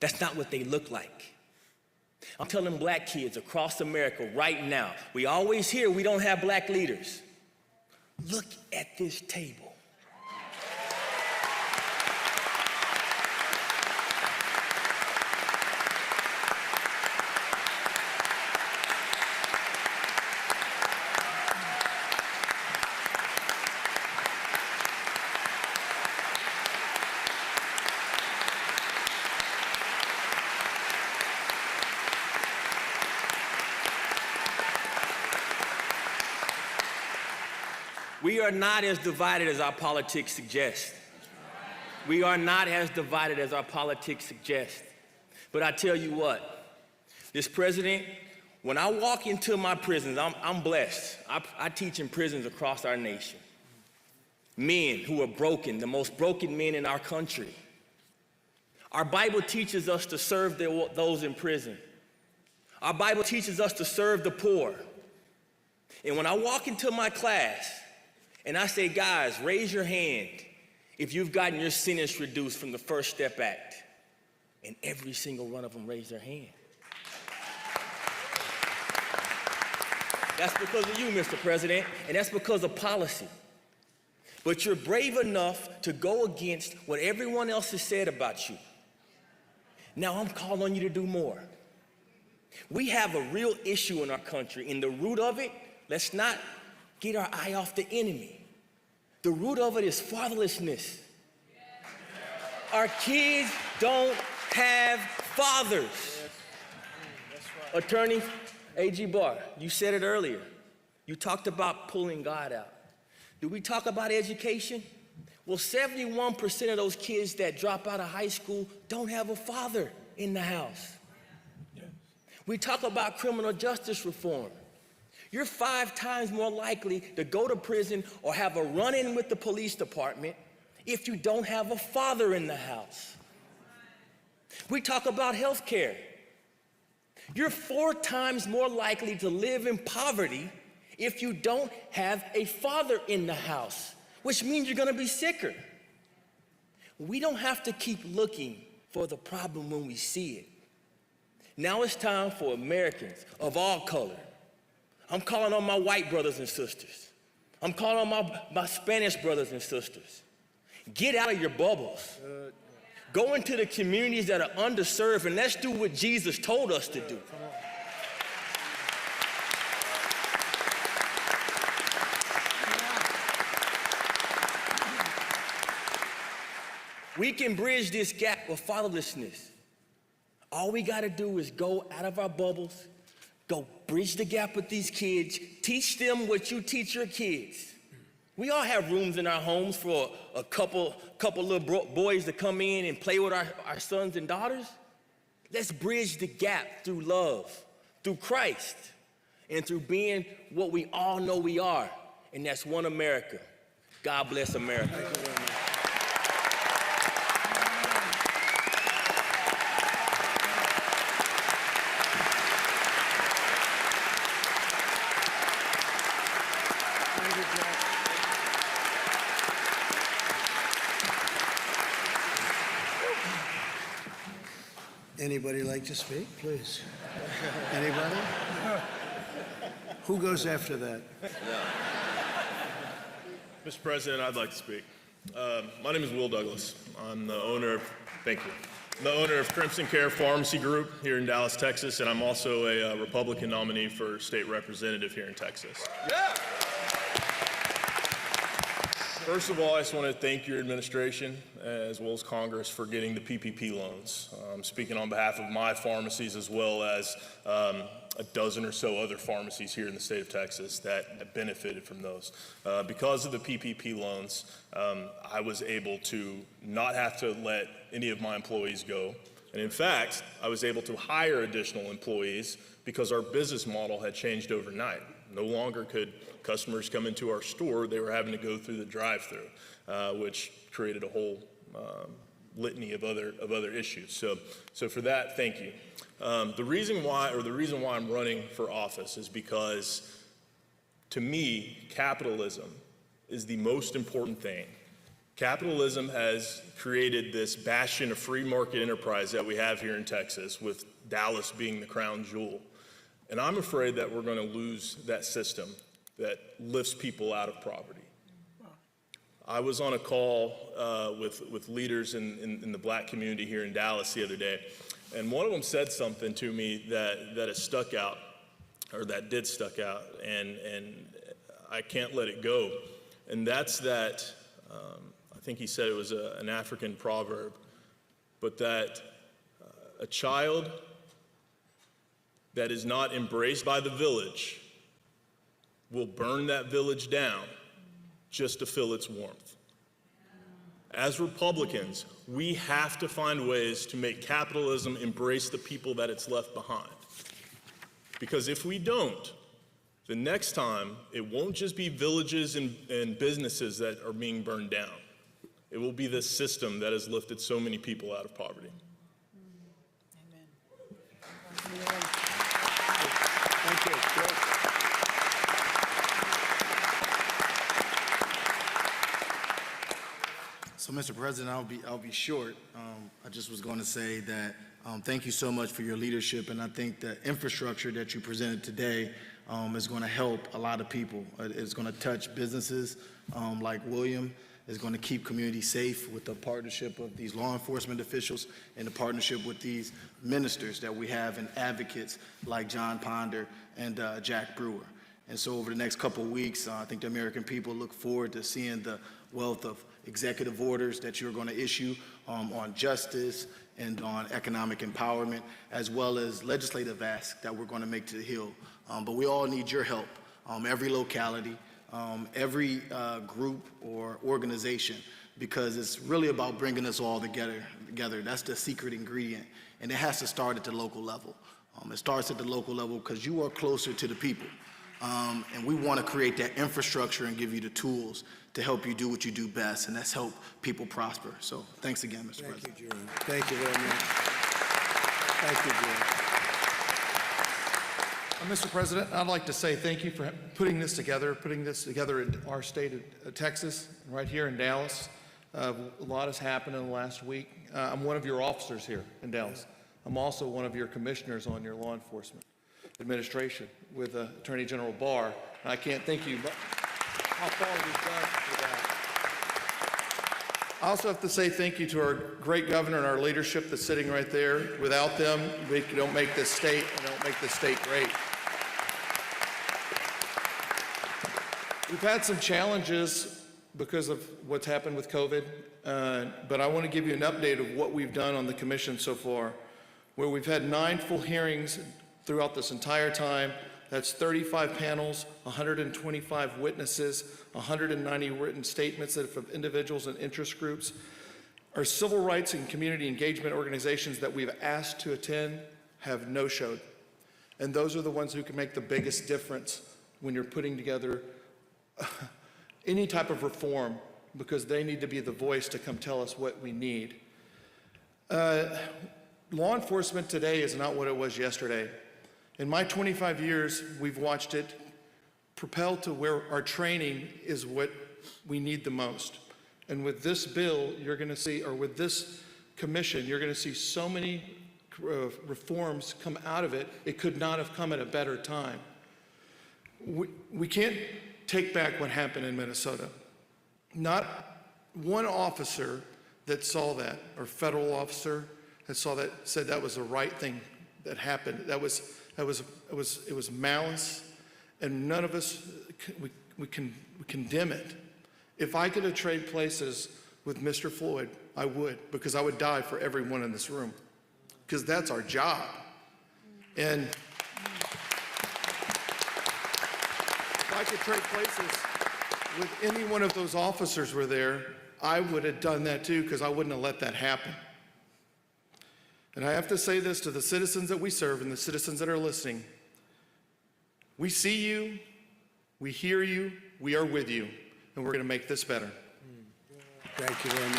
S23: That's not what they look like. I'm telling black kids across America right now, we always hear we don't have black leaders. Look at this table. We are not as divided as our politics suggest. We are not as divided as our politics suggest. But I tell you what, this president, when I walk into my prisons, I'm blessed. I teach in prisons across our nation. Men who are broken, the most broken men in our country. Our Bible teaches us to serve those in prison. Our Bible teaches us to serve the poor. And when I walk into my class, and I say, guys, raise your hand if you've gotten your sentence reduced from the First Step Act. And every single one of them raised their hand. That's because of you, Mr. President, and that's because of policy. But you're brave enough to go against what everyone else has said about you. Now I'm calling on you to do more. We have a real issue in our country, and the root of it, let's not get our eye off the enemy. The root of it is fatherlessness. Our kids don't have fathers. Attorney A.G. Barr, you said it earlier. You talked about pulling God out. Do we talk about education? Well, 71% of those kids that drop out of high school don't have a father in the house. We talk about criminal justice reform. You're 5 times more likely to go to prison or have a run-in with the police department if you don't have a father in the house. We talk about health care. You're 4 times more likely to live in poverty if you don't have a father in the house, which means you're gonna be sicker. We don't have to keep looking for the problem when we see it. Now it's time for Americans of all color. I'm calling on my white brothers and sisters. I'm calling on my Spanish brothers and sisters. Get out of your bubbles. Go into the communities that are underserved, and let's do what Jesus told us to do. We can bridge this gap of fatherlessness. All we gotta do is go out of our bubbles, go bridge the gap with these kids, teach them what you teach your kids. We all have rooms in our homes for a couple little boys to come in and play with our sons and daughters. Let's bridge the gap through love, through Christ, and through being what we all know we are, and that's one America. God bless America. Thank you very much.
S10: Anybody like to speak, please? Anybody? Who goes after that?
S12: Mr. President, I'd like to speak. My name is Will Douglas. I'm the owner of, thank you, the owner of Crimson Care Pharmacy Group here in Dallas, Texas, and I'm also a Republican nominee for state representative here in Texas. Yeah. First of all, I just want to thank your administration as well as Congress for getting the PPP loans. I'm speaking on behalf of my pharmacies as well as a dozen or so other pharmacies here in the state of Texas that have benefited from those. Because of the PPP loans, I was able to not have to let any of my employees go. And in fact, I was able to hire additional employees because our business model had changed overnight. No longer could customers come into our store, they were having to go through the drive-through, which created a whole litany of other issues. So for that, thank you. The reason why I'm running for office is because, to me, capitalism is the most important thing. Capitalism has created this bastion of free market enterprise that we have here in Texas with Dallas being the crown jewel. And I'm afraid that we're going to lose that system that lifts people out of poverty. I was on a call with leaders in the black community here in Dallas the other day, and one of them said something to me that has stuck out, or that did stuck out, and I can't let it go. And that's that, I think he said it was an African proverb, but that a child that is not embraced by the village will burn that village down just to fill its warmth. As Republicans, we have to find ways to make capitalism embrace the people that it's left behind. Because if we don't, the next time, it won't just be villages and businesses that are being burned down. It will be this system that has lifted so many people out of poverty.
S10: Thank you.
S3: So, Mr. President, I'll be short. I just was going to say that thank you so much for your leadership, and I think the infrastructure that you presented today is going to help a lot of people. It's going to touch businesses like William. It's going to keep communities safe with the partnership of these law enforcement officials and the partnership with these ministers that we have and advocates like John Ponder and Jack Brewer. And so over the next couple of weeks, I think the American people look forward to seeing the wealth of executive orders that you're going to issue on justice and on economic empowerment, as well as legislative asks that we're going to make to the Hill. But we all need your help, every locality, every group or organization, because it's really about bringing us all together. That's the secret ingredient, and it has to start at the local level. It starts at the local level because you are closer to the people, and we want to create that infrastructure and give you the tools to help you do what you do best, and that's help people prosper. So thanks again, Mr. President.
S10: Thank you, Jerome. Thank you very much. Thank you, Jerome.
S16: Mr. President, I'd like to say thank you for putting this together in our state of Texas, right here in Dallas. A lot has happened in the last week. I'm one of your officers here in Dallas. I'm also one of your commissioners on your law enforcement administration with Attorney General Barr. And I can't thank you how far we've done for that. I also have to say thank you to our great governor and our leadership that's sitting right there. Without them, we don't make this state, and don't make this state great. We've had some challenges because of what's happened with COVID, but I want to give you an update of what we've done on the commission so far, where we've had 9 full hearings throughout this entire time. That's 35 panels, 125 witnesses, 190 written statements from individuals and interest groups. Our civil rights and community engagement organizations that we've asked to attend have no-showed. And those are the ones who can make the biggest difference when you're putting together any type of reform, because they need to be the voice to come tell us what we need. Law enforcement today is not what it was yesterday. In my 25 years, we've watched it propel to where our training is what we need the most. And with this bill, you're going to see, or with this commission, you're going to see so many reforms come out of it. It could not have come at a better time. We can't take back what happened in Minnesota. Not one officer that saw that, or federal officer that saw that, said that was the right thing that happened. It was malice, and none of us, we condemn it. If I could have traded places with Mr. Floyd, I would, because I would die for everyone in this room, because that's our job. And if I could trade places with any one of those officers were there, I would have done that too, because I wouldn't have let that happen. And I have to say this to the citizens that we serve and the citizens that are listening. We see you, we hear you, we are with you, and we're going to make this better.
S10: Thank you very much.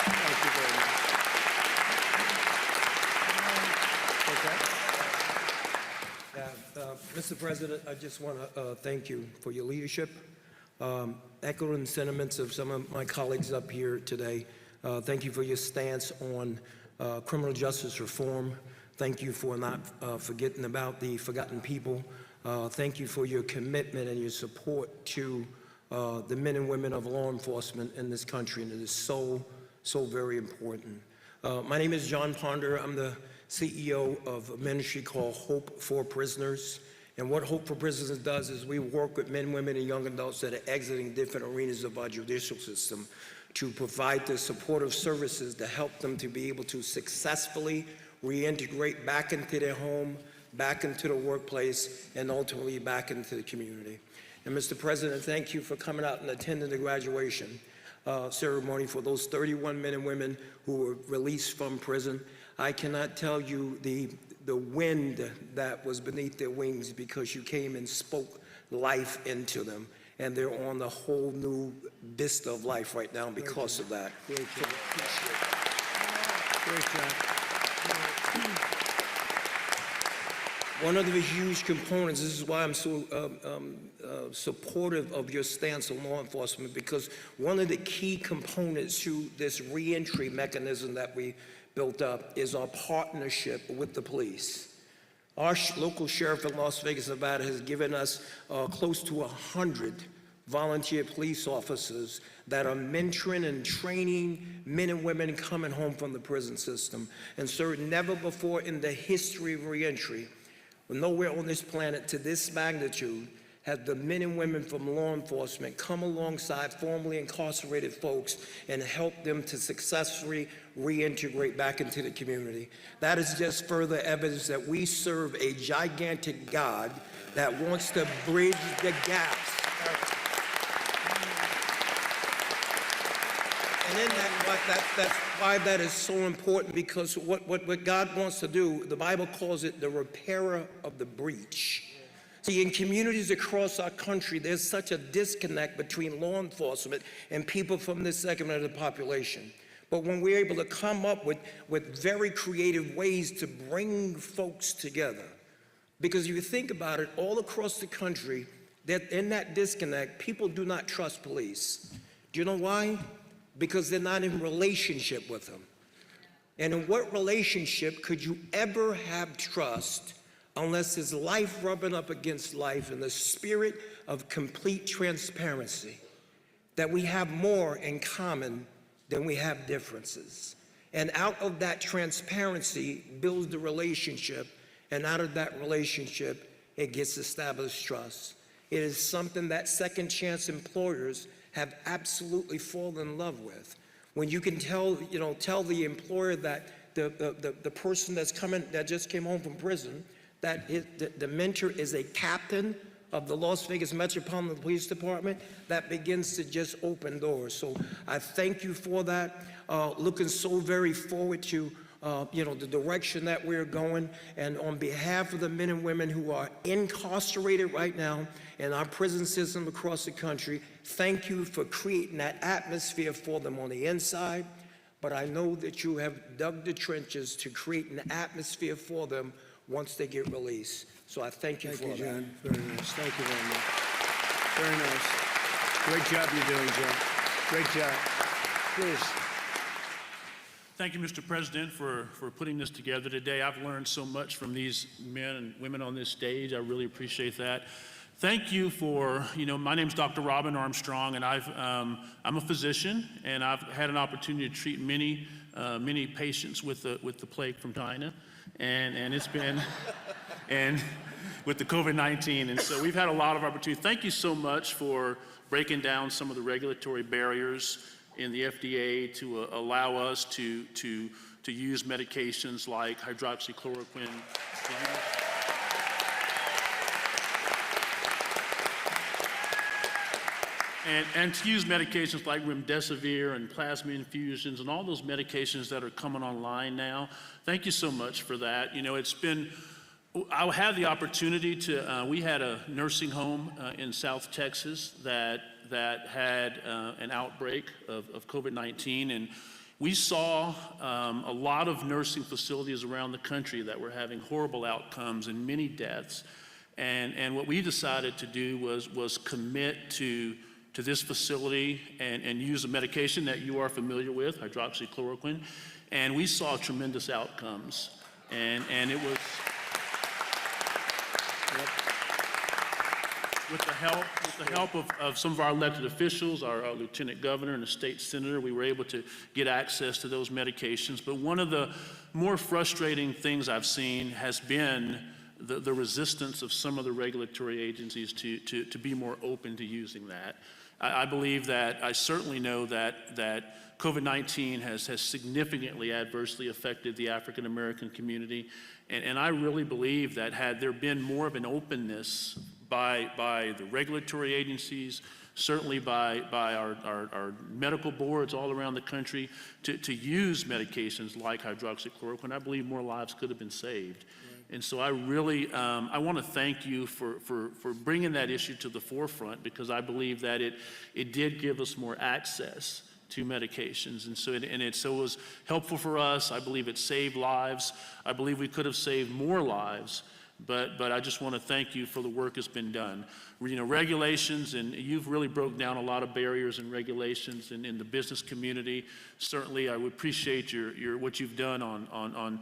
S10: Thank you very much.
S17: Mr. President, I just want to thank you for your leadership. Echoing sentiments of some of my colleagues up here today, thank you for your stance on criminal justice reform. Thank you for not forgetting about the forgotten people. Thank you for your commitment and your support to the men and women of law enforcement in this country, and it is so very important. My name is John Ponder. I'm the CEO of a ministry called Hope for Prisoners. And what Hope for Prisoners does is we work with men, women, and young adults that are exiting different arenas of our judicial system to provide the supportive services to help them to be able to successfully reintegrate back into their home, back into the workplace, and ultimately back into the community. And Mr. President, thank you for coming out and attending the graduation ceremony for those 31 men and women who were released from prison. I cannot tell you the wind that was beneath their wings, because you came and spoke life into them. And they're on a whole new vista of life right now because of that.
S10: Great job. Great job.
S17: One of the huge components, this is why I'm so supportive of your stance on law enforcement, because one of the key components to this reentry mechanism that we built up is our partnership with the police. Our local sheriff in Las Vegas, Nevada has given us close to 100 volunteer police officers that are mentoring and training men and women coming home from the prison system. And sir, never before in the history of reentry, nowhere on this planet to this magnitude, have the men and women from law enforcement come alongside formerly incarcerated folks and help them to successfully reintegrate back into the community. That is just further evidence that we serve a gigantic God that wants to bridge the gaps. And in that's why that is so important, because what God wants to do, the Bible calls it the repairer of the breach. See, in communities across our country, there's such a disconnect between law enforcement and people from this segment of the population. But when we're able to come up with very creative ways to bring folks together, because if you think about it, all across the country, that in that disconnect, people do not trust police. Do you know why? Because they're not in relationship with them. And in what relationship could you ever have trust unless it's life rubbing up against life in the spirit of complete transparency, that we have more in common than we have differences. And out of that transparency builds the relationship, and out of that relationship, it gets established trust. It is something that second chance employers have absolutely fallen in love with. When you can tell the employer that the person that just came home from prison, that the mentor is a captain of the Las Vegas Metropolitan Police Department, that begins to just open doors. So I thank you for that. Looking so very forward to the direction that we're going. And on behalf of the men and women who are incarcerated right now in our prison system across the country, thank you for creating that atmosphere for them on the inside. But I know that you have dug the trenches to create an atmosphere for them once they get released. So I thank you for that.
S10: Thank you, John. Very nice. Thank you very much. Very nice. Great job you're doing, John. Great job. Please.
S1: Thank you, Mr. President, for putting this together today. I've learned so much from these men and women on this stage. I really appreciate that. Thank you for, my name's Dr. Robin Armstrong, and I'm a physician, and I've had an opportunity to treat many patients with the plague from China, and it's been, and with the COVID-19, and so we've had a lot of opportunity. Thank you so much for breaking down some of the regulatory barriers in the FDA to allow us to use medications like hydroxychloroquine. And to use medications like remdesivir and plasma infusions and all those medications that are coming online now. Thank you so much for that. It's been, I had the opportunity to, we had a nursing home in South Texas that had an outbreak of COVID-19, and we saw a lot of nursing facilities around the country that were having horrible outcomes and many deaths. And what we decided to do was commit to this facility and use a medication that you are familiar with, hydroxychloroquine. and we saw tremendous outcomes. And it was, with the help of some of our elected officials, our lieutenant governor and the state senator, we were able to get access to those medications. But one of the more frustrating things I've seen has been the resistance of some of the regulatory agencies to be more open to using that. I believe that, I certainly know that COVID-19 has significantly adversely affected the African American community. And I really believe that had there been more of an openness by the regulatory agencies, certainly by our medical boards all around the country, to use medications like hydroxychloroquine, I believe more lives could have been saved. And so I really, I want to thank you for bringing that issue to the forefront, because I believe that it did give us more access to medications. And so it was helpful for us. I believe it saved lives. I believe we could have saved more lives. But I just want to thank you for the work that's been done. You know, regulations, and you've really broke down a lot of barriers and regulations in the business community. Certainly, I would appreciate what you've done on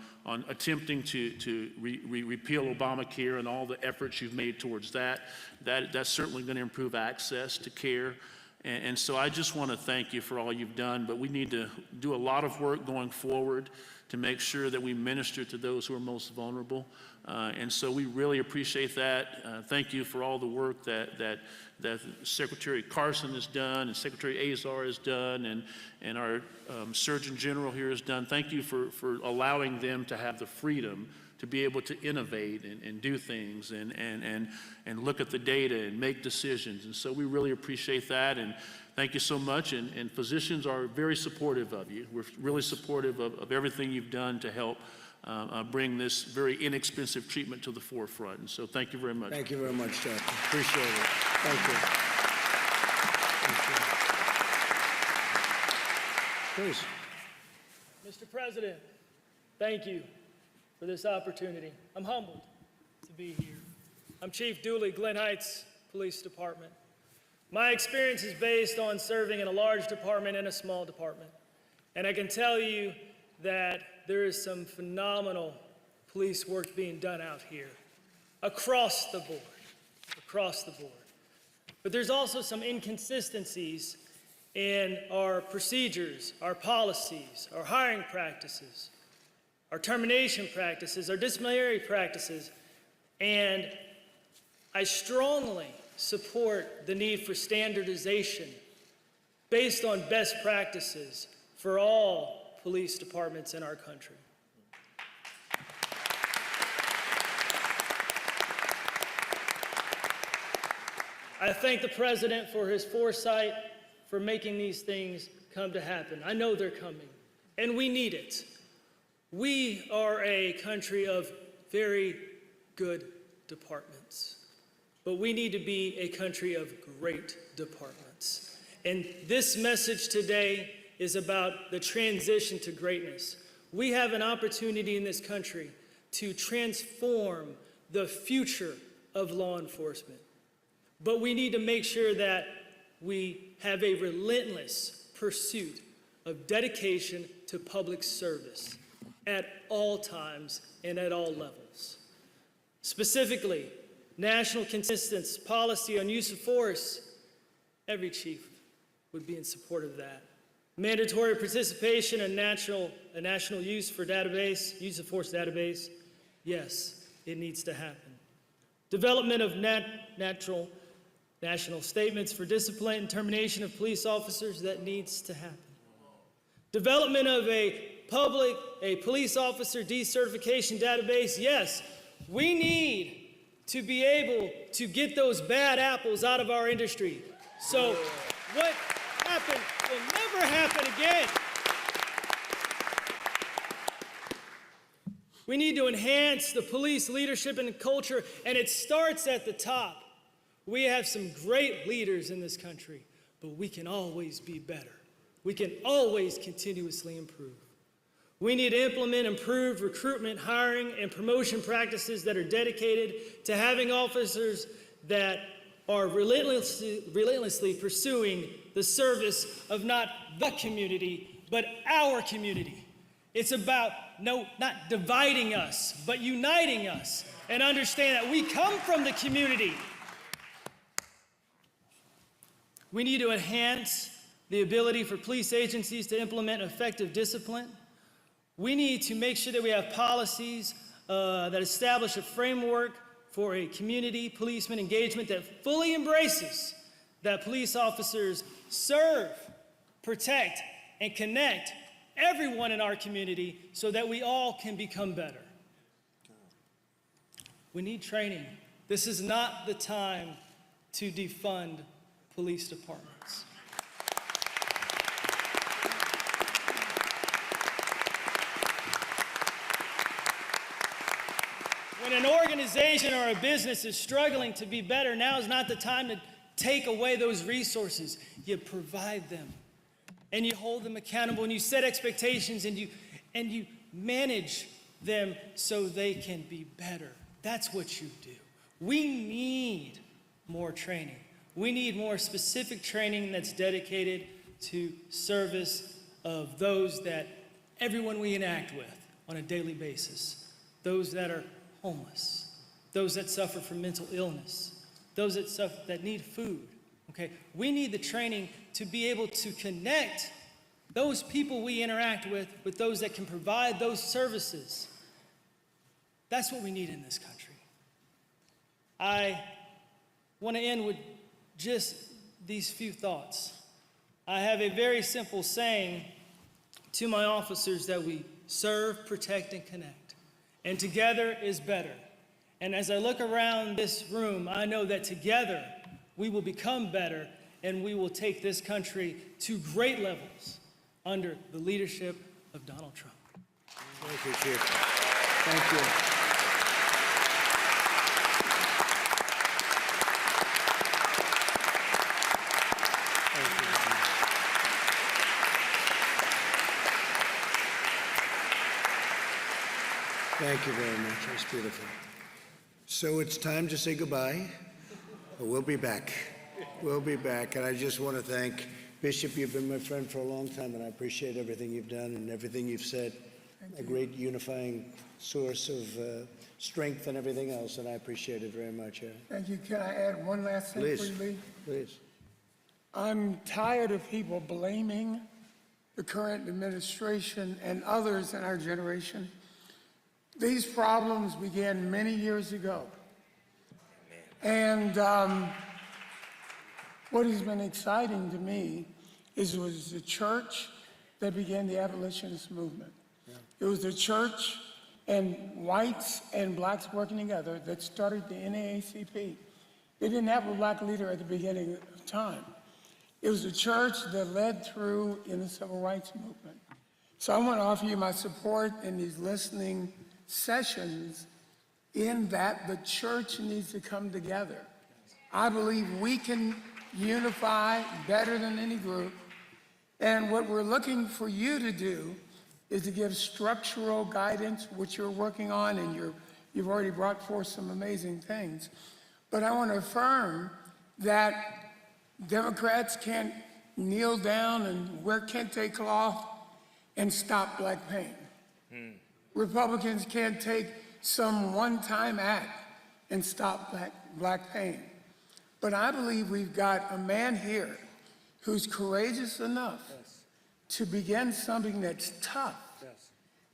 S1: attempting to repeal Obamacare and all the efforts you've made towards that. That's certainly going to improve access to care. And so I just want to thank you for all you've done, but we need to do a lot of work going forward to make sure that we minister to those who are most vulnerable. And so we really appreciate that. Thank you for all the work that Secretary Carson has done and Secretary Azar has done and our Surgeon General here has done. Thank you for allowing them to have the freedom to be able to innovate and do things and look at the data and make decisions. And so we really appreciate that, and thank you so much. And physicians are very supportive of you. We're really supportive of everything you've done to help bring this very inexpensive treatment to the forefront. And so thank you very much.
S10: Thank you very much, Doctor. Appreciate it. Thank you. Please.
S8: Mr. President, thank you for this opportunity. I'm humbled to be here. I'm Chief Dooley, Glen Heights Police Department. My experience is based on serving in a large department and a small department. And I can tell you that there is some phenomenal police work being done out here, across the board. But there's also some inconsistencies in our procedures, our policies, our hiring practices, our termination practices, our disciplinary practices, and I strongly support the need for standardization based on best practices for all police departments in our country. I thank the President for his foresight for making these things come to happen. I know they're coming, and we need it. We are a country of very good departments, but we need to be a country of great departments. And this message today is about the transition to greatness. We have an opportunity in this country to transform the future of law enforcement. But we need to make sure that we have a relentless pursuit of dedication to public service at all times and at all levels. Specifically, national consensus policy on use of force, every chief would be in support of that. Mandatory participation in a national use of force database, yes, it needs to happen. Development of national statements for discipline and termination of police officers, that needs to happen. Development of a police officer decertification database, yes, we need to be able to get those bad apples out of our industry. So what happened will never happen again. We need to enhance the police leadership and culture, and it starts at the top. We have some great leaders in this country, but we can always be better. We can always continuously improve. We need to implement improved recruitment, hiring, and promotion practices that are dedicated to having officers that are relentlessly pursuing the service of not the community, but our community. It's about not dividing us, but uniting us, and understand that we come from the community. We need to enhance the ability for police agencies to implement effective discipline. We need to make sure that we have policies that establish a framework for a community policeman engagement that fully embraces that police officers serve, protect, and connect everyone in our community so that we all can become better. We need training. This is not the time to defund police departments. When an organization or a business is struggling to be better, now is not the time to take away those resources. You provide them, and you hold them accountable, and you set expectations, and you manage them so they can be better. That's what you do. We need more training. We need more specific training that's dedicated to service of those that everyone we interact with on a daily basis, those that are homeless, those that suffer from mental illness, those that need food, okay? We need the training to be able to connect those people we interact with those that can provide those services. That's what we need in this country. I want to end with just these few thoughts. I have a very simple saying to my officers that we serve, protect, and connect. And together is better. And as I look around this room, I know that together we will become better and we will take this country to great levels under the leadership of Donald Trump.
S10: Thank you, Chief. Thank you. Thank you very much. That's beautiful. So it's time to say goodbye. But we'll be back. We'll be back. And I just want to thank Bishop. You've been my friend for a long time, and I appreciate everything you've done and everything you've said. A great unifying source of strength and everything else, and I appreciate it very much.
S18: Thank you. Can I add one last thing
S10: Please.
S18: before you leave?
S10: Please.
S18: I'm tired of people blaming the current administration and others in our generation. These problems began many years ago. And what has been exciting to me is it was the church that began the abolitionist movement. Yeah. It was the church and whites and blacks working together that started the NAACP. They didn't have a black leader at the beginning of time. It was the church that led through in the civil rights movement. So I want to offer you my support in these listening sessions in that the church needs to come together. I believe we can unify better than any group. And what we're looking for you to do is to give structural guidance, which you're working on, and you've already brought forth some amazing things. But I want to affirm that Democrats can't kneel down and wear kente cloth and stop black pain. Republicans can't take some one-time act and stop black pain. But I believe we've got a man here who's courageous enough to begin something that's tough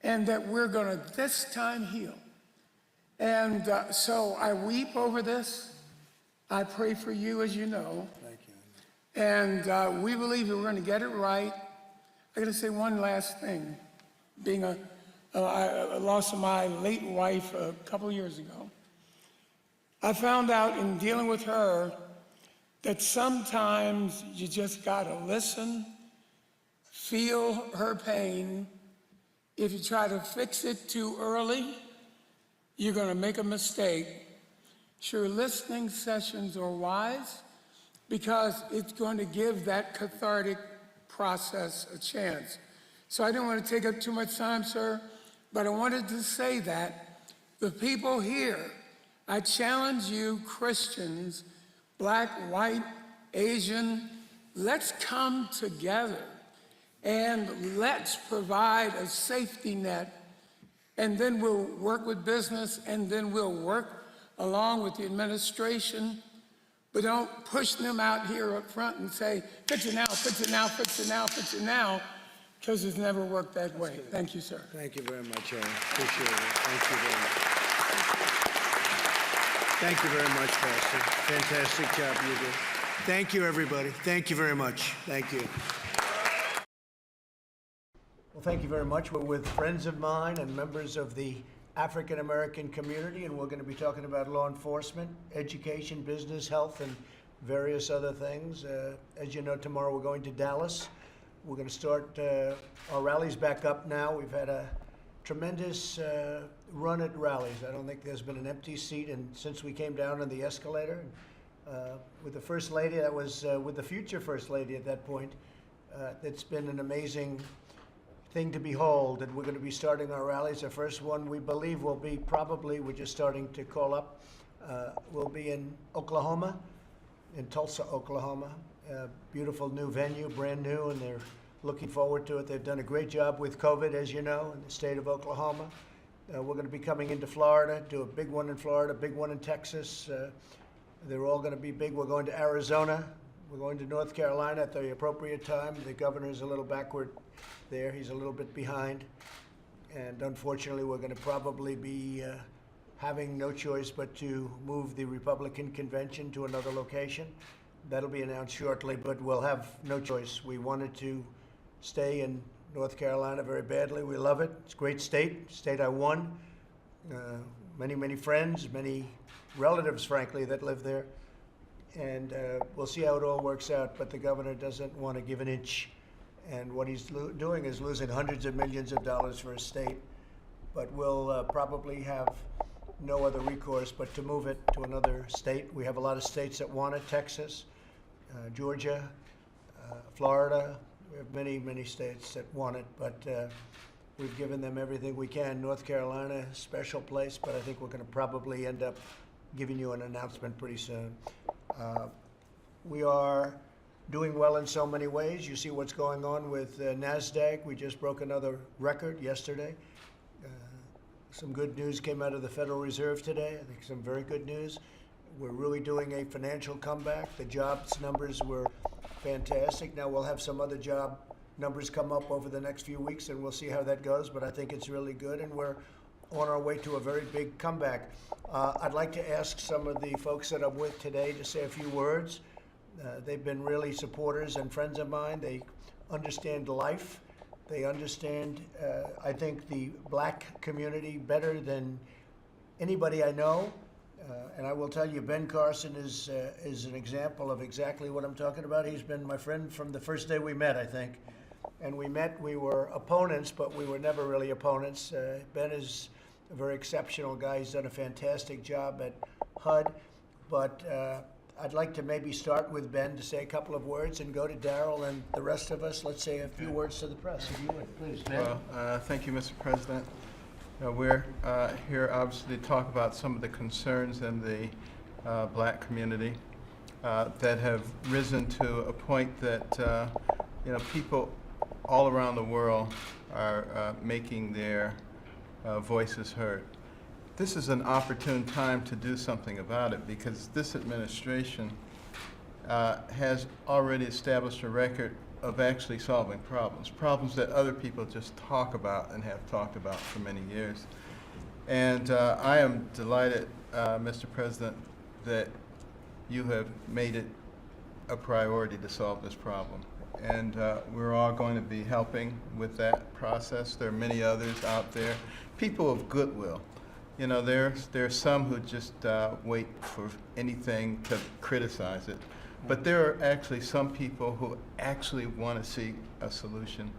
S18: and that we're going to this time heal. And so I weep over this. I pray for you, as you know. Thank you. And we believe that we're going to get it right. I got to say one last thing. Being I lost my late wife a couple of years ago. I found out in dealing with her that sometimes you just gotta listen, feel her pain. If you try to fix it too early, you're gonna make a mistake. Sure, listening sessions are wise because it's going to give that cathartic process a chance. So I didn't want to take up too much time, sir, but I wanted to say that the people here, I challenge you, Christians, black, white, Asian, let's come together and let's provide a safety net, and then we'll work with business, and then we'll work along with the administration, but don't push them out here up front and say, fix it now, fix it now, fix it now, fix it now, because it's never worked that way. Thank you, sir.
S10: Thank you very much, Aaron. Appreciate it. Thank you very much. Thank you very much, Pastor. Fantastic job you did. Thank you, everybody. Thank you very much. Thank you. Well, thank you very much. We're with friends of mine and members of the African American community, and we're going to be talking about law enforcement, education, business, health, and various other things. As you know, tomorrow we're going to Dallas. We're going to start our rallies back up now. We've had a tremendous run at rallies. I don't think there's been an empty seat since we came down on the escalator. With the First Lady, that was with the future First Lady at that point. It's been an amazing thing to behold, and we're going to be starting our rallies. The first one we believe will be we're just starting to call up, will be in Oklahoma, in Tulsa, Oklahoma. Beautiful new venue, brand new, and they're looking forward to it. They've done a great job with COVID, as you know, in the state of Oklahoma. We're going to be coming into Florida, do a big one in Florida, big one in Texas. They're all going to be big. We're going to Arizona. We're going to North Carolina at the appropriate time. The governor's a little backward there. He's a little bit behind. And unfortunately, we're going to probably be having no choice but to move the Republican convention to another location. That'll be announced shortly, but we'll have no choice. We wanted to stay in North Carolina very badly. We love it. It's a great state I won. Many, many friends, many relatives, frankly, that live there. And we'll see how it all works out, but the governor doesn't want to give an inch. And what he's doing is losing hundreds of millions of dollars for his state. But we'll probably have no other recourse but to move it to another state. We have a lot of states that want it: Texas, Georgia, Florida. We have many, many states that want it, but we've given them everything we can. North Carolina, special place, but I think we're going to probably end up giving you an announcement pretty soon. We are doing well in so many ways. You see what's going on with NASDAQ. We just broke another record yesterday. Some good news came out of the Federal Reserve today. I think some very good news. We're really doing a financial comeback. The jobs numbers were fantastic. Now we'll have some other job numbers come up over the next few weeks, and we'll see how that goes, but I think it's really good, and we're on our way to a very big comeback. I'd like to ask some of the folks that I'm with today to say a few words. They've been really supporters and friends of mine. They understand life. They understand, I think, the black community better than anybody I know. And I will tell you, Ben Carson is an example of exactly what I'm talking about. He's been my friend from the first day we met, I think. And we were opponents, but we were never really opponents. Ben is a very exceptional guy. He's done a fantastic job at HUD. But I'd like to maybe start with Ben to say a couple of words and go to Darrell and the rest of us. Let's say a few words to the press, if you would, please. Ben.
S5: Well, thank you, Mr. President. We're here obviously to talk about some of the concerns in the black community that have risen to a point that people all around the world are making their voices heard. This is an opportune time to do something about it because this administration has already established a record of actually solving problems that other people just talk about and have talked about for many years. And I am delighted, Mr. President, that you have made it a priority to solve this problem. And we're all going to be helping with that process. There are many others out there, people of goodwill. You know, there's some who just wait for anything to criticize it. But there are actually some people who actually want to see a solution.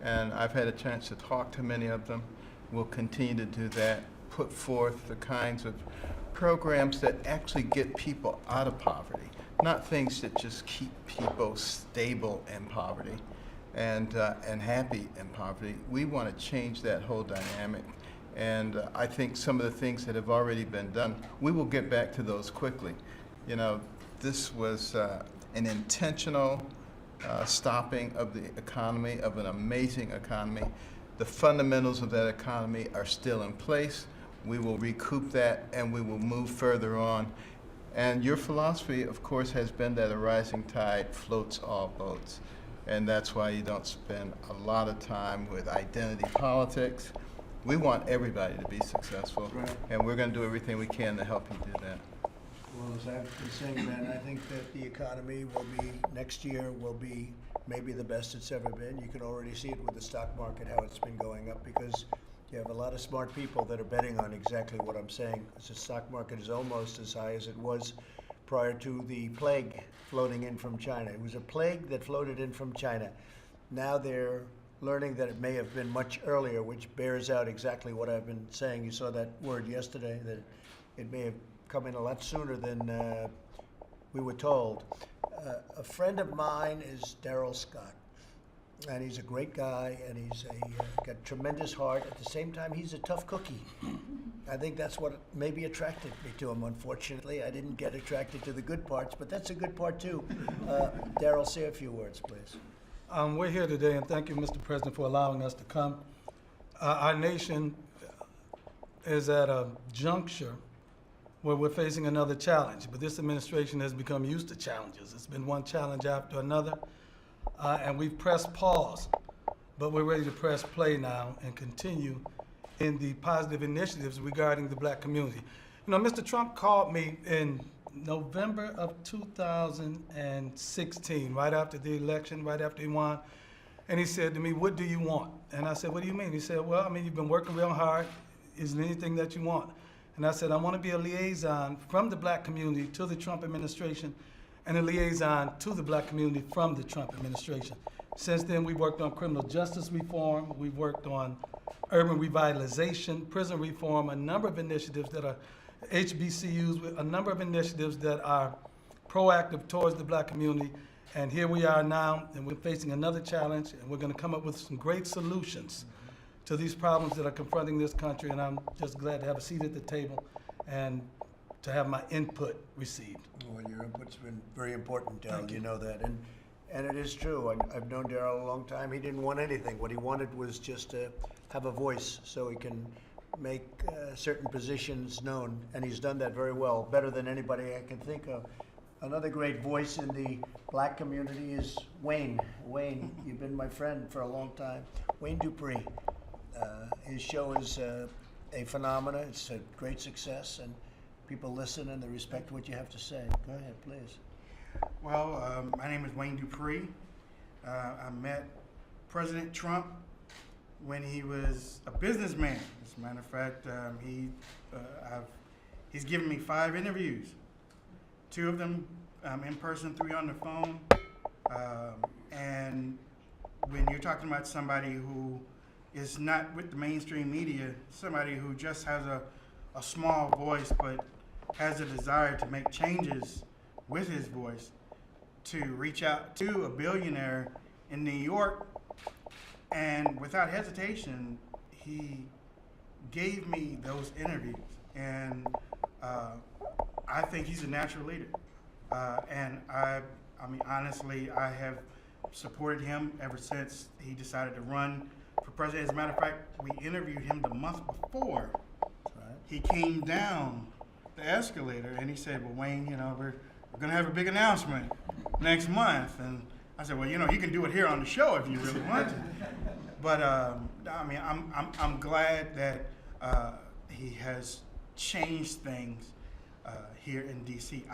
S5: And I've had a chance to talk to many of them. We'll continue to do that, put forth the kinds of programs that actually get people out of poverty, not things that just keep people stable in poverty and happy in poverty. We want to change that whole dynamic. And I think some of the things that have already been done, we will get back to those quickly. You know, this was an intentional stopping of the economy, of an amazing economy. The fundamentals of that economy are still in place. We will recoup that and we will move further on. And your philosophy, of course, has been that a rising tide floats all boats. And that's why you don't spend a lot of time with identity politics. We want everybody to be successful, and we're going to do everything we can to help you do that.
S10: Well, as I've been saying, Ben, I think that the economy will be, next year will be maybe the best it's ever been. You can already see it with the stock market, how it's been going up, because you have a lot of smart people that are betting on exactly what I'm saying. The stock market is almost as high as it was prior to the plague floating in from China. It was a plague that floated in from China. Now they're learning that it may have been much earlier, which bears out exactly what I've been saying. You saw that word yesterday, that it may have come in a lot sooner than we were told. A friend of mine is Darrell Scott, and he's a great guy, and he's got a tremendous heart. At the same time, he's a tough cookie. I think that's what maybe attracted me to him. Unfortunately, I didn't get attracted to the good parts, but that's a good part too. Darrell, say a few words, please.
S7: We're here today, and thank you, Mr. President, for allowing us to come. Our nation is at a juncture where we're facing another challenge, but this administration has become used to challenges. It's been one challenge after another, and we've pressed pause, but we're ready to press play now and continue in the positive initiatives regarding the black community. You know, Mr. Trump called me in November of 2016, right after the election, right after he won, and he said to me, "What do you want?" And I said, "What do you mean?" He said, "Well, I mean, you've been working real hard. Is there anything that you want?" And I said, "I want to be a liaison from the black community to the Trump administration and a liaison to the black community from the Trump administration." Since then, we've worked on criminal justice reform, we've worked on urban revitalization, prison reform, a number of initiatives that are HBCUs, a number of initiatives that are proactive towards the black community. And here we are now, and we're facing another challenge, and we're going to come up with some great solutions to these problems that are confronting this country. And I'm just glad to have a seat at the table and to have my input received.
S10: Well, your input's been very important, Darrell. You know that. And it is true. I've known Darrell a long time. He didn't want anything. What he wanted was just to have a voice so he can make certain positions known, and he's done that very well, better than anybody I can think of. Another great voice in the black community is Wayne. Wayne, you've been my friend for a long time. Wayne Dupree. His show is a phenomenon. It's a great success, and people listen and they respect what you have to say. Go ahead, please.
S19: Well, my name is Wayne Dupree. I met President Trump when he was a businessman. As a matter of fact, he's given me 5 interviews, 2 of them in person, 3 on the phone. And when you're talking about somebody who is not with the mainstream media, somebody who just has a small voice but has a desire to make changes with his voice, to reach out to a billionaire in New York, and without hesitation, he gave me those interviews. And I think he's a natural leader. And I mean, honestly, I have supported him ever since he decided to run for president. As a matter of fact, we interviewed him the month before. He came down the escalator and he said, "Well, Wayne, you know, we're going to have a big announcement next month." And I said, "Well, you know, you can do it here on the show if you really want to." But I mean, I'm glad that he has changed things here in D.C.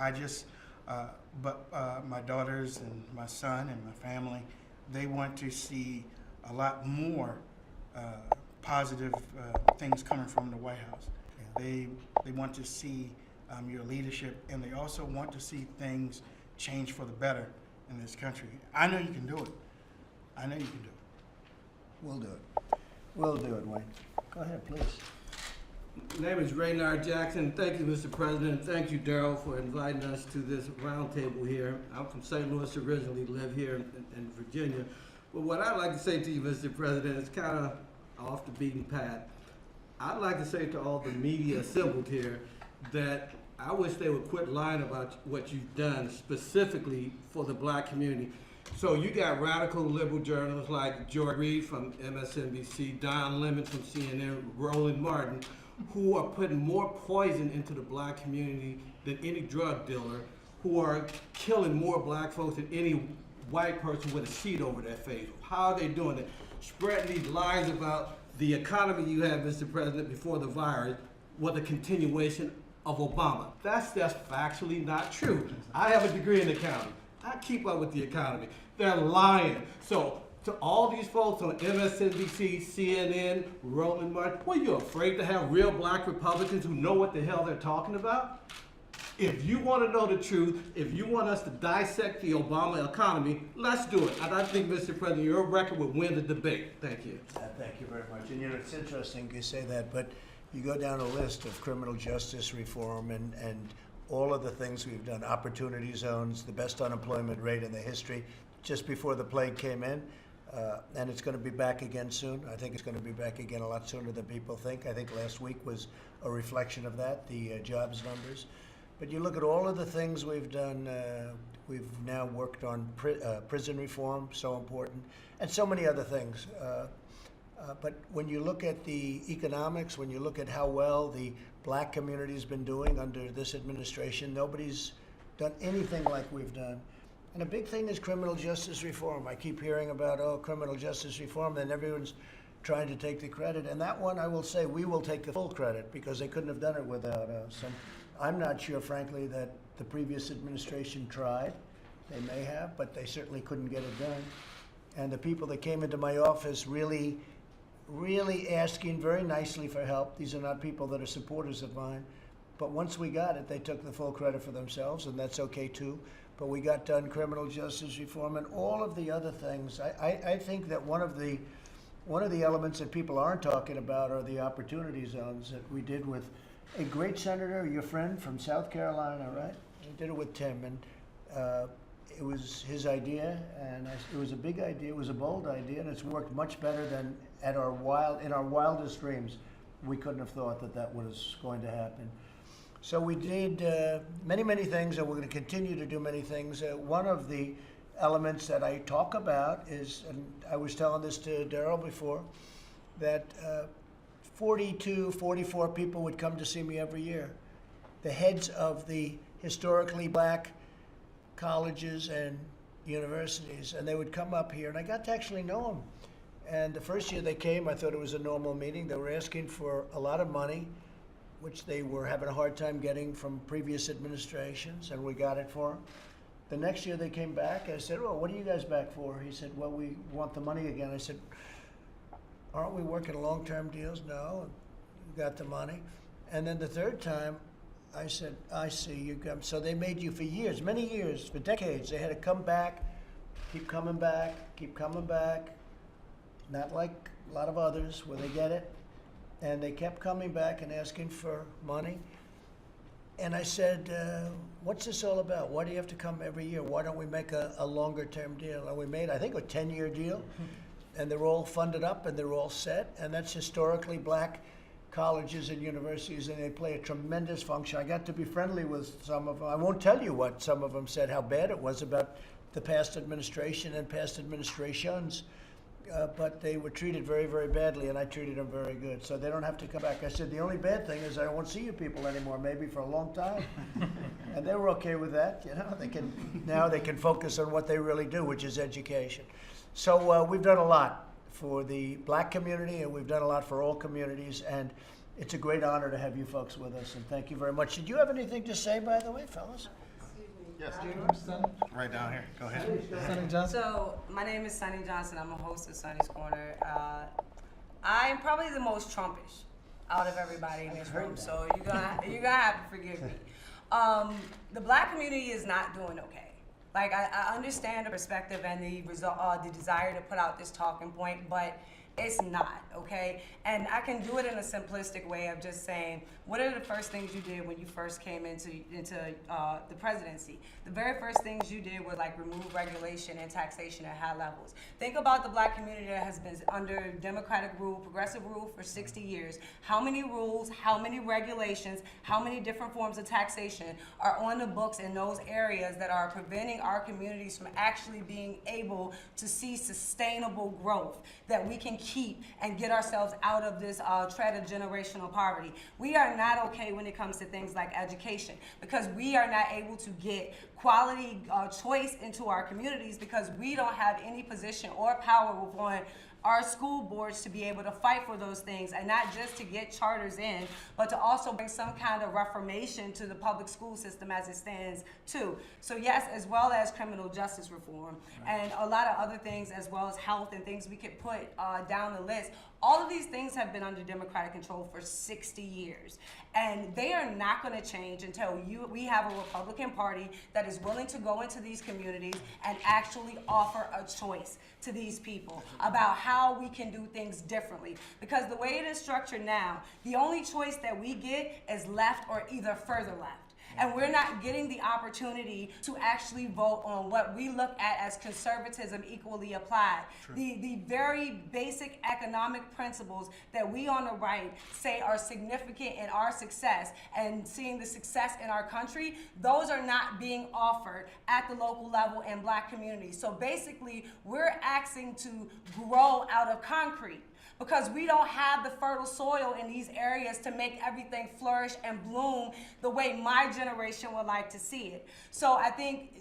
S19: But my daughters and my son and my family, they want to see a lot more positive things coming from the White House. They want to see your leadership, and they also want to see things change for the better in this country. I know you can do it. I know you can do it.
S10: We'll do it. We'll do it, Wayne. Go ahead, please.
S22: My name is Raynard Jackson. Thank you, Mr. President. Thank you, Darrell, for inviting us to this roundtable here. I'm from St. Louis originally, live here in Virginia. But what I'd like to say to you, Mr. President, is kind of off the beaten path. I'd like to say to all the media assembled here that I wish they would quit lying about what you've done specifically for the black community. So you got radical liberal journalists like George Reed from MSNBC, Don Lemon from CNN, Roland Martin, who are putting more poison into the black community than any drug dealer, who are killing more black folks than any white person with a sheet over their face. How are they doing it? Spreading these lies about the economy you had, Mr. President, before the virus was a continuation of Obama. That's just factually not true. I have a degree in accounting. I keep up with the economy. They're lying. So to all these folks on MSNBC, CNN, Roland Martin, what, are you afraid to have real black Republicans who know what the hell they're talking about? If you want to know the truth, if you want us to dissect the Obama economy, let's do it. And I think, Mr. President, your record would win the debate. Thank you.
S10: Thank you very much. And you know, it's interesting you say that, but you go down a list of criminal justice reform and all of the things we've done, opportunity zones, the best unemployment rate in the history, just before the plague came in. And it's going to be back again soon. I think it's going to be back again a lot sooner than people think. I think last week was a reflection of that, the jobs numbers. But you look at all of the things we've done. We've now worked on prison reform, so important, and so many other things. But when you look at the economics, when you look at how well the black community's been doing under this administration, nobody's done anything like we've done. And a big thing is criminal justice reform. I keep hearing about, oh, criminal justice reform, and everyone's trying to take the credit. And that one, I will say, we will take the full credit because they couldn't have done it without us. And I'm not sure, frankly, that the previous administration tried. They may have, but they certainly couldn't get it done. And the people that came into my office really asking very nicely for help. These are not people that are supporters of mine. But once we got it, they took the full credit for themselves, and that's okay too. But we got done criminal justice reform and all of the other things. I think that one of the elements that people aren't talking about are the opportunity zones that we did with a great senator, your friend from South Carolina, right? We did it with Tim, and it was his idea, and it was a big idea, it was a bold idea, and it's worked much better than in our wildest dreams. We couldn't have thought that that was going to happen. So we did many, many things, and we're going to continue to do many things. One of the elements that I talk about is, and I was telling this to Darrell before, that 42, 44 people would come to see me every year. The heads of the historically black colleges and universities, and they would come up here, and I got to actually know them. And the first year they came, I thought it was a normal meeting. They were asking for a lot of money, which they were having a hard time getting from previous administrations, and we got it for them. The next year they came back, I said, well, what are you guys back for? He said, well, we want the money again. I said, aren't we working long-term deals? No, we got the money. And then the third time, I said, I see you come. So they made you for years, many years, for decades. They had to come back, keep coming back, keep coming back. Not like a lot of others where they get it. And they kept coming back and asking for money. And I said, what's this all about? Why do you have to come every year? Why don't we make a longer-term deal? And we made, I think, a 10-year deal. And they're all funded up and they're all set. And that's historically black colleges and universities, and they play a tremendous function. I got to be friendly with some of them. I won't tell you what some of them said, how bad it was about the past administration and past administrations. But they were treated very, very badly, and I treated them very good. So they don't have to come back. I said, the only bad thing is I won't see you people anymore, maybe for a long time. And they were okay with that. You know, now they can focus on what they really do, which is education. So we've done a lot for the black community, and we've done a lot for all communities, and it's a great honor to have you folks with us, and thank you very much. Did you have anything to say, by the way, fellas?
S4: Yes. Right down here. Go ahead.
S9: Sonny Johnson. So my name is Sonny Johnson. I'm a host of Sonny's Corner. I'm probably the most Trumpish out of everybody in this room, so you're gonna have to forgive me. The black community is not doing okay. Like I understand the perspective and the desire to put out this talking point, but It's not, okay? And I can do it in a simplistic way of just saying, what are the first things you did when you first came into the presidency? The very first things you did were like remove regulation and taxation at high levels. Think about the Black community that has been under Democratic rule, progressive rule for 60 years. How many rules, how many regulations, how many different forms of taxation are on the books in those areas that are preventing our communities from actually being able to see sustainable growth that we can keep and get ourselves out of this tread of generational poverty. We are not okay when it comes to things like education because we are not able to get quality choice into our communities because we don't have any position or power within our school boards to be able to fight for those things, and not just to get charters in, but to also bring some kind of reformation to the public school system as it stands too. So yes, as well as criminal justice reform and a lot of other things, as well as health and things we could put down the list. All of these things have been under Democratic control for 60 years. And they are not going to change until we have a Republican Party that is willing to go into these communities and actually offer a choice to these people about how we can do things differently. Because the way it is structured now, the only choice that we get is left or either further left. And we're not getting the opportunity to actually vote on what we look at as conservatism equally applied. The very basic economic principles that we on the right say are significant in our success and seeing the success in our country, those are not being offered at the local level in Black communities. So basically, we're asking to grow out of concrete, because we don't have the fertile soil in these areas to make everything flourish and bloom the way my generation would like to see it. So I think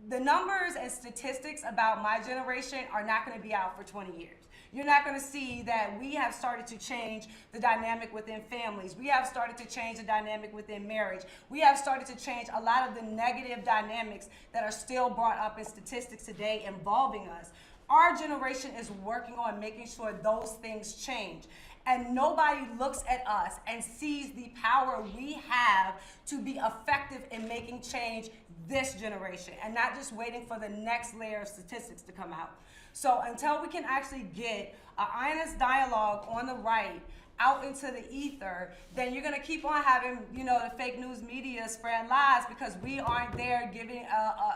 S9: the numbers and statistics about my generation are not going to be out for 20 years. You're not going to see that we have started to change the dynamic within families. We have started to change the dynamic within marriage. We have started to change a lot of the negative dynamics that are still brought up in statistics today involving us. Our generation is working on making sure those things change. And nobody looks at us and sees the power we have to be effective in making change this generation and not just waiting for the next layer of statistics to come out. So until we can actually get an honest dialogue on the right out into the ether, then you're gonna keep on having, the fake news media spread lies because we aren't there giving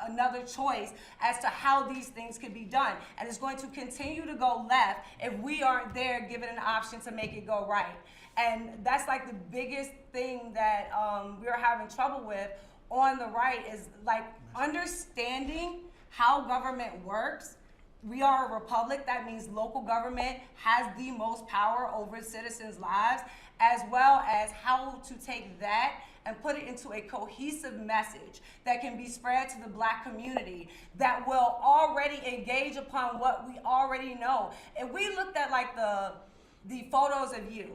S9: another choice as to how these things could be done. And it's going to continue to go left if we aren't there giving an option to make it go right. And that's like the biggest thing that we're having trouble with on the right is like understanding how government works. We are a republic. That means local government has the most power over citizens' lives, as well as how to take that and put it into a cohesive message that can be spread to the Black community that will already engage upon what we already know. If we looked at like the photos of you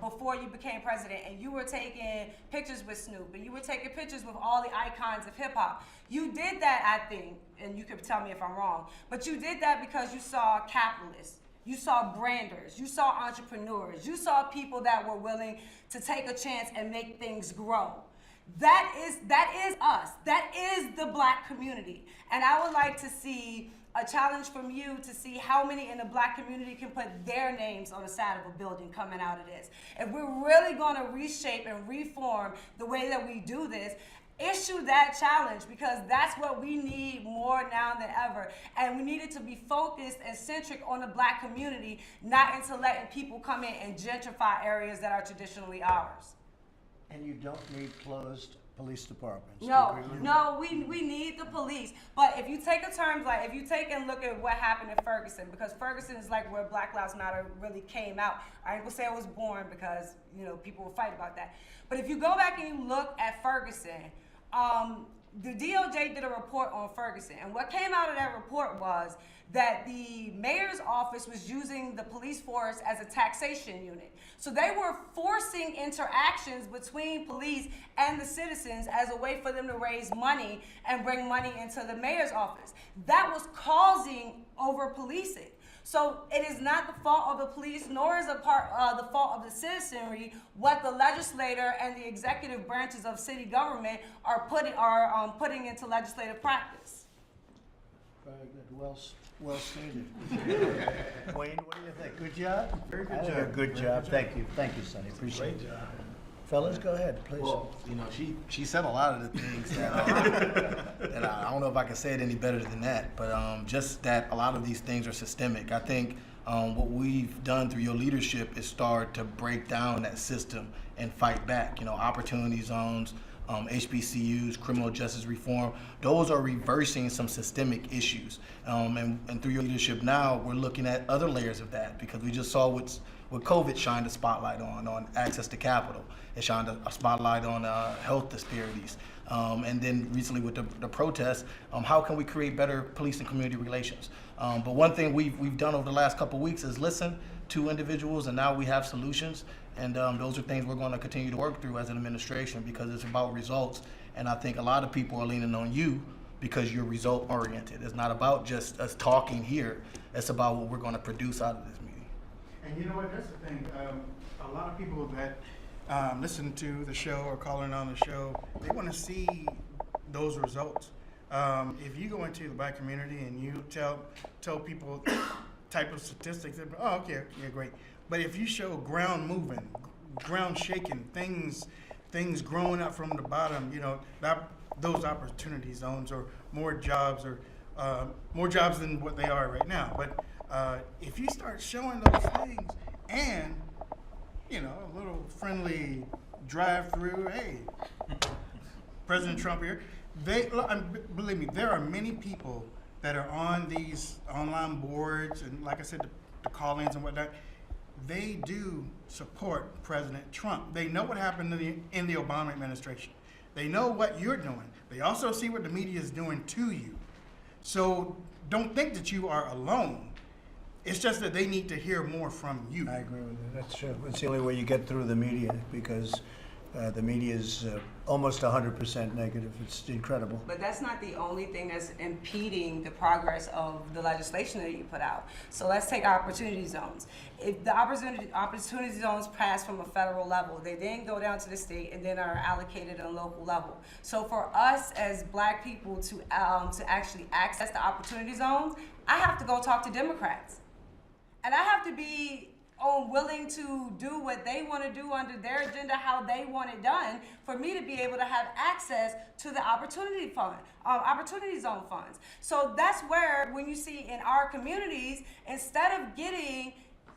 S9: before you became president, and you were taking pictures with Snoop, and you were taking pictures with all the icons of hip hop. You did that, I think, and you could tell me if I'm wrong, but you did that because you saw capitalists, you saw branders, you saw entrepreneurs, you saw people that were willing to take a chance and make things grow. That is us. That is the Black community. And I would like to see a challenge from you to see how many in the Black community can put their names on the side of a building coming out of this. If we're really gonna reshape and reform the way that we do this, issue that challenge, because that's what we need more now than ever. And we need it to be focused and centric on the Black community, not into letting people come in and gentrify areas that are traditionally ours.
S10: And you don't need closed police departments.
S9: No, we need the police. But if you take a term like, if you take and look at what happened in Ferguson, because Ferguson is like where Black Lives Matter really came out. I ain't gonna say it was born because, people will fight about that. But if you go back and you look at Ferguson, the DOJ did a report on Ferguson, and what came out of that report was that the mayor's office was using the police force as a taxation unit. So they were forcing interactions between police and the citizens as a way for them to raise money and bring money into the mayor's office. That was causing over-policing. So it is not the fault of the police, nor is it the fault of the citizenry what the legislator and the executive branches of city government are putting into legislative practice.
S22: Very good. Well stated.
S4: Wayne, what do you think? Good job?
S22: Very good
S4: I think
S22: job.
S4: a good job. Thank you. Thank you, Sonny. Appreciate it.
S22: Great job.
S4: Fellas, go ahead, please.
S3: Well, you know, she said a lot of the things that, that I don't know if I can say it any better than that, but just that a lot of these things are systemic. I think what we've done through your leadership is start to break down that system and fight back. You know, opportunity zones, HBCUs, criminal justice reform, those are reversing some systemic issues. And through your leadership now, we're looking at other layers of that, because we just saw what COVID shined a spotlight on access to capital. It shined a spotlight on health disparities. And then recently with the protests, how can we create better police and community relations? But one thing we've done over the last couple of weeks is listen to individuals, and now we have solutions. And those are things we're going to continue to work through as an administration, because it's about results. And I think a lot of people are leaning on you because you're result oriented. It's not about just us talking here. It's about what we're going to produce out of this meeting.
S19: And you know what, that's the thing, a lot of people that listen to the show or calling on the show, they want to see those results. If you go into the Black community and you tell people type of statistics, they're, oh, okay, yeah, great. But if you show ground moving, ground shaking, things growing up from the bottom, you know, those opportunity zones, or more jobs than what they are right now. But if you start showing those things, and you know, a little friendly drive-through, hey, President Trump here, believe me, there are many people that are on these online boards, and like I said, the call-ins and whatnot. They do support President Trump. They know what happened in the Obama administration. They know what you're doing. They also see what the media is doing to you. So don't think that you are alone. It's just that they need to hear more from you.
S4: I agree with you. That's true. It's the only way you get through the media, because the media is almost 100% negative. It's incredible.
S9: But that's not the only thing that's impeding the progress of the legislation that you put out. So let's take opportunity zones. If the opportunity zones pass from a federal level, they then go down to the state and then are allocated on a local level. So for us as Black people to actually access the opportunity zones, I have to go talk to Democrats. And I have to be willing to do what they want to do under their agenda, how they want it done, for me to be able to have access to the opportunity zone funds. So that's where, when you see in our communities, instead of getting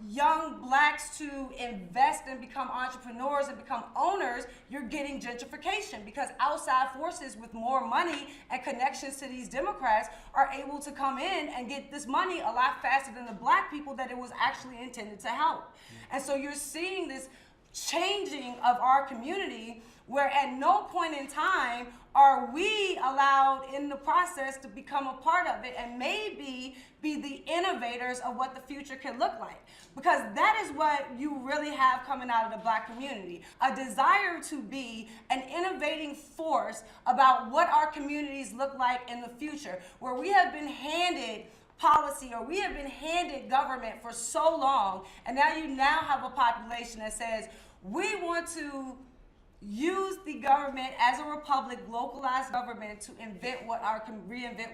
S9: young Blacks to invest and become entrepreneurs and become owners, you're getting gentrification, because outside forces with more money and connections to these Democrats are able to come in and get this money a lot faster than the Black people that it was actually intended to help. And so you're seeing this changing of our community, where at no point in time are we allowed in the process to become a part of it and maybe be the innovators of what the future can look like. Because that is what you really have coming out of the Black community, a desire to be an innovating force about what our communities look like in the future, where we have been handed policy, or we have been handed government for so long, and now you have a population that says, we want to use the government as a republic, localized government, to reinvent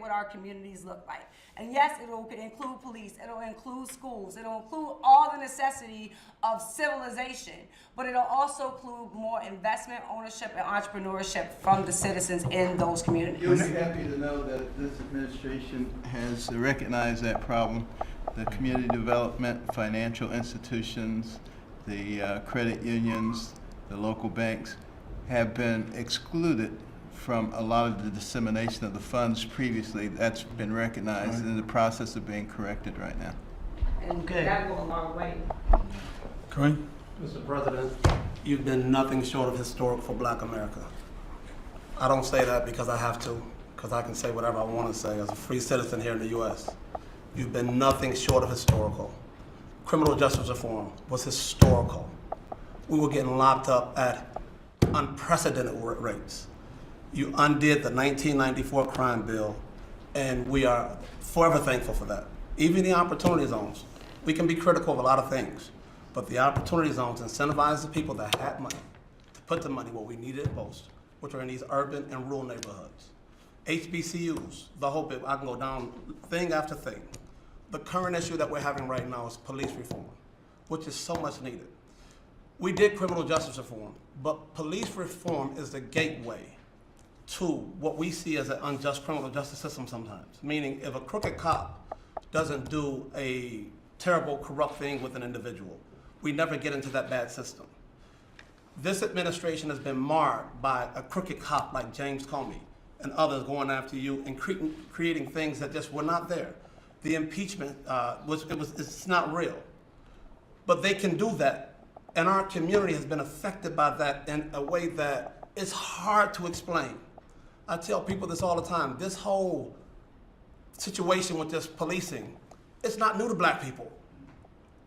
S9: what our communities look like. And yes, it will include police, it'll include schools, it'll include all the necessity of civilization, but it'll also include more investment, ownership, and entrepreneurship from the citizens in those communities.
S5: You'll be happy to know that this administration has recognized that problem. The community development, financial institutions, the credit unions, the local banks have been excluded from a lot of the dissemination of the funds previously. That's been recognized and in the process of being corrected right now.
S9: And that will go a long way.
S7: Kareem?
S22: Mr. President, you've been nothing short of historic for Black America. I don't say that because I have to, because I can say whatever I want to say as a free citizen here in the U.S. You've been nothing short of historical. Criminal justice reform was historical. We were getting locked up at unprecedented rates. You undid the 1994 crime bill, and we are forever thankful for that. Even the opportunity zones, we can be critical of a lot of things, but the opportunity zones incentivize the people that had money to put the money where we needed it most, which are in these urban and rural neighborhoods. HBCUs, the whole bit. I can go down thing after thing. The current issue that we're having right now is police reform, which is so much needed. We did criminal justice reform, but police reform is the gateway to what we see as an unjust criminal justice system sometimes. Meaning, if a crooked cop doesn't do a terrible, corrupt thing with an individual, we never get into that bad system. This administration has been marred by a crooked cop like James Comey and others going after you and creating things that just were not there. The impeachment, it's not real. But they can do that. And our community has been affected by that in a way that it's hard to explain. I tell people this all the time. This whole situation with this policing, it's not new to black people.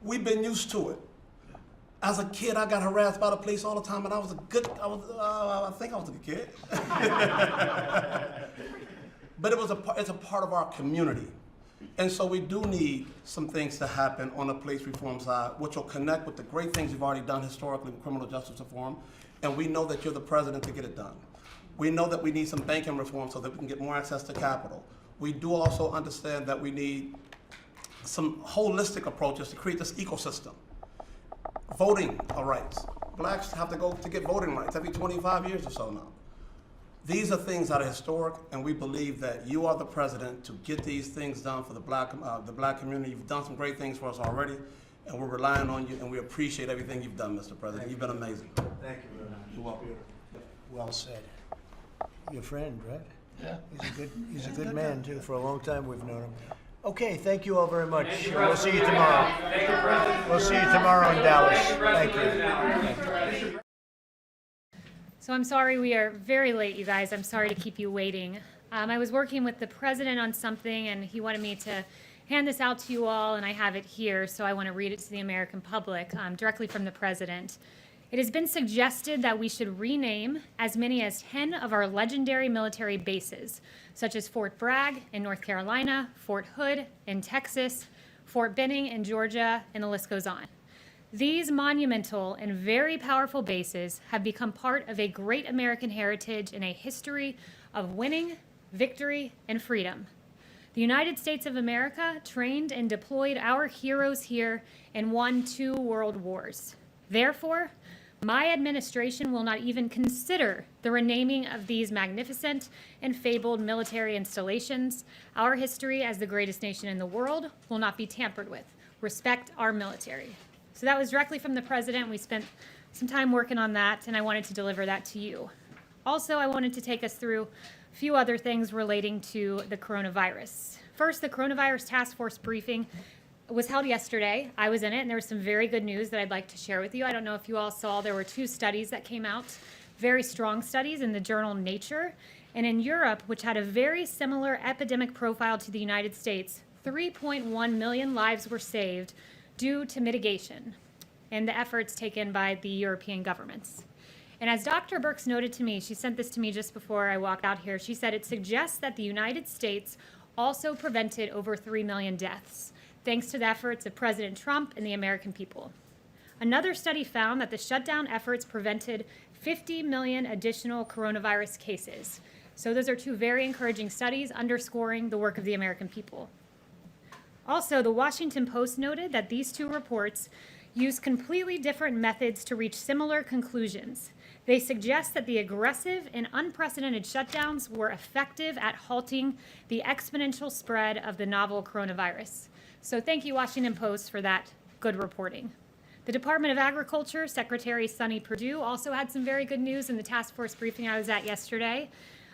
S22: We've been used to it. As a kid, I got harassed by the police all the time, and I think I was a good kid. But it's a part of our community. And so we do need some things to happen on the police reform side, which will connect with the great things you've already done historically with criminal justice reform. And we know that you're the president to get it done. We know that we need some banking reform so that we can get more access to capital. We do also understand that we need some holistic approaches to create this ecosystem. Voting rights. Blacks have to go to get voting rights every 25 years or so now. These are things that are historic, and we believe that you are the president to get these things done for the black community. You've done some great things for us already, and we're relying on you, and we appreciate everything you've done, Mr. President. You've been amazing.
S4: Thank you very much.
S22: You're welcome.
S4: Well said. Your friend, right?
S22: Yeah.
S4: He's a good man, too. For a long time, we've known him. Okay, thank you all very much. We'll see you tomorrow.
S11: Thank you, President.
S4: We'll see you tomorrow in Dallas.
S11: Thank
S4: Thank you.
S20: So I'm sorry we are very late, you guys. I'm sorry to keep you waiting. I was working with the president on something, and he wanted me to hand this out to you all, and I have it here, so I want to read it to the American public directly from the president. It has been suggested that we should rename as many as 10 of our legendary military bases, such as Fort Bragg in North Carolina, Fort Hood in Texas, Fort Benning in Georgia, and the list goes on. These monumental and very powerful bases have become part of a great American heritage and a history of winning, victory, and freedom. The United States of America trained and deployed our heroes here and won 2 world wars. Therefore, my administration will not even consider the renaming of these magnificent and fabled military installations. Our history as the greatest nation in the world will not be tampered with. Respect our military. So that was directly from the president. We spent some time working on that, and I wanted to deliver that to you. Also, I wanted to take us through a few other things relating to the coronavirus. First, the coronavirus task force briefing was held yesterday. I was in it, and there was some very good news that I'd like to share with you. I don't know if you all saw, there were 2 studies that came out, very strong studies in the journal Nature. And in Europe, which had a very similar epidemic profile to the United States, 3.1 million lives were saved due to mitigation and the efforts taken by the European governments. And as Dr. Birx noted to me, she sent this to me just before I walked out here, she said it suggests that the United States also prevented over 3 million deaths, thanks to the efforts of President Trump and the American people. Another study found that the shutdown efforts prevented 50 million additional coronavirus cases. So those are 2 very encouraging studies underscoring the work of the American people. Also, the Washington Post noted that these 2 reports use completely different methods to reach similar conclusions. They suggest that the aggressive and unprecedented shutdowns were effective at halting the exponential spread of the novel coronavirus. So thank you, Washington Post, for that good reporting. The Department of Agriculture, Secretary Sonny Perdue, also had some very good news in the task force briefing I was at yesterday.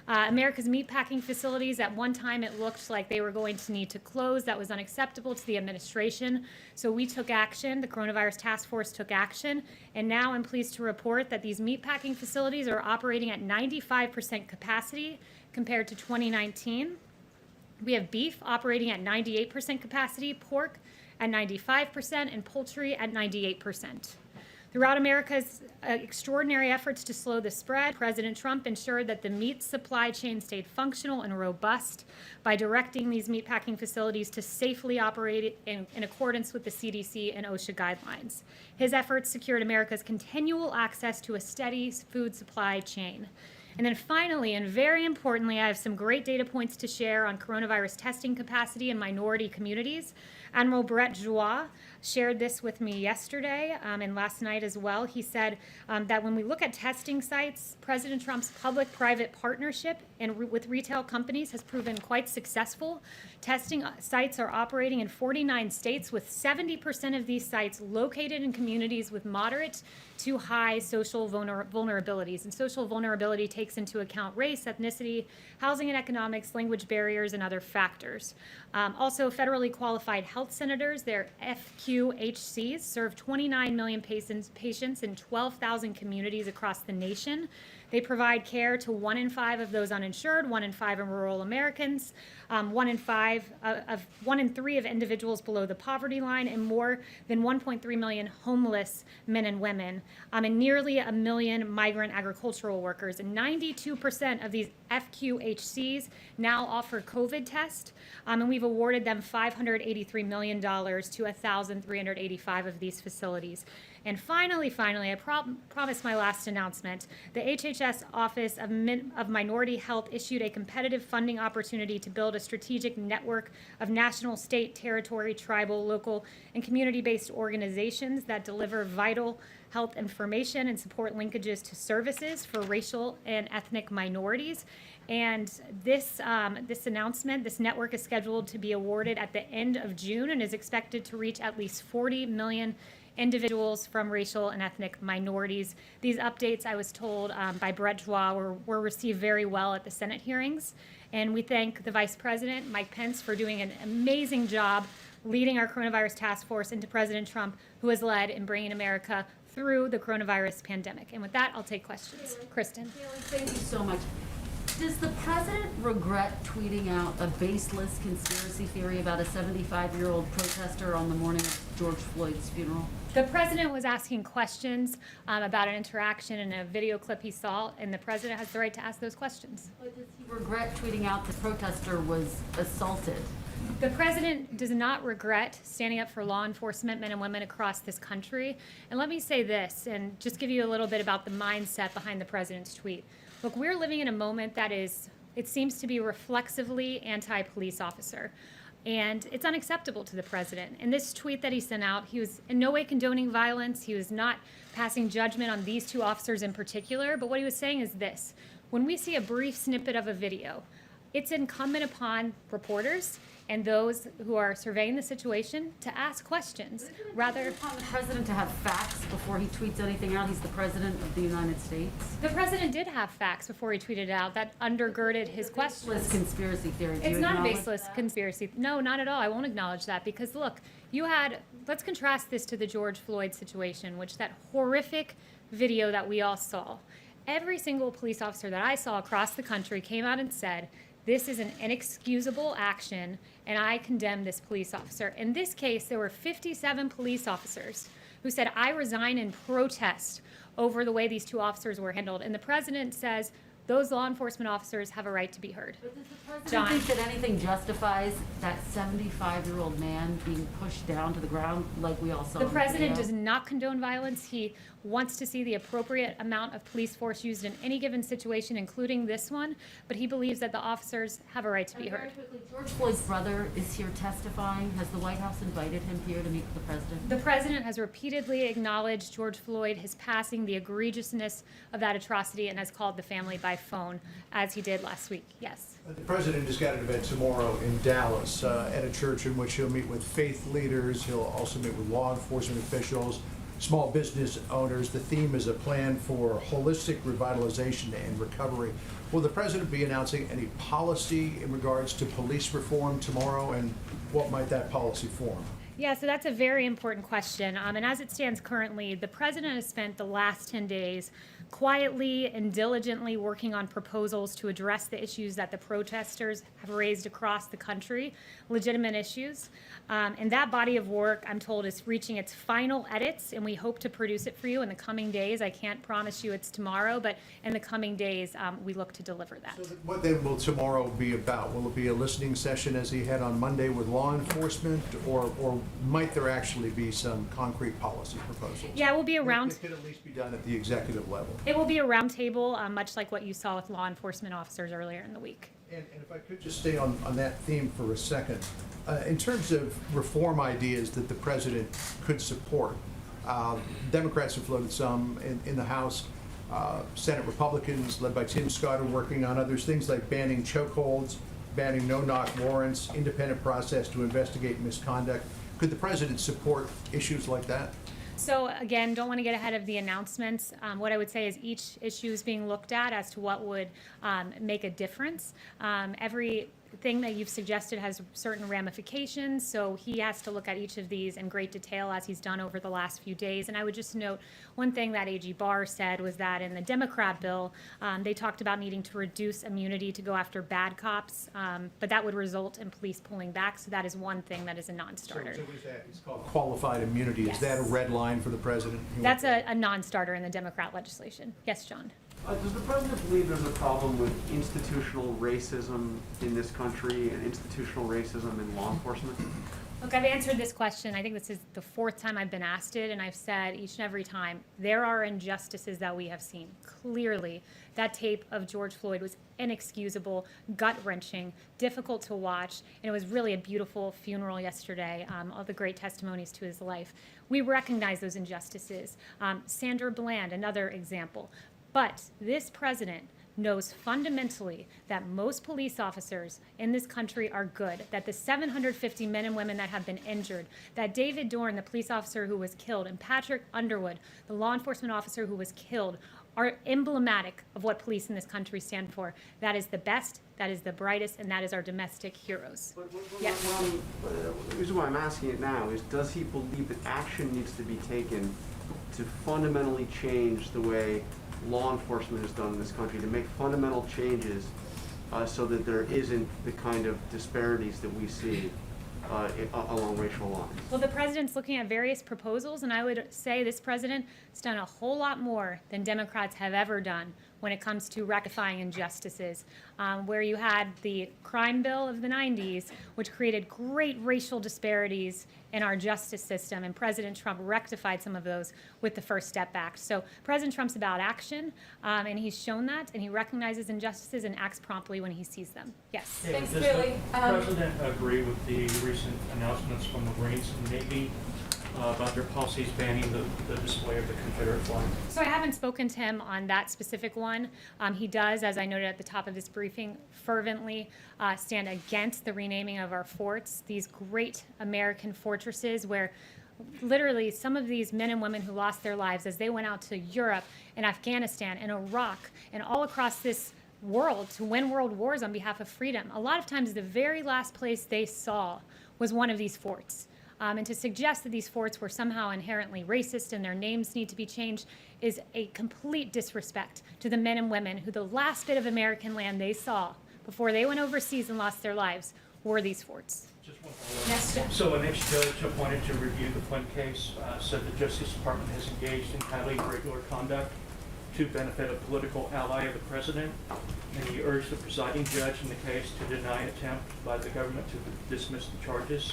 S20: America's meatpacking facilities, at one time it looked like they were going to need to close. That was unacceptable to the administration. So we took action, the coronavirus task force took action, and now I'm pleased to report that these meatpacking facilities are operating at 95% capacity compared to 2019. We have beef operating at 98% capacity, pork at 95%, and poultry at 98%. Throughout America's extraordinary efforts to slow the spread, President Trump ensured that the meat supply chain stayed functional and robust by directing these meatpacking facilities to safely operate in accordance with the CDC and OSHA guidelines. His efforts secured America's continual access to a steady food supply chain. And then finally, and very importantly, I have some great data points to share on coronavirus testing capacity in minority communities. Admiral Brett Joie shared this with me yesterday and last night as well. He said that when we look at testing sites, President Trump's public-private partnership with retail companies has proven quite successful. Testing sites are operating in 49 states, with 70% of these sites located in communities with moderate to high social vulnerabilities. And social vulnerability takes into account race, ethnicity, housing and economics, language barriers, and other factors. Also, federally qualified health centers, their FQHCs, serve 29 million patients in 12,000 communities across the nation. They provide care to 1 in 5 of those uninsured, 1 in 5 of rural Americans, 1 in 3 of individuals below the poverty line, and more than 1.3 million homeless men and women, and nearly 1 million migrant agricultural workers. And 92% of these FQHCs now offer COVID tests, and we've awarded them $583 million to 1,385 of these facilities. And finally, I promised my last announcement. The HHS Office of Minority Health issued a competitive funding opportunity to build a strategic network of national, state, territory, tribal, local, and community-based organizations that deliver vital health information and support linkages to services for racial and ethnic minorities. And this announcement, this network is scheduled to be awarded at the end of June and is expected to reach at least 40 million individuals from racial and ethnic minorities. These updates, I was told by Brett Joie, were received very well at the Senate hearings. And we thank the Vice President, Mike Pence, for doing an amazing job leading our coronavirus task force, and to President Trump, who has led in bringing America through the coronavirus pandemic. And with that, I'll take questions. Kristen.
S11: Thank you so much. Does the president regret tweeting out a baseless conspiracy theory about a 75-year-old protester on the morning of George Floyd's funeral?
S20: The president was asking questions about an interaction in a video clip he saw, and the president has the right to ask those questions.
S11: But does he regret tweeting out the protester was assaulted?
S20: The president does not regret standing up for law enforcement men and women across this country. And let me say this, and just give you a little bit about the mindset behind the president's tweet. Look, we're living in a moment that is, it seems to be reflexively anti-police officer. And it's unacceptable to the president. In this tweet that he sent out, he was in no way condoning violence. He was not passing judgment on these two officers in particular. But what he was saying is this: when we see a brief snippet of a video, it's incumbent upon reporters and those who are surveying the situation to ask questions. Rather,
S11: upon the president to have facts before he tweets anything out. He's the president of the United States.
S20: The president did have facts before he tweeted it out that undergirded his questions.
S11: Baseless conspiracy theory.
S20: It's not a baseless conspiracy. No, not at all. I won't acknowledge that, because look, let's contrast this to the George Floyd situation, which that horrific video that we all saw. Every single police officer that I saw across the country came out and said, this is an inexcusable action, and I condemn this police officer. In this case, there were 57 police officers who said, I resign in protest over the way these two officers were handled. And the president says those law enforcement officers have a right to be heard.
S11: But does the president think that anything justifies that 75-year-old man being pushed down to the ground like we all saw?
S20: The president does not condone violence. He wants to see the appropriate amount of police force used in any given situation, including this one, but he believes that the officers have a right to be heard.
S11: Very quickly, George Floyd's brother is here testifying. Has the White House invited him here to meet with the president?
S20: The president has repeatedly acknowledged George Floyd, his passing, the egregiousness of that atrocity, and has called the family by phone, as he did last week. Yes.
S4: The president has got an event tomorrow in Dallas at a church in which he'll meet with faith leaders. He'll also meet with law enforcement officials, small business owners. The theme is a plan for holistic revitalization and recovery. Will the president be announcing any policy in regards to police reform tomorrow, and what might that policy form?
S20: Yeah, so that's a very important question. And as it stands currently, the president has spent the last 10 days quietly and diligently working on proposals to address the issues that the protesters have raised across the country, legitimate issues. And that body of work, I'm told, is reaching its final edits, and we hope to produce it for you in the coming days. I can't promise you it's tomorrow, but in the coming days, we look to deliver that.
S4: So what then will tomorrow be about? Will it be a listening session as he had on Monday with law enforcement, or might there actually be some concrete policy proposals?
S20: Yeah, it will be a round.
S4: It could at least be done at the executive level.
S20: It will be a roundtable, much like what you saw with law enforcement officers earlier in the week.
S4: And if I could just stay on that theme for a second, in terms of reform ideas that the president could support, Democrats have floated some in the House. Senate Republicans, led by Tim Scott, are working on others, things like banning chokeholds, banning no-knock warrants, independent process to investigate misconduct. Could the president support issues like that?
S20: So again, don't want to get ahead of the announcements. What I would say is each issue is being looked at as to what would make a difference. Everything that you've suggested has certain ramifications, so he has to look at each of these in great detail as he's done over the last few days. And I would just note one thing that AG Barr said was that in the Democrat bill, they talked about needing to reduce immunity to go after bad cops, but that would result in police pulling back, so that is one thing that is a non-starter.
S4: So what is that? It's called qualified immunity.
S20: Yes.
S4: Is that a red line for the president?
S20: That's a non-starter in the Democrat legislation. Yes, John?
S2: Does the president believe there's a problem with institutional racism in this country and institutional racism in law enforcement?
S20: Look, I've answered this question. I think this is the fourth time I've been asked it, and I've said each and every time, there are injustices that we have seen. Clearly, that tape of George Floyd was inexcusable, gut-wrenching, difficult to watch, and it was really a beautiful funeral yesterday, all the great testimonies to his life. We recognize those injustices. Sandra Bland, another example. But this president knows fundamentally that most police officers in this country are good, that the 750 men and women that have been injured, that David Dorn, the police officer who was killed, and Patrick Underwood, the law enforcement officer who was killed, are emblematic of what police in this country stand for. That is the best, that is the brightest, and that is our domestic heroes. Yes.
S2: The reason why I'm asking it now is, does he believe that action needs to be taken to fundamentally change the way law enforcement is done in this country, to make fundamental changes so that there isn't the kind of disparities that we see along racial lines?
S20: Well, the president's looking at various proposals, and I would say this president has done a whole lot more than Democrats have ever done when it comes to rectifying injustices. Where you had the crime bill of the 90s, which created great racial disparities in our justice system, and President Trump rectified some of those with the First Step Act. So President Trump's about action, and he's shown that, and he recognizes injustices and acts promptly when he sees them. Yes.
S13: Thanks, Billy. Does the President agree with the recent announcements from the Marines and Navy about their policies banning the display of the Confederate flag?
S20: So I haven't spoken to him on that specific one. He does, as I noted at the top of this briefing, fervently stand against the renaming of our forts, these great American fortresses where literally some of these men and women who lost their lives as they went out to Europe and Afghanistan and Iraq and all across this world to win world wars on behalf of freedom. A lot of times the very last place they saw was one of these forts. And to suggest that these forts were somehow inherently racist and their names need to be changed is a complete disrespect to the men and women who the last bit of American land they saw before they went overseas and lost their lives were these forts.
S13: Just one follow-up.
S20: Yes, Jeff.
S13: So an ex-judge appointed to review the Flynn case said the Justice Department has engaged in highly irregular conduct to benefit a political ally of the president, and he urged the presiding judge in the case to deny an attempt by the government to dismiss the charges.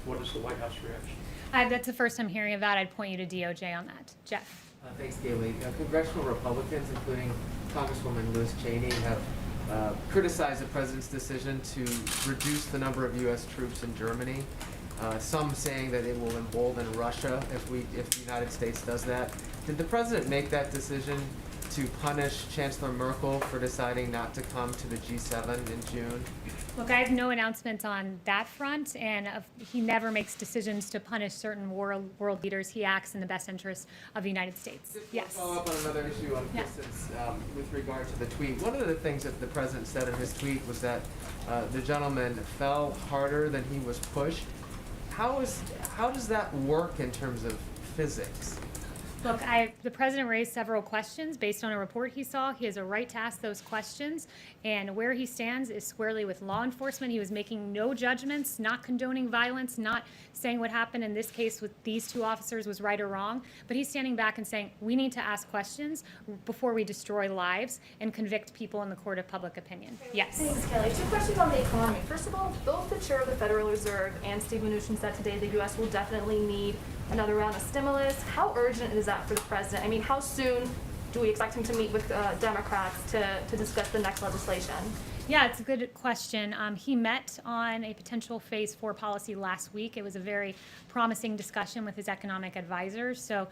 S13: What is the White House reaction?
S20: That's the first I'm hearing of that. I'd point you to DOJ on that. Jeff.
S21: Thanks, Gailey. Congressional Republicans, including Congresswoman Liz Cheney, have criticized the president's decision to reduce the number of U.S. troops in Germany. Some saying that it will embolden Russia if the United States does that. Did the president make that decision to punish Chancellor Merkel for deciding not to come to the G7 in June?
S20: Look, I have no announcements on that front, and he never makes decisions to punish certain world leaders. He acts in the best interest of the United States. Yes.
S21: Follow up on another issue on distance with regard to the tweet. One of the things that the president said in his tweet was that the gentleman fell harder than he was pushed. How does that work in terms of physics?
S20: Look, the president raised several questions based on a report he saw. He has a right to ask those questions, and where he stands is squarely with law enforcement. He was making no judgments, not condoning violence, not saying what happened in this case with these two officers was right or wrong, but he's standing back and saying we need to ask questions before we destroy lives and convict people in the court of public opinion. Yes.
S6: Thanks, Kelly. 2 questions on the economy. First of all, both the chair of the Federal Reserve and Steve Mnuchin said today the U.S. will definitely need another round of stimulus. How urgent is that for the president? I mean, how soon do we expect him to meet with Democrats to discuss the next legislation?
S20: Yeah, it's a good question. He met on a potential Phase 4 policy last week. It was a very promising discussion with his economic advisors. So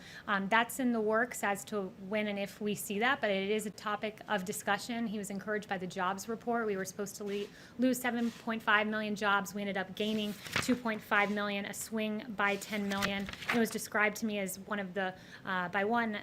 S20: that's in the works as to when and if we see that, but it is a topic of discussion. He was encouraged by the jobs report. We were supposed to lose 7.5 million jobs. We ended up gaining 2.5 million, a swing by 10 million. It was described to me as one of the, by one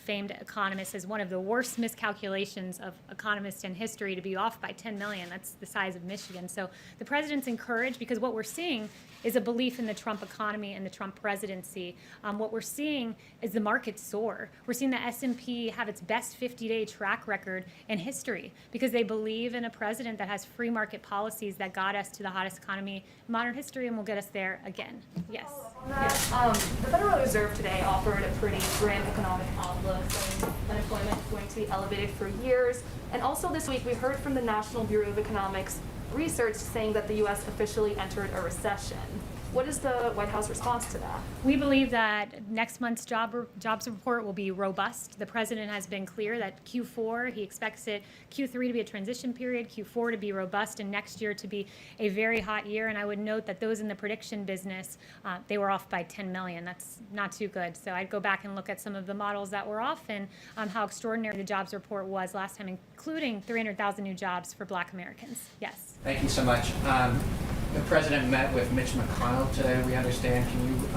S20: famed economist, as one of the worst miscalculations of economists in history, to be off by 10 million. That's the size of Michigan. So the president's encouraged because what we're seeing is a belief in the Trump economy and the Trump presidency. What we're seeing is the market soar. We're seeing the S&P have its best 50-day track record in history because they believe in a president that has free market policies that got us to the hottest economy in modern history and will get us there again. Yes.
S6: The Federal Reserve today offered a pretty grim economic outlook, saying unemployment is going to be elevated for years. And also this week, we heard from the National Bureau of Economics research saying that the U.S. officially entered a recession. What is the White House response to that?
S20: We believe that next month's jobs report will be robust. The president has been clear that Q4, he expects Q3 to be a transition period, Q4 to be robust, and next year to be a very hot year. And I would note that those in the prediction business, they were off by 10 million. That's not too good. So I'd go back and look at some of the models that were off and how extraordinary the jobs report was last time, including 300,000 new jobs for Black Americans. Yes.
S14: Thank you so much. The president met with Mitch McConnell today, we understand. Can you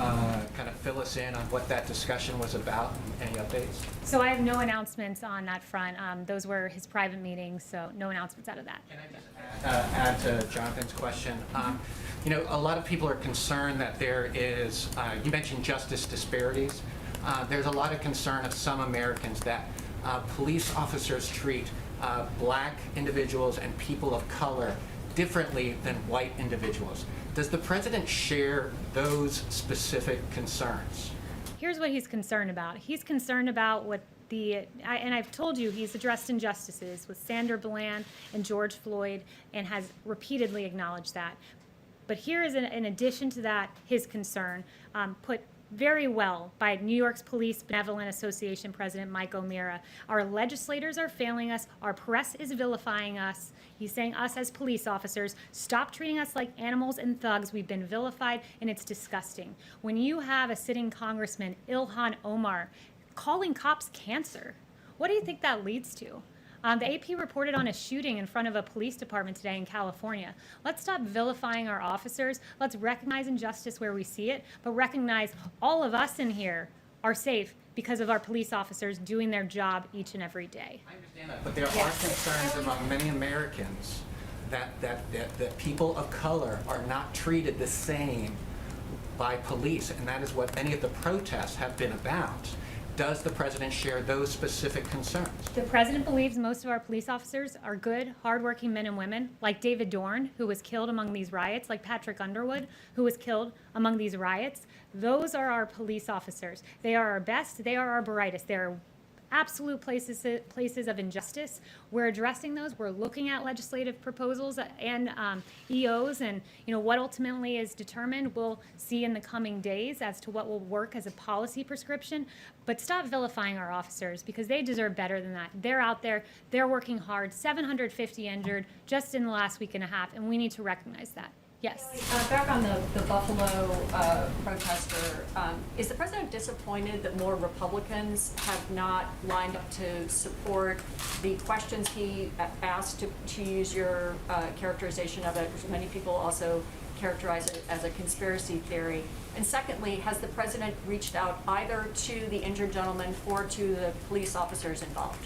S14: kind of fill us in on what that discussion was about? Any updates?
S20: So I have no announcements on that front. Those were his private meetings, so no announcements out of that.
S14: Can I just add to Jonathan's question? You know, a lot of people are concerned that there is, you mentioned justice disparities. There's a lot of concern of some Americans that police officers treat Black individuals and people of color differently than white individuals. Does the president share those specific concerns?
S20: Here's what he's concerned about. He's concerned about what and I've told you he's addressed injustices with Sandra Bland and George Floyd and has repeatedly acknowledged that. But here is, in addition to that, his concern, put very well by New York's Police Benevolent Association President Mike O'Meara. Our legislators are failing us. Our press is vilifying us. He's saying us as police officers, stop treating us like animals and thugs. We've been vilified, and it's disgusting. When you have a sitting congressman, Ilhan Omar, calling cops cancer, what do you think that leads to? The AP reported on a shooting in front of a police department today in California. Let's stop vilifying our officers. Let's recognize injustice where we see it, but recognize all of us in here are safe because of our police officers doing their job each and every day.
S14: I understand that, but there are concerns among many Americans that people of color are not treated the same by police, and that is what many of the protests have been about. Does the president share those specific concerns?
S20: The president believes most of our police officers are good, hardworking men and women, like David Dorn, who was killed among these riots, like Patrick Underwood, who was killed among these riots. Those are our police officers. They are our best. They are our brightest. They're absolute places of injustice. We're addressing those. We're looking at legislative proposals and EOs, and what ultimately is determined, we'll see in the coming days as to what will work as a policy prescription. But stop vilifying our officers because they deserve better than that. They're out there. They're working hard. 750 injured just in the last week and a half, and we need to recognize that. Yes.
S6: Back on the Buffalo protester, is the president disappointed that more Republicans have not lined up to support the questions he asked, to use your characterization of it, which many people also characterize it as a conspiracy theory? And secondly, has the president reached out either to the injured gentleman or to the police officers involved?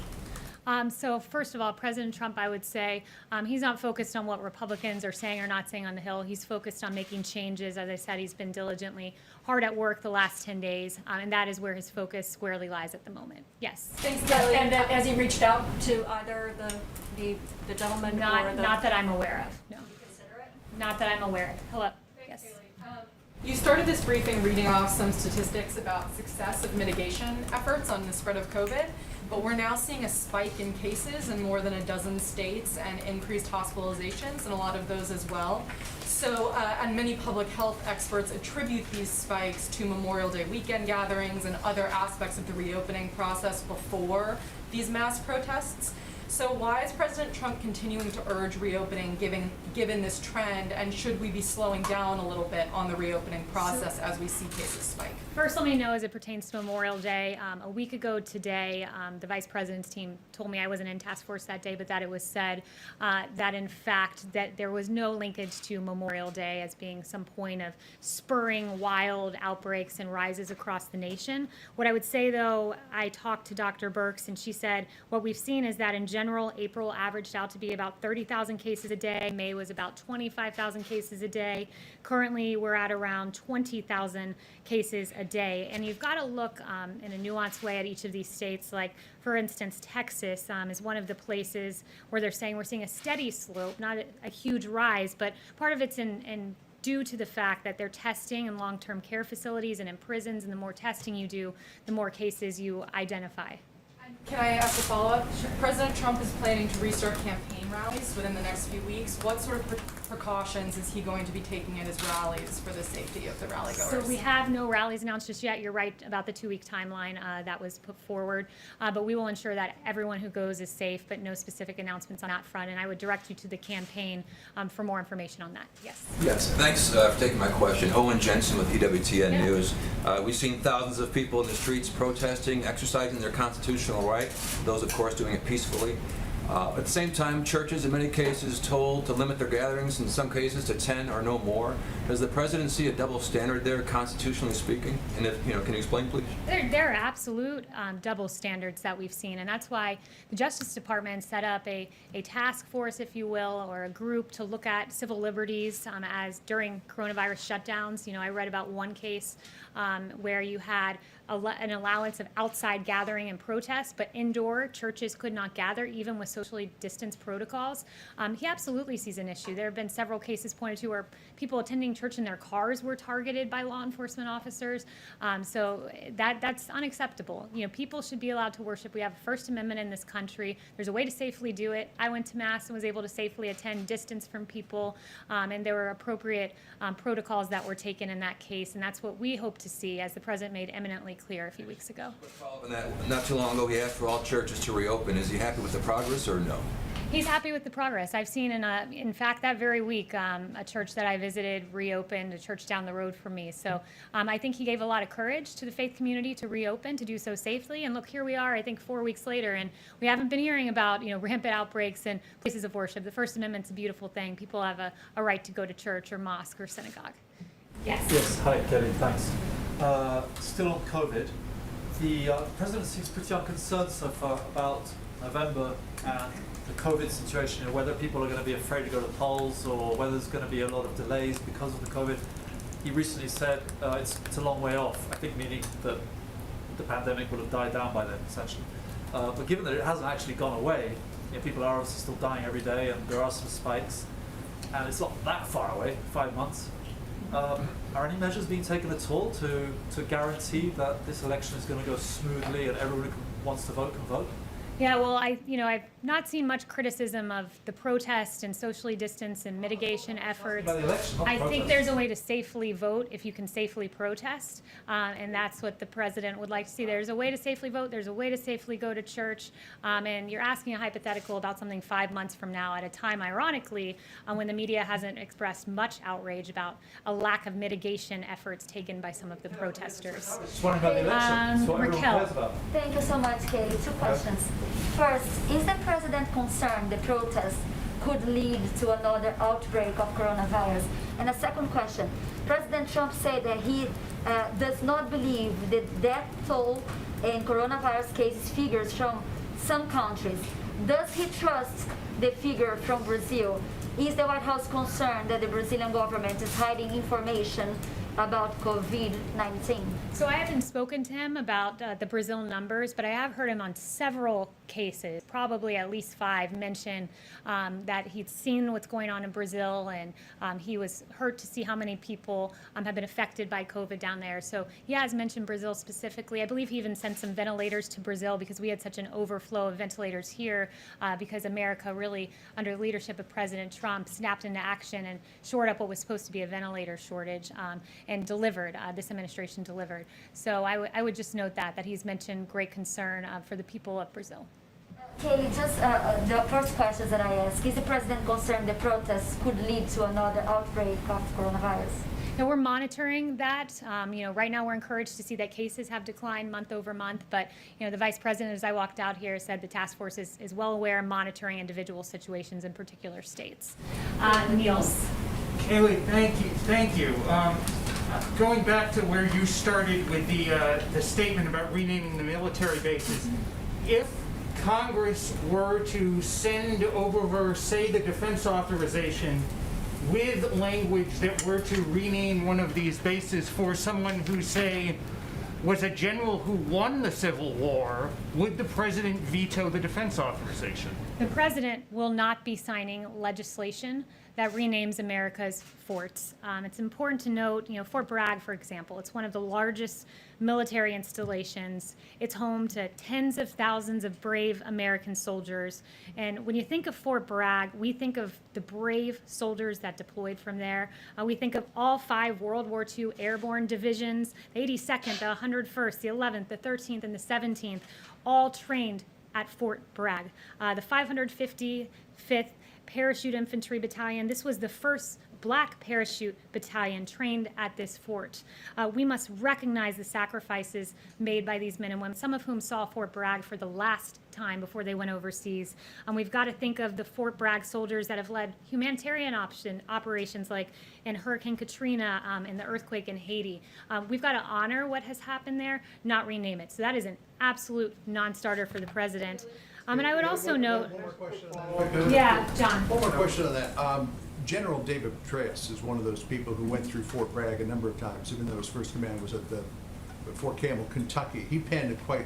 S20: So first of all, President Trump, I would say, he's not focused on what Republicans are saying or not saying on the Hill. He's focused on making changes. As I said, he's been diligently hard at work the last 10 days, and that is where his focus squarely lies at the moment. Yes.
S6: Thanks, Kelly. And has he reached out to either the gentleman or the...
S20: Not that I'm aware of, no. Not that I'm aware of. Hello. Yes.
S12: You started this briefing reading off some statistics about success of mitigation efforts on the spread of COVID, but we're now seeing a spike in cases in more than a dozen states and increased hospitalizations in a lot of those as well. So, and many public health experts attribute these spikes to Memorial Day weekend gatherings and other aspects of the reopening process before these mass protests. So why is President Trump continuing to urge reopening given this trend, and should we be slowing down a little bit on the reopening process as we see cases spike?
S20: First, let me know as it pertains to Memorial Day. A week ago today, the Vice President's team told me I wasn't in task force that day, but that it was said that in fact that there was no linkage to Memorial Day as being some point of spurring wild outbreaks and rises across the nation. What I would say though, I talked to Dr. Birx and she said what we've seen is that in general, April averaged out to be about 30,000 cases a day. May was about 25,000 cases a day. Currently, we're at around 20,000 cases a day. And you've got to look in a nuanced way at each of these states. Like, for instance, Texas is one of the places where they're saying we're seeing a steady slope, not a huge rise, but part of it's in due to the fact that they're testing in long-term care facilities and in prisons, and the more testing you do, the more cases you identify.
S12: Can I ask a follow-up? President Trump is planning to restart campaign rallies within the next few weeks. What sort of precautions is he going to be taking at his rallies for the safety of the rally-goers?
S20: So we have no rallies announced just yet. You're right about the 2-week timeline that was put forward. But we will ensure that everyone who goes is safe, but no specific announcements on that front. And I would direct you to the campaign for more information on that. Yes.
S15: Yes, thanks for taking my question. Owen Jensen with EWTN News. We've seen thousands of people in the streets protesting, exercising their constitutional right. Those, of course, doing it peacefully. At the same time, churches in many cases told to limit their gatherings, in some cases to 10 or no more. Does the president see a double standard there, constitutionally speaking? And if, can you explain, please?
S20: There are absolute double standards that we've seen, and that's why the Justice Department set up a task force, if you will, or a group to look at civil liberties as during coronavirus shutdowns. I read about one case where you had an allowance of outside gathering and protest, but indoor churches could not gather, even with socially distanced protocols. He absolutely sees an issue. There have been several cases pointed to where people attending church in their cars were targeted by law enforcement officers. So that's unacceptable. People should be allowed to worship. We have a First Amendment in this country. There's a way to safely do it. I went to Mass and was able to safely attend distance from people, and there were appropriate protocols that were taken in that case, and that's what we hope to see, as the President made eminently clear a few weeks ago.
S15: Not too long ago, he asked for all churches to reopen. Is he happy with the progress or no?
S20: He's happy with the progress. I've seen, in fact, that very week, a church that I visited reopened, a church down the road from me. So I think he gave a lot of courage to the faith community to reopen, to do so safely. And look, here we are, I think 4 weeks later, and we haven't been hearing about, rampant outbreaks in places of worship. The First Amendment's a beautiful thing. People have a right to go to church or mosque or synagogue. Yes.
S23: Yes, hi, Kelly, thanks. Still on COVID, the president seems pretty unconcerned so far about November and the COVID situation, and whether people are going to be afraid to go to polls or whether there's going to be a lot of delays because of the COVID. He recently said it's a long way off, I think meaning that the pandemic would have died down by then, essentially. But given that it hasn't actually gone away, people are obviously still dying every day and there are some spikes, and it's not that far away, 5 months. Are any measures being taken at all to guarantee that this election is going to go smoothly and everyone who wants to vote can vote?
S20: Yeah, well, I've not seen much criticism of the protest and socially distanced and mitigation efforts. I think there's a way to safely vote if you can safely protest, and that's what the president would like to see. There's a way to safely vote. There's a way to safely go to church, and you're asking a hypothetical about something 5 months from now at a time, ironically, when the media hasn't expressed much outrage about a lack of mitigation efforts taken by some of the protesters.
S23: Just wondering about the election. That's what everyone cares about.
S24: Thank you so much, Katie. 2 questions. First, is the president concerned the protests could lead to another outbreak of coronavirus? And a second question, President Trump said that he does not believe the death toll in coronavirus cases figures from some countries. Does he trust the figure from Brazil? Is the White House concerned that the Brazilian government is hiding information about COVID-19?
S20: So I haven't spoken to him about the Brazil numbers, but I have heard him on several cases, probably at least 5, mention that he'd seen what's going on in Brazil, and he was hurt to see how many people have been affected by COVID down there. So he has mentioned Brazil specifically. I believe he even sent some ventilators to Brazil because we had such an overflow of ventilators here because America really, under the leadership of President Trump, snapped into action and shored up what was supposed to be a ventilator shortage and delivered, this administration delivered. So I would just note that he's mentioned great concern for the people of Brazil.
S24: Okay, just the first question that I asked, is the president concerned the protests could lead to another outbreak of coronavirus?
S20: Now, we're monitoring that. Right now we're encouraged to see that cases have declined month over month, but the vice president, as I walked out here, said the task force is well aware and monitoring individual situations in particular states. Niels.
S1: Kayleigh, thank you. Going back to where you started with the statement about renaming the military bases, if Congress were to send over, say, the defense authorization with language that were to rename one of these bases for someone who, say, was a general who won the Civil War, would the president veto the defense authorization?
S20: The president will not be signing legislation that renames America's forts. It's important to note, Fort Bragg, for example, it's one of the largest military installations. It's home to tens of thousands of brave American soldiers. And when you think of Fort Bragg, we think of the brave soldiers that deployed from there. We think of all 5 World War II airborne divisions, the 82nd, the 101st, the 11th, the 13th, and the 17th, all trained at Fort Bragg. The 555th Parachute Infantry Battalion, this was the first Black parachute battalion trained at this fort. We must recognize the sacrifices made by these men and women, some of whom saw Fort Bragg for the last time before they went overseas. We've got to think of the Fort Bragg soldiers that have led humanitarian operations like in Hurricane Katrina and the earthquake in Haiti. We've got to honor what has happened there, not rename it. So that is an absolute non-starter for the president. And I would also note...
S4: One more question on that.
S20: Yeah, John.
S4: One more question on that. General David Petraeus is one of those people who went through Fort Bragg a number of times, even though his first command was at Fort Campbell, Kentucky. He penned a quite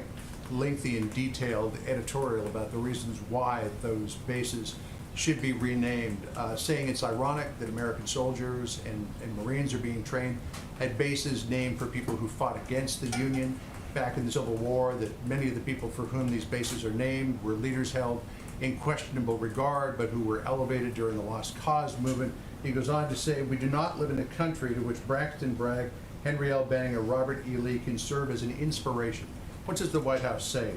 S4: lengthy and detailed editorial about the reasons why those bases should be renamed, saying it's ironic that American soldiers and Marines are being trained at bases named for people who fought against the Union back in the Civil War, that many of the people for whom these bases are named were leaders held in questionable regard, but who were elevated during the Lost Cause movement. He goes on to say, we do not live in a country to which Braxton Bragg, Henry L. Bang, or Robert E. Lee can serve as an inspiration. What does the White House say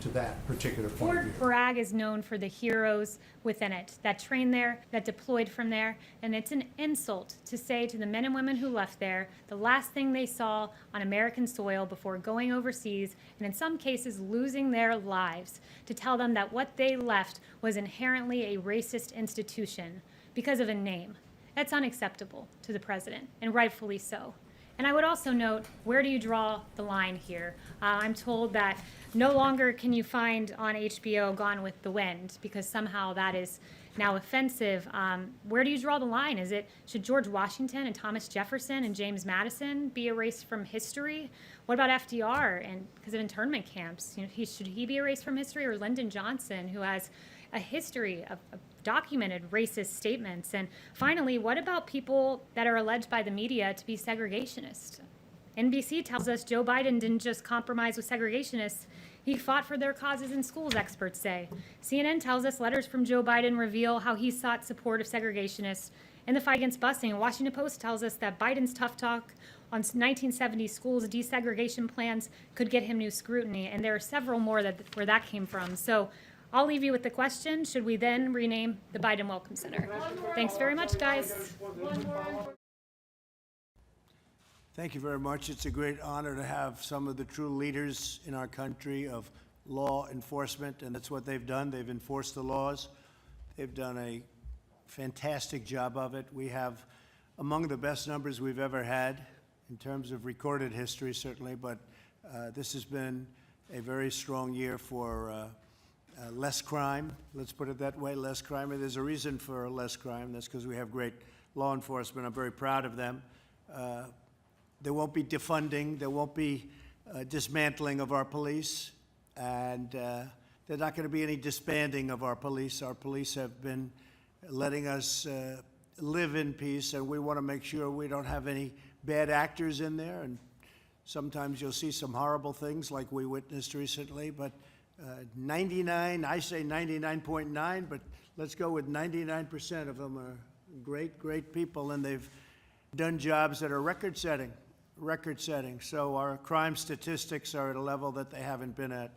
S4: to that particular point of view?
S20: Fort Bragg is known for the heroes within it that trained there, that deployed from there, and it's an insult to say to the men and women who left there the last thing they saw on American soil before going overseas, and in some cases losing their lives, to tell them that what they left was inherently a racist institution because of a name. That's unacceptable to the president, and rightfully so. And I would also note, where do you draw the line here? I'm told that no longer can you find on HBO Gone with the Wind because somehow that is now offensive. Where do you draw the line? Should George Washington and Thomas Jefferson and James Madison be erased from history? What about FDR and because of internment camps? Should he be erased from history, or Lyndon Johnson, who has a history of documented racist statements? And finally, what about people that are alleged by the media to be segregationists? NBC tells us Joe Biden didn't just compromise with segregationists, he fought for their causes in schools, experts say. CNN tells us letters from Joe Biden reveal how he sought support of segregationists in the fight against busing. And Washington Post tells us that Biden's tough talk on 1970 schools desegregation plans could get him new scrutiny. And there are several more where that came from. So I'll leave you with the question, should we then rename the Biden Welcome Center? Thanks very much, guys.
S10: Thank you very much. It's a great honor to have some of the true leaders in our country of law enforcement, and that's what they've done. They've enforced the laws. They've done a fantastic job of it. We have among the best numbers we've ever had in terms of recorded history, certainly, but this has been a very strong year for less crime. Let's put it that way, less crime. And there's a reason for less crime. That's because we have great law enforcement. I'm very proud of them. There won't be defunding. There won't be dismantling of our police. And there's not going to be any disbanding of our police. Our police have been letting us live in peace, and we want to make sure we don't have any bad actors in there. And sometimes you'll see some horrible things like we witnessed recently, but 99, I say 99.9, but let's go with 99% of them are great, great people, and they've done jobs that are record-setting. So our crime statistics are at a level that they haven't been at.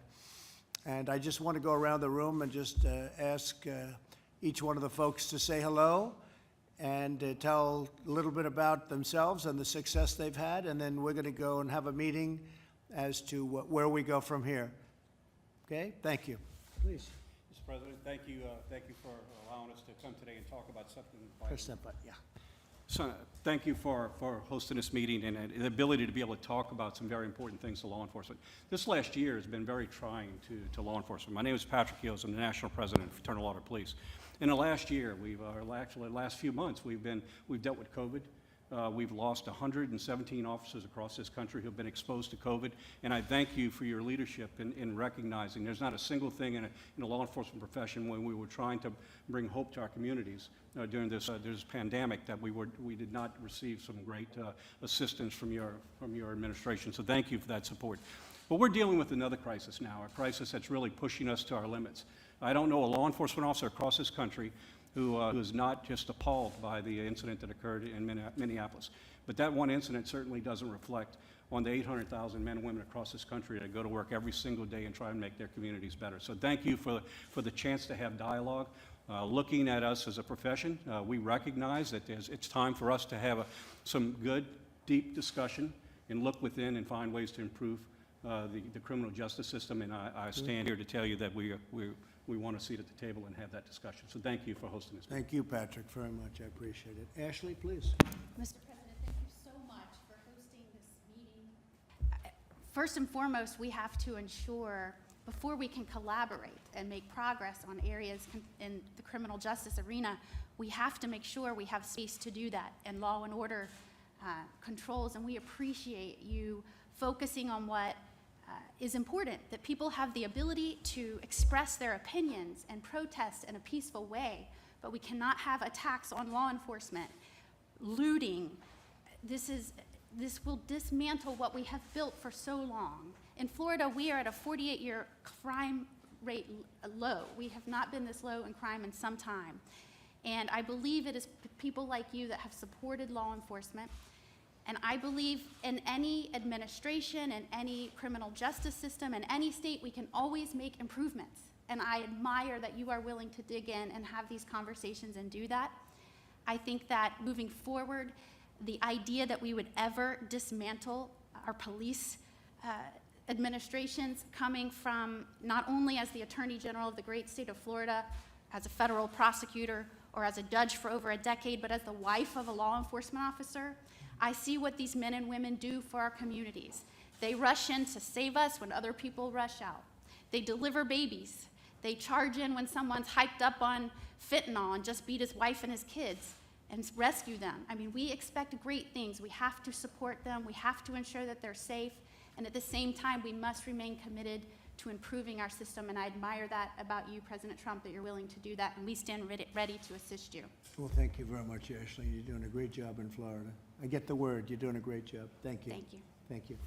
S10: And I just want to go around the room and just ask each one of the folks to say hello and tell a little bit about themselves and the success they've had, and then we're going to go and have a meeting as to where we go from here. Okay? Thank you. Please.
S8: Mr. President, thank you for allowing us to come today and talk about something.
S10: Press that button, yeah.
S8: So, thank you for hosting this meeting and the ability to be able to talk about some very important things to law enforcement. This last year has been very trying to law enforcement. My name is Patrick Hughes. I'm the National President of Fraternal Order of Police. In the last year, actually the last few months, we've dealt with COVID. We've lost 117 officers across this country who have been exposed to COVID, and I thank you for your leadership in recognizing there's not a single thing in the law enforcement profession when we were trying to bring hope to our communities during this pandemic that we did not receive some great assistance from your administration. So thank you for that support. But we're dealing with another crisis now, a crisis that's really pushing us to our limits. I don't know a law enforcement officer across this country who is not just appalled by the incident that occurred in Minneapolis. But that one incident certainly doesn't reflect on the 800,000 men and women across this country that go to work every single day and try and make their communities better. So thank you for the chance to have dialogue. Looking at us as a profession, we recognize that it's time for us to have some good, deep discussion and look within and find ways to improve the criminal justice system. And I stand here to tell you that we want to sit at the table and have that discussion. So thank you for hosting this meeting.
S10: Thank you, Patrick, very much. I appreciate it. Ashley, please.
S16: Mr. President, thank you so much for hosting this meeting. First and foremost, we have to ensure, before we can collaborate and make progress on areas in the criminal justice arena, we have to make sure we have space to do that and law and order controls. And we appreciate you focusing on what is important, that people have the ability to express their opinions and protest in a peaceful way, but we cannot have attacks on law enforcement, looting. This will dismantle what we have built for so long. In Florida, we are at a 48-year crime rate low. We have not been this low in crime in some time. And I believe it is people like you that have supported law enforcement. And I believe in any administration and any criminal justice system in any state, we can always make improvements. And I admire that you are willing to dig in and have these conversations and do that. I think that moving forward, the idea that we would ever dismantle our police administrations, coming from not only as the Attorney General of the great state of Florida, as a federal prosecutor, or as a judge for over a decade, but as the wife of a law enforcement officer, I see what these men and women do for our communities. They rush in to save us when other people rush out. They deliver babies. They charge in when someone's hyped up on fentanyl and just beat his wife and his kids and rescue them. I mean, we expect great things. We have to support them. We have to ensure that they're safe. And at the same time, we must remain committed to improving our system. And I admire that about you, President Trump, that you're willing to do that. And we stand ready to assist you.
S10: Well, thank you very much, Ashley. You're doing a great job in Florida. I get the word. You're doing a great job. Thank you.
S16: Thank you.
S10: Thank you.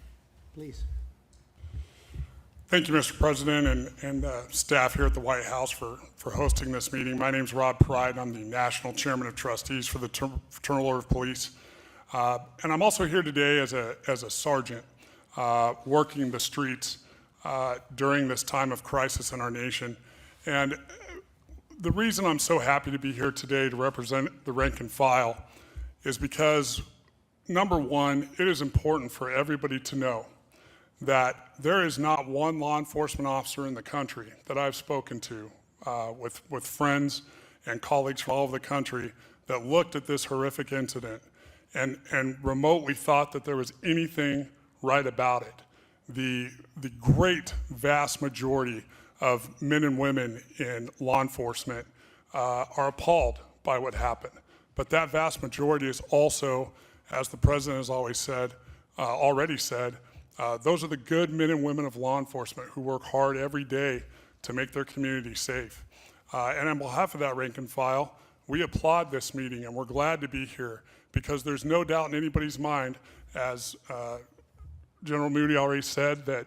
S10: Please.
S17: Thank you, Mr. President, and staff here at the White House for hosting this meeting. My name is Rob Pride. I'm the National Chairman of Trustees for the Fraternal Order of Police. And I'm also here today as a sergeant working the streets during this time of crisis in our nation. And the reason I'm so happy to be here today to represent the rank and file is because, number one, it is important for everybody to know that there is not one law enforcement officer in the country that I've spoken to with friends and colleagues from all over the country that looked at this horrific incident and remotely thought that there was anything right about it. The great vast majority of men and women in law enforcement are appalled by what happened. But that vast majority is also, as the president has always said, already said, those are the good men and women of law enforcement who work hard every day to make their community safe. And on behalf of that rank and file, we applaud this meeting and we're glad to be here because there's no doubt in anybody's mind, as General Moody already said, that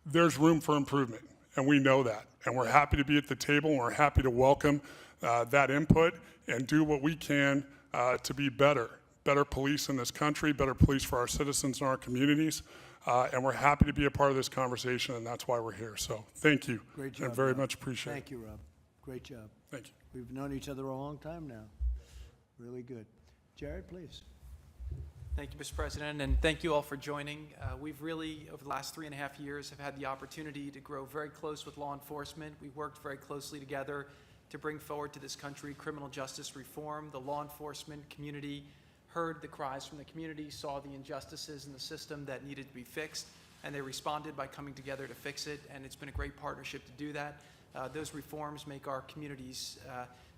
S17: there's room for improvement, and we know that. And we're happy to be at the table, and we're happy to welcome that input and do what we can to be better police in this country, better police for our citizens and our communities. And we're happy to be a part of this conversation, and that's why we're here. So thank you.
S10: Great job,
S17: and very
S10: Rob.
S17: much appreciate
S10: Thank
S17: it.
S10: you, Rob. Great job.
S17: Thank you.
S10: We've known each other a long time now. Really good. Jared, please.
S3: Thank you, Mr. President, and thank you all for joining. We've really, over the last 3.5 years, have had the opportunity to grow very close with law enforcement. We worked very closely together to bring forward to this country criminal justice reform. The law enforcement community heard the cries from the community, saw the injustices in the system that needed to be fixed, and they responded by coming together to fix it, and it's been a great partnership to do that. Those reforms make our communities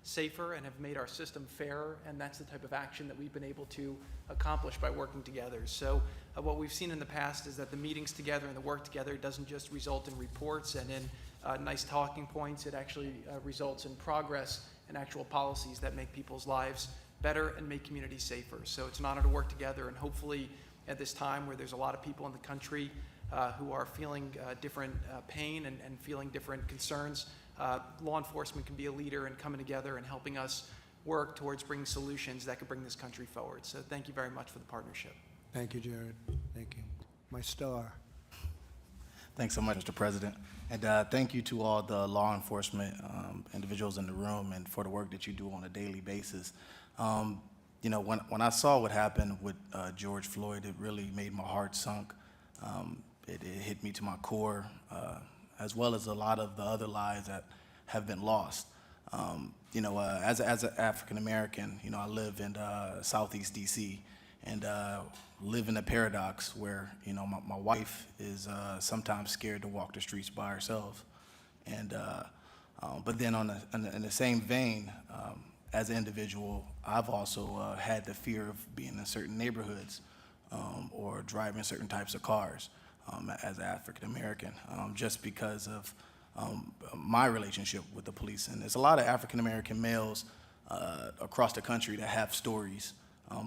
S3: safer and have made our system fairer, and that's the type of action that we've been able to accomplish by working together. So what we've seen in the past is that the meetings together and the work together doesn't just result in reports and in nice talking points. It actually results in progress and actual policies that make people's lives better and make communities safer. So it's an honor to work together, and hopefully at this time where there's a lot of people in the country who are feeling different pain and feeling different concerns, law enforcement can be a leader in coming together and helping us work towards bringing solutions that could bring this country forward. So thank you very much for the partnership.
S10: Thank you, Jared. Thank you. My star.
S5: Thanks so much, Mr. President. And thank you to all the law enforcement individuals in the room and for the work that you do on a daily basis. You know, when I saw what happened with George Floyd, it really made my heart sunk. It hit me to my core, as well as a lot of the other lives that have been lost. You know, as an African American, you know, I live in Southeast DC and live in a paradox where, you know, my wife is sometimes scared to walk the streets by herself. And, but then in the same vein, as an individual, I've also had the fear of being in certain neighborhoods or driving certain types of cars as an African American, just because of my relationship with the police. And there's a lot of African American males across the country that have stories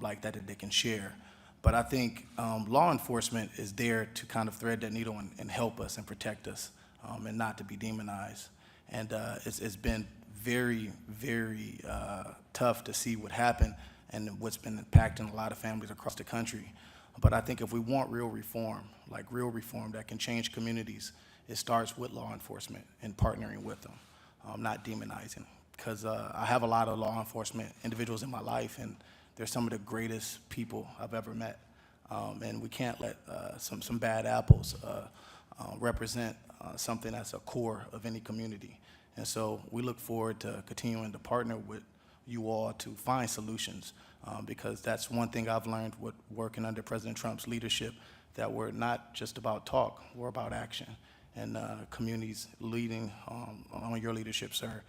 S5: like that they can share. But I think law enforcement is there to kind of thread that needle and help us and protect us and not to be demonized. And it's been very, very tough to see what happened and what's been impacting a lot of families across the country. But I think if we want real reform, like real reform that can change communities, it starts with law enforcement and partnering with them, not demonizing. Because I have a lot of law enforcement individuals in my life, and they're some of the greatest people I've ever met. And we can't let some bad apples represent something that's a core of any community. And so we look forward to continuing to partner with you all to find solutions, because that's one thing I've learned with working under President Trump's leadership, that we're not just about talk, we're about action. And communities leading on your leadership, sir,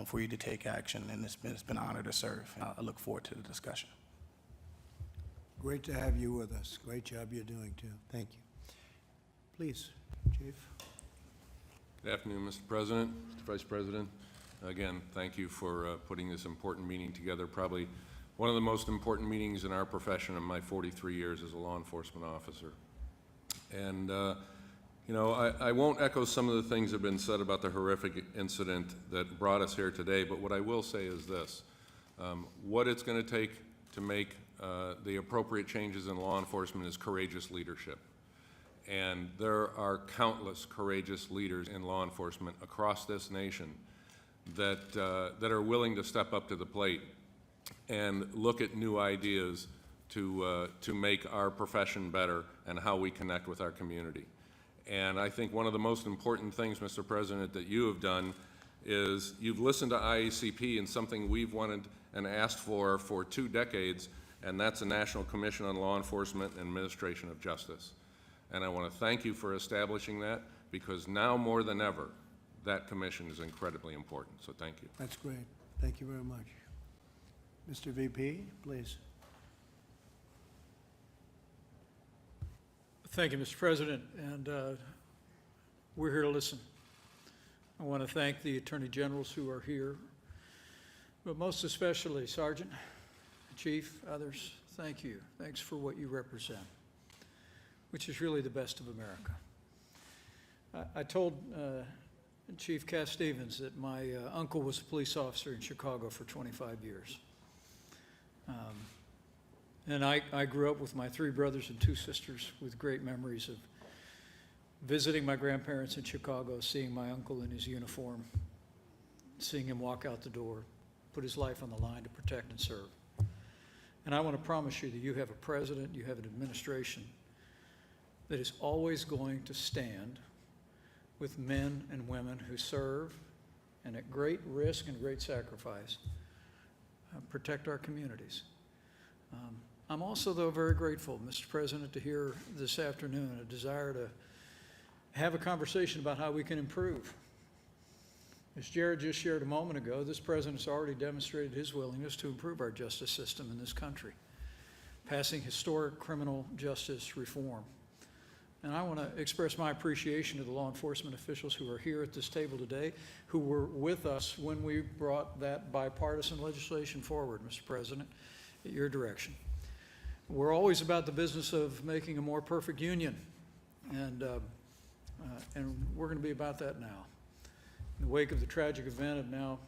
S5: for you to take action, and it's been an honor to serve. I look forward to the discussion.
S10: Great to have you with us. Great job you're doing, too. Thank you. Please, Chief.
S18: Good afternoon, Mr. President, Mr. Vice President. Again, thank you for putting this important meeting together, probably one of the most important meetings in our profession in my 43 years as a law enforcement officer. And you know, I won't echo some of the things that have been said about the horrific incident that brought us here today, but what I will say is this. What it's going to take to make the appropriate changes in law enforcement is courageous leadership. And there are countless courageous leaders in law enforcement across this nation that are willing to step up to the plate and look at new ideas to make our profession better and how we connect with our community. And I think one of the most important things, Mr. President, that you have done is you've listened to IACP and something we've wanted and asked for 2 decades, and that's a National Commission on Law Enforcement and Administration of Justice. And I want to thank you for establishing that, because now more than ever, that commission is incredibly important, so thank you.
S10: That's great. Thank you very much. Mr. VP, please.
S7: Thank you, Mr. President, and we're here to listen. I want to thank the Attorney Generals who are here, but most especially Sergeant, Chief, others, thank you. Thanks for what you represent, which is really the best of America. I told Chief Cass Stevens that my uncle was a police officer in Chicago for 25 years. And I grew up with my 3 brothers and 2 sisters with great memories of visiting my grandparents in Chicago, seeing my uncle in his uniform, seeing him walk out the door, put his life on the line to protect and serve. And I want to promise you that you have a president, you have an administration that is always going to stand with men and women who serve and at great risk and great sacrifice protect our communities. I'm also, though, very grateful, Mr. President, to hear this afternoon a desire to have a conversation about how we can improve. As Jared just shared a moment ago, this president's already demonstrated his willingness to improve our justice system in this country, passing historic criminal justice reform. And I want to express my appreciation to the law enforcement officials who are here at this table today, who were with us when we brought that bipartisan legislation forward, Mr. President, at your direction. We're always about the business of making a more perfect union, and we're going to be about that now. In the wake of the tragic event of now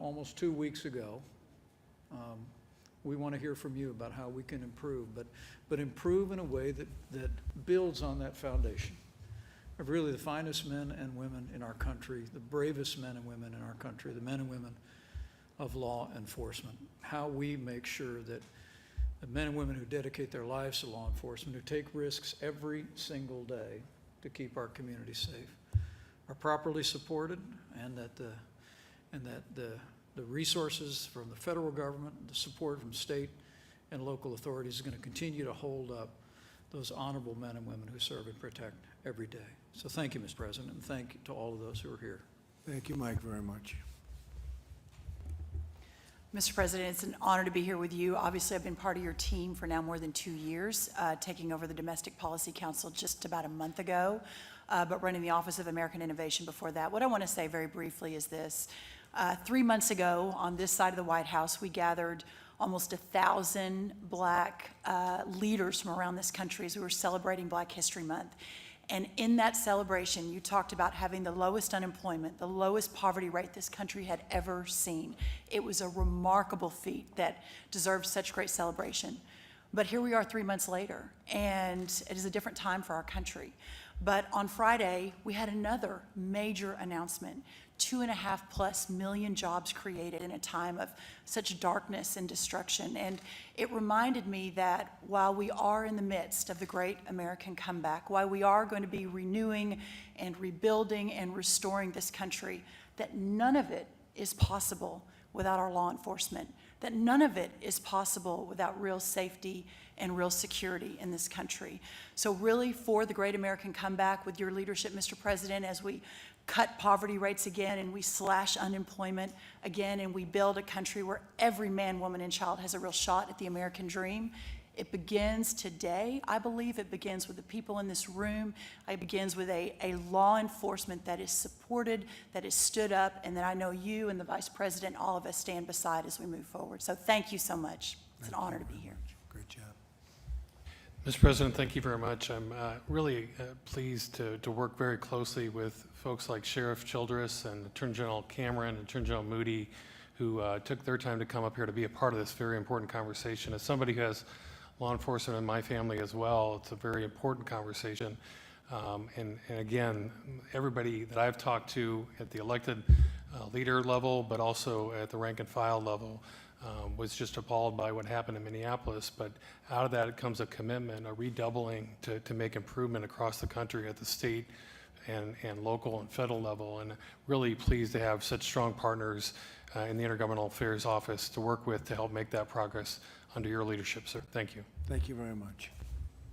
S7: almost 2 weeks ago, we want to hear from you about how we can improve, but improve in a way that builds on that foundation of really the finest men and women in our country, the bravest men and women in our country, the men and women of law enforcement. How we make sure that the men and women who dedicate their lives to law enforcement, who take risks every single day to keep our communities safe, are properly supported, and that the resources from the federal government, the support from state and local authorities is going to continue to hold up those honorable men and women who serve and protect every day. So thank you, Mr. President, and thank you to all of those who are here.
S10: Thank you, Mike, very much.
S9: Mr. President, it's an honor to be here with you. Obviously, I've been part of your team for now more than 2 years, taking over the Domestic Policy Council just about a month ago, but running the Office of American Innovation before that. What I want to say very briefly is this. 3 months ago, on this side of the White House, we gathered almost 1,000 Black leaders from around this country as we were celebrating Black History Month. And in that celebration, you talked about having the lowest unemployment, the lowest poverty rate this country had ever seen. It was a remarkable feat that deserves such great celebration. But here we are 3 months later, and it is a different time for our country. But on Friday, we had another major announcement. 2.5+ million jobs created in a time of such darkness and destruction. And it reminded me that while we are in the midst of the great American comeback, while we are going to be renewing and rebuilding and restoring this country, that none of it is possible without our law enforcement, that none of it is possible without real safety and real security in this country. So really, for the great American comeback, with your leadership, Mr. President, as we cut poverty rates again and we slash unemployment again and we build a country where every man, woman, and child has a real shot at the American dream, it begins today. I believe it begins with the people in this room. It begins with a law enforcement that is supported, that is stood up, and that I know you and the Vice President, all of us stand beside as we move forward. So thank you so much. It's an honor to be here.
S10: Great job.
S19: Mr. President, thank you very much. I'm really pleased to work very closely with folks like Sheriff Childress and Attorney General Cameron and Attorney General Moody, who took their time to come up here to be a part of this very important conversation. As somebody who has law enforcement in my family as well, it's a very important conversation. And again, everybody that I've talked to at the elected leader level, but also at the rank and file level, was just appalled by what happened in Minneapolis. But out of that comes a commitment, a redoubling to make improvement across the country at the state and local and federal level. And really pleased to have such strong partners in the Intergovernmental Affairs Office to work with to help make that progress under your leadership, sir. Thank you.
S10: Thank you very much.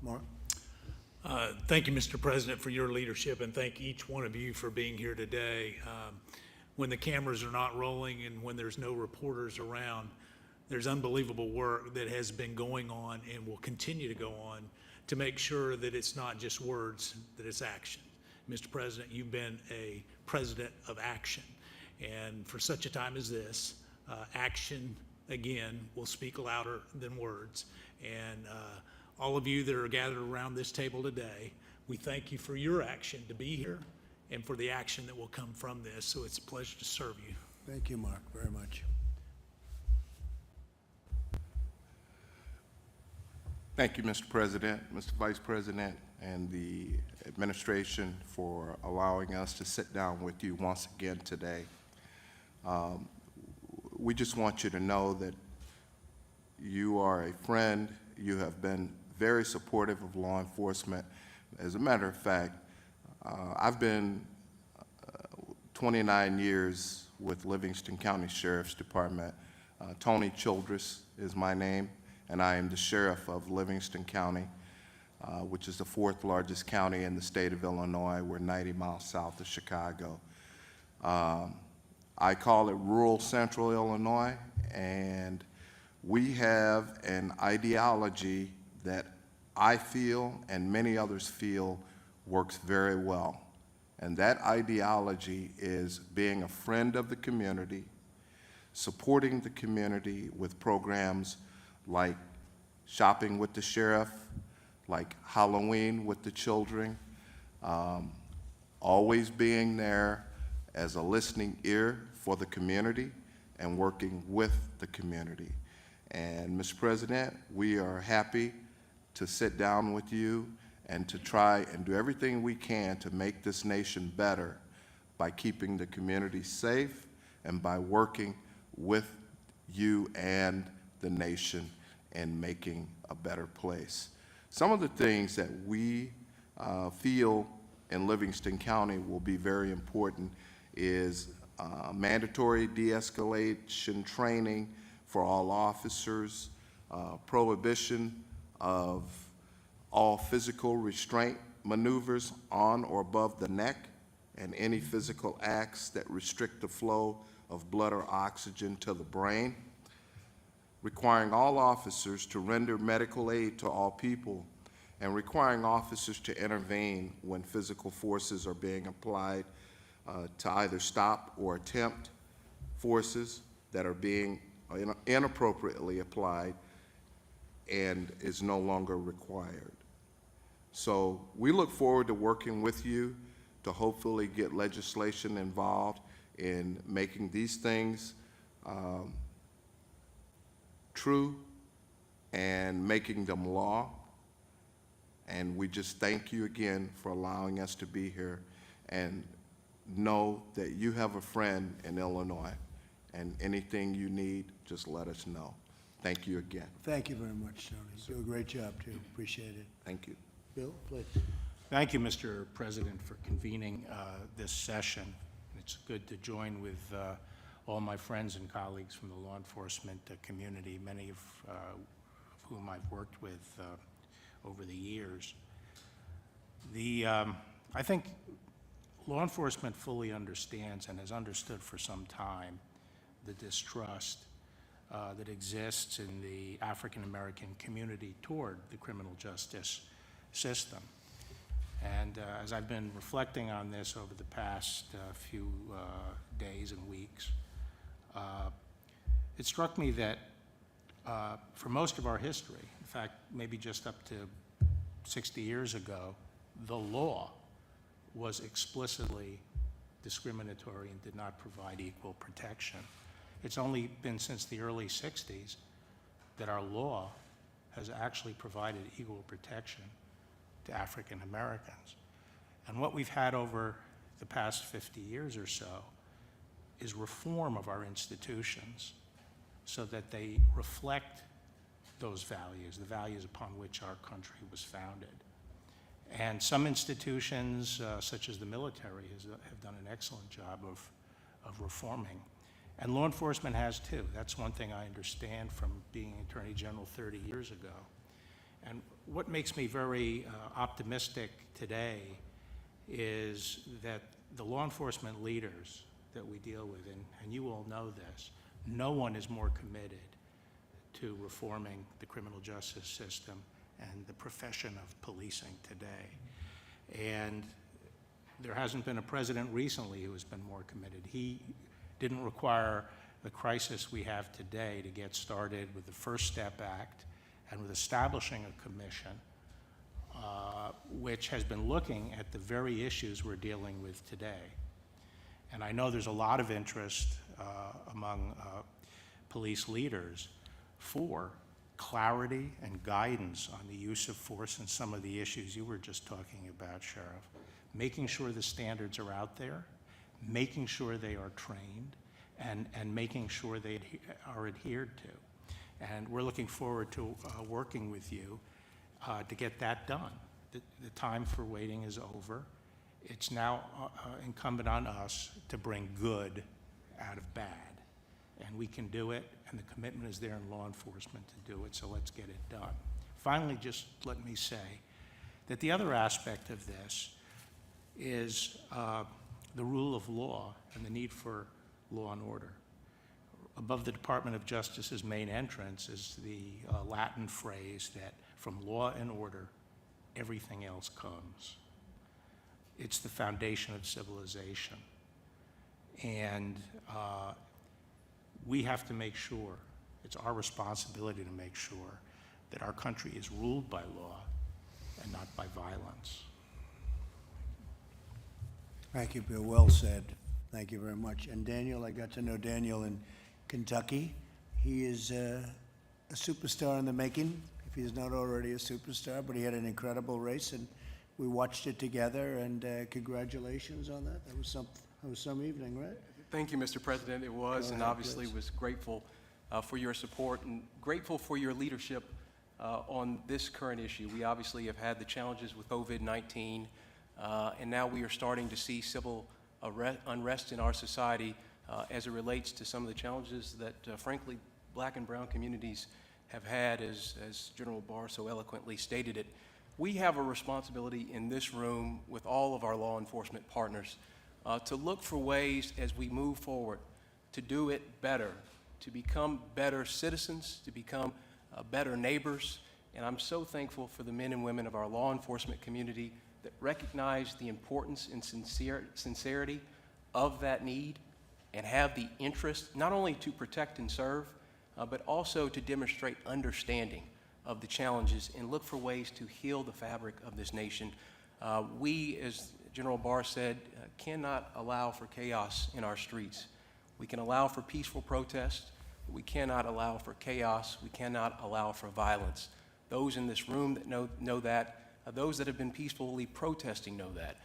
S10: Mark?
S2: Thank you, Mr. President, for your leadership, and thank each one of you for being here today. When the cameras are not rolling and when there's no reporters around, there's unbelievable work that has been going on and will continue to go on to make sure that it's not just words, that it's action. Mr. President, you've been a president of action, and for such a time as this, action, again, will speak louder than words. And all of you that are gathered around this table today, we thank you for your action to be here and for the action that will come from this. So it's a pleasure to serve you.
S10: Thank you, Mark, very much.
S11: Thank you, Mr. President, Mr. Vice President, and the administration for allowing us to sit down with you once again today. We just want you to know that you are a friend. You have been very supportive of law enforcement. As a matter of fact, I've been 29 years with Livingston County Sheriff's Department. Tony Childress is my name, and I am the sheriff of Livingston County, which is the 4th largest county in the state of Illinois. We're 90 miles south of Chicago. I call it rural central Illinois, and we have an ideology that I feel and many others feel works very well. And that ideology is being a friend of the community, supporting the community with programs like Shopping with the Sheriff, like Halloween with the children, always being there as a listening ear for the community and working with the community. And Mr. President, we are happy to sit down with you and to try and do everything we can to make this nation better by keeping the community safe and by working with you and the nation in making a better place. Some of the things that we feel in Livingston County will be very important is mandatory de-escalation training for all officers, prohibition of all physical restraint maneuvers on or above the neck, and any physical acts that restrict the flow of blood or oxygen to the brain, requiring all officers to render medical aid to all people, and requiring officers to intervene when physical forces are being applied to either stop or attempt forces that are being inappropriately applied and is no longer required. So we look forward to working with you to hopefully get legislation involved in making these things true and making them law. And we just thank you again for allowing us to be here, and know that you have a friend in Illinois, and anything you need, just let us know. Thank you again.
S10: Thank you very much, Tony. You do a great job, too. Appreciate it.
S11: Thank you.
S10: Bill, please.
S13: Thank you, Mr. President, for convening this session. It's good to join with all my friends and colleagues from the law enforcement community, many of whom I've worked with over the years. I think law enforcement fully understands and has understood for some time the distrust that exists in the African American community toward the criminal justice system. And as I've been reflecting on this over the past few days and weeks, it struck me that for most of our history, in fact, maybe just up to 60 years ago, the law was explicitly discriminatory and did not provide equal protection. It's only been since the early 60s that our law has actually provided equal protection to African Americans. And what we've had over the past 50 years or so is reform of our institutions so that they reflect those values, the values upon which our country was founded. And some institutions, such as the military, have done an excellent job of reforming. And law enforcement has too. That's one thing I understand from being Attorney General 30 years ago. And what makes me very optimistic today is that the law enforcement leaders that we deal with, and you all know this, no one is more committed to reforming the criminal justice system and the profession of policing today. And there hasn't been a president recently who has been more committed. He didn't require the crisis we have today to get started with the First Step Act and with establishing a commission which has been looking at the very issues we're dealing with today. And I know there's a lot of interest among police leaders for clarity and guidance on the use of force and some of the issues you were just talking about, Sheriff. Making sure the standards are out there, making sure they are trained, and making sure they are adhered to. And we're looking forward to working with you to get that done. The time for waiting is over. It's now incumbent on us to bring good out of bad. And we can do it, and the commitment is there in law enforcement to do it, so let's get it done. Finally, just let me say that the other aspect of this is the rule of law and the need for law and order. Above the Department of Justice's main entrance is the Latin phrase that from law and order, everything else comes. It's the foundation of civilization. And we have to make sure, it's our responsibility to make sure that our country is ruled by law and not by violence.
S10: Thank you, Bill. Well said. Thank you very much. And Daniel, I got to know Daniel in Kentucky. He is a superstar in the making, if he's not already a superstar, but he had an incredible race, and we watched it together, and congratulations on that. That was some evening, right?
S6: Thank you, Mr. President. It was,
S10: Go
S6: and
S10: ahead,
S6: obviously
S10: please.
S6: was grateful for your support and grateful for your leadership on this current issue. We obviously have had the challenges with COVID-19, and now we are starting to see civil unrest in our society as it relates to some of the challenges that, frankly, black and brown communities have had, as General Barr so eloquently stated it. We have a responsibility in this room with all of our law enforcement partners to look for ways as we move forward to do it better, to become better citizens, to become better neighbors. And I'm so thankful for the men and women of our law enforcement community that recognize the importance and sincerity of that need and have the interest not only to protect and serve, but also to demonstrate understanding of the challenges and look for ways to heal the fabric of this nation. We, as General Barr said, cannot allow for chaos in our streets. We can allow for peaceful protest, but we cannot allow for chaos. We cannot allow for violence. Those in this room that know that, those that have been peacefully protesting know that.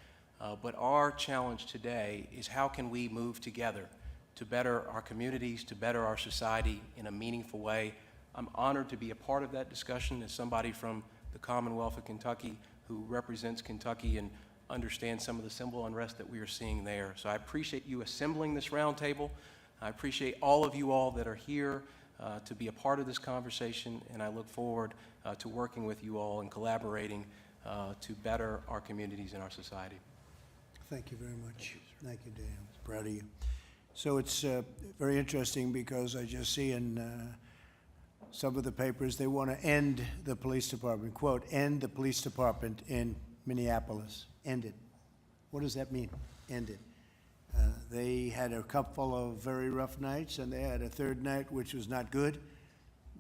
S6: But our challenge today is how can we move together to better our communities, to better our society in a meaningful way. I'm honored to be a part of that discussion as somebody from the Commonwealth of Kentucky who represents Kentucky and understands some of the civil unrest that we are seeing there. So I appreciate you assembling this roundtable. I appreciate all of you all that are here to be a part of this conversation, and I look forward to working with you all and collaborating to better our communities and our society.
S10: Thank you very much. Thank you, Dan. Proud of you. So it's very interesting because I just see in some of the papers they want to end the police department, quote, end the police department in Minneapolis. End it. What does that mean, end it? They had a couple of very rough nights, and they had a third night which was not good.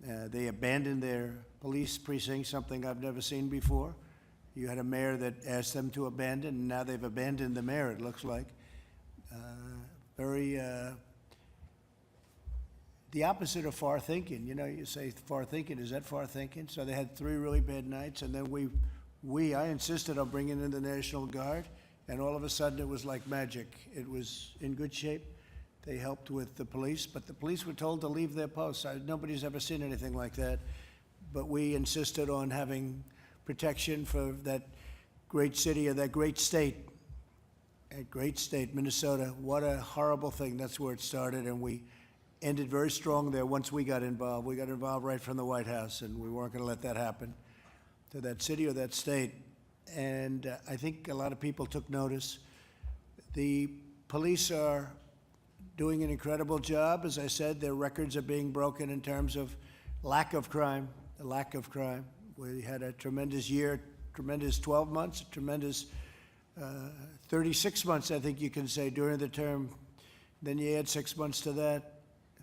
S10: They abandoned their police precinct, something I've never seen before. You had a mayor that asked them to abandon, and now they've abandoned the mayor, it looks like. The opposite of far thinking. You know, you say far thinking, is that far thinking? So they had 3 really bad nights, and then I insisted on bringing in the National Guard, and all of a sudden it was like magic. It was in good shape. They helped with the police, but the police were told to leave their posts. Nobody's ever seen anything like that, but we insisted on having protection for that great city or that great state. A great state, Minnesota. What a horrible thing. That's where it started, and we ended very strong there once we got involved. We got involved right from the White House, and we weren't going to let that happen. to that city or that state. And I think a lot of people took notice. The police are doing an incredible job. As I said, their records are being broken in terms of lack of crime, the lack of crime. We had a tremendous year, tremendous 12 months, a tremendous 36 months, I think you can say, during the term. Then you add 6 months to that.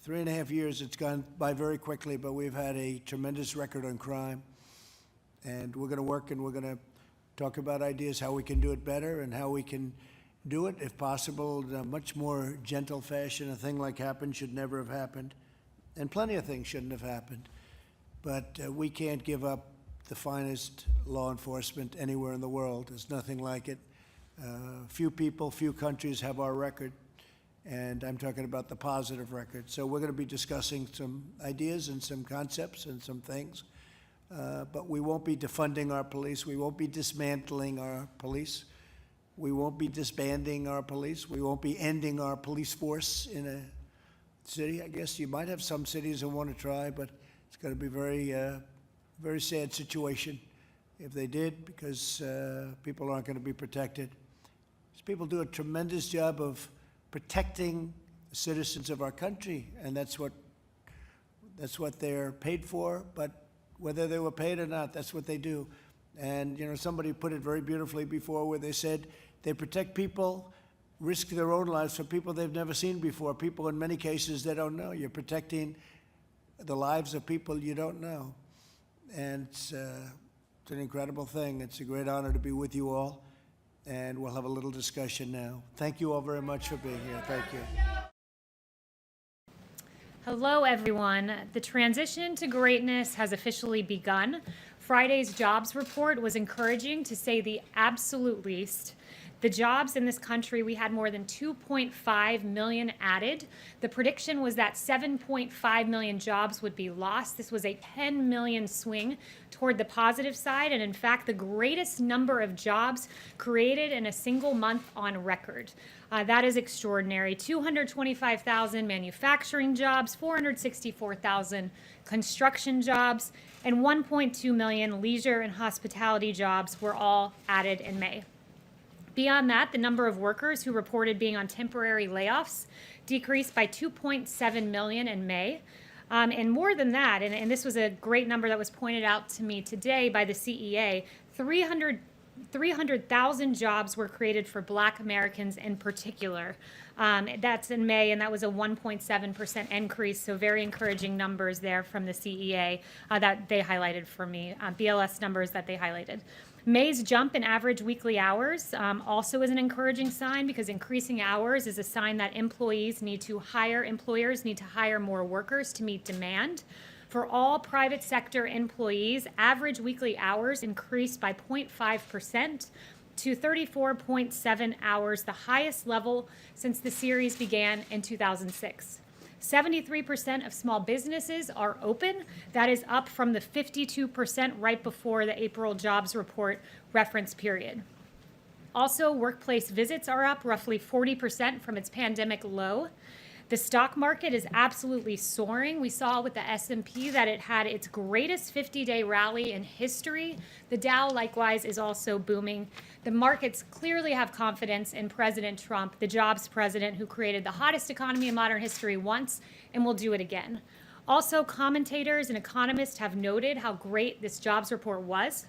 S10: 3.5 years, it's gone by very quickly, but we've had a tremendous record on crime. And we're going to work and we're going to talk about ideas how we can do it better and how we can do it, if possible, in a much more gentle fashion. A thing like happened should never have happened. And plenty of things shouldn't have happened. But we can't give up the finest law enforcement anywhere in the world. There's nothing like it. Few people, few countries have our record. And I'm talking about the positive record. So we're going to be discussing some ideas and some concepts and some things. But we won't be defunding our police. We won't be dismantling our police. We won't be disbanding our police. We won't be ending our police force in a city. I guess you might have some cities that want to try, but it's going to be very sad situation if they did, because people aren't going to be protected. These people do a tremendous job of protecting the citizens of our country, and that's what they're paid for. But whether they were paid or not, that's what they do. And, you know, somebody put it very beautifully before where they said they protect people, risk their own lives for people they've never seen before, people in many cases they don't know. You're protecting the lives of people you don't know. And it's an incredible thing. It's a great honor to be with you all. And we'll have a little discussion now. Thank you all very much for being here. Thank you.
S20: Hello, everyone. The transition to greatness has officially begun. Friday's jobs report was encouraging, to say the absolute least. The jobs in this country, we had more than 2.5 million added. The prediction was that 7.5 million jobs would be lost. This was a 10 million swing toward the positive side, and in fact, the greatest number of jobs created in a single month on record. That is extraordinary. 225,000 manufacturing jobs, 464,000 construction jobs, and 1.2 million leisure and hospitality jobs were all added in May. Beyond that, the number of workers who reported being on temporary layoffs decreased by 2.7 million in May. And more than that, and this was a great number that was pointed out to me today by the CEA, 300,000 jobs were created for Black Americans in particular. That's in May, and that was a 1.7% increase, so very encouraging numbers there from the CEA that they highlighted for me, BLS numbers that they highlighted. May's jump in average weekly hours also is an encouraging sign, because increasing hours is a sign that employers need to hire more workers to meet demand. For all private sector employees, average weekly hours increased by 0.5% to 34.7 hours, the highest level since the series began in 2006. 73% of small businesses are open. That is up from the 52% right before the April jobs report reference period. Also, workplace visits are up roughly 40% from its pandemic low. The stock market is absolutely soaring. We saw with the S&P that it had its greatest 50-day rally in history. The Dow, likewise, is also booming. The markets clearly have confidence in President Trump, the jobs president who created the hottest economy in modern history once and will do it again. Also, commentators and economists have noted how great this jobs report was.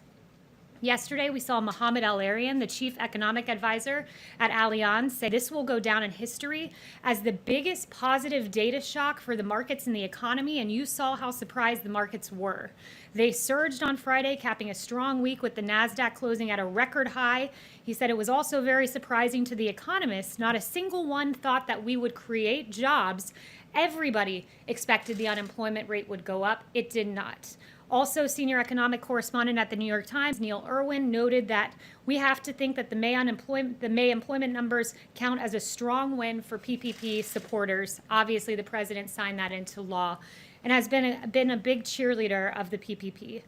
S20: Yesterday, we saw Mohamed El-Erian, the chief economic advisor at Allianz, say this will go down in history as the biggest positive data shock for the markets and the economy, and you saw how surprised the markets were. They surged on Friday, capping a strong week with the NASDAQ closing at a record high. He said it was also very surprising to the economists. Not a single one thought that we would create jobs. Everybody expected the unemployment rate would go up. It did not. Also, senior economic correspondent at the New York Times, Neil Irwin, noted that we have to think that the May employment numbers count as a strong win for PPP supporters. Obviously, the president signed that into law and has been a big cheerleader of the PPP.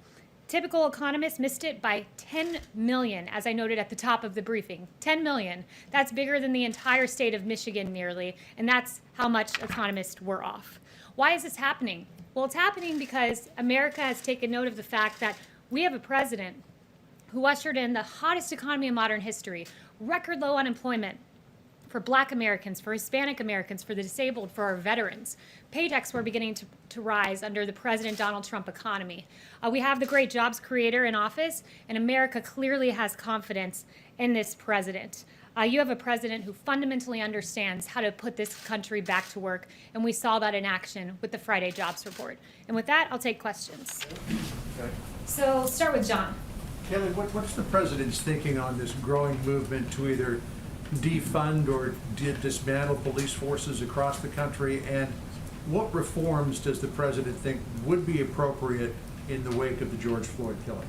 S20: Typical economists missed it by 10 million, as I noted at the top of the briefing. 10 million. That's bigger than the entire state of Michigan nearly, and that's how much economists were off. Why is this happening? Well, it's happening because America has taken note of the fact that We have a president who ushered in the hottest economy in modern history, record low unemployment for Black Americans, for Hispanic Americans, for the disabled, for our veterans. Paychecks were beginning to rise under the President Donald Trump economy. We have the great jobs creator in office, and America clearly has confidence in this president. You have a president who fundamentally understands how to put this country back to work, and we saw that in action with the Friday Jobs Report. And with that, I'll take questions.
S4: Okay.
S20: So we'll start with John.
S4: Kelly, what's the president's thinking on this growing movement to either defund or dismantle police forces across the country? And what reforms does the president think would be appropriate in the wake of the George Floyd killing?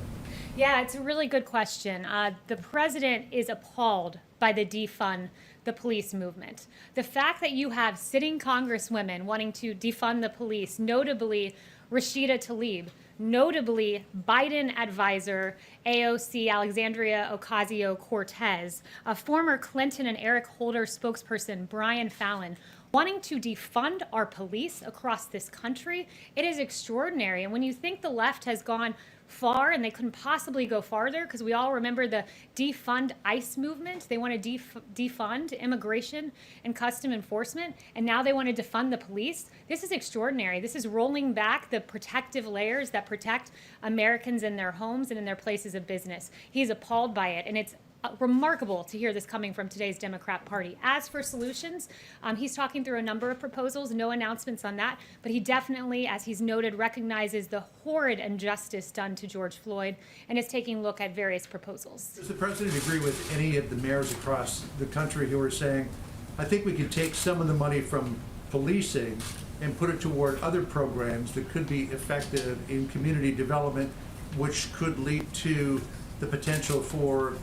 S20: Yeah, it's a really good question. The president is appalled by the defund the police movement. The fact that you have sitting congresswomen wanting to defund the police, notably Rashida Tlaib, notably Biden advisor AOC Alexandria Ocasio-Cortez, a former Clinton and Eric Holder spokesperson Brian Fallon, wanting to defund our police across this country. It is extraordinary. And when you think the left has gone far, and they couldn't possibly go farther, because we all remember the defund ICE movement. They want to defund immigration and custom enforcement, and now they want to defund the police. This is extraordinary. This is rolling back the protective layers that protect Americans in their homes and in their places of business. He's appalled by it, and it's remarkable to hear this coming from today's Democrat Party. As for solutions, he's talking through a number of proposals, no announcements on that, but he definitely, as he's noted, recognizes the horrid injustice done to George Floyd and is taking a look at various proposals.
S4: Does the president agree with any of the mayors across the country who are saying, I think we could take some of the money from policing and put it toward other programs that could be effective in community development, which could lead to the potential for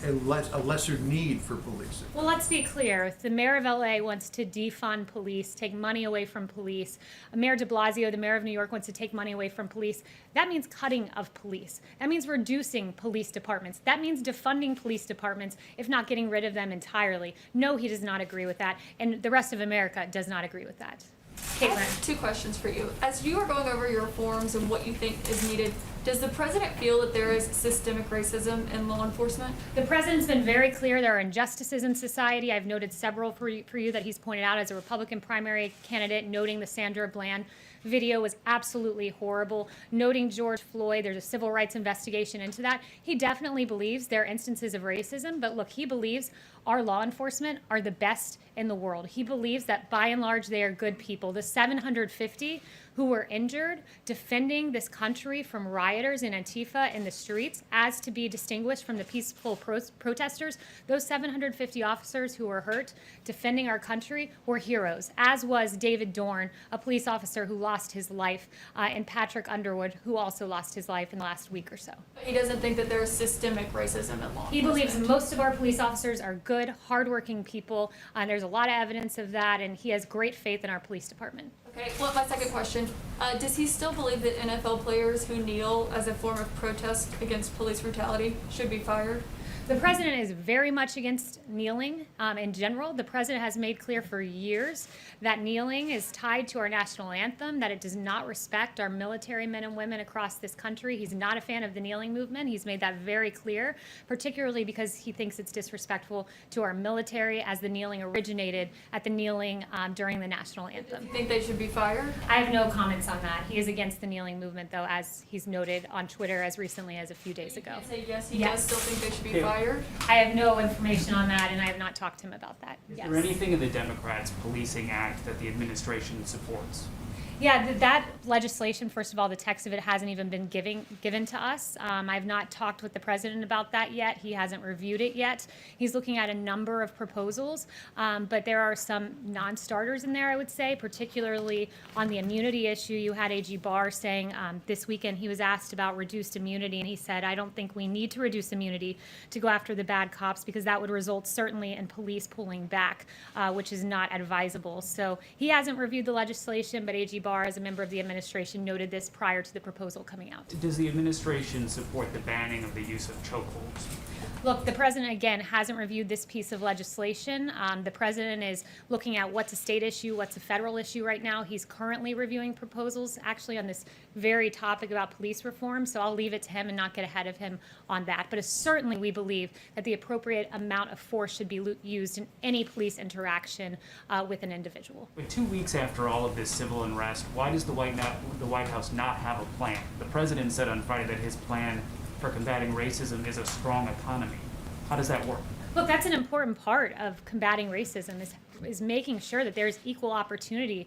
S4: a lesser need for policing?
S20: Well, let's be clear. The mayor of LA wants to defund police, take money away from police. Mayor de Blasio, the mayor of New York, wants to take money away from police. That means cutting of police. That means reducing police departments. That means defunding police departments, if not getting rid of them entirely. No, he does not agree with that, and the rest of America does not agree with that.
S12: I have two questions for you. As you are going over your reforms and what you think is needed, does the president feel that there is systemic racism in law enforcement?
S20: The president's been very clear there are injustices in society. I've noted several for you that he's pointed out as a Republican primary candidate, noting the Sandra Bland video was absolutely horrible, noting George Floyd. There's a civil rights investigation into that. He definitely believes there are instances of racism, but look, he believes our law enforcement are the best in the world. He believes that by and large they are good people. The 750 who were injured defending this country from rioters and Antifa in the streets, as to be distinguished from the peaceful protesters, those 750 officers who were hurt defending our country were heroes, as was David Dorn, a police officer who lost his life, and Patrick Underwood, who also lost his life in the last week or so.
S12: He doesn't think that there is systemic racism in law enforcement.
S20: He believes most of our police officers are good, hardworking people, and there's a lot of evidence of that, and he has great faith in our police department.
S12: Okay, well, my second question, does he still believe that NFL players who kneel as a form of protest against police brutality should be fired?
S20: The president is very much against kneeling in general. The president has made clear for years that kneeling is tied to our national anthem, that it does not respect our military men and women across this country. He's not a fan of the kneeling movement. He's made that very clear, particularly because he thinks it's disrespectful to our military, as the kneeling originated at the kneeling during the national anthem.
S12: Do you think they should be fired?
S20: I have no comments on that. He is against the kneeling movement, though, as he's noted on Twitter as recently as a few days ago.
S12: Say yes, he does still think they should be fired?
S20: I have no information on that, and I have not talked to him about that.
S14: Is there anything in the Democrats' Policing Act that the administration supports?
S20: Yeah, that legislation, first of all, the text of it hasn't even been given to us. I've not talked with the president about that yet. He hasn't reviewed it yet. He's looking at a number of proposals, but there are some non-starters in there, I would say, particularly on the immunity issue. You had A.G. Barr saying this weekend he was asked about reduced immunity, and he said, I don't think we need to reduce immunity to go after the bad cops, because that would result certainly in police pulling back, which is not advisable. So he hasn't reviewed the legislation, but A.G. Barr, as a member of the administration, noted this prior to the proposal coming out.
S14: Does the administration support the banning of the use of chokeholds?
S20: Look, the president, again, hasn't reviewed this piece of legislation. The president is looking at what's a state issue, what's a federal issue right now. He's currently reviewing proposals, actually, on this very topic about police reform, so I'll leave it to him and not get ahead of him on that. But certainly we believe that the appropriate amount of force should be used in any police interaction with an individual.
S14: But 2 weeks after all of this civil unrest, why does the White House not have a plan? The president said on Friday that his plan for combating racism is a strong economy. How does that work?
S20: Look, that's an important part of combating racism is making sure that there's equal opportunity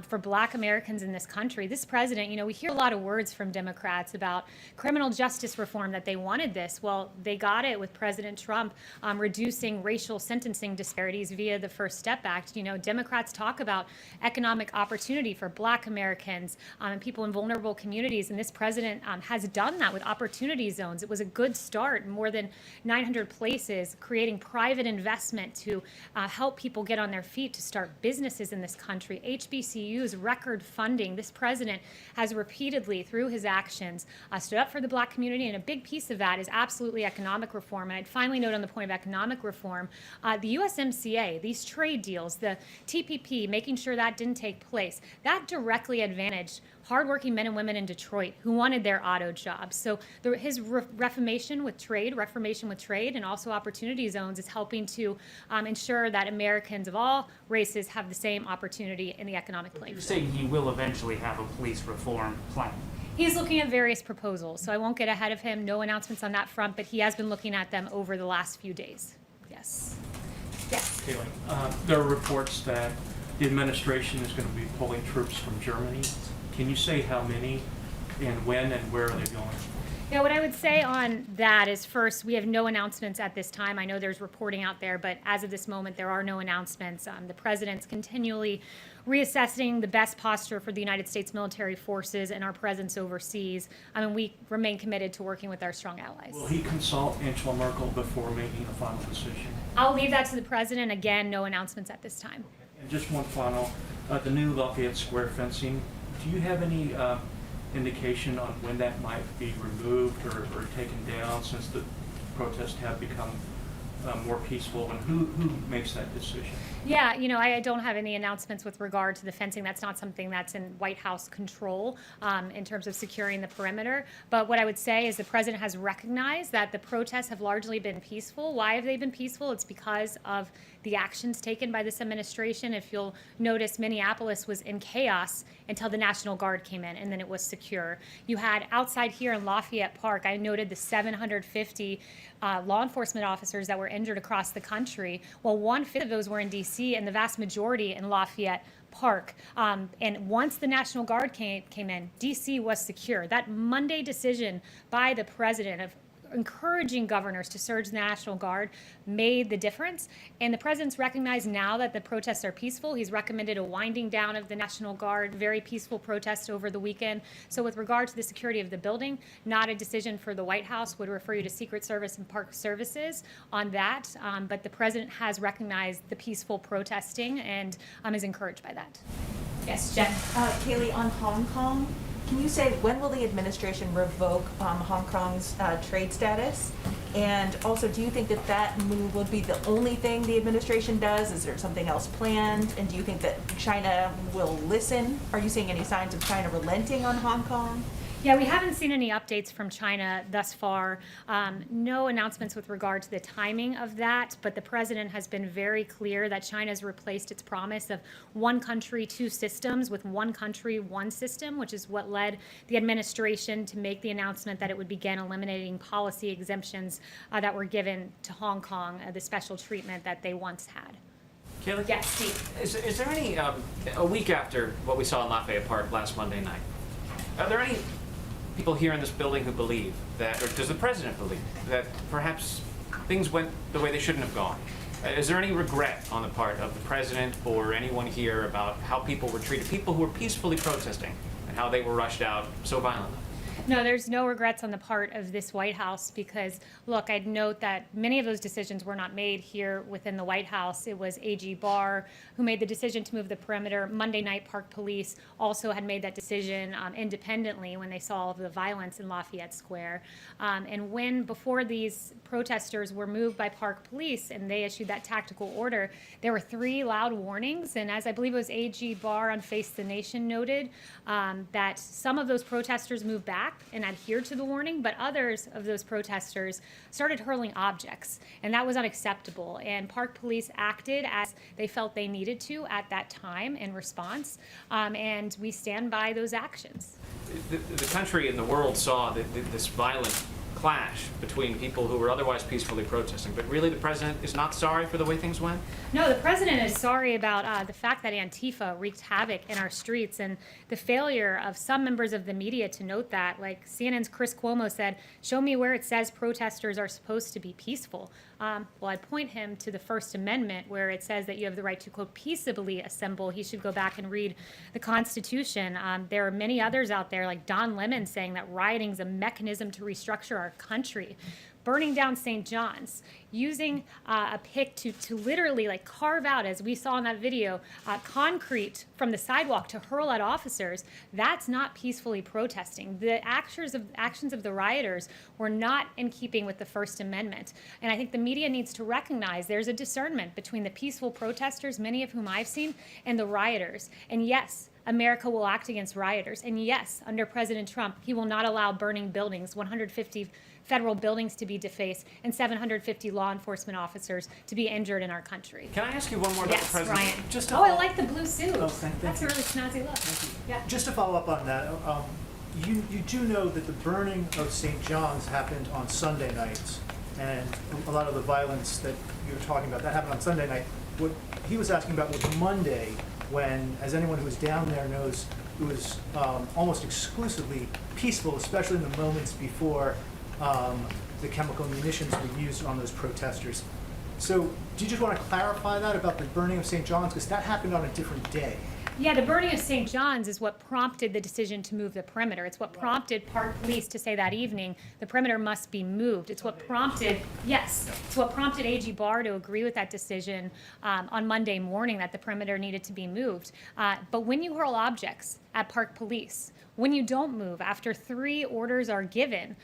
S20: for Black Americans in this country. This president, you know, we hear a lot of words from Democrats about criminal justice reform, that they wanted this. Well, they got it with President Trump reducing racial sentencing disparities via the First Step Act. You know, Democrats talk about economic opportunity for Black Americans and people in vulnerable communities, and this president has done that with opportunity zones. It was a good start, more than 900 places, creating private investment to help people get on their feet to start businesses in this country. HBCUs, record funding. This president has repeatedly, through his actions, stood up for the Black community, and a big piece of that is absolutely economic reform. And I'd finally note on the point of economic reform, the USMCA, these trade deals, the TPP, making sure that didn't take place, that directly advantaged hardworking men and women in Detroit who wanted their auto jobs. So his reformation with trade, and also opportunity zones is helping to ensure that Americans of all races have the same opportunity in the economic playing
S14: You're
S20: field.
S14: saying he will eventually have a police reform plan.
S20: He's looking at various proposals, so I won't get ahead of him. No announcements on that front, but he has been looking at them over the last few days. Yes. Yes.
S15: Kaylee, there are reports that the administration is going to be pulling troops from Germany. Can you say how many and when and where are they going?
S20: Yeah, what I would say on that is, first, we have no announcements at this time. I know there's reporting out there, but as of this moment, there are no announcements. The president's continually reassessing the best posture for the United States military forces and our presence overseas. I mean, we remain committed to working with our strong allies.
S15: Will he consult Angela Merkel before making a final decision?
S20: I'll leave that to the president. Again, no announcements at this time.
S15: And just one final, the new Lafayette Square fencing, do you have any indication on when that might be removed or taken down, since the protests have become more peaceful, and who makes that decision?
S20: Yeah, you know, I don't have any announcements with regard to the fencing. That's not something that's in White House control in terms of securing the perimeter. But what I would say is the president has recognized that the protests have largely been peaceful. Why have they been peaceful? It's because of the actions taken by this administration. If you'll notice, Minneapolis was in chaos until the National Guard came in, and then it was secure. You had outside here in Lafayette Park, I noted the 750 law enforcement officers that were injured across the country. Well, 1/5 of those were in D.C. and the vast majority in Lafayette Park. And once the National Guard came in, D.C. was secure. That Monday decision by the president of encouraging governors to surge the National Guard made the difference. And the president's recognized now that the protests are peaceful. He's recommended a winding down of the National Guard, very peaceful protest over the weekend. So with regard to the security of the building, not a decision for the White House. Would refer you to Secret Service and Park Services on that. But the president has recognized the peaceful protesting and is encouraged by that. Yes, Jen.
S21: Kaylee, on Hong Kong, can you say when will the administration revoke Hong Kong's trade status? And also, do you think that that move will be the only thing the administration does? Is there something else planned? And do you think that China will listen? Are you seeing any signs of China relenting on Hong Kong?
S20: Yeah, we haven't seen any updates from China thus far. No announcements with regard to the timing of that, but the president has been very clear that China's replaced its promise of one country, two systems with one country, one system, which is what led the administration to make the announcement that it would begin eliminating policy exemptions that were given to Hong Kong, the special treatment that they once had.
S22: Kaylee?
S20: Yes, Steve.
S22: Is there any, a week after what we saw in Lafayette Park last Monday night, are there any people here in this building who believe that, or does the president believe that perhaps things went the way they shouldn't have gone? Is there any regret on the part of the president or anyone here about how people were treated, people who were peacefully protesting, and how they were rushed out so violently?
S20: No, there's no regrets on the part of this White House because, look, I'd note that many of those decisions were not made here within the White House. It was AG Barr who made the decision to move the perimeter. Monday night, Park Police also had made that decision independently when they saw all of the violence in Lafayette Square. And when, before these protesters were moved by Park Police and they issued that tactical order, there were 3 loud warnings. And as I believe it was AG Barr on Face the Nation noted, that some of those protesters moved back and adhered to the warning, but others of those protesters started hurling objects, and that was unacceptable. And Park Police acted as they felt they needed to at that time in response, and we stand by those actions.
S22: The country and the world saw this violent clash between people who were otherwise peacefully protesting, but really the president is not sorry for the way things went?
S20: No, the president is sorry about the fact that Antifa wreaked havoc in our streets and the failure of some members of the media to note that. Like CNN's Chris Cuomo said, show me where it says protesters are supposed to be peaceful. Well, I'd point him to the First Amendment where it says that you have the right to, quote, peaceably assemble. He should go back and read the Constitution. There are many others out there, like Don Lemon, saying that rioting is a mechanism to restructure our country. Burning down St. John's, using a pick to literally like carve out, as we saw in that video, concrete from the sidewalk to hurl at officers, that's not peacefully protesting. The actions of the rioters were not in keeping with the First Amendment. And I think the media needs to recognize there's a discernment between the peaceful protesters, many of whom I've seen, and the rioters. And yes, America will act against rioters. And yes, under President Trump, he will not allow burning buildings, 150 federal buildings to be defaced, and 750 law enforcement officers to be injured in our country.
S22: Can I ask you one more about the
S20: Yes,
S22: president?
S20: Ryan. I like the blue suit.
S4: Oh, thank
S20: That's
S4: you.
S20: a really snazzy look. Yeah.
S4: Just to follow up on that, you do know that the burning of St. John's happened on Sunday nights, and a lot of the violence that you're talking about, that happened on Sunday night. What he was asking about was Monday, when, as anyone who was down there knows, it was almost exclusively peaceful, especially in the moments before the chemical munitions were used on those protesters. So do you just want to clarify that about the burning of St. John's? Because that happened on a different day.
S20: Yeah, the burning of St. John's is what prompted the decision to move the perimeter. It's what prompted Park Police to say that evening, the perimeter must be moved. It's what prompted, yes, it's what prompted AG Barr to agree with that decision on Monday morning that the perimeter needed to be moved. But when you hurl objects at Park Police, when you don't move after 3 orders are given,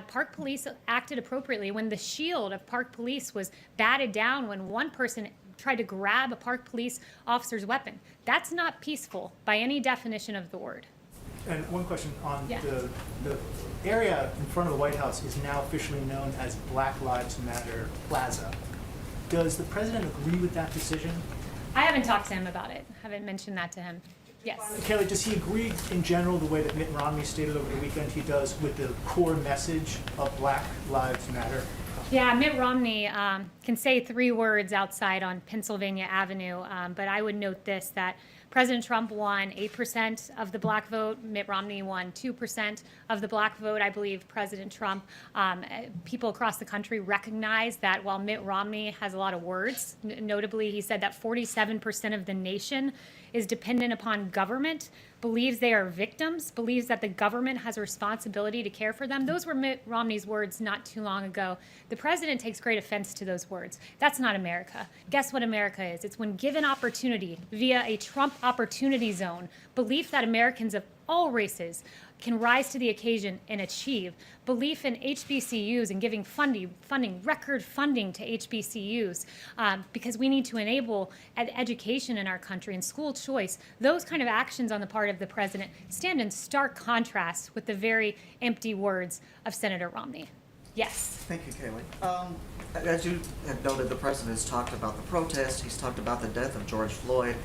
S20: Park Police acted appropriately. When the shield of Park Police was batted down when one person tried to grab a Park Police officer's weapon, that's not peaceful by any definition of the word.
S4: And one question on
S20: Yeah.
S4: the area in front of the White House is now officially known as Black Lives Matter Plaza. Does the president agree with that decision?
S20: I haven't talked to him about it. Haven't mentioned that to him. Yes.
S4: Kelly, does he agree in general the way that Mitt Romney stated over the weekend he does with the core message of Black Lives Matter?
S20: Yeah, Mitt Romney can say 3 words outside on Pennsylvania Avenue, but I would note this, that President Trump won 8% of the black vote. Mitt Romney won 2% of the black vote. I believe President Trump, people across the country recognize that while Mitt Romney has a lot of words, notably he said that 47% of the nation is dependent upon government, believes they are victims, believes that the government has a responsibility to care for them. Those were Mitt Romney's words not too long ago. The president takes great offense to those words. That's not America. Guess what America is? It's when given opportunity via a Trump opportunity zone, belief that Americans of all races can rise to the occasion and achieve, belief in HBCUs and giving record funding to HBCUs, because we need to enable education in our country and school choice. Those kind of actions on the part of the president stand in stark contrast with the very empty words of Senator Romney. Yes.
S1: Thank you, Kaylee. As you have noted, the president has talked about the protest, he's talked about the death of George Floyd,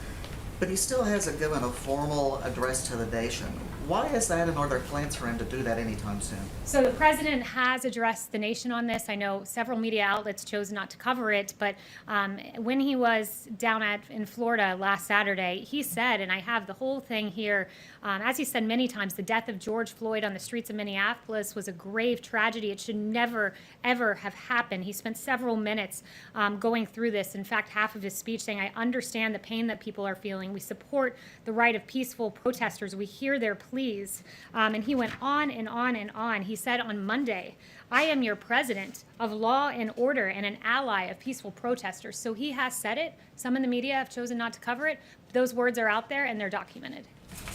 S1: but he still hasn't given a formal address to the nation. Why is that, and are there plans for him to do that anytime soon?
S20: So the president has addressed the nation on this. I know several media outlets chose not to cover it, but when he was down in Florida last Saturday, he said, and I have the whole thing here, as he said many times, the death of George Floyd on the streets of Minneapolis was a grave tragedy. It should never, ever have happened. He spent several minutes going through this. In fact, half of his speech saying, I understand the pain that people are feeling. We support the right of peaceful protesters. We hear their please. And he went on and on and on. He said on Monday, I am your president of law and order and an ally of peaceful protesters. So he has said it. Some in the media have chosen not to cover it. Those words are out there and they're documented.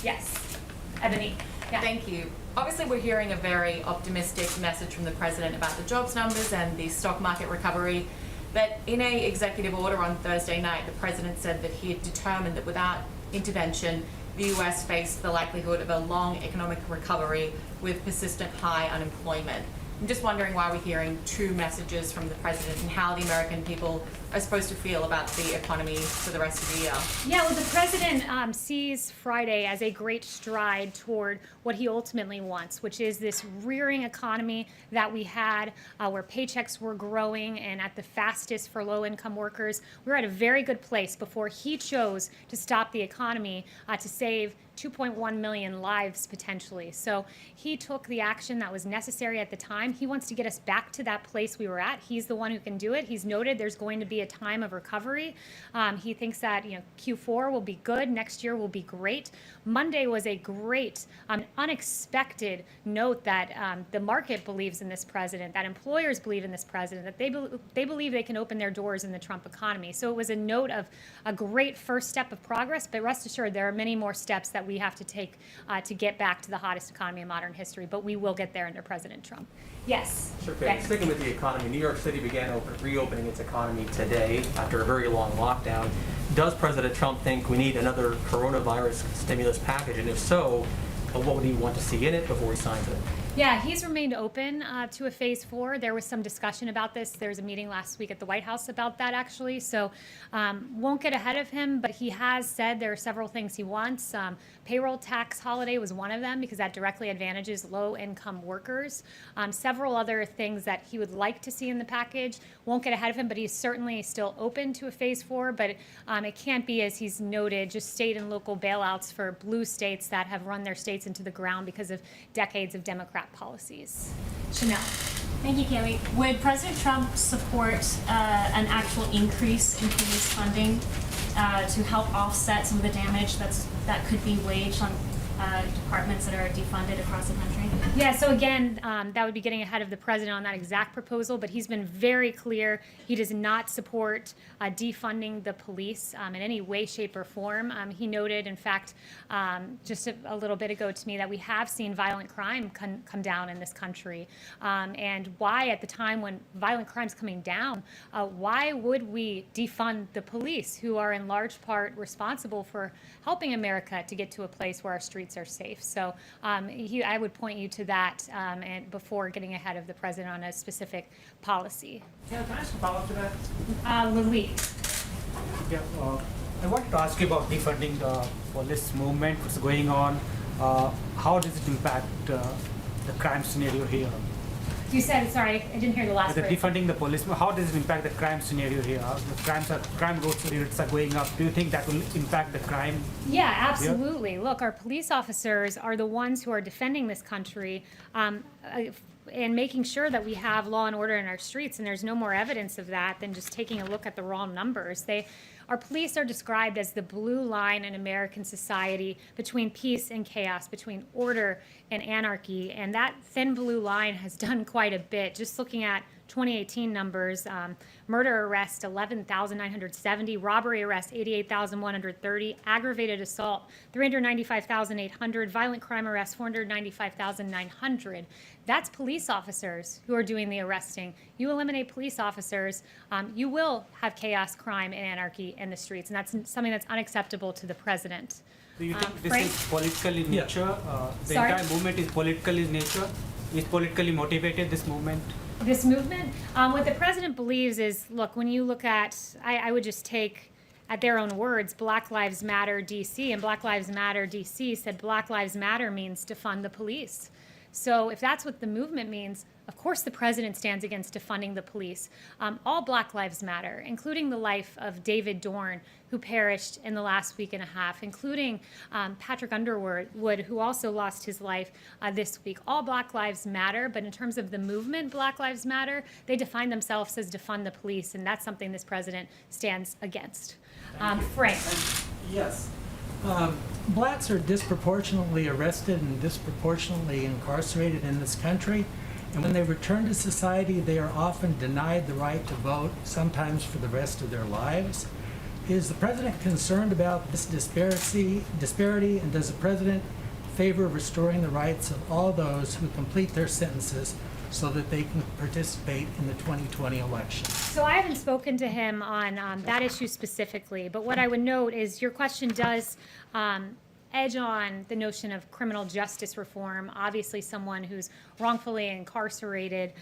S20: Yes, Ebony. Yeah.
S8: Thank you. Obviously, we're hearing a very optimistic message from the president about the jobs numbers and the stock market recovery. But in a executive order on Thursday night, the president said that he had determined that without intervention, the U.S. faced the likelihood of a long economic recovery with persistent high unemployment. I'm just wondering why we're hearing two messages from the president and how the American people are supposed to feel about the economy for the rest of the year.
S20: Yeah, well, the president sees Friday as a great stride toward what he ultimately wants, which is this rearing economy that we had where paychecks were growing and at the fastest for low-income workers. We were at a very good place before he chose to stop the economy to save 2.1 million lives potentially. So he took the action that was necessary at the time. He wants to get us back to that place we were at. He's the one who can do it. He's noted there's going to be a time of recovery. He thinks that Q4 will be good, next year will be great. Monday was a great, unexpected note that the market believes in this president, that employers believe in this president, that they believe they can open their doors in the Trump economy. So it was a note of a great first step of progress, but rest assured there are many more steps that we have to take to get back to the hottest economy in modern history, but we will get there under President Trump. Yes?
S16: Sure thing. Sticking with the economy, New York City began reopening its economy today after a very long lockdown. Does President Trump think we need another coronavirus stimulus package? And if so, what would he want to see in it before he signs it?
S20: Yeah, he's remained open to a phase 4. There was some discussion about this. There was a meeting last week at the White House about that, actually. So won't get ahead of him, but he has said there are several things he wants. Payroll tax holiday was one of them because that directly advantages low-income workers. Several other things that he would like to see in the package. Won't get ahead of him, but he's certainly still open to a phase 4. But it can't be, as he's noted, just state and local bailouts for blue states that have run their states into the ground because of decades of Democrat policies. Chanel.
S23: Thank you, Kaylee. Would President Trump support an actual increase in police funding to help offset some of the damage that could be waged on departments that are defunded across the country?
S20: Yeah, so again, that would be getting ahead of the president on that exact proposal, but he's been very clear he does not support defunding the police in any way, shape, or form. He noted, in fact, just a little bit ago to me that we have seen violent crime come down in this country. And why, at the time when violent crime's coming down, why would we defund the police, who are in large part responsible for helping America to get to a place where our streets are safe? So I would point you to that and before getting ahead of the president on a specific policy.
S24: Yeah, can I ask a follow-up to that?
S20: Louis.
S24: Yeah, I wanted to ask you about defunding the police movement, what's going on. How does it impact the crime scenario here?
S20: You said, sorry, I didn't hear the last
S24: The
S20: word.
S24: defunding the police, how does it impact the crime scenario here? The crime rates are going up. Do you think that will impact the crime?
S20: Yeah, absolutely. Look, our police officers are the ones who are defending this country and making sure that we have law and order in our streets, and there's no more evidence of that than just taking a look at the raw numbers. Our police are described as the blue line in American society between peace and chaos, between order and anarchy, and that thin blue line has done quite a bit. Just looking at 2018 numbers, murder arrest 11,970, robbery arrest 88,130, aggravated assault 395,800, violent crime arrest 495,900. That's police officers who are doing the arresting. You eliminate police officers, you will have chaos, crime, and anarchy in the streets, and that's something that's unacceptable to the president.
S24: Do you think this
S20: Frank?
S24: is political in nature? The
S20: Sorry?
S24: entire movement is political in nature? Is politically motivated, this movement?
S20: This movement, what the president believes is, look, when you look at, I would just take at their own words, Black Lives Matter DC, and Black Lives Matter DC said Black Lives Matter means defund the police. So if that's what the movement means, of course the president stands against defunding the police. All Black Lives Matter, including the life of David Dorn, who perished in the last week and a half, including Patrick Underwood, who also lost his life this week. All Black Lives Matter, but in terms of the movement Black Lives Matter, they define themselves as defund the police, and that's something this president stands against. Frank.
S25: Yes.
S24: Blacks are disproportionately arrested and disproportionately incarcerated in this country. And when they return to society, they are often denied the right to vote, sometimes for the rest of their lives. Is the president concerned about this disparity, and does the president favor restoring the rights of all those who complete their sentences so that they can participate in the 2020 election?
S20: So I haven't spoken to him on that issue specifically, but what I would note is your question does edge on the notion of criminal justice reform. Obviously, someone who's wrongfully incarcerated,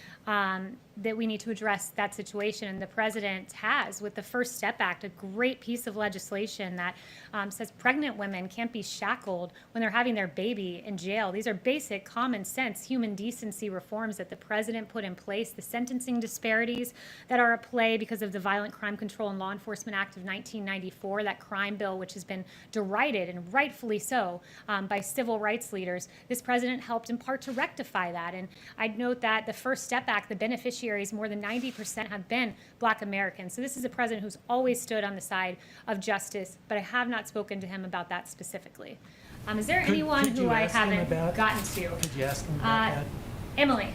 S20: that we need to address that situation. And the president has, with the First Step Act, a great piece of legislation that says pregnant women can't be shackled when they're having their baby in jail. These are basic, common sense, human decency reforms that the president put in place. The sentencing disparities that are at play because of the Violent Crime Control and Law Enforcement Act of 1994, that crime bill, which has been derided, and rightfully so, by civil rights leaders. This president helped in part to rectify that. And I'd note that the First Step Act, the beneficiaries, more than 90% have been Black Americans. So this is a president who's always stood on the side of justice, but I have not spoken to him about that specifically. Is there anyone who I haven't gotten to?
S24: Could you ask him about that?
S20: Emily.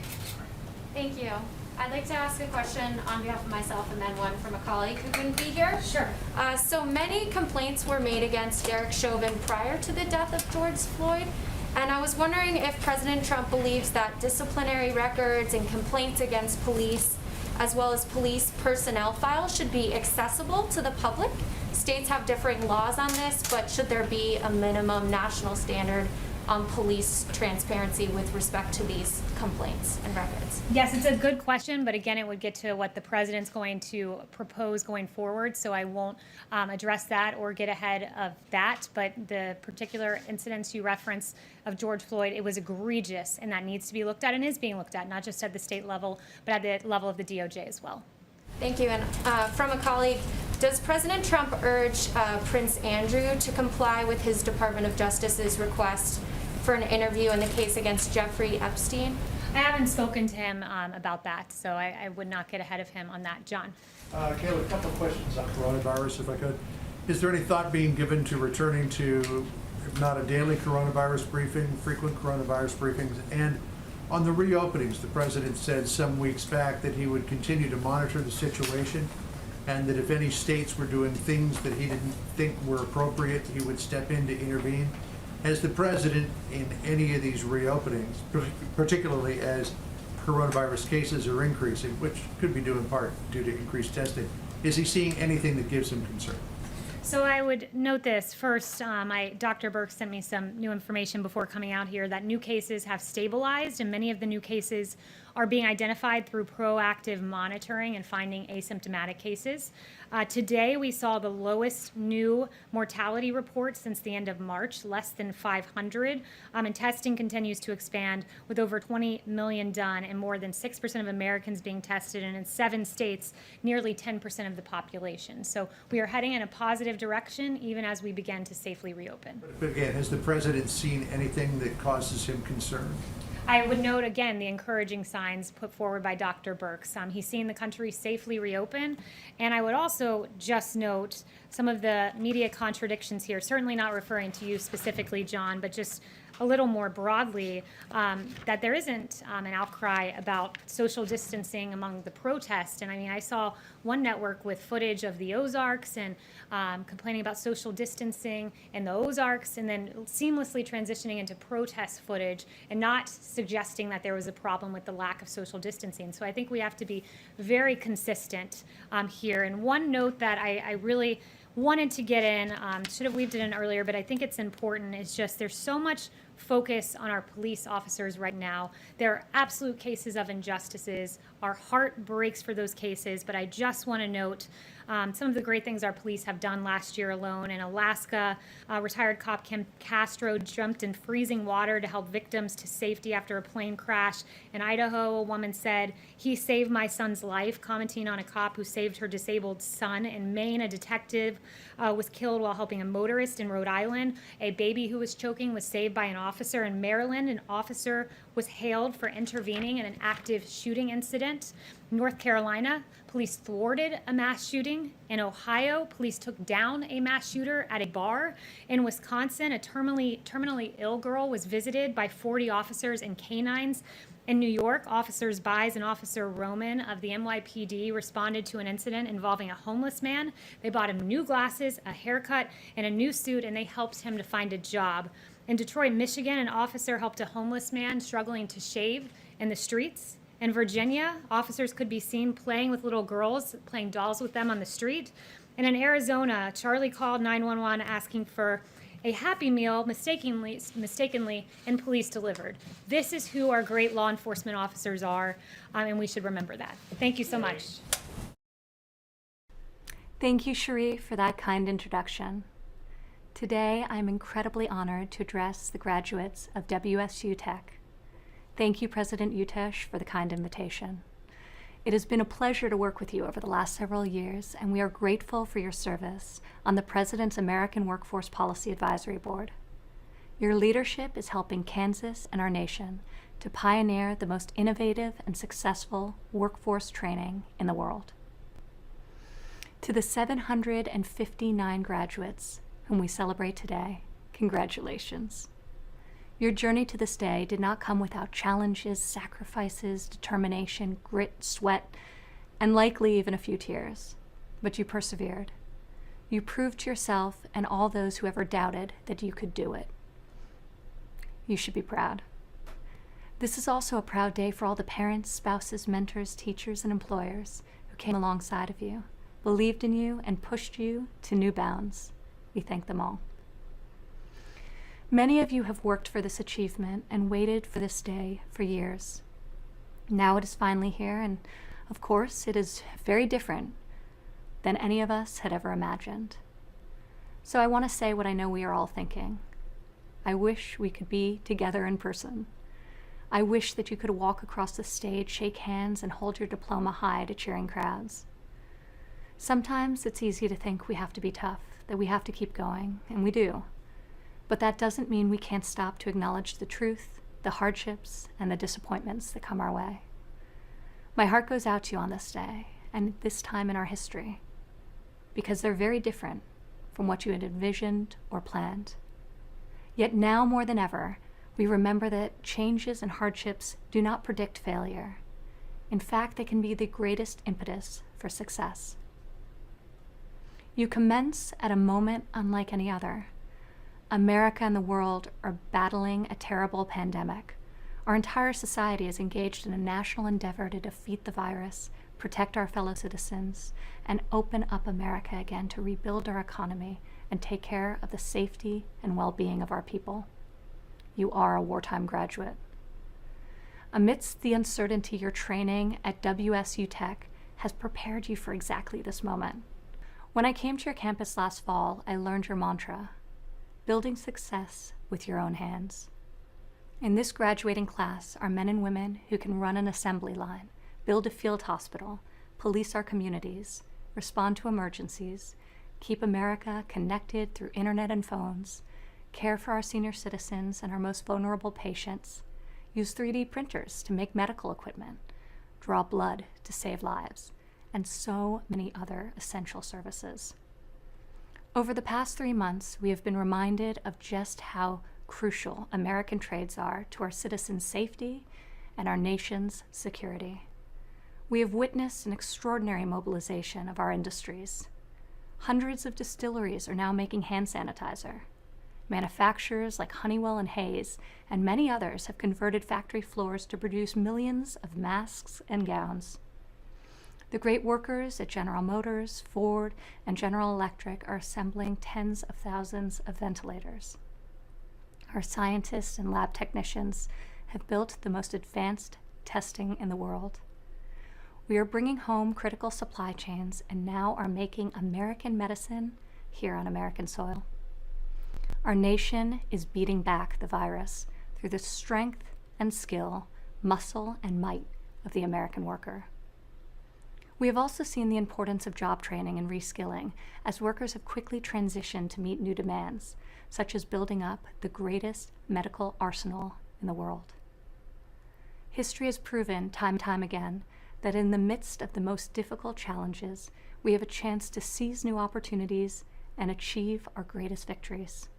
S3: Thank you. I'd like to ask a question on behalf of myself and then one from a colleague who couldn't be here.
S20: Sure.
S3: So many complaints were made against Derek Chauvin prior to the death of George Floyd. And I was wondering if President Trump believes that disciplinary records and complaints against police, as well as police personnel files, should be accessible to the public. States have differing laws on this, but should there be a minimum national standard on police transparency with respect to these complaints and records?
S20: Yes, it's a good question, but again, it would get to what the president's going to propose going forward, so I won't address that or get ahead of that. But the particular incidents you referenced of George Floyd, it was egregious, and that needs to be looked at and is being looked at, not just at the state level, but at the level of the DOJ as well.
S3: Thank you. And from a colleague, does President Trump urge Prince Andrew to comply with his Department of Justice's request for an interview in the case against Jeffrey Epstein?
S20: I haven't spoken to him about that, so I would not get ahead of him on that. John.
S4: Kayla, a couple of questions on coronavirus, if I could. Is there any thought being given to returning to, if not a daily coronavirus briefing, frequent coronavirus briefings? And on the reopenings, the president said some weeks back that he would continue to monitor the situation, and that if any states were doing things that he didn't think were appropriate, he would step in to intervene. Has the president, in any of these reopenings, particularly as coronavirus cases are increasing, which could be due in part due to increased testing, is he seeing anything that gives him concern?
S20: So I would note this. First, Dr. Burke sent me some new information before coming out here that new cases have stabilized, and many of the new cases are being identified through proactive monitoring and finding asymptomatic cases. Today, we saw the lowest new mortality report since the end of March, less than 500, and testing continues to expand with over 20 million done and more than 6% of Americans being tested, and in 7 states, nearly 10% of the population. So we are heading in a positive direction, even as we begin to safely reopen.
S4: But again, has the president seen anything that causes him concern?
S20: I would note again the encouraging signs put forward by Dr. Birx. He's seen the country safely reopen, and I would also just note some of the media contradictions here, certainly not referring to you specifically, John, but just a little more broadly, that there isn't an outcry about social distancing among the protests. And I mean, I saw one network with footage of the Ozarks and complaining about social distancing in the Ozarks, and then seamlessly transitioning into protest footage and not suggesting that there was a problem with the lack of social distancing. So I think we have to be very consistent here. And one note that I really wanted to get in, should have weaved it in earlier, but I think it's important, is just there's so much focus on our police officers right now. There are absolute cases of injustices. Our heart breaks for those cases, but I just want to note some of the great things our police have done last year alone. In Alaska, retired cop Kim Castro jumped in freezing water to help victims to safety after a plane crash. In Idaho, a woman said, "He saved my son's life," commenting on a cop who saved her disabled son. In Maine, a detective was killed while helping a motorist. In Rhode Island, a baby who was choking was saved by an officer. In Maryland, an officer was hailed for intervening in an active shooting incident. In North Carolina, police thwarted a mass shooting. In Ohio, police took down a mass shooter at a bar. In Wisconsin, a terminally ill girl was visited by 40 officers and canines. In New York, Officers Bies and Officer Roman of the NYPD responded to an incident involving a homeless man. They bought him new glasses, a haircut, and a new suit, and they helped him to find a job. In Detroit, Michigan, an officer helped a homeless man struggling to shave in the streets. In Virginia, officers could be seen playing with little girls, playing dolls with them on the street. And in Arizona, Charlie called 911 asking for a Happy Meal mistakenly, and police delivered. This is who our great law enforcement officers are, and we should remember that. Thank you so much.
S5: Thank you, Cherie, for that kind introduction. Today, I'm incredibly honored to address the graduates of WSU Tech. Thank you, President Utesh, for the kind invitation. It has been a pleasure to work with you over the last several years, and we are grateful for your service on the President's American Workforce Policy Advisory Board. Your leadership is helping Kansas and our nation to pioneer the most innovative and successful workforce training in the world. To the 759 graduates whom we celebrate today, congratulations. Your journey to this day did not come without challenges, sacrifices, determination, grit, sweat, and likely even a few tears. But you persevered. You proved to yourself and all those who ever doubted that you could do it. You should be proud. This is also a proud day for all the parents, spouses, mentors, teachers, and employers who came alongside of you, believed in you, and pushed you to new bounds. We thank them all. Many of you have worked for this achievement and waited for this day for years. Now it is finally here, and of course, it is very different than any of us had ever imagined. So I want to say what I know we are all thinking. I wish we could be together in person. I wish that you could walk across the stage, shake hands, and hold your diploma high to cheering crowds. Sometimes it's easy to think we have to be tough, that we have to keep going, and we do. But that doesn't mean we can't stop to acknowledge the truth, the hardships, and the disappointments that come our way. My heart goes out to you on this day, and this time in our history, because they're very different from what you had envisioned or planned. Yet now more than ever, we remember that changes and hardships do not predict failure. In fact, they can be the greatest impetus for success. You commence at a moment unlike any other. America and the world are battling a terrible pandemic. Our entire society is engaged in a national endeavor to defeat the virus, protect our fellow citizens, and open up America again to rebuild our economy and take care of the safety and well-being of our people. You are a wartime graduate. Amidst the uncertainty, your training at WSU Tech has prepared you for exactly this moment. When I came to your campus last fall, I learned your mantra: building success with your own hands. In this graduating class are men and women who can run an assembly line, build a field hospital, police our communities, respond to emergencies, keep America connected through internet and phones, care for our senior citizens and our most vulnerable patients, use 3D printers to make medical equipment, draw blood to save lives, and so many other essential services. Over the past 3 months, we have been reminded of just how crucial American trades are to our citizens' safety and our nation's security. We have witnessed an extraordinary mobilization of our industries. Hundreds of distilleries are now making hand sanitizer. Manufacturers like Honeywell and Hayes and many others have converted factory floors to produce millions of masks and gowns. The great workers at General Motors, Ford, and General Electric are assembling tens of thousands of ventilators. Our scientists and lab technicians have built the most advanced testing in the world. We are bringing home critical supply chains and now are making American medicine here on American soil. Our nation is beating back the virus through the strength and skill, muscle and might of the American worker. We have also seen the importance of job training and reskilling as workers have quickly transitioned to meet new demands, such as building up the greatest medical arsenal in the world. History has proven time and time again that in the midst of the most difficult challenges, we have a chance to seize new opportunities and achieve our greatest victories.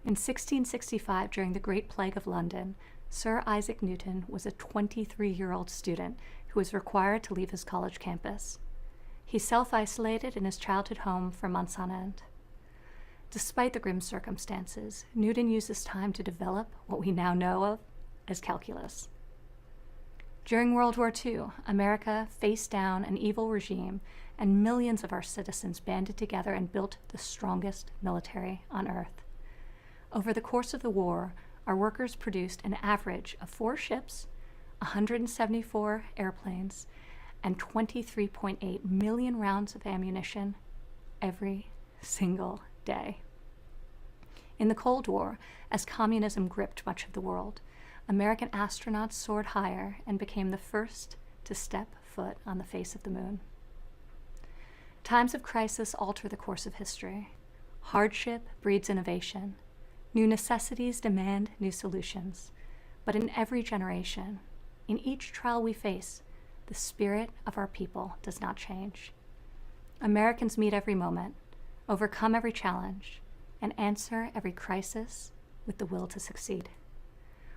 S5: In 1665, during the Great Plague of London, Sir Isaac Newton was a 23-year-old student who was required to leave his college campus. He self-isolated in his childhood home for months on end. Despite the grim circumstances, Newton used this time to develop what we now know of as calculus. During World War II, America faced down an evil regime, and millions of our citizens banded together and built the strongest military on earth. Over the course of the war, our workers produced an average of 4 ships, 174 airplanes, and 23.8 million rounds of ammunition every single day. In the Cold War, as communism gripped much of the world, American astronauts soared higher and became the first to step foot on the face of the moon. Times of crisis alter the course of history. Hardship breeds innovation. New necessities demand new solutions. But in every generation, in each trial we face, the spirit of our people does not change. Americans meet every moment, overcome every challenge, and answer every crisis with the will to succeed.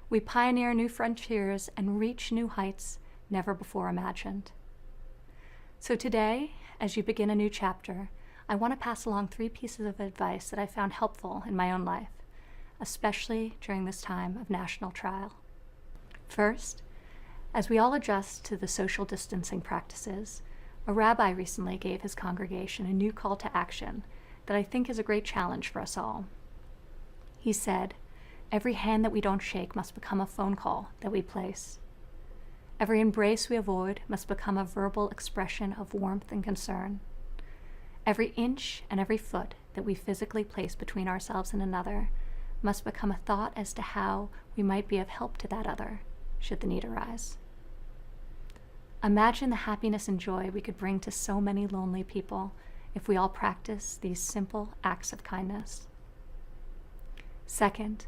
S5: We pioneer new frontiers and reach new heights never before imagined. So today, as you begin a new chapter, I want to pass along 3 pieces of advice that I found helpful in my own life, especially during this time of national trial. First, as we all adjust to the social distancing practices, a rabbi recently gave his congregation a new call to action that I think is a great challenge for us all. He said, "Every hand that we don't shake must become a phone call that we place. Every embrace we avoid must become a verbal expression of warmth and concern. Every inch and every foot that we physically place between ourselves and another must become a thought as to how we might be of help to that other, should the need arise." Imagine the happiness and joy we could bring to so many lonely people if we all practice these simple acts of kindness. Second,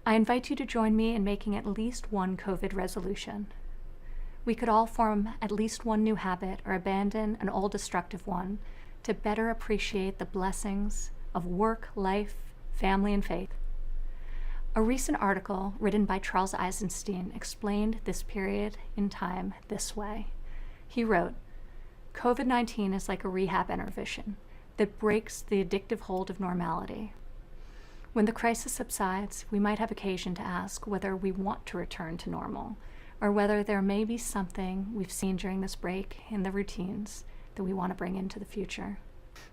S5: I invite you to join me in making at least one COVID resolution. We could all form at least one new habit or abandon an old destructive one to better appreciate the blessings of work, life, family, and faith. A recent article written by Charles Eisenstein explained this period in time this way. He wrote, "COVID-19 is like a rehab intervention that breaks the addictive hold of normality. When the crisis subsides, we might have occasion to ask whether we want to return to normal, or whether there may be something we've seen during this break in the routines that we want to bring into the future.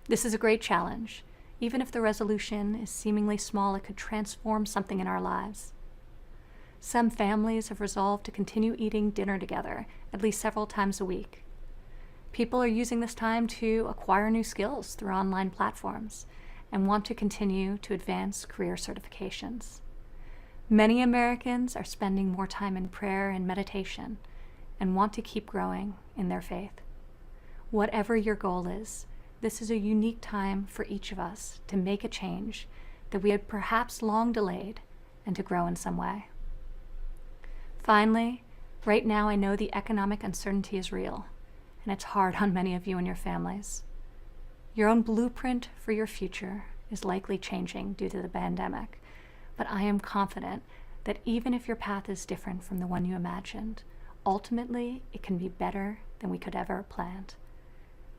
S5: This is a great challenge. Even if the resolution is seemingly small, it could transform something in our lives. Some families have resolved to continue eating dinner together at least several times a week. People are using this time to acquire new skills through online platforms and want to continue to advance career certifications. Many Americans are spending more time in prayer and meditation and want to keep growing in their faith. Whatever your goal is, this is a unique time for each of us to make a change that we had perhaps long delayed and to grow in some way. Finally, right now I know the economic uncertainty is real, and it's hard on many of you and your families. Your own blueprint for your future is likely changing due to the pandemic, but I am confident that even if your path is different from the one you imagined, ultimately it can be better than we could ever have planned.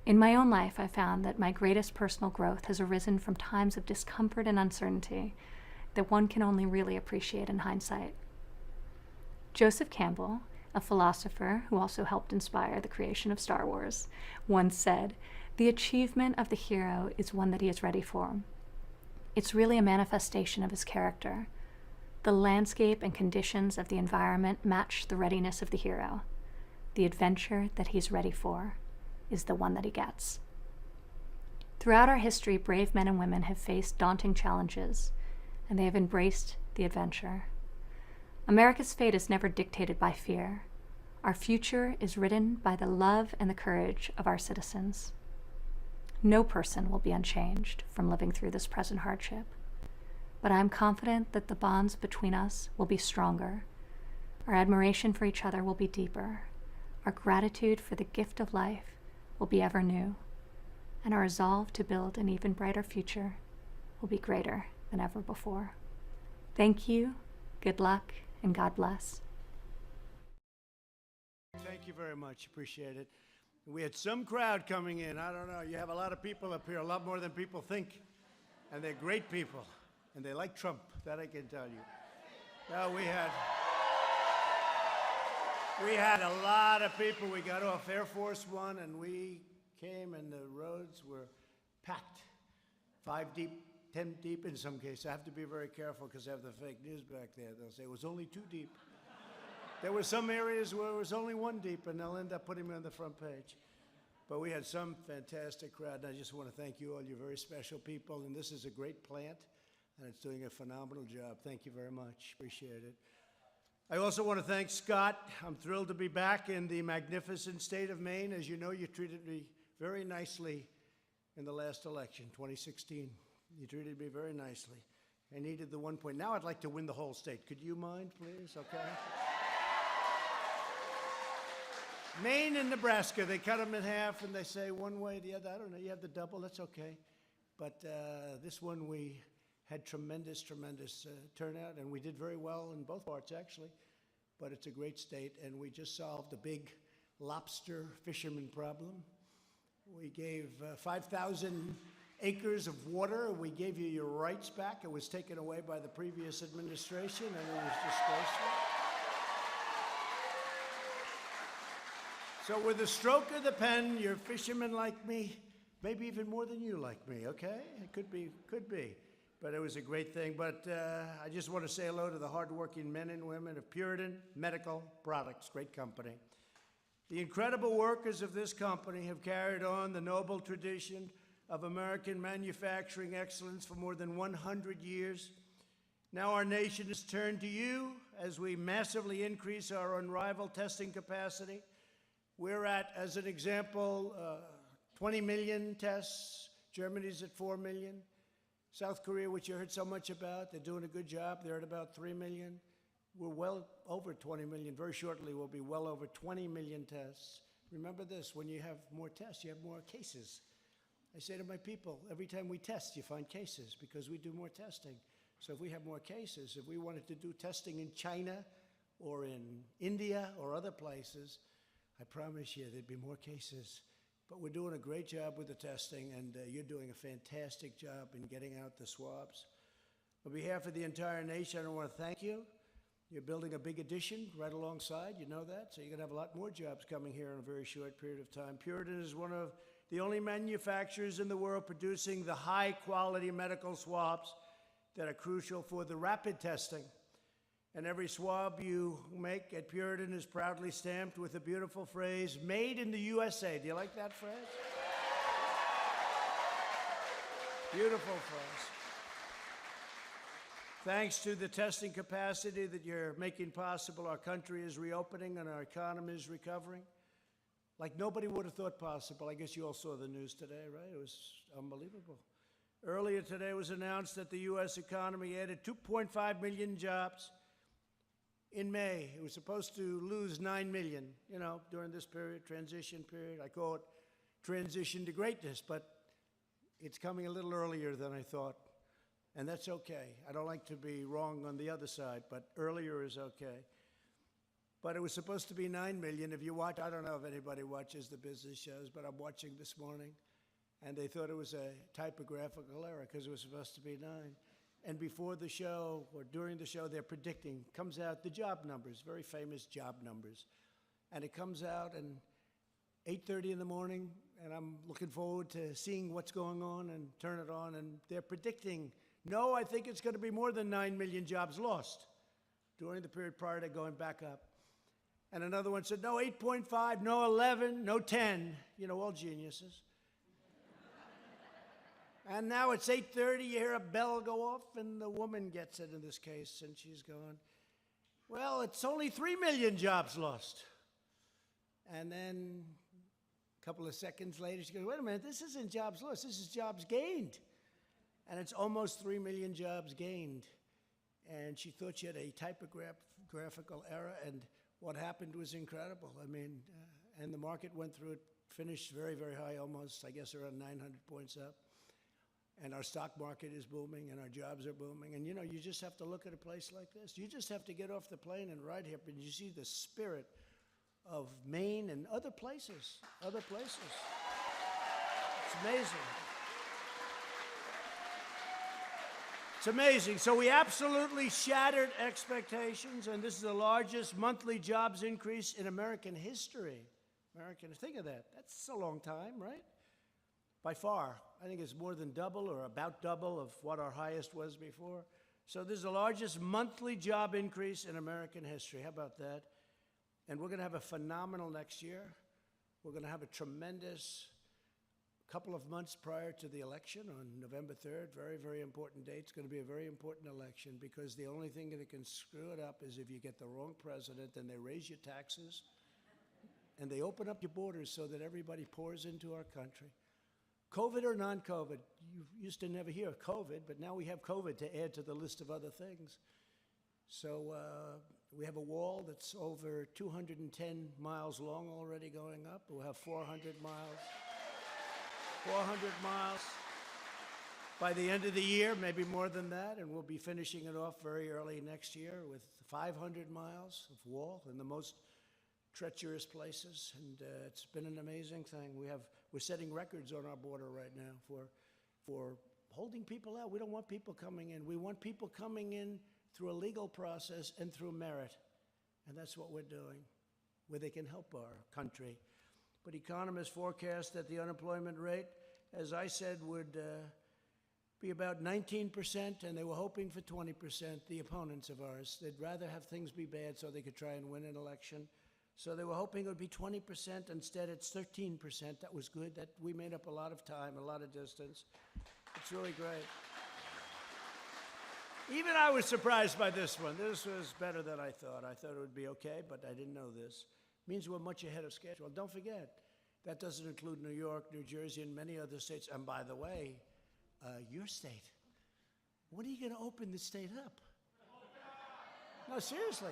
S5: In my own life, I found that my greatest personal growth has arisen from times of discomfort and uncertainty that one can only really appreciate in hindsight. Joseph Campbell, a philosopher who also helped inspire the creation of Star Wars, once said, "The achievement of the hero is one that he is ready for. It's really a manifestation of his character. The landscape and conditions of the environment match the readiness of the hero. The adventure that he's ready for is the one that he gets." Throughout our history, brave men and women have faced daunting challenges, and they have embraced the adventure. America's fate is never dictated by fear. Our future is written by the love and the courage of our citizens. No person will be unchanged from living through this present hardship, but I am confident that the bonds between us will be stronger. Our admiration for each other will be deeper. Our gratitude for the gift of life will be ever new. And our resolve to build an even brighter future will be greater than ever before. Thank you, good luck, and God bless.
S10: Thank you very much. Appreciate it. We had some crowd coming in. I don't know. You have a lot of people up here, a lot more than people think. And they're great people. And they like Trump. That I can tell you. Well, we had a lot of people. We got off Air Force One and we came and the roads were packed. 5 deep, 10 deep in some cases. I have to be very careful because I have the fake news back there. They'll say it was only 2 deep. There were some areas where it was only 1 deep, and they'll end up putting me on the front page. But we had some fantastic crowd, and I just want to thank you all. You're very special people, and this is a great plant, and it's doing a phenomenal job. Thank you very much. Appreciate it. I also want to thank Scott. I'm thrilled to be back in the magnificent state of Maine. As you know, you treated me very nicely in the last election, 2016. You treated me very nicely. I needed the 1 point. Now I'd like to win the whole state. Could you mind, please? Okay. Maine and Nebraska, they cut them in half and they say one way, the other. I don't know, you have the double, that's okay. But this one we had tremendous turnout, and we did very well in both parts, actually. But it's a great state, and we just solved a big lobster fisherman problem. We gave 5,000 acres of water. We gave you your rights back. It was taken away by the previous administration, and it was disgraceful. So with a stroke of the pen, you're fishermen like me, maybe even more than you like me, okay? It could be. But it was a great thing. But I just want to say hello to the hardworking men and women of Puritan Medical Products, great company. The incredible workers of this company have carried on the noble tradition of American manufacturing excellence for more than 100 years. Now our nation has turned to you as we massively increase our unrivaled testing capacity. We're at, as an example, 20 million tests. Germany's at 4 million. South Korea, which you heard so much about, they're doing a good job. They're at about 3 million. We're well over 20 million. Very shortly, we'll be well over 20 million tests. Remember this, when you have more tests, you have more cases. I say to my people, every time we test, you find cases because we do more testing. So if we have more cases, if we wanted to do testing in China or in India or other places, I promise you there'd be more cases. But we're doing a great job with the testing, and you're doing a fantastic job in getting out the swabs. On behalf of the entire nation, I want to thank you. You're building a big addition right alongside, you know that, so you're going to have a lot more jobs coming here in a very short period of time. Puritan is one of the only manufacturers in the world producing the high-quality medical swabs that are crucial for the rapid testing. And every swab you make at Puritan is proudly stamped with a beautiful phrase, "Made in the USA." Do you like that phrase? Beautiful phrase. Thanks to the testing capacity that you're making possible, our country is reopening and our economy is recovering. Like nobody would have thought possible. I guess you all saw the news today, right? It was unbelievable. Earlier today it was announced that the U.S. economy added 2.5 million jobs. In May, it was supposed to lose 9 million, during this period, transition period. I call it transition to greatness, but it's coming a little earlier than I thought. And that's okay. I don't like to be wrong on the other side, but earlier is okay. But it was supposed to be 9 million. If you watch, I don't know if anybody watches the business shows, but I'm watching this morning, and they thought it was a typographical error because it was supposed to be 9. And before the show, or during the show, they're predicting, comes out the job numbers, very famous job numbers. And it comes out at 8:30 in the morning, and I'm looking forward to seeing what's going on and turn it on, and they're predicting, no, I think it's going to be more than 9 million jobs lost during the period prior to going back up. And another one said, no, 8.5, no 11, no 10, all geniuses. And now it's 8:30, you hear a bell go off, and the woman gets it in this case, and she's going, well, it's only 3 million jobs lost. And then a couple of seconds later, she goes, wait a minute, this isn't jobs lost, this is jobs gained. And it's almost 3 million jobs gained. And she thought she had a graphical era, and what happened was incredible. I mean, and the market went through it, finished very, very high, almost, I guess, around 900 points up. And our stock market is booming, and our jobs are booming. And, you know, you just have to look at a place like this. You just have to get off the plane and ride here, and you see the spirit of Maine and other places, It's amazing. It's amazing. So we absolutely shattered expectations, and this is the largest monthly jobs increase in American history. Think of that. That's a long time, right? By far. I think it's more than double or about double of what our highest was before. So this is the largest monthly job increase in American history. How about that? And we're going to have a phenomenal next year. We're going to have a tremendous couple of months prior to the election on November 3rd. Very, very important date. It's going to be a very important election because the only thing that can screw it up is if you get the wrong president and they raise your taxes and they open up your borders so that everybody pours into our country. COVID or non-COVID, you used to never hear of COVID, but now we have COVID to add to the list of other things. So we have a wall that's over 210 miles long already going up. We'll have 400 miles. 400 miles by the end of the year, maybe more than that, and we'll be finishing it off very early next year with 500 miles of wall in the most treacherous places, and it's been an amazing thing. We're setting records on our border right now for holding people out. We don't want people coming in. We want people coming in through a legal process and through merit, and that's what we're doing, where they can help our country. But economists forecast that the unemployment rate, as I said, would be about 19%, and they were hoping for 20%, the opponents of ours. They'd rather have things be bad so they could try and win an election. So they were hoping it would be 20%. Instead, it's 13%. That was good. That we made up a lot of time, a lot of distance. It's really great. Even I was surprised by this one. This was better than I thought. I thought it would be okay, but I didn't know this. Means we're much ahead of schedule. Don't forget, that doesn't include New York, New Jersey, and many other states. And by the way, your state. When are you going to open the state up? No, seriously.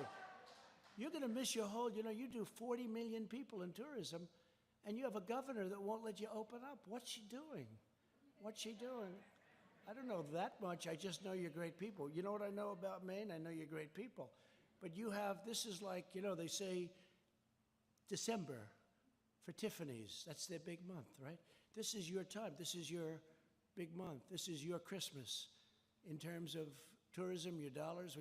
S10: You're going to miss your whole, you do 40 million people in tourism, and you have a governor that won't let you open up. What's she doing? What's she doing? I don't know that much. I just know you're great people. You know what I know about Maine? I know you're great people. But this is like, they say December for Tiffany's. That's their big month, right? This is your time. This is your big month. This is your Christmas in terms of tourism, your dollars.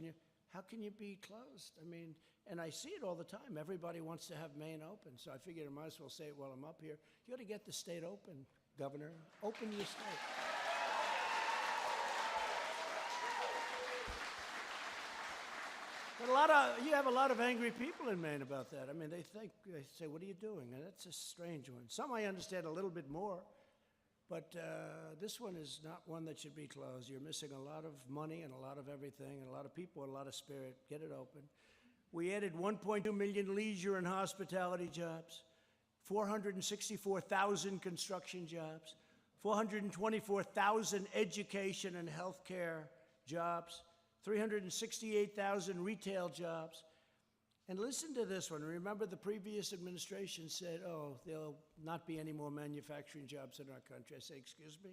S10: How can you be closed? I mean, and I see it all the time. Everybody wants to have Maine open, so I figured I might as well say it while I'm up here. You ought to get the state open, Governor. Open your state. But you have a lot of angry people in Maine about that. I mean, they say, what are you doing? And that's a strange one. Some I understand a little bit more, but this one is not one that should be closed. You're missing a lot of money and a lot of everything and a lot of people and a lot of spirit. Get it open. We added 1.2 million leisure and hospitality jobs, 464,000 construction jobs, 424,000 education and healthcare jobs, 368,000 retail jobs. And listen to this one. Remember the previous administration said, there'll not be any more manufacturing jobs in our country. I say, excuse me?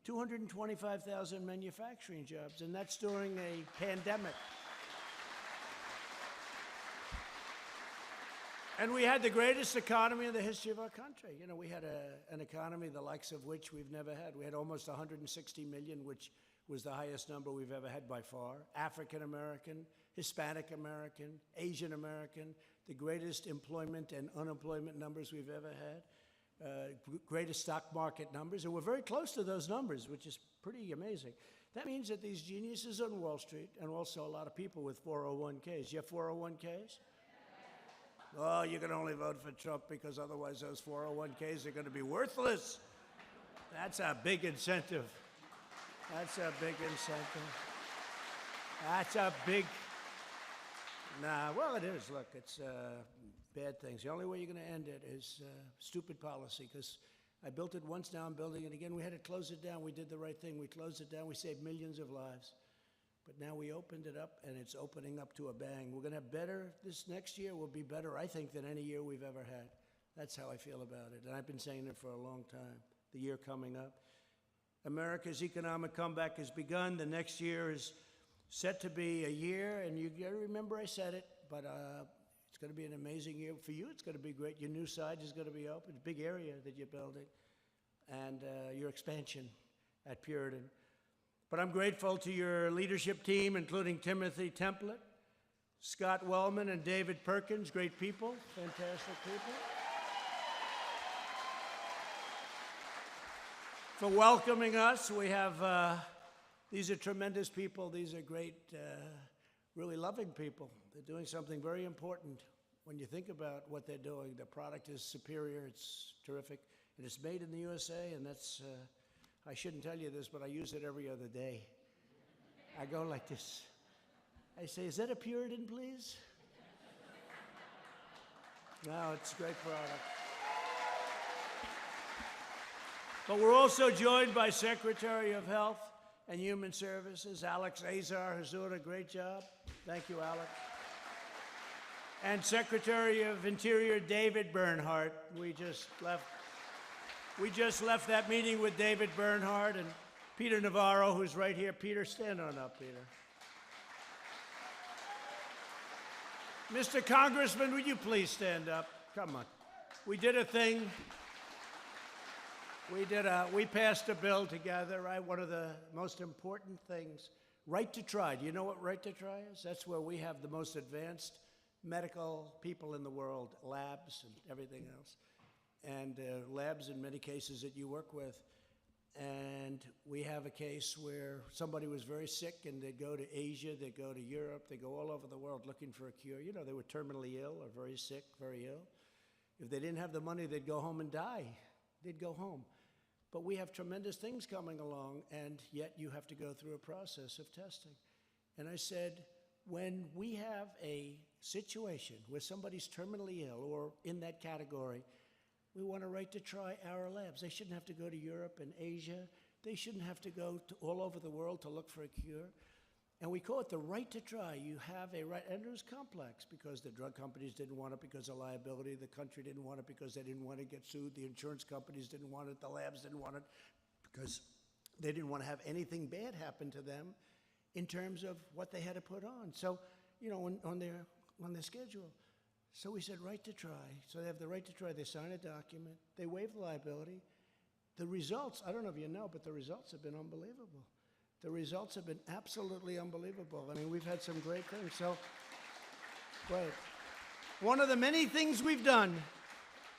S10: 225,000 manufacturing jobs, and that's during a pandemic. And we had the greatest economy in the history of our country. We had an economy the likes of which we've never had. We had almost 160 million, which was the highest number we've ever had by far. African American, Hispanic American, Asian American, the greatest employment and unemployment numbers we've ever had, greatest stock market numbers, and we're very close to those numbers, which is pretty amazing. That means that these geniuses on Wall Street, and also a lot of people with 401ks, you have 401ks? Oh, you can only vote for Trump because otherwise those 401ks are going to be worthless. That's a big incentive. That's a big incentive. That's a big... Well, it is. Look, it's bad things. The only way you're going to end it is stupid policy, because I built it once, now I'm building it again. We had to close it down. We did the right thing. We closed it down. We saved millions of lives. But now we opened it up, and it's opening up to a bang. We're going to have better, this next year will be better, I think, than any year we've ever had. That's how I feel about it, and I've been saying it for a long time, the year coming up. America's economic comeback has begun. The next year is set to be a year, and you got to remember I said it, but it's going to be an amazing year. For you, it's going to be great. Your new site is going to be open. It's a big area that you're building, and your expansion at Puritan. But I'm grateful to your leadership team, including Timothy Templet, Scott Wellman, and David Perkins. Great people, fantastic people. For welcoming us. We have, these are tremendous people. These are great, really loving people. They're doing something very important when you think about what they're doing. The product is superior, it's terrific, and it's made in the USA, and that's, I shouldn't tell you this, but I use it every other day. I go like this. I say, is that a Puritan, please? No, it's a great product. But we're also joined by Secretary of Health and Human Services, Alex Azar, who's doing a great job. Thank you, Alex. And Secretary of Interior, David Bernhardt. We just left that meeting with David Bernhardt and Peter Navarro, who's right here. Peter, stand on up, Peter. Mr. Congressman, would you please stand up? Come on. We did a thing. We passed a bill together, right? One of the most important things, right to try. Do you know what right to try is? That's where we have the most advanced medical people in the world, labs and everything else, and labs in many cases that you work with. And we have a case where somebody was very sick and they'd go to Asia, they'd go to Europe, they go all over the world looking for a cure. You know, they were terminally ill or very sick, very ill. If they didn't have the money, they'd go home and die. They'd go home. But we have tremendous things coming along, and yet you have to go through a process of testing. And I said, when we have a situation where somebody's terminally ill or in that category, we want a right to try our labs. They shouldn't have to go to Europe and Asia. They shouldn't have to go to all over the world to look for a cure. And we call it the right to try. You have a right, and it was complex because the drug companies didn't want it because of liability. The country didn't want it because they didn't want to get sued. The insurance companies didn't want it. The labs didn't want it because they didn't want to have anything bad happen to them in terms of what they had to put on. So, you know, on their schedule. So we said right to try. So they have the right to try. They sign a document. They waive the liability. The results, I don't know if you know, but the results have been unbelievable. The results have been absolutely unbelievable. I mean, we've had some great things. So, great. One of the many things we've done,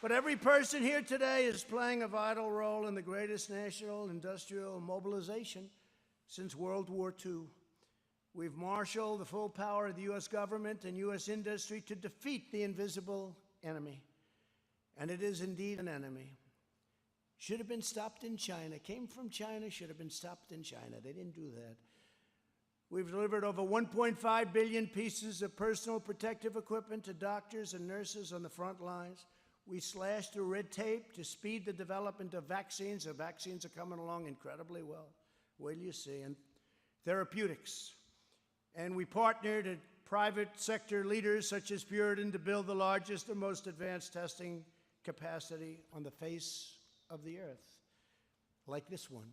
S10: but every person here today is playing a vital role in the greatest national industrial mobilization since World War II. We've marshaled the full power of the U.S. government and U.S. industry to defeat the invisible enemy. And it is indeed an enemy. Should have been stopped in China. Came from China, should have been stopped in China. They didn't do that. We've delivered over 1.5 billion pieces of personal protective equipment to doctors and nurses on the front lines. We slashed through red tape to speed the development of vaccines. The vaccines are coming along incredibly well. Wait till you see. And therapeutics. And we partnered with private sector leaders such as Puritan to build the largest and most advanced testing capacity on the face of the earth, like this one.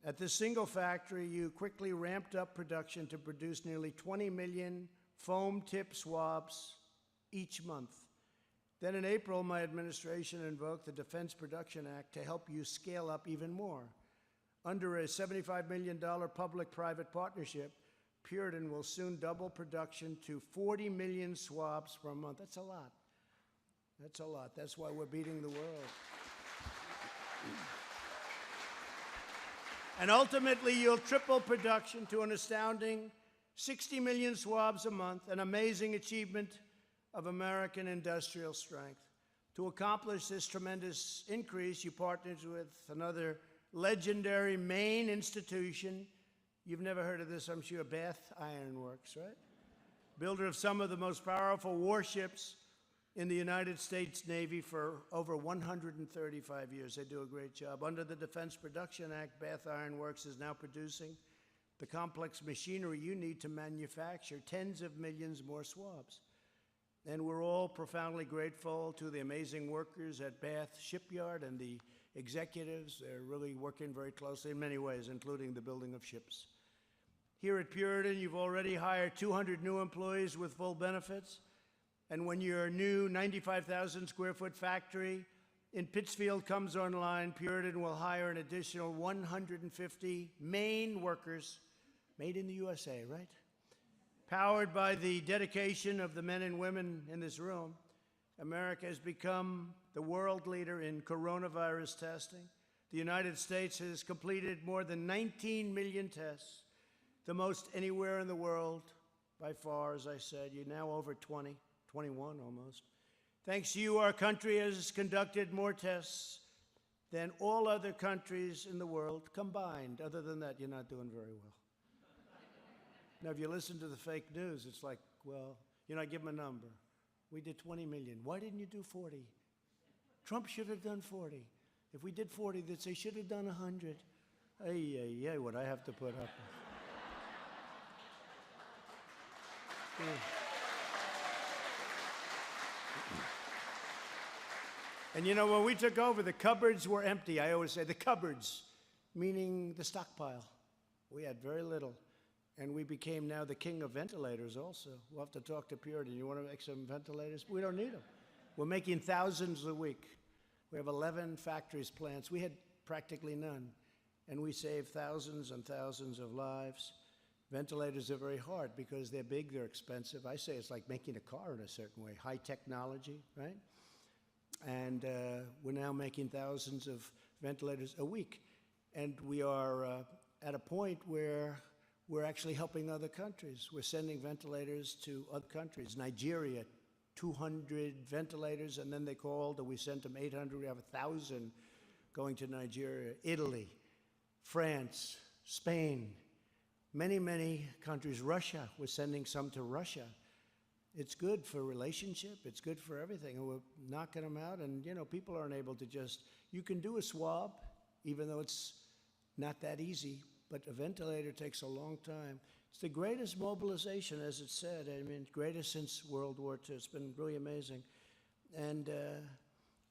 S10: At this single factory, you quickly ramped up production to produce nearly 20 million foam tip swabs each month. Then in April, my administration invoked the Defense Production Act to help you scale up even more. Under a $75 million public-private partnership, Puritan will soon double production to 40 million swabs per month. That's a lot. That's a lot. That's why we're beating the world. And ultimately, you'll triple production to an astounding 60 million swabs a month, an amazing achievement of American industrial strength. To accomplish this tremendous increase, you partnered with another legendary Maine institution. You've never heard of this, I'm sure, Bath Iron Works, right? Builder of some of the most powerful warships in the United States Navy for over 135 years. They do a great job. Under the Defense Production Act, Bath Iron Works is now producing the complex machinery you need to manufacture tens of millions more swabs. And we're all profoundly grateful to the amazing workers at Bath Shipyard and the executives. They're really working very closely in many ways, including the building of ships. Here at Puritan, you've already hired 200 new employees with full benefits. And when your new 95,000 square foot factory in Pittsfield comes online, Puritan will hire an additional 150 Maine workers, made in the USA, right? Powered by the dedication of the men and women in this room, America has become the world leader in coronavirus testing. The United States has completed more than 19 million tests, the most anywhere in the world by far, as I said. You're now over 20, 21 almost. Thanks to you, our country has conducted more tests than all other countries in the world combined. Other than that, you're not doing very well. Now, if you listen to the fake news, it's like, well, I give them a number. We did 20 million. Why didn't you do 40? Trump should have done 40. If we did 40, they'd say, should have done 100. Ay, what I have to put up with. Yeah. And when we took over, the cupboards were empty. I always say the cupboards, meaning the stockpile. We had very little. And we became now the king of ventilators also. We'll have to talk to Puritan. You want to make some ventilators? We don't need them. We're making thousands a week. We have 11 factories, plants. We had practically none. And we save thousands and thousands of lives. Ventilators are very hard because they're big, they're expensive. I say it's like making a car in a certain way. High technology, right? And we're now making thousands of ventilators a week. And we are at a point where we're actually helping other countries. We're sending ventilators to other countries. Nigeria, 200 ventilators, and then they called, and we sent them 800. We have 1,000 going to Nigeria. Italy, France, Spain, many, many countries. Russia, we're sending some to Russia. It's good for relationship. It's good for everything. And we're knocking them out, and, people aren't able to just, you can do a swab, even though it's not that easy. But a ventilator takes a long time. It's the greatest mobilization, as it said. Greatest since World War II. It's been really amazing. And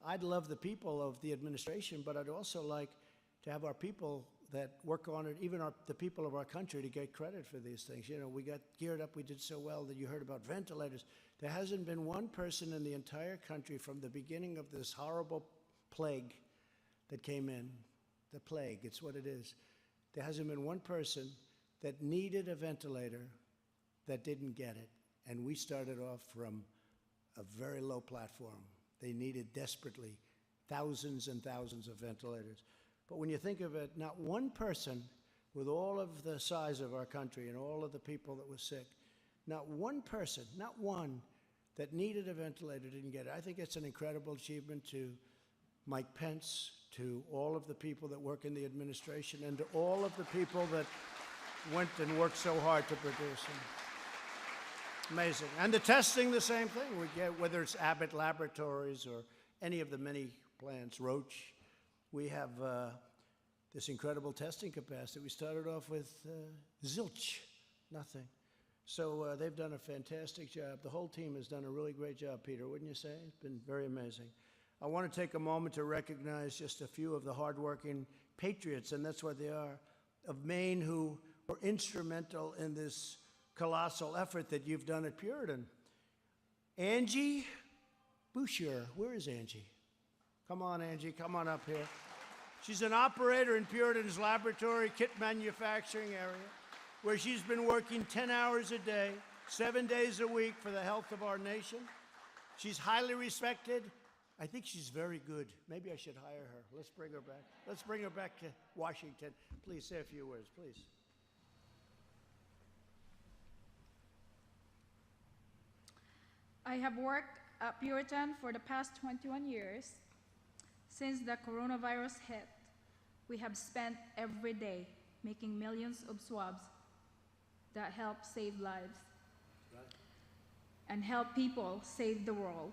S10: I'd love the people of the administration, but I'd also like to have our people that work on it, even the people of our country, to get credit for these things. We got geared up. We did so well that you heard about ventilators. There hasn't been one person in the entire country from the beginning of this horrible plague that came in. The plague, it's what it is. There hasn't been one person that needed a ventilator that didn't get it. And we started off from a very low platform. They needed desperately thousands and thousands of ventilators. But when you think of it, not one person, with all of the size of our country and all of the people that were sick, not one person, not one, that needed a ventilator didn't get it. I think it's an incredible achievement to Mike Pence, to all of the people that work in the administration, and to all of the people that went and worked so hard to produce them. Amazing. And the testing, the same thing. We get, whether it's Abbott Laboratories or any of the many plants, Roche, we have this incredible testing capacity. We started off with zilch, nothing. So they've done a fantastic job. The whole team has done a really great job, Peter, wouldn't you say? It's been very amazing. I want to take a moment to recognize just a few of the hardworking patriots, and that's what they are, of Maine, who were instrumental in this colossal effort that you've done at Puritan. Angie Boucher, where is Angie? Come on, Angie, come on up here. She's an operator in Puritan's laboratory kit manufacturing area, where she's been working 10 hours a day, 7 days a week for the health of our nation. She's highly respected. I think she's very good. Maybe I should hire her. Let's bring her back. Let's bring her back to Washington. Please say a few words, please.
S7: I have worked at Puritan for the past 21 years. Since the coronavirus hit, we have spent every day making millions of swabs that help save lives and help people save the world.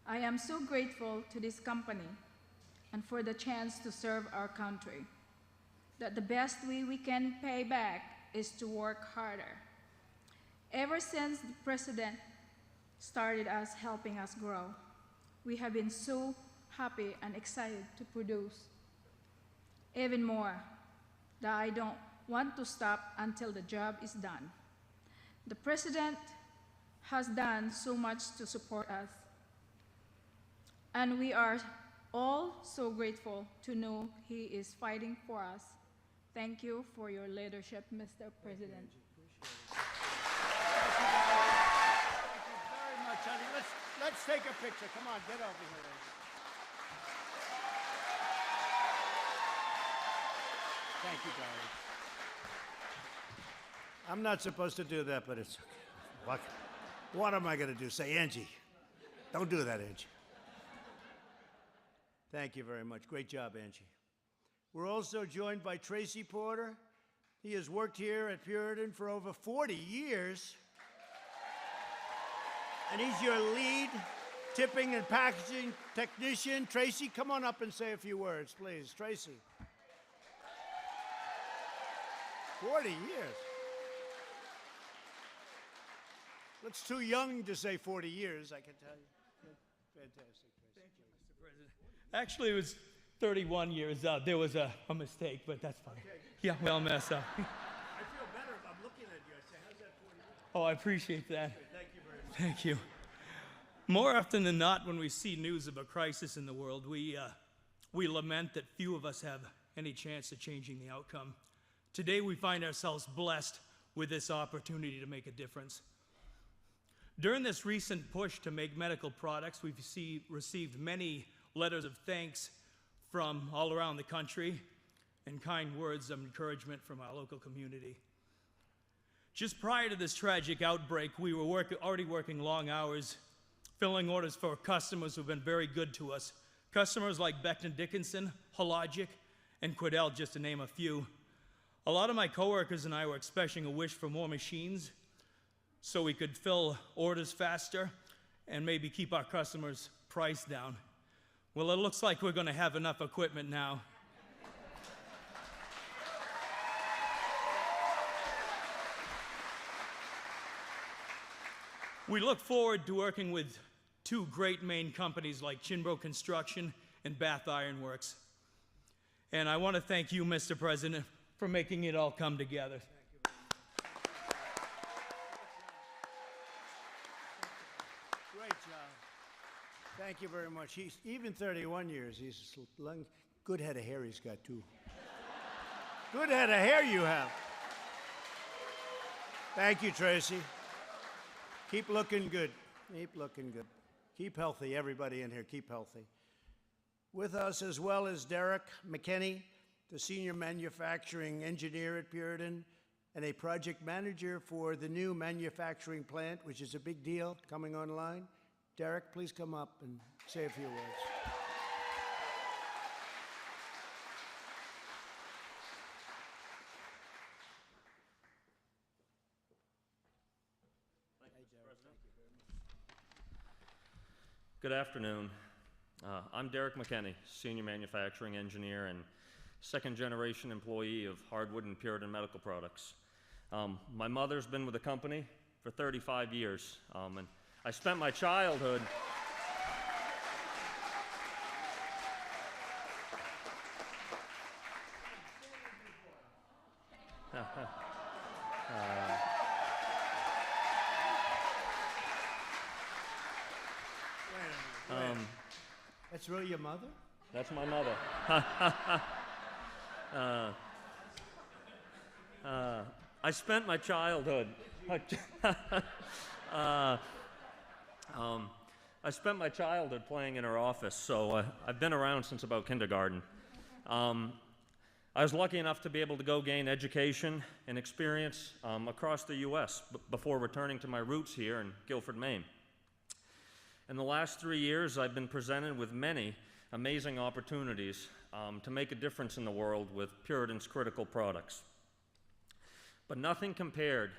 S7: I am so grateful to this company and for the chance to serve our country. that the best way we can pay back is to work harder. Ever since the President started us helping us grow, we have been so happy and excited to produce even more that I don't want to stop until the job is done. The President has done so much to support us, and we are all so grateful to know he is fighting for us. Thank you for your leadership, Mr. President.
S10: Very much, honey. Let's take a picture. Come on, get over here. Thank you, darling. I'm not supposed to do that, but it's okay. What am I going to do? Say, Angie. Don't do that, Angie. Thank you very much. Great job, Angie. We're also joined by Tracy Porter. He has worked here at Puritan for over 40 years. And he's your lead tipping and packaging technician. Tracy, come on up and say a few words, please. Tracy. 40 years. That's too young to say 40 years, I can tell you. Fantastic, Tracy.
S9: Thank you, Mr. President. Actually, it was 31 years. There was a mistake, but that's fine.
S10: Okay.
S9: Yeah, we all mess up.
S10: I feel better if I'm looking at you. I say, how's that 40 years?
S9: Oh, I appreciate that.
S10: Thank you very much.
S9: Thank you. More often than not, when we see news of a crisis in the world, we lament that few of us have any chance of changing the outcome. Today, we find ourselves blessed with this opportunity to make a difference. During this recent push to make medical products, we've received many letters of thanks from all around the country and kind words of encouragement from our local community. Just prior to this tragic outbreak, we were already working long hours, filling orders for customers who've been very good to us. Customers like Becton Dickinson, Hologic, and Quidel, just to name a few. A lot of my coworkers and I were expressing a wish for more machines so we could fill orders faster and maybe keep our customers' price down. Well, it looks like we're going to have enough equipment now. We look forward to working with two great Maine companies like Chinbro Construction and Bath Iron Works. And I want to thank you, Mr. President, for making it all come together.
S10: Great job. Thank you very much. He's even 31 years. He's a long, good head of hair he's got too. Good head of hair you have. Thank you, Tracy. Keep looking good. Keep looking good. Keep healthy, everybody in here. Keep healthy. With us as well as Derek McKinney, the senior manufacturing engineer at Puritan and a project manager for the new manufacturing plant, which is a big deal coming online. Derek, please come up and say a few words.
S17: Good afternoon. I'm Derek McKinney, Senior Manufacturing Engineer and second-generation employee of Hardwood and Puritan Medical Products. My mother's been with the company for 35 years, and I spent my childhood
S10: That's really your mother?
S17: That's my mother. I spent my childhood. I spent my childhood playing in her office, so I've been around since about kindergarten. I was lucky enough to be able to go gain education and experience across the U.S. Before returning to my roots here in Guilford, Maine. In the last 3 years, I've been presented with many amazing opportunities to make a difference in the world with Puritan's critical products. But nothing compared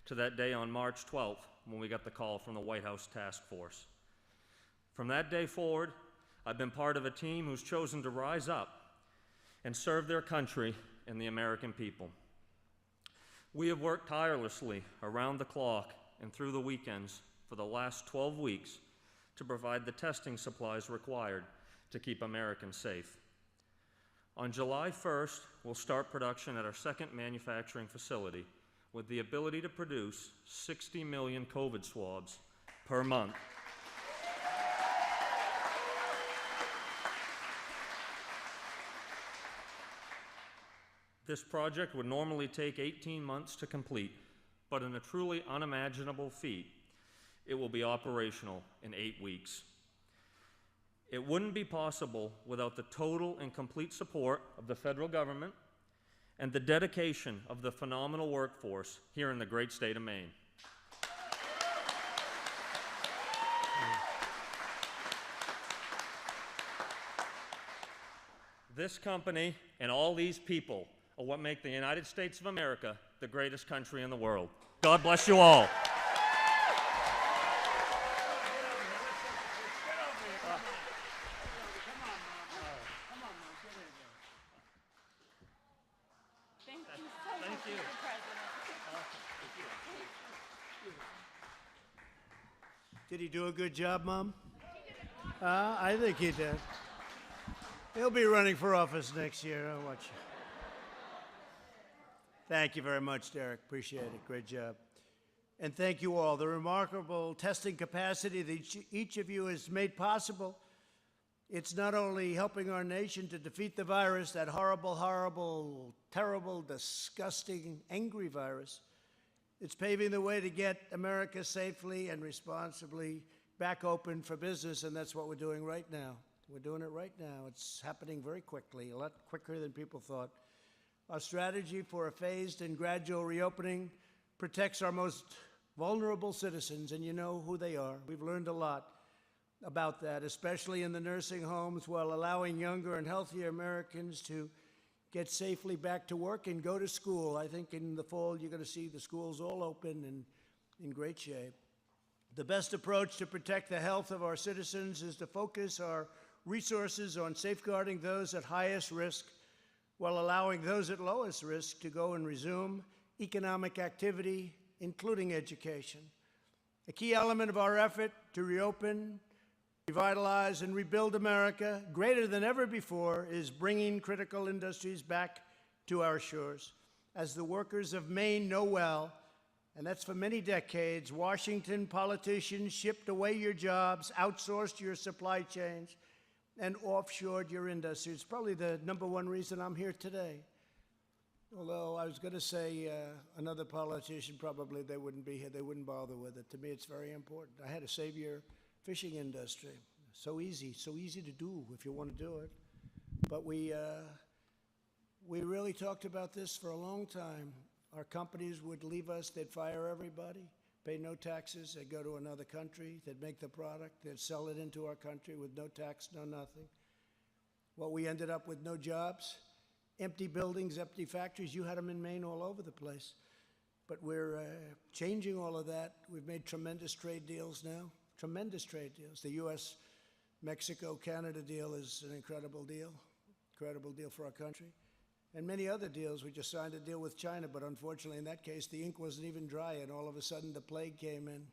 S17: to that day on March 12th when we got the call from the White House Task Force. From that day forward, I've been part of a team who's chosen to rise up and serve their country in the American people. We have worked tirelessly around the clock and through the weekends for the last 12 weeks to provide the testing supplies required to keep Americans safe. On July 1st, we'll start production at our second manufacturing facility with the ability to produce 60 million COVID swabs per month. This project would normally take 18 months to complete, but in a truly unimaginable feat, it will be operational in 8 weeks. It wouldn't be possible without the total and complete support of the federal government and the dedication of the phenomenal workforce here in the great state of Maine. This company and all these people are what make the United States of America the greatest country in the world. God bless you all.
S10: Did he do a good job, Mom? I think he did. He'll be running for office next year. I'll watch you. Thank you very much, Derek. Appreciate it. Great job. And thank you all. The remarkable testing capacity that each of you has made possible. It's not only helping our nation to defeat the virus, that horrible, horrible, terrible, disgusting, angry virus. It's paving the way to get America safely and responsibly back open for business, and that's what we're doing right now. We're doing it right now. It's happening very quickly, a lot quicker than people thought. Our strategy for a phased and gradual reopening protects our most vulnerable citizens, and you know who they are. We've learned a lot about that, especially in the nursing homes, while allowing younger and healthier Americans to get safely back to work and go to school. I think in the fall you're going to see the schools all open and in great shape. The best approach to protect the health of our citizens is to focus our resources on safeguarding those at highest risk while allowing those at lowest risk to go and resume economic activity, including education. A key element of our effort to reopen, revitalize, and rebuild America, greater than ever before, is bringing critical industries back to our shores. As the workers of Maine know well, and that's for many decades, Washington politicians shipped away your jobs, outsourced your supply chains, and offshored your industry. It's probably the #1 reason I'm here today. Although I was going to say another politician, probably they wouldn't be here, they wouldn't bother with it. To me, it's very important. I had to save your fishing industry. So easy to do if you want to do it. But we really talked about this for a long time. Our companies would leave us, they'd fire everybody, pay no taxes, they'd go to another country, they'd make the product, they'd sell it into our country with no tax, no nothing. Well, we ended up with no jobs, empty buildings, empty factories. You had them in Maine all over the place. But we're changing all of that. We've made tremendous trade deals now, tremendous trade deals. The U.S., Mexico, Canada deal is an incredible deal for our country. And many other deals. We just signed a deal with China, but unfortunately in that case, the ink wasn't even dry, and all of a sudden the plague came in.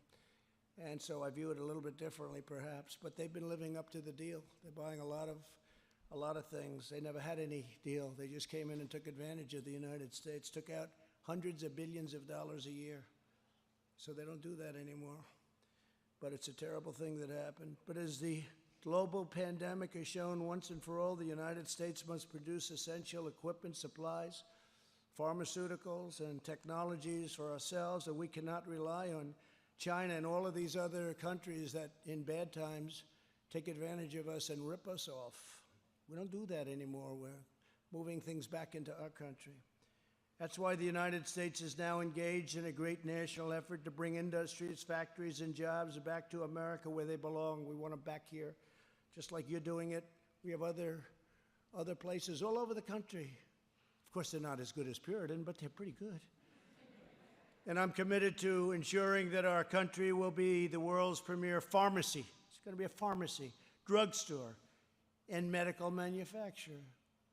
S10: And so I view it a little bit differently, perhaps. But they've been living up to the deal. They're buying a lot of things. They never had any deal. They just came in and took advantage of the United States, took out hundreds of billions of dollars a year. So they don't do that anymore. But it's a terrible thing that happened. But as the global pandemic has shown once and for all, the United States must produce essential equipment, supplies, pharmaceuticals, and technologies for ourselves, and we cannot rely on China and all of these other countries that in bad times take advantage of us and rip us off. We don't do that anymore. We're moving things back into our country. That's why the United States is now engaged in a great national effort to bring industries, factories, and jobs back to America where they belong. We want them back here, just like you're doing it. We have other places all over the country. Of course, they're not as good as Puritan, but they're pretty good. And I'm committed to ensuring that our country will be the world's premier pharmacy. It's going to be a pharmacy, drugstore, and medical manufacturer.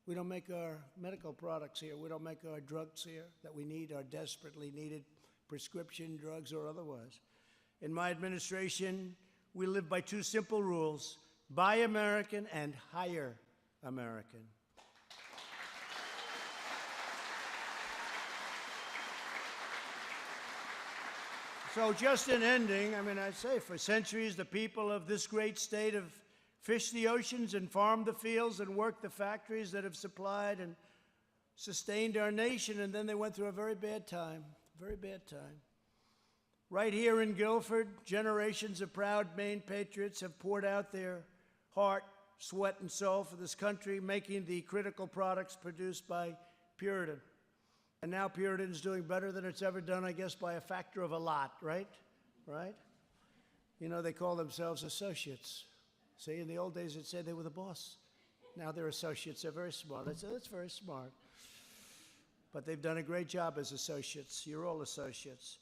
S10: We don't make our medical products here. We don't make our drugs here that we need, our desperately needed prescription drugs or otherwise. In my administration, we live by two simple rules: buy American and hire American. So just in ending, I mean, I'd say for centuries, the people of this great state have fished the oceans and farmed the fields and worked the factories that have supplied and sustained our nation, and then they went through a very bad time, very bad time. Right here in Guilford, generations of proud Maine patriots have poured out their heart, sweat, and soul for this country, making the critical products produced by Puritan. And now Puritan is doing better than it's ever done, I guess, by a factor of a lot, right? Right? You know, they call themselves associates. See, in the old days, they'd say they were the boss. Now they're associates. They're very smart. I'd say that's very smart. But they've done a great job as associates. You're all associates.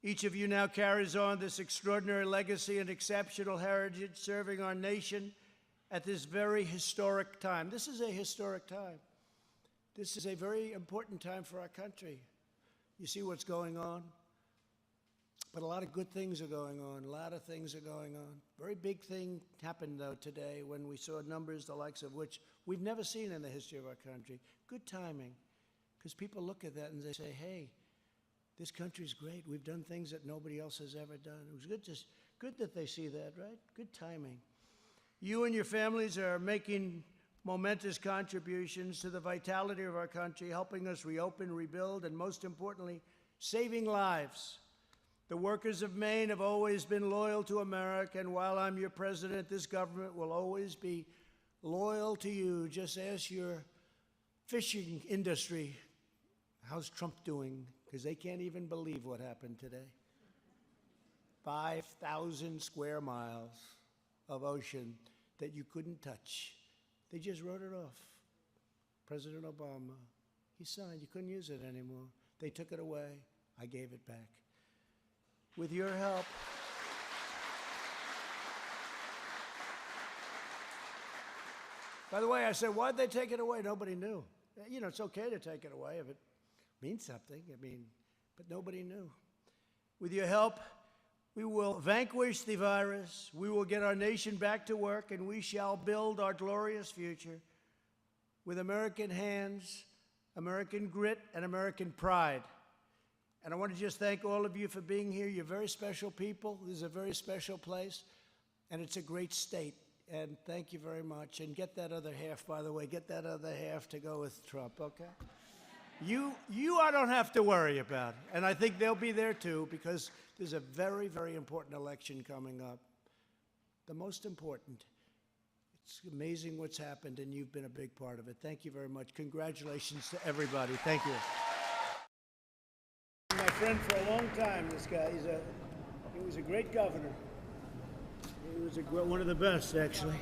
S10: Each of you now carries on this extraordinary legacy and exceptional heritage, serving our nation at this very historic time. This is a historic time. This is a very important time for our country. You see what's going on? But a lot of good things are going on. A lot of things are going on. Very big thing happened, though, today when we saw numbers the likes of which we've never seen in the history of our country. Good timing, because people look at that and they say, hey, this country's great. We've done things that nobody else has ever done. It was good that they see that, right? Good timing. You and your families are making momentous contributions to the vitality of our country, helping us reopen, rebuild, and most importantly, saving lives. The workers of Maine have always been loyal to America, and while I'm your president, this government will always be loyal to you. Just ask your fishing industry, how's Trump doing? Because they can't even believe what happened today. 5,000 square miles of ocean that you couldn't touch. They just wrote it off. President Obama, he signed. You couldn't use it anymore. They took it away. I gave it back. With your help, by the way, I said, why'd they take it away? Nobody knew. You know, it's okay to take it away if it means something. I mean, but nobody knew. With your help, we will vanquish the virus, we will get our nation back to work, and we shall build our glorious future with American hands, American grit, and American pride. And I want to just thank all of you for being here. You're very special people. This is a very special place, and it's a great state. And thank you very much. And get that other half, by the way. Get that other half to go with Trump, okay? You I don't have to worry about. And I think they'll be there too, because there's a very, very important election coming up. The most important. It's amazing what's happened, and you've been a big part of it. Thank you very much. Congratulations to everybody. Thank you. My friend for a long time, this guy. He was a great governor. He was one of the best, actually.